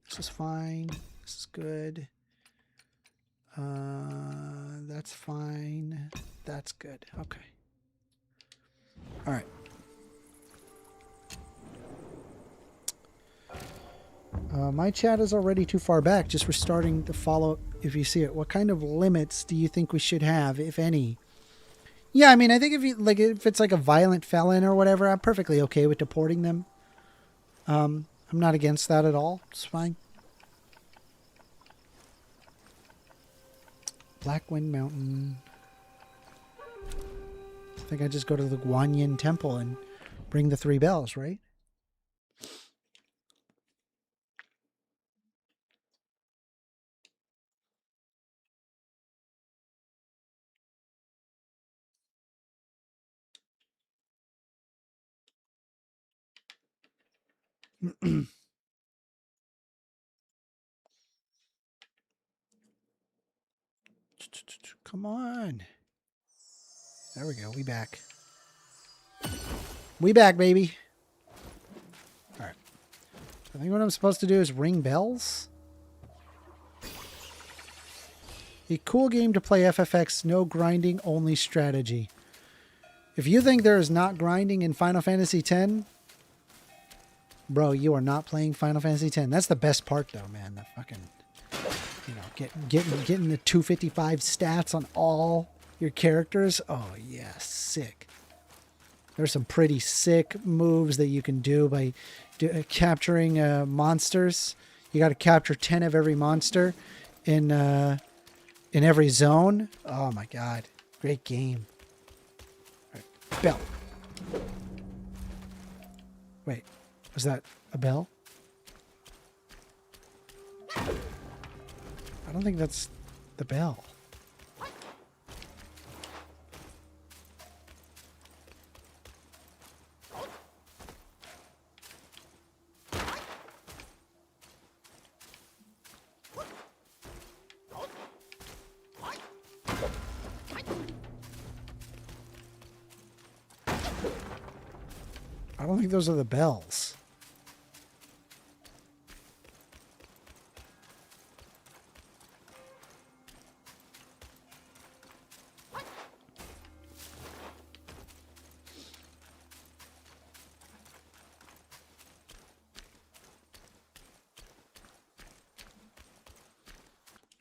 This is fine. This is good. That's fine. That's good. Okay. All right. My chat is already too far back. Just restarting to follow if you see it. What kind of limits do you think we should have, if any? Yeah, I mean, I think if it's like a violent felon or whatever, I'm perfectly okay with deporting them. I'm not against that at all. It's fine. Black Wind Mountain. I think I just go to the Guanyin Temple and bring the 3 bells, right? Come on. There we go. We back. We back, baby. All right. I think what I'm supposed to do is ring bells. A cool game to play FFX, no grinding, only strategy. If you think there is not grinding in Final Fantasy X, bro, you are not playing Final Fantasy X. That's the best part, though, man. The fucking, you know, getting the 255 stats on all your characters. Oh yeah, sick. There's some pretty sick moves that you can do by capturing monsters. You got to capture 10 of every monster in every zone. Oh my god, great game. All right. Bell. Wait, was that a bell? I don't think that's the bell. I don't think those are the bells.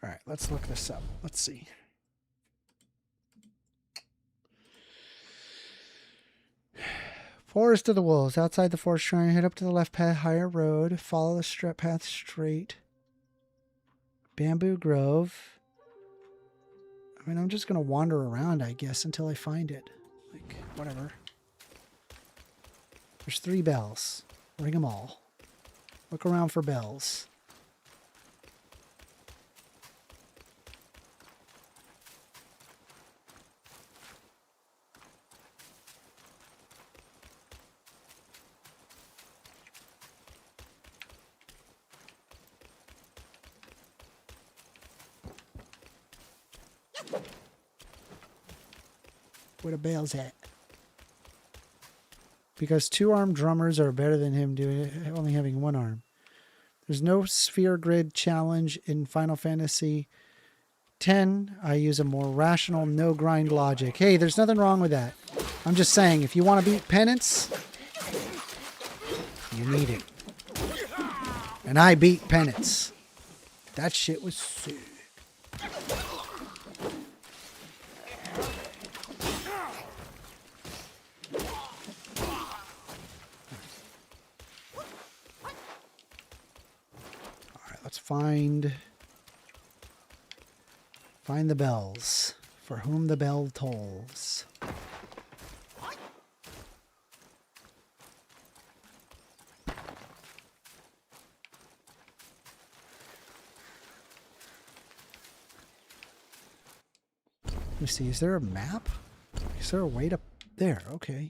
All right, let's look this up. Let's see. Forest of the Wolves. Outside the forest shrine, head up to the left path, higher road. Follow the strip path straight. Bamboo Grove. I mean, I'm just going to wander around, I guess, until I find it. Like, whatever. There's 3 bells. Ring them all. Look around for bells. Where the bells at? because 2-armed drummers are better than him only having 1 arm. There's no sphere grid challenge in Final Fantasy X. I use a more rational, no grind logic. Hey, there's nothing wrong with that. I'm just saying, if you want to beat Penance, you need it. And I beat Penance. That shit was sick. Let's find the bells. For whom the bell tolls. Let me see, is there a map? Is there a way to... There, okay.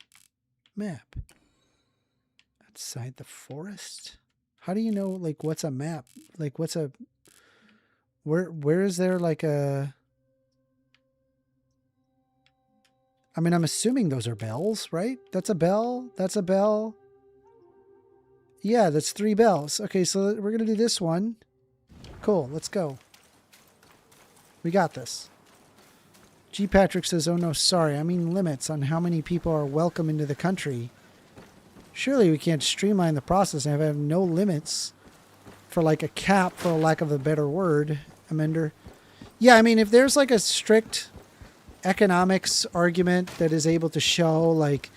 Map. Outside the forest? How do you know, like, what's a map? Like, what's a... Where is there, like, a... I mean, I'm assuming those are bells, right? That's a bell. That's a bell. Yeah, that's 3 bells. Okay, so we're going to do this one. Cool, let's go. We got this. G. Patrick says, oh no, sorry. I mean limits on how many people are welcome into the country. Surely we can't streamline the process and have no limits for like a cap, for lack of a better word, Amender. Yeah, I mean, if there's like a strict economics argument that is able to show like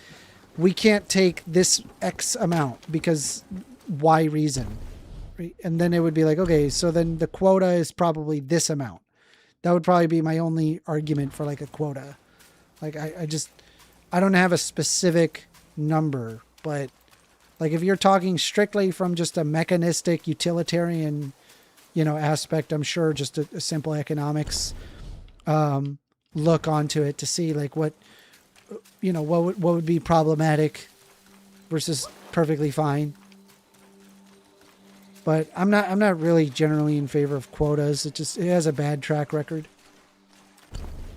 we can't take this X amount because Y reason, right? And then it would be like, okay, so then the quota is probably this amount. That would probably be my only argument for like a quota. Like I don't have a specific number, but like if you're talking strictly from just a mechanistic utilitarian, aspect, I'm sure just a simple economics look onto it to see like what would be problematic versus perfectly fine. But I'm not really generally in favor of quotas. It has a bad track record.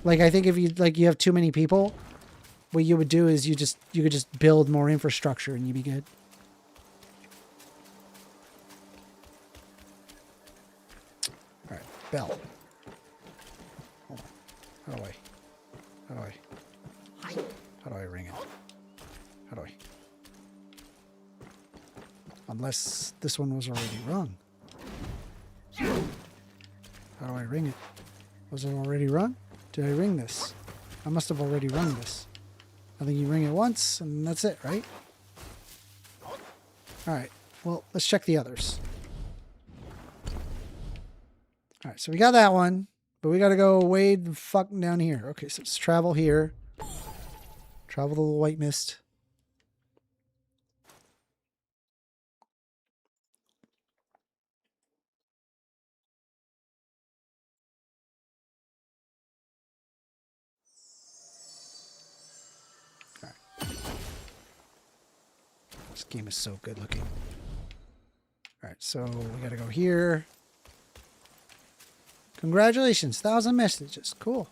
Like I think if you have too many people, what you would do is you could just build more infrastructure and you'd be good. All right, bell. Hold on. How do I ring it? How do I? Unless this one was already rung. How do I ring it? Was it already rung? Did I ring this? I must have already rung this. I think you ring it once and that's it, right? Alright, well, let's check the others. Alright, so we got that one, but we gotta go way the fuck down here. Okay, so let's travel here. Travel the white mist. This game is so good looking. All right, so we got to go here. Congratulations, 1,000 messages. Cool.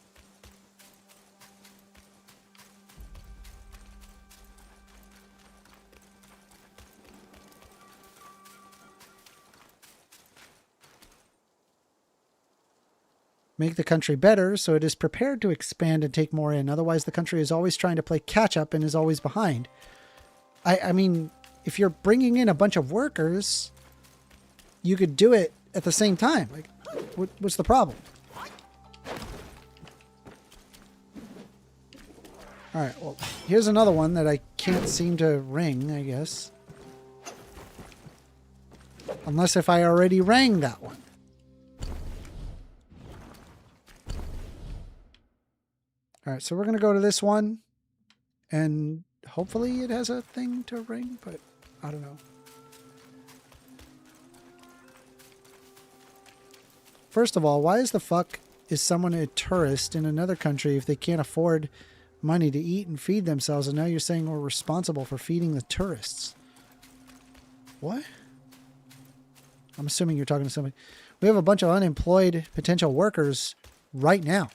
Make the country better so it is prepared to expand and take more in. Otherwise, the country is always trying to play catch up and is always behind. I mean, if you're bringing in a bunch of workers, you could do it at the same time. Like, what's the problem? All right, well, here's another one that I can't seem to ring, I guess. Unless if I already rang that one. All right, so we're going to go to this one. And hopefully it has a thing to ring, but I don't know. First of all, why is the fuck is someone a tourist in another country if they can't afford money to eat and feed themselves? And now you're saying we're responsible for feeding the tourists. What? I'm assuming you're talking to somebody. We have a bunch of unemployed potential workers right now.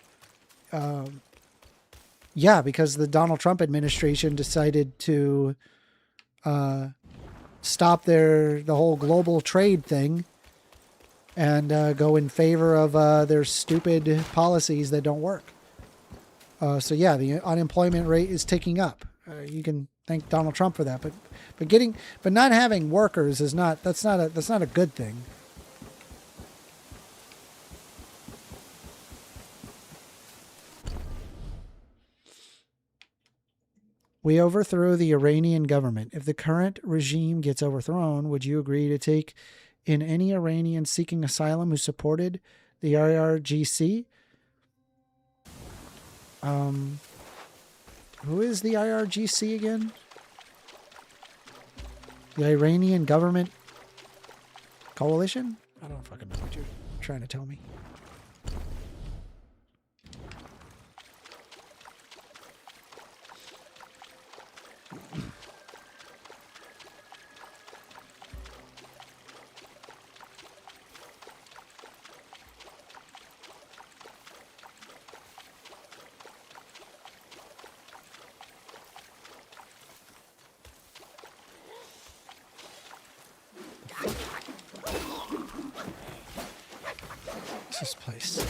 Yeah, because the Donald Trump administration decided to stop the whole global trade thing and go in favor of their stupid policies that don't work. So yeah, the unemployment rate is ticking up. You can thank Donald Trump for that, but not having workers is that's not a good thing. We overthrew the Iranian government. If the current regime gets overthrown, would you agree to take in any Iranian seeking asylum who supported the IRGC? Who is the IRGC again? The Iranian Government Coalition? I don't fucking know what you're trying to tell me. This place.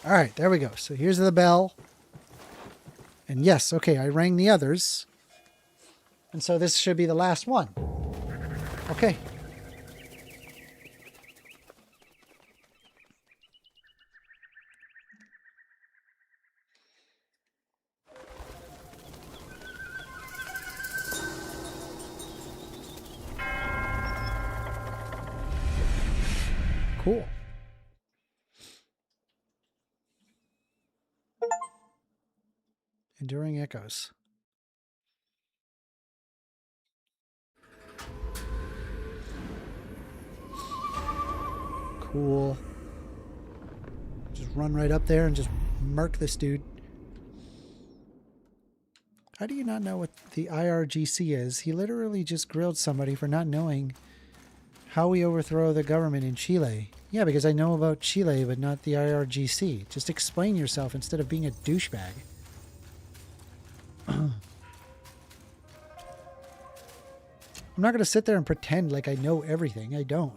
All right, there we go. So here's the bell. And yes, okay, I rang the others. And so this should be the last one. Okay. Cool. Enduring echoes. Cool. Just run right up there and just murk this dude. How do you not know what the IRGC is? He literally just grilled somebody for not knowing how we overthrow the government in Chile. Yeah, because I know about Chile, but not the IRGC. Just explain yourself instead of being a douchebag. I'm not going to sit there and pretend like I know everything. I don't.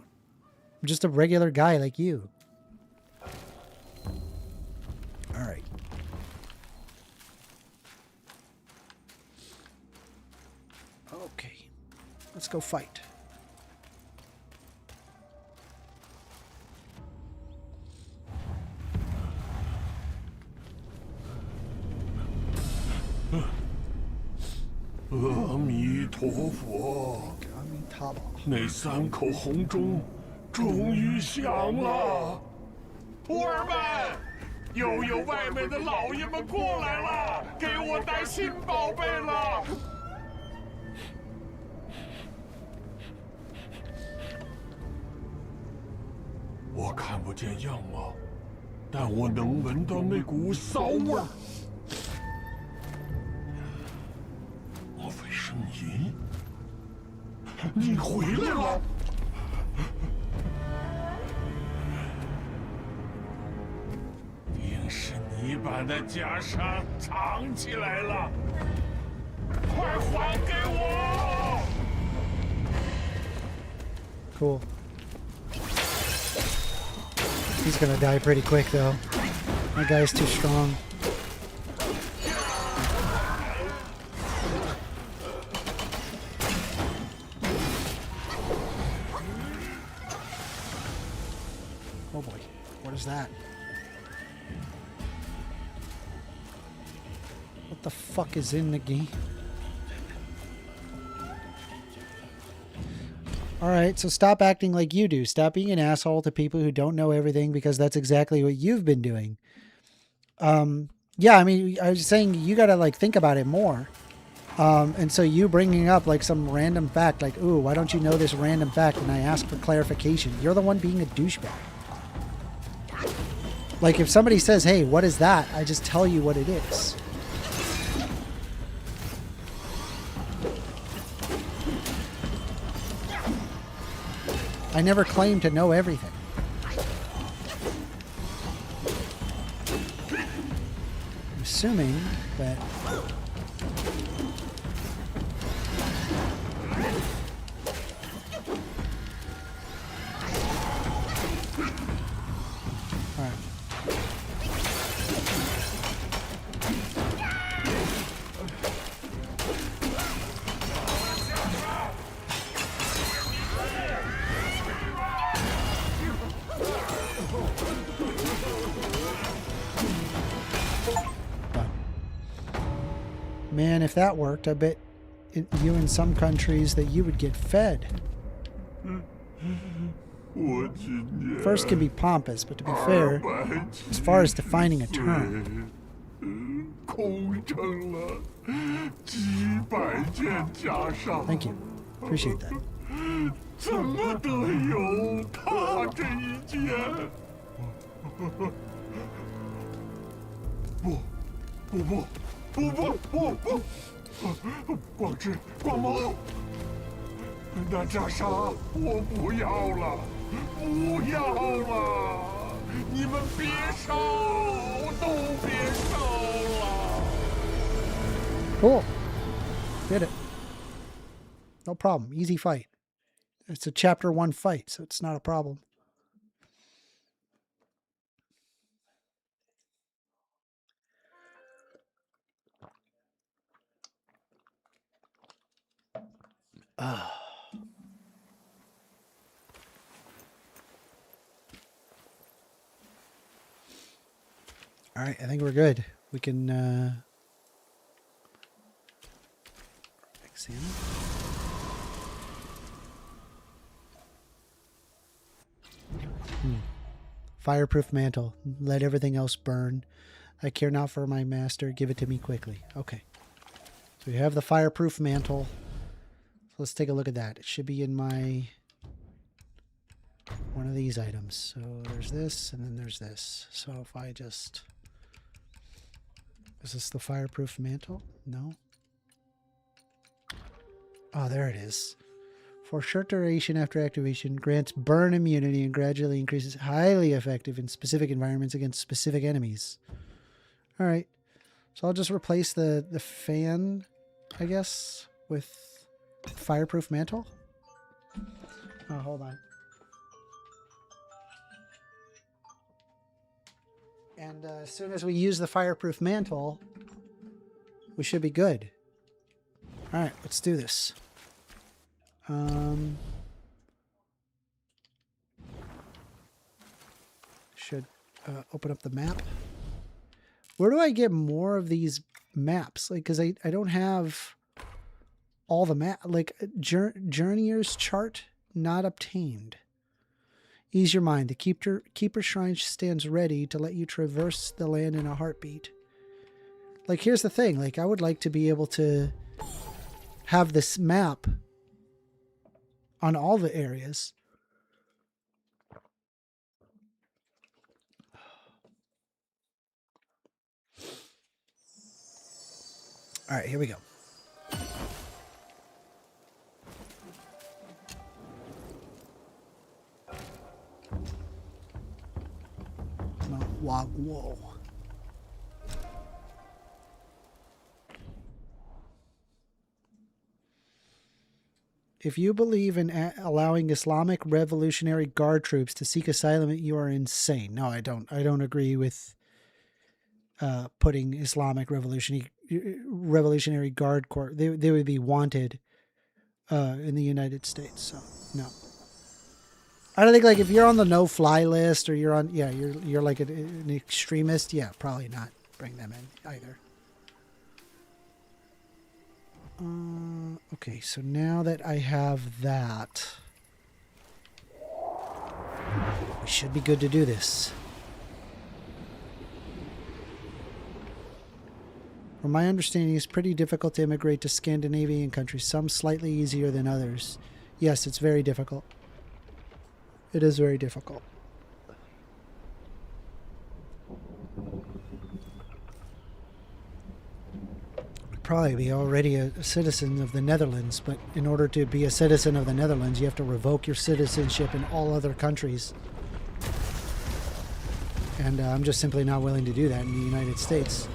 I'm just a regular guy like you. All right. Okay. Let's go fight.阿弥陀佛，阿弥陀佛。那3口红钟终于响了。徒儿们，又有外面的老爷们过来了，给我带新宝贝了。我看不见样貌，但我能闻到那股骚味儿。莫非是你？你回来了！定是你把那袈裟藏起来了，快还给我！ Cool. He's gonna die pretty quick, though. That guy's too strong. Oh boy, what is that? What the fuck is in the game? Alright, so stop acting like you do. Stop being an asshole to people who don't know everything, because that's exactly what you've been doing. Yeah, I mean, I was saying you gotta, like, think about it more. And so you bringing up, like, some random fact, like, ooh, why don't you know this random fact? And I ask for clarification. You're the one being a douchebag. Like, if somebody says, hey, what is that? I just tell you what it is. I never claim to know everything. assuming, but... Alright. Man, if that worked, I bet you in some countries that you would get fed. First can be pompous, but to be fair, as far as defining a term. 空成了几百件袈裟， Thank you. Appreciate that. 怎么得有他这一件？不，不不不不不不，光之光毛，那袈裟我不要了，不要了，你们别烧，都别烧了。 Cool. Did it. No problem. Easy fight. It's a chapter 1 fight, so it's not a problem. Ah. All right, I think we're good. We can examine. Fireproof mantle. Let everything else burn. I care not for my master. Give it to me quickly. Okay. So we have the fireproof mantle. So let's take a look at that. It should be in my one of these items. So there's this, and then there's this. So if I just... Is this the fireproof mantle? No. Oh, there it is. For short duration after activation, grants burn immunity and gradually increases. Highly effective in specific environments against specific enemies. All right. So I'll just replace the fan, I guess, with fireproof mantle. Oh, hold on. And as soon as we use the fireproof mantle, we should be good. All right, let's do this. Should open up the map. Where do I get more of these maps? Like, because I don't have all the map. Like, Journeyer's chart not obtained. Ease your mind. The Keeper Shrine stands ready to let you traverse the land in a heartbeat. Like, here's the thing. Like, I would like to be able to have this map on all the areas. All right, here we go. Mount Wagwo. If you believe in allowing Islamic Revolutionary Guard troops to seek asylum, you are insane. No, I don't. I don't agree with putting Islamic Revolutionary Guard Corps. They would be wanted in the United States. So no. I don't think, like, if you're on the no-fly list or you're on, yeah, you're like an extremist, yeah, probably not bring them in either. Okay, so now that I have that, we should be good to do this. From my understanding, it's pretty difficult to immigrate to Scandinavian countries, some slightly easier than others. Yes, it's very difficult. It is very difficult. I'd probably be already a citizen of the Netherlands, but in order to be a citizen of the Netherlands, you have to revoke your citizenship in all other countries. And I'm just simply not willing to do that in the United States.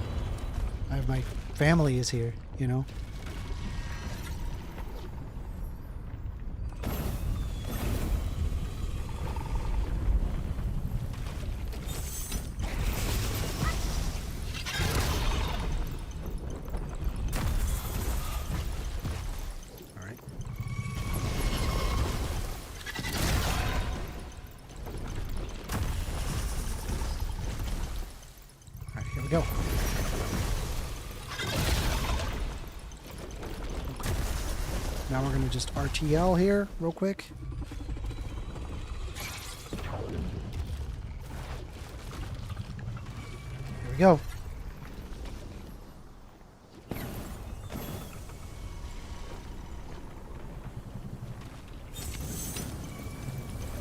My family is here, you know. All right. All right, here we go. Now we're going to just RTL here real quick. Here we go.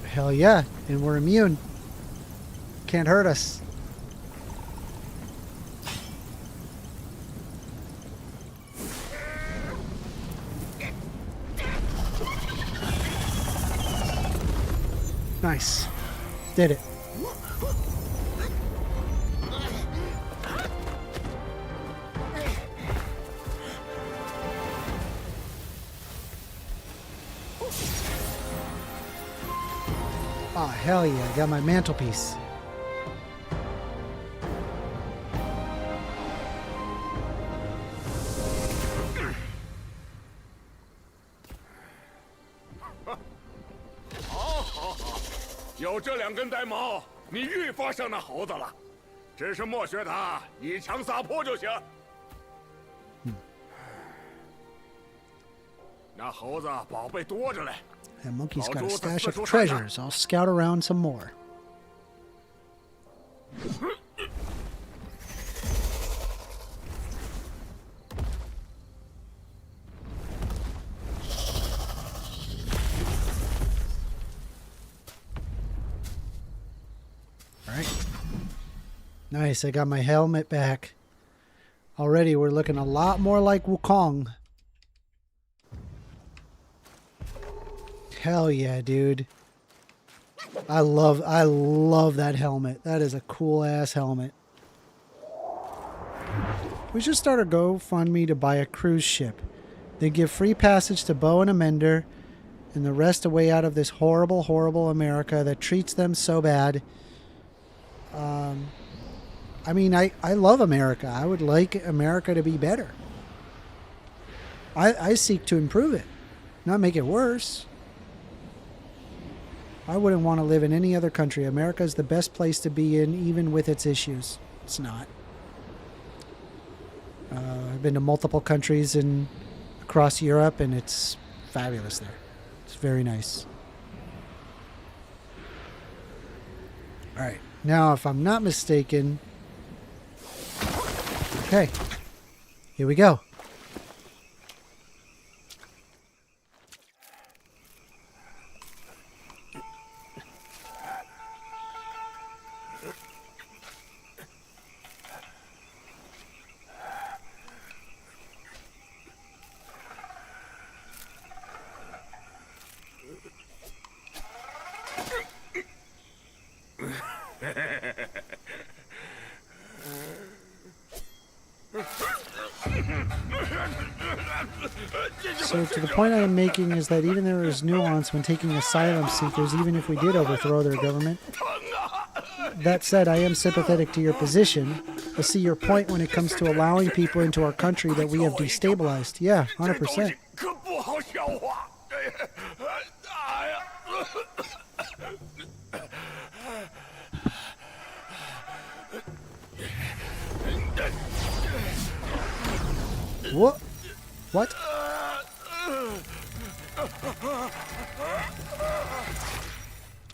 Hell yeah, and we're immune. Can't hurt us. Nice. Did it. Oh, hell yeah. I got my mantelpiece.有这2根玳瑁，你愈发像那猴子了。只是莫学他以强撒泼就行。那猴子宝贝多着嘞。 That monkey's got a stash of treasures. I'll scout around some more. Alright. Nice, I got my helmet back. Already we're looking a lot more like Wukong. Hell yeah, dude. I love that helmet. That is a cool ass helmet. We should start a GoFundMe to buy a cruise ship. Then give free passage to Bo and Amender and the rest away out of this horrible, horrible America that treats them so bad. I mean, I love America. I would like America to be better. I seek to improve it, not make it worse. I wouldn't want to live in any other country. America is the best place to be in, even with its issues. It's not. I've been to multiple countries across Europe, and it's fabulous there. It's very nice. All right. Now, if I'm not mistaken... Okay. Here we go. So to the point I am making is that even there is nuance when taking asylum seekers, even if we did overthrow their government. That said, I am sympathetic to your position. I see your point when it comes to allowing people into our country that we have destabilized. Yeah, 100%. What? What?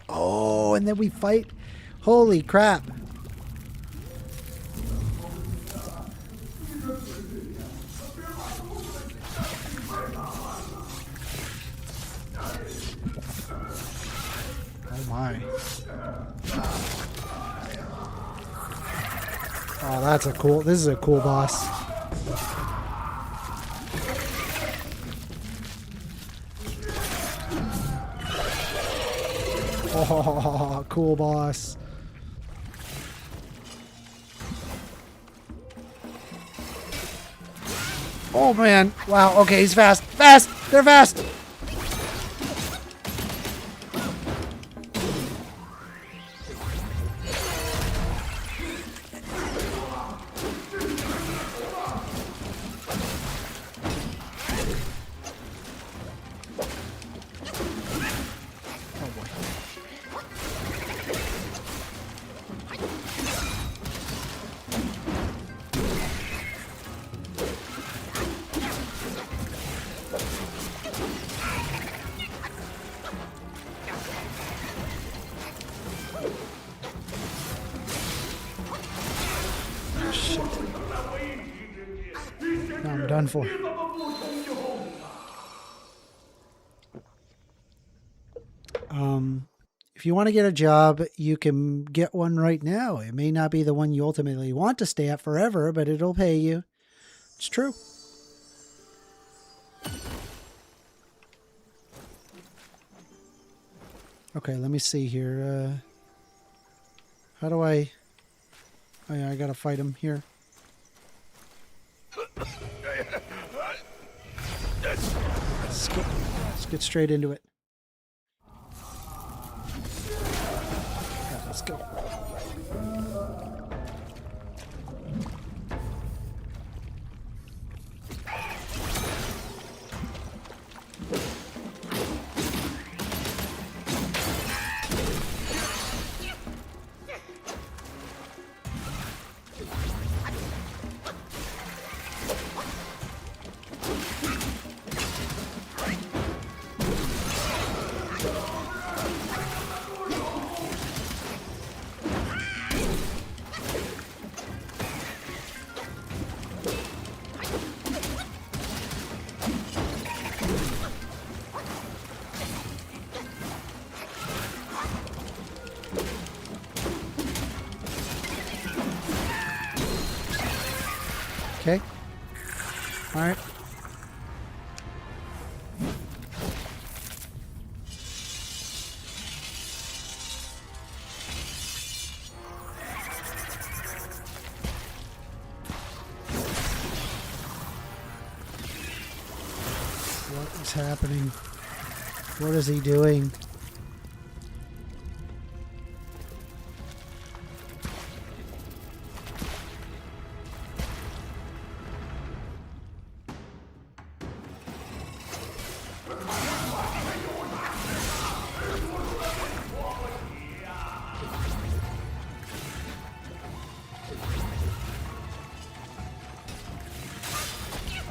Oh, and then we fight. Holy crap. Oh my. Oh, this is a cool boss. Oh, cool boss. Oh man. Wow. Okay, he's fast. Fast! They're fast! Now I'm done for. If you want to get a job, you can get one right now. It may not be the one you ultimately want to stay at forever, but it'll pay you. It's true. Okay, let me see here. How do I... Oh yeah, I gotta fight him here. Let's get straight into it. Yeah, let's go. Okay. All right. What is happening? What is he doing?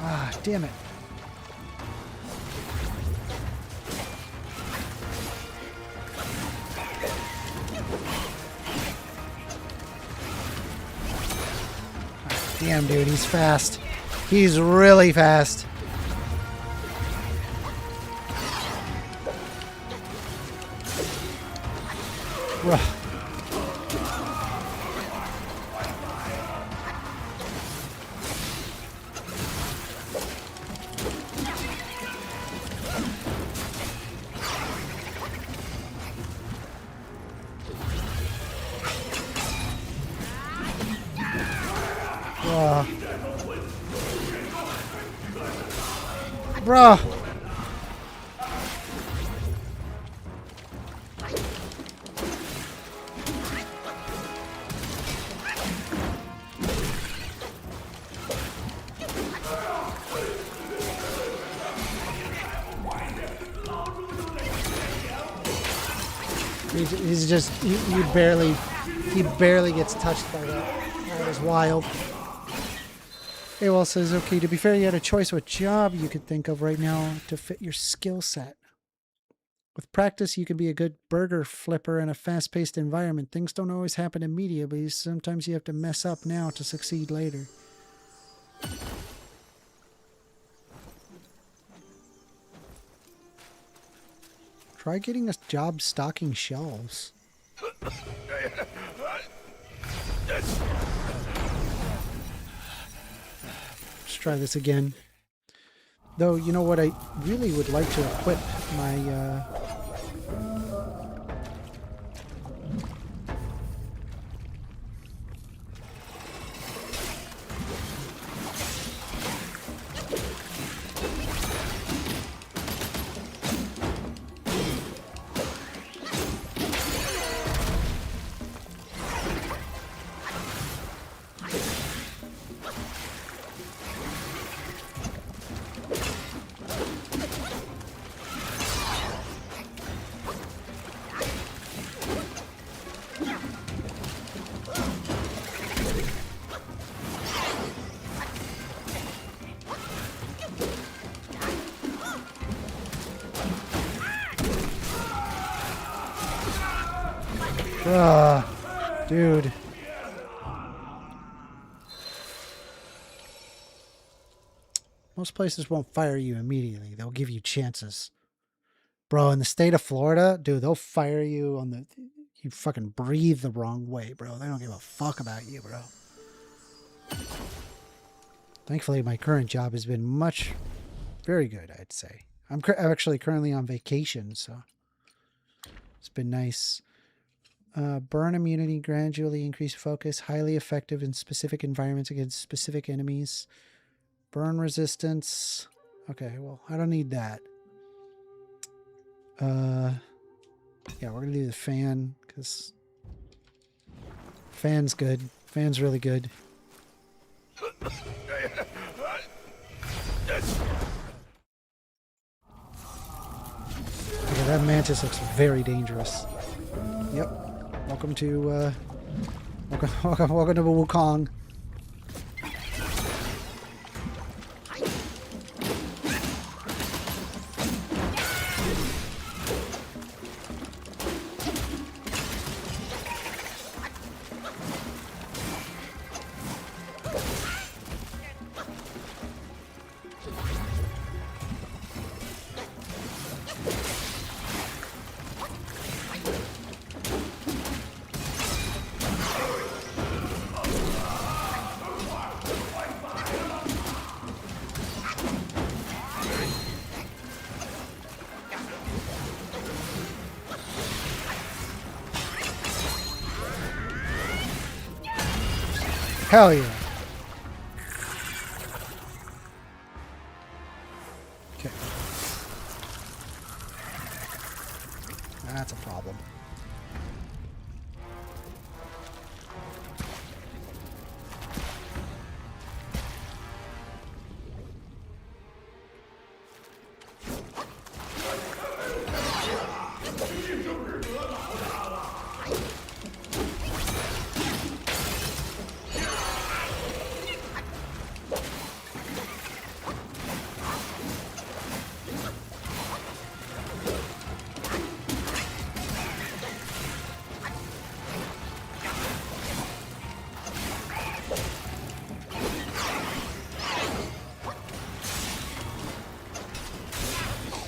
Ah, damn it. Ah, damn, dude, he's fast. He's really fast. Bruh. Bruh. He's just, he barely gets touched by that. That was wild. AWOL says, okay, to be fair, you had a choice what job you could think of right now to fit your skill set. With practice, you can be a good burger flipper in a fast-paced environment. Things don't always happen immediately. Sometimes you have to mess up now to succeed later. Try getting a job stocking shelves. Let's try this again. Though, you know what? I really would like to equip my... Dude. Most places won't fire you immediately. They'll give you chances. Bro, in the state of Florida, dude, they'll fire you on the... You fucking breathe the wrong way, bro. They don't give a fuck about you, bro. Thankfully, my current job has been very good, I'd say. I'm actually currently on vacation, so it's been nice. Burn immunity, gradually increase focus, highly effective in specific environments against specific enemies. Burn resistance. Okay, well, I don't need that. Yeah, we're gonna do the fan because fan's good. Fan's really good. Okay, that mantis looks very dangerous. Yep. Welcome to welcome to Wukong. Hell yeah. Okay. That's a problem.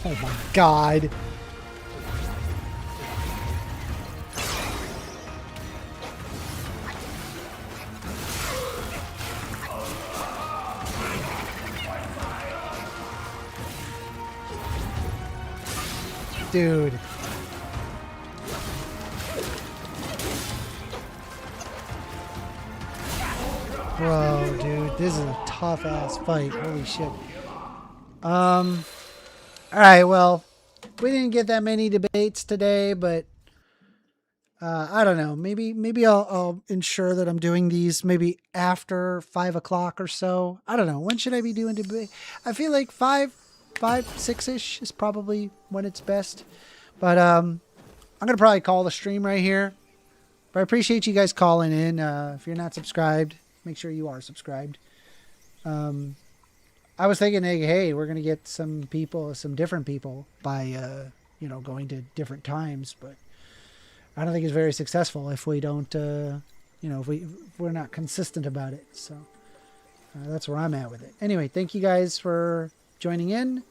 Oh my god. Dude. Bro, dude, this is a tough ass fight. Holy shit. All right, well, we didn't get that many debates today, but I don't know. Maybe I'll ensure that I'm doing these maybe after 5 o'clock or so. I don't know. When should I be doing debate? I feel like 6-ish is probably when it's best. But I'm gonna probably call the stream right here. But I appreciate you guys calling in. If you're not subscribed, make sure you are subscribed. I was thinking, hey, we're gonna get some different people by going to different times, but I don't think it's very successful if we don't, if we're not consistent about it. So that's where I'm at with it. Anyway, thank you guys for joining in.